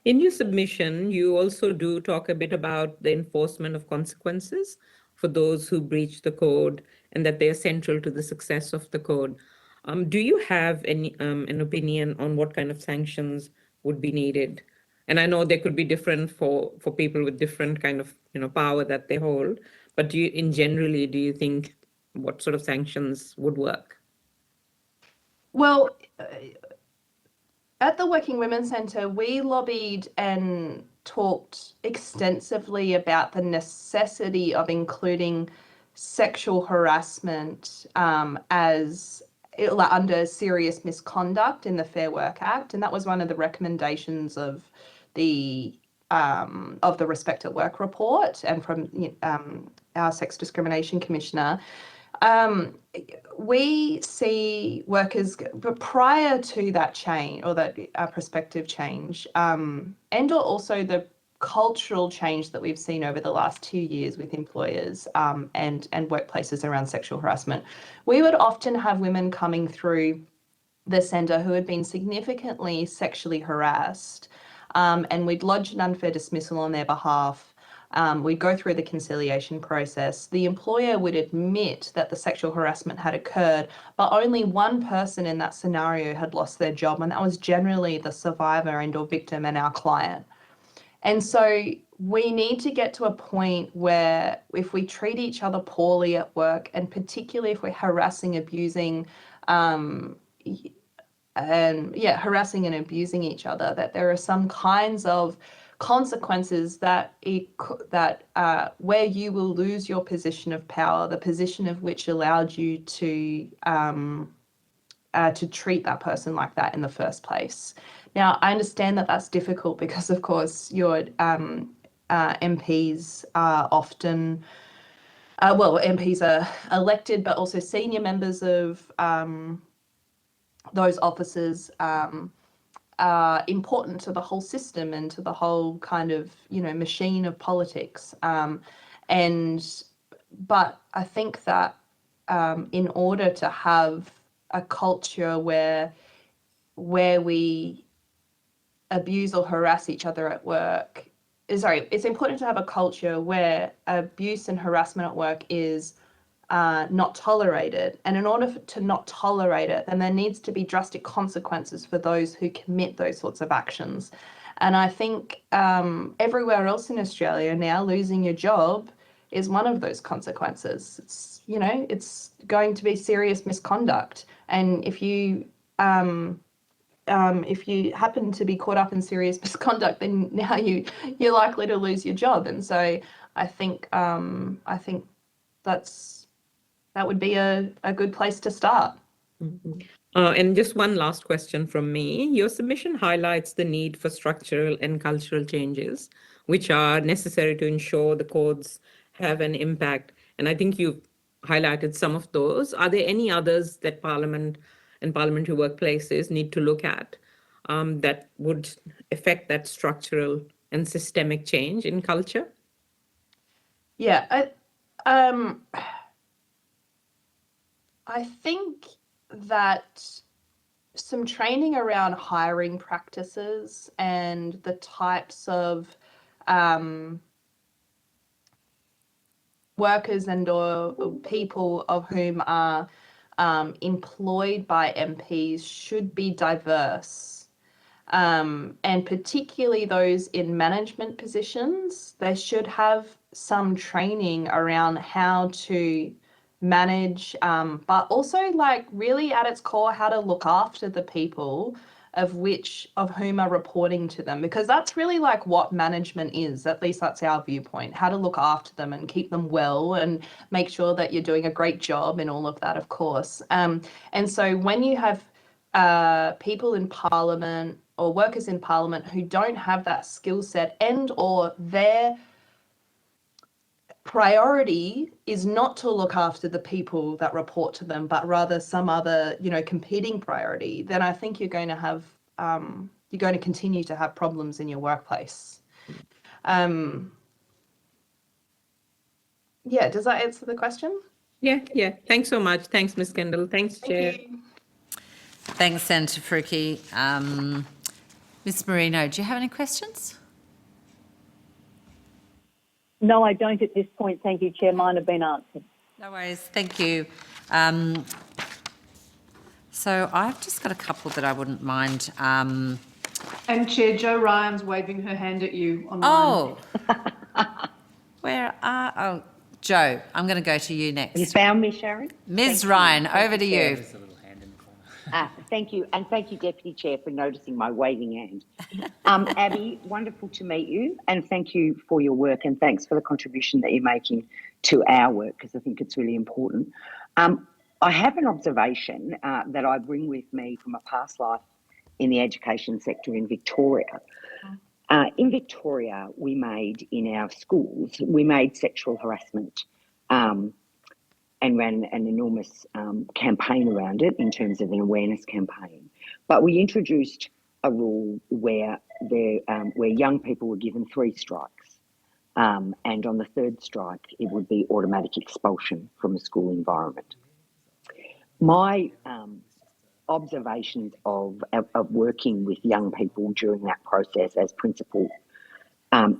In your submission, you also do talk a bit about the enforcement of consequences for those who breach the code and that they are central to the success of the code. Do you have any an opinion on what kind of sanctions would be needed? And I know they could be different for people with different kind of power that they hold, but do you think what sort of sanctions would work? Well, at the Working Women's Centre, we lobbied and talked extensively about the necessity of including sexual harassment as under serious misconduct in the Fair Work Act, and that was one of the recommendations of the Respect at Work report and from our Sex Discrimination Commissioner. We see workers, but prior to that change or that prospective change, and also the cultural change that we've seen over the last 2 years with employers and workplaces around sexual harassment, we would often have women coming through the centre who had been significantly sexually harassed, and we'd lodge an unfair dismissal on their behalf. We'd go through the conciliation process. The employer would admit that the sexual harassment had occurred, but only one person in that scenario had lost their job, and that was generally the survivor and or victim and our client. And so we need to get to a point where if we treat each other poorly at work, and particularly if we're harassing and abusing each other, that there are some kinds of consequences that where you will lose your position of power, the position of which allowed you to treat that person like that in the first place. Now, I understand that that's difficult because, of course, your MPs are often, MPs are elected, but also senior members of those offices are important to the whole system and to the whole kind of, machine of politics. But I think that in order to have a culture where we abuse or harass each other at work, it's important to have a culture where abuse and harassment at work is not tolerated. And in order to not tolerate it, then there needs to be drastic consequences for those who commit those sorts of actions. And I think everywhere else in Australia now, losing your job is one of those consequences. It's, it's going to be serious misconduct. And if you happen to be caught up in serious misconduct, then now you're likely to lose your job. And so I think that would be a good place to start. Mm-hmm. And just one last question from me. Your submission highlights the need for structural and cultural changes, which are necessary to ensure the codes have an impact. And I think you've highlighted some of those. Are there any others that Parliament and parliamentary workplaces need to look at that would affect that structural and systemic change in culture? Yeah, I think that some training around hiring practices and the types of workers and or people of whom are employed by MPs should be diverse. And particularly those in management positions, they should have some training around how to manage, but also really at its core, how to look after the people of whom are reporting to them, because that's really what management is. At least that's our viewpoint, how to look after them and keep them well and make sure that you're doing a great job and all of that, of course. And so when you have people in Parliament or workers in Parliament who don't have that skill set and or their priority is not to look after the people that report to them, but rather some other, competing priority, then I think you're going to continue to have problems in your workplace. Yeah, does that answer the question? Yeah. Thanks so much. Thanks, Ms. Kendall. Thanks, Chair. Thank you. Thanks, Senator Faruqi. Ms. Marino, do you have any questions? No, I don't at this point. Thank you, Chair. Mine have been answered. No worries. Thank you. So I've just got a couple that I wouldn't mind. And Chair, Jo Ryan's waving her hand at you online. Oh, Jo, I'm going to go to you next. You found me, Sharon? Ms. Thank Ryan, you. over to you. There's a little hand in the corner. Thank you, and thank you, Deputy Chair, for noticing my waving hand. Abby, wonderful to meet you, and thank you for your work, and thanks for the contribution that you're making to our work, because I think it's really important. I have an observation that I bring with me from a past life in the education sector in Victoria. In Victoria, we made in our schools, we made sexual harassment and ran an enormous campaign around it in terms of an awareness campaign. But we introduced a rule where young people were given 3 strikes. And on the 3rd strike, it would be automatic expulsion from a school environment. My observations of working with young people during that process as principal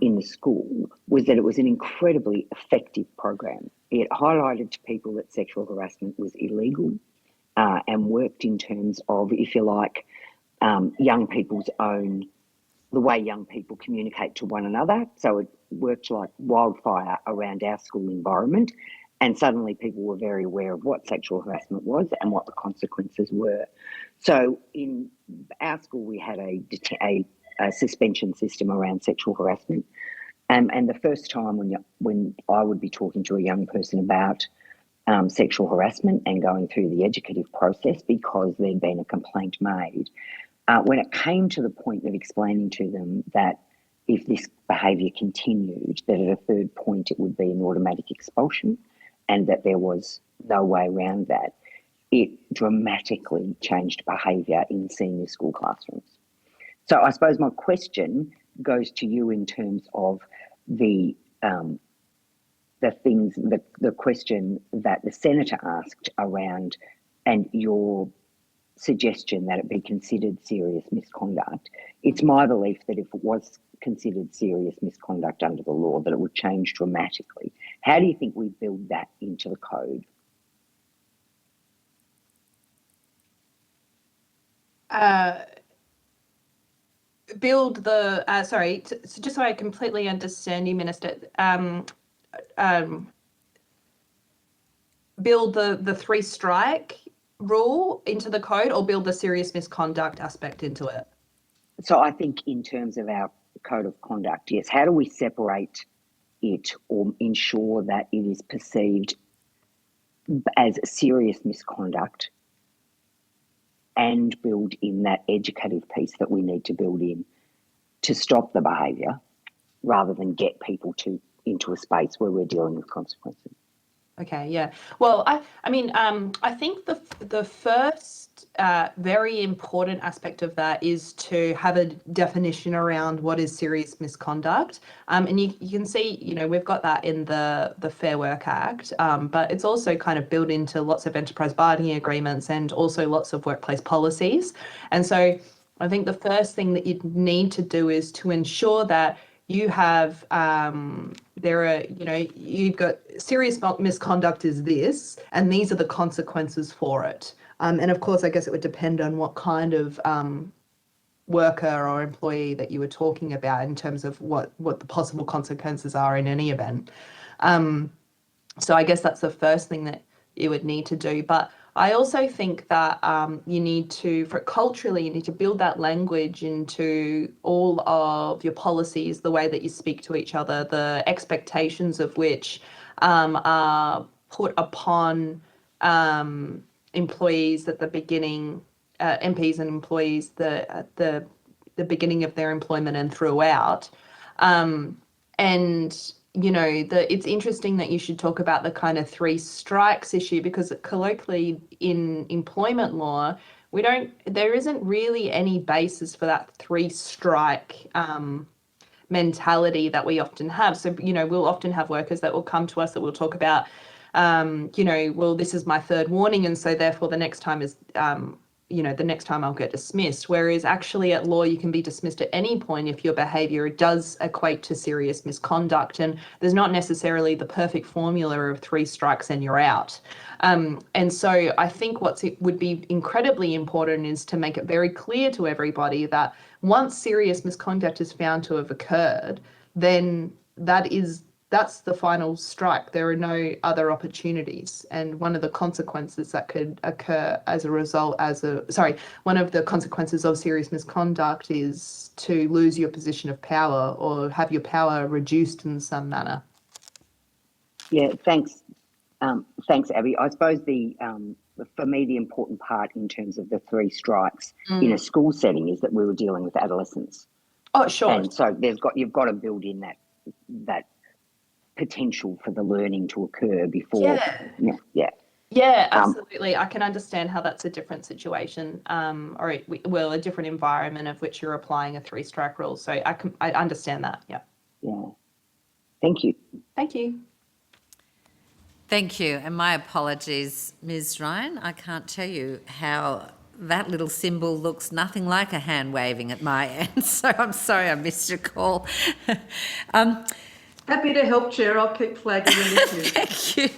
in the school was that it was an incredibly effective program. It highlighted to people that sexual harassment was illegal and worked in terms of, if you like, young people's own, the way young people communicate to one another. So it worked like wildfire around our school environment. And suddenly people were very aware of what sexual harassment was and what the consequences were. So in our school, we had a suspension system around sexual harassment. And the first time when I would be talking to a young person about sexual harassment and going through the educative process because there'd been a complaint made, when it came to the point of explaining to them that if this behaviour continued, that at a 3rd point it would be an automatic expulsion, and that there was no way around that, it dramatically changed behaviour in senior school classrooms. So I suppose my question goes to you in terms of the question that the Senator asked around, and your suggestion that it be considered serious misconduct. It's my belief that if it was considered serious misconduct under the law, that it would change dramatically. How do you think we build that into the code? Just so I completely understand you, Minister, build the 3 strike rule into the code, or build the serious misconduct aspect into it? So I think in terms of our code of conduct, yes, how do we separate it or ensure that it is perceived as serious misconduct and build in that educative piece that we need to build in to stop the behaviour rather than get people into a space where we're dealing with consequences? Okay, yeah. Well, I think the first very important aspect of that is to have a definition around what is serious misconduct. And you can see, we've got that in the Fair Work Act, but it's also kind of built into lots of enterprise bargaining agreements and also lots of workplace policies. And so I think the first thing that you need to do is to ensure that you have, you've got serious misconduct is this, and these are the consequences for it. And of course, I guess it would depend on what kind of worker or employee that you were talking about in terms of what the possible consequences are in any event. So I guess that's the first thing that you would need to do. But I also think that you need to build that language into all of your policies, the way that you speak to each other, the expectations of which are put upon employees at the beginning, MPs and employees at the beginning of their employment and throughout. It's interesting that you should talk about the kind of 3 strikes issue, because colloquially in employment law, there isn't really any basis for that 3 strike mentality that we often have. So, we'll often have workers that will come to us that will talk about, well, this is my 3rd warning, and so therefore the next time is the next time I'll get dismissed. Whereas actually at law, you can be dismissed at any point if your behaviour does equate to serious misconduct. And there's not necessarily the perfect formula of 3 strikes and you're out. And so I think would be incredibly important is to make it very clear to everybody that once serious misconduct is found to have occurred, then that's the final strike. There are no other opportunities. And one of the consequences that could occur as a result, one of the consequences of serious misconduct is to lose your position of power or have your power reduced in some manner. Yeah, thanks. Thanks, Abby. I suppose for me, the important part in terms of the 3 strikes in a school setting is that we were dealing with adolescents. Oh, sure. And so you've got to build in that potential for the learning to occur before. Yeah, absolutely. I can understand how that's a different situation, or a different environment of which you're applying a 3-strike rule. So I understand that. Yeah. Yeah. Thank you. Thank you. Thank you. And my apologies, Ms. Ryan. I can't tell you how that little symbol looks nothing like a hand waving at my end. So I'm sorry I missed your call. Happy to help, Chair. I'll keep flagging it. Thank you.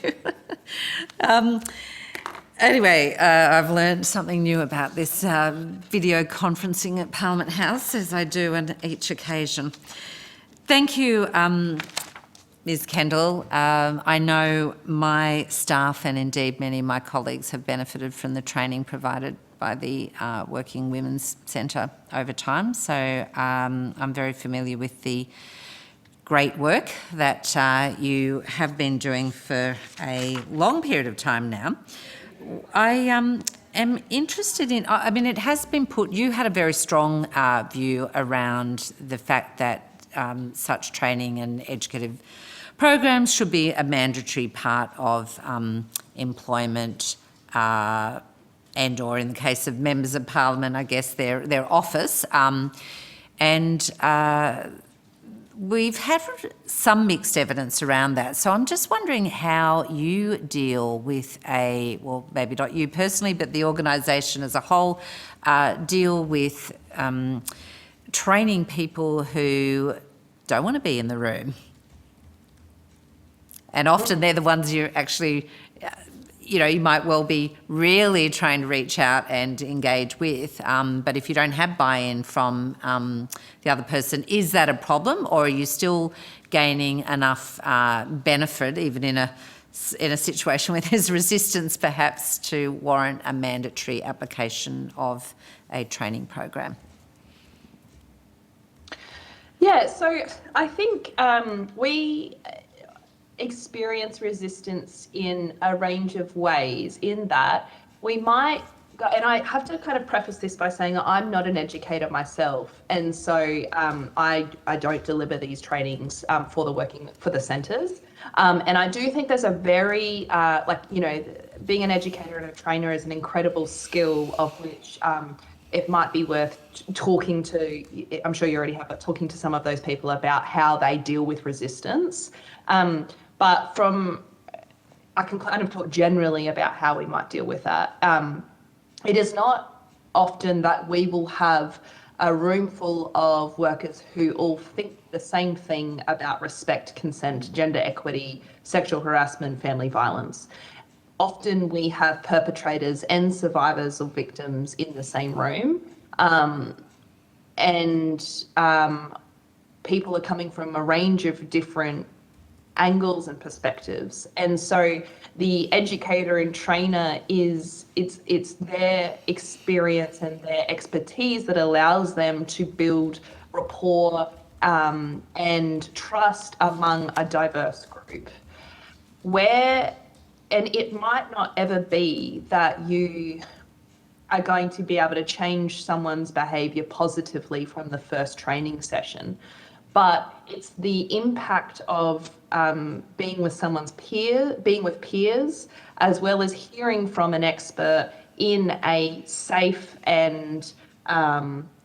Anyway, I've learned something new about this video conferencing at Parliament House, as I do on each occasion. Thank you, Ms. Kendall. I know my staff and indeed many of my colleagues have benefited from the training provided by the Working Women's Centre over time. So I'm very familiar with the great work that you have been doing for a long period of time now. I am interested in, it has been put, you had a very strong view around the fact that such training and educative programs should be a mandatory part of employment and or in the case of members of parliament, I guess their office. We've had some mixed evidence around that. So I'm just wondering how you deal with maybe not you personally, but the organisation as a whole, deal with training people who don't want to be in the room. And often they're the ones you're actually, you might well be really trying to reach out and engage with. But if you don't have buy-in from the other person, is that a problem, or are you still gaining enough benefit, even in a situation where there's resistance, perhaps, to warrant a mandatory application of a training program? Yeah, so I think we experience resistance in a range of ways, in that we might go, and I have to kind of preface this by saying I'm not an educator myself, and so I don't deliver these trainings for the centres, and I do think there's a very being an educator and a trainer is an incredible skill of which it might be worth talking to, I'm sure you already have, but talking to some of those people about how they deal with resistance. But I can kind of talk generally about how we might deal with that. It is not often that we will have a room full of workers who all think the same thing about respect, consent, gender equity, sexual harassment, family violence. Often we have perpetrators and survivors or victims in the same room. And people are coming from a range of different angles and perspectives, and so the educator and trainer it's their experience and their expertise that allows them to build rapport and trust among a diverse group, and it might not ever be that you are going to be able to change someone's behaviour positively from the first training session, but it's the impact of being with peers, as well as hearing from an expert in a safe and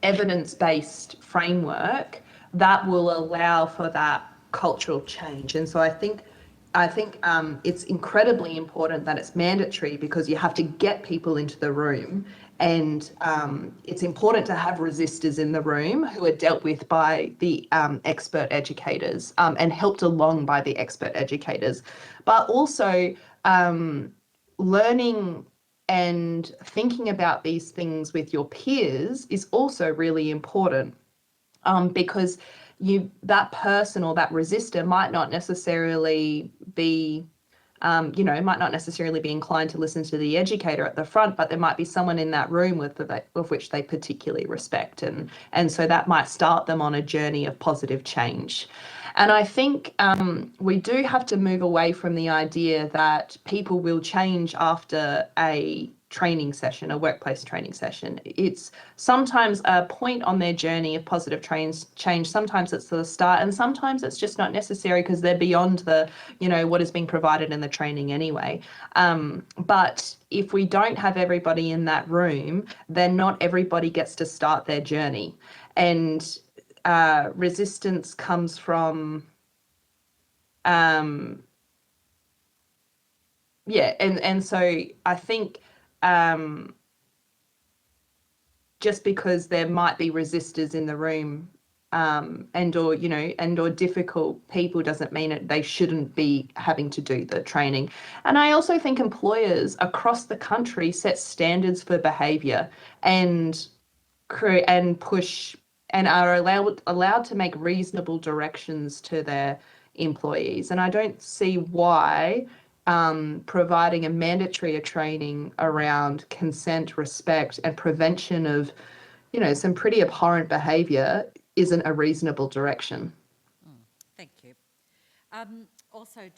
evidence-based framework that will allow for that cultural change. And so I think I think it's incredibly important that it's mandatory because you have to get people into the room, and it's important to have resistors in the room who are dealt with by the expert educators and helped along by the expert educators. But also learning and thinking about these things with your peers is also really important, because that person or that resistor might not necessarily be might not necessarily be inclined to listen to the educator at the front, but there might be someone in that room with which they particularly respect, and so that might start them on a journey of positive change. And I think we do have to move away from the idea that people will change after a training session, a workplace training session. It's sometimes a point on their journey of positive change. Sometimes it's the start, and sometimes it's just not necessary because they're beyond what is being provided in the training anyway. But if we don't have everybody in that room, then not everybody gets to start their journey. And resistance comes from and so I think just because there might be resistors in the room and or difficult people doesn't mean that they shouldn't be having to do the training. And I also think employers across the country set standards for behaviour and create and push and are allowed to make reasonable directions to their employees. And I don't see why providing a mandatory training around consent, respect, and prevention of, some pretty abhorrent behaviour isn't a reasonable direction. Thank you. Also,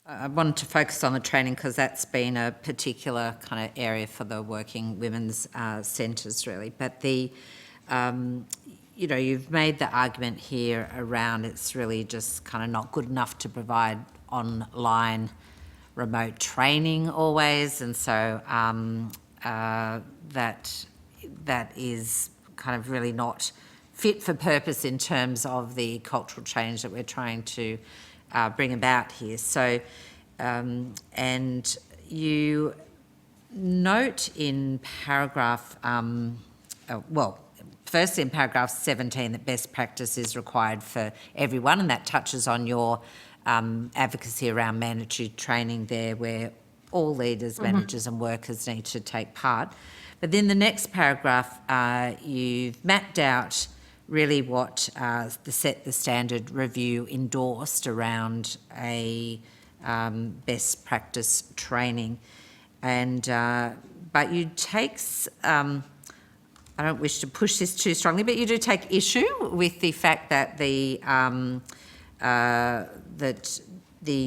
I wanted to focus on the training because that's been a particular kind of area for the working women's centres, really. But you've made the argument here around it's really just kind of not good enough to provide online remote training always, and so that is kind of really not fit for purpose in terms of the cultural change that we're trying to bring about here. So, and you note in paragraph, firstly in paragraph 17 that best practice is required for everyone, and that touches on your advocacy around mandatory training there, where all leaders, managers and workers need to take part. But then the next paragraph, you've mapped out really what the Set the Standard review endorsed around a best practice training. And but you take, I don't wish to push this too strongly, but you do take issue with the fact that the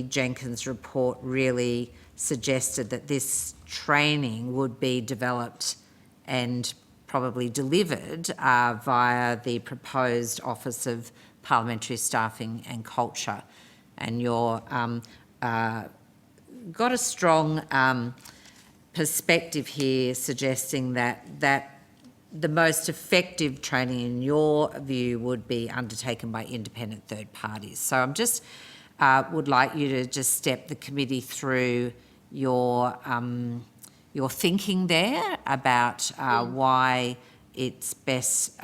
Jenkins report really suggested that this training would be developed and probably delivered via the proposed Office of Parliamentary Staffing and Culture. And you're got a strong perspective here suggesting that the most effective training in your view would be undertaken by independent third parties. So I'm just would like you to just step the committee through your thinking there about why it's best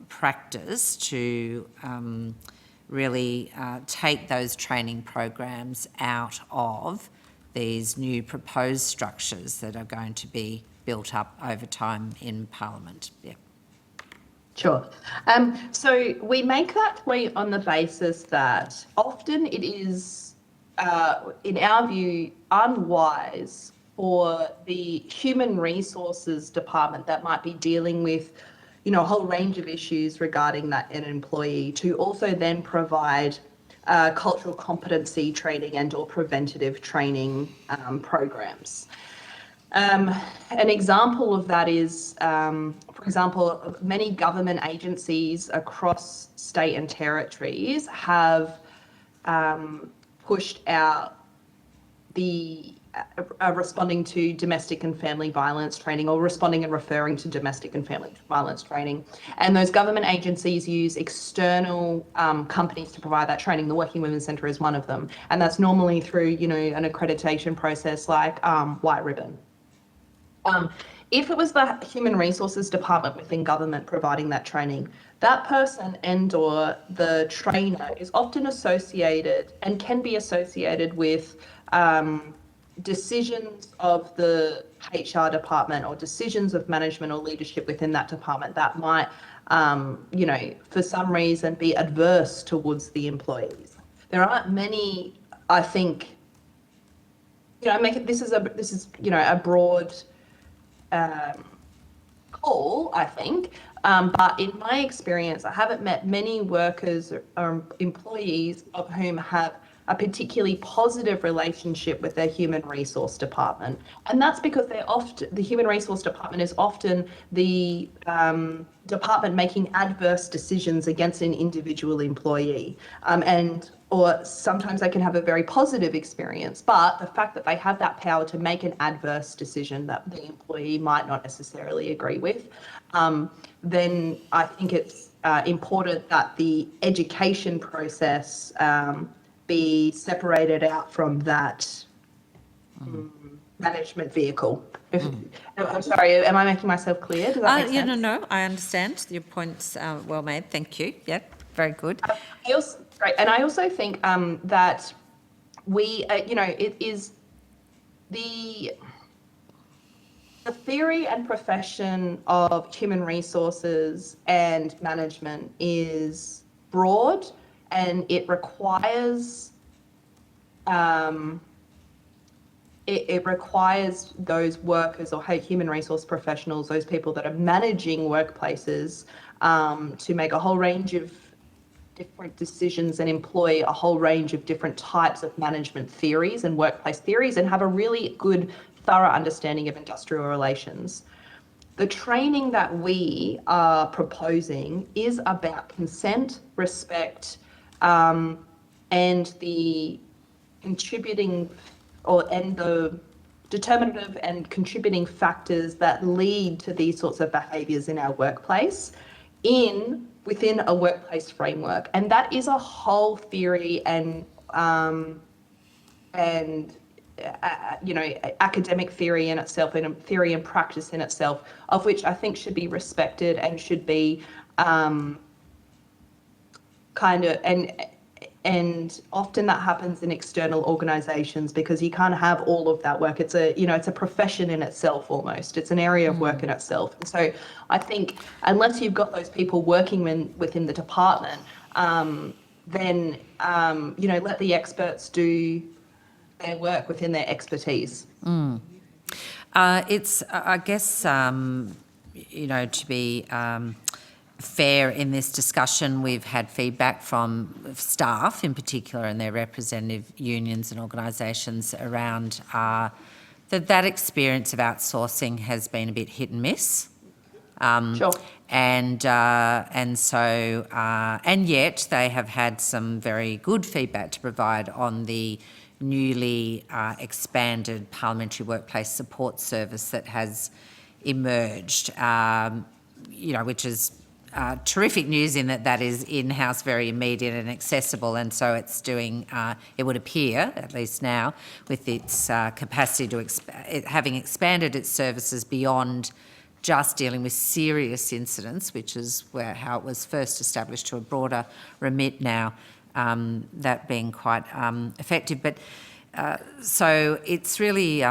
practice to really take those training programs out of these new proposed structures that are going to be built up over time in Parliament. Yeah. Sure. So we make that point on the basis that often it is, in our view, unwise for the human resources department that might be dealing with, a whole range of issues regarding an employee to also then provide cultural competency training and or preventative training programs. An example of that is, for example, many government agencies across state and territories have pushed out responding to domestic and family violence training, or responding and referring to domestic and family violence training. And those government agencies use external companies to provide that training. The Working Women's Centre is one of them. And that's normally through, an accreditation process like White Ribbon. If it was the Human Resources Department within government providing that training, that person and/or the trainer is often associated and can be associated with decisions of the HR department or decisions of management or leadership within that department that might, for some reason be adverse towards the employees. There aren't many, I think, this is a broad call, I think. But in my experience, I haven't met many workers or employees of whom have a particularly positive relationship with their human resource department. And that's because the human resource department is often the department making adverse decisions against an individual employee. Or sometimes they can have a very positive experience, but the fact that they have that power to make an adverse decision that the employee might not necessarily agree with, then I think it's important that the education process be separated out from that management vehicle. I'm sorry, am I making myself clear? Does that make sense? No, I understand. Your point's well made. Thank you. Yep, very good. Great. And I also think that we, it is the theory and profession of human resources and management is broad, and it requires it requires those workers or human resource professionals, those people that are managing workplaces, to make a whole range of different decisions and employ a whole range of different types of management theories and workplace theories, and have a really good, thorough understanding of industrial relations. The training that we are proposing is about consent, respect, and the contributing and the determinative and contributing factors that lead to these sorts of behaviours in our workplace within a workplace framework. And that is a whole theory and academic theory in itself, and a theory and practice in itself, of which I think should be respected and should be and often that happens in external organisations, because you can't have all of that work. It's a profession in itself almost. It's an area of work in itself. And so I think unless you've got those people working within the department, then let the experts do their work within their expertise. It's, I guess, to be fair in this discussion, we've had feedback from staff in particular and their representative unions and organisations around that experience of outsourcing has been a bit hit and miss. Sure. And yet they have had some very good feedback to provide on the newly expanded Parliamentary Workplace Support Service that has emerged, which is terrific news in that is in-house, very immediate and accessible, and so it's doing, it would appear, at least now, with its capacity to having expanded its services beyond just dealing with serious incidents, which is how it was first established, to a broader remit now, that being quite effective. But so it's really,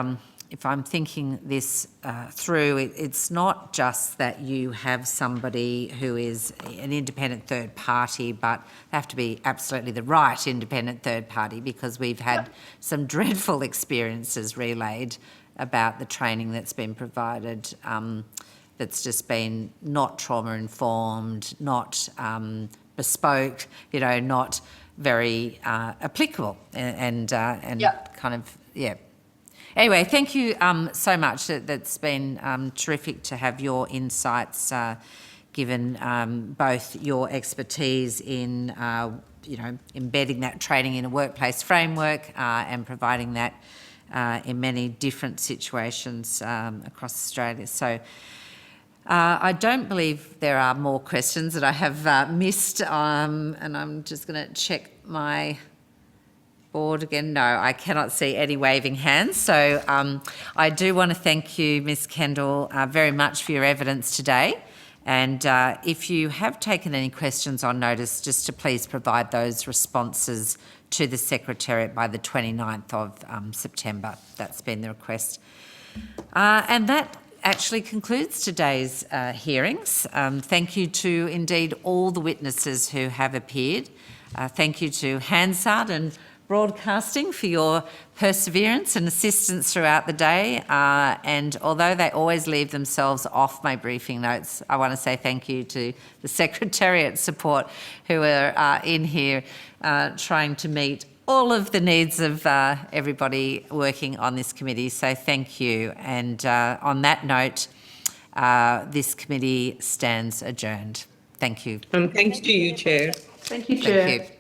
if I'm thinking this through, it's not just that you have somebody who is an independent third party, but they have to be absolutely the right independent third party, because we've had some dreadful experiences relayed about the training that's been provided, that's just been not trauma-informed, not bespoke, not very applicable, and kind of, yeah. Anyway, thank you so much. That's been terrific to have your insights, given both your expertise in, embedding that training in a workplace framework and providing that in many different situations across Australia. So I don't believe there are more questions that I have missed, and I'm just going to check my board again. No, I cannot see any waving hands. So I do want to thank you, Ms Kendall, very much for your evidence today. And if you have taken any questions on notice, just to please provide those responses to the Secretariat by the 29th of September. That's been the request. And that actually concludes today's hearings. Thank you to indeed all the witnesses who have appeared. Thank you to Hansard and Broadcasting for your perseverance and assistance throughout the day. And although they always leave themselves off my briefing notes, I want to say thank you to the Secretariat support who are in here trying to meet all of the needs of everybody working on this committee. So thank you. And on that note, this committee stands adjourned. Thank you. Thanks to you, Chair. Thank you, Chair. Thank you.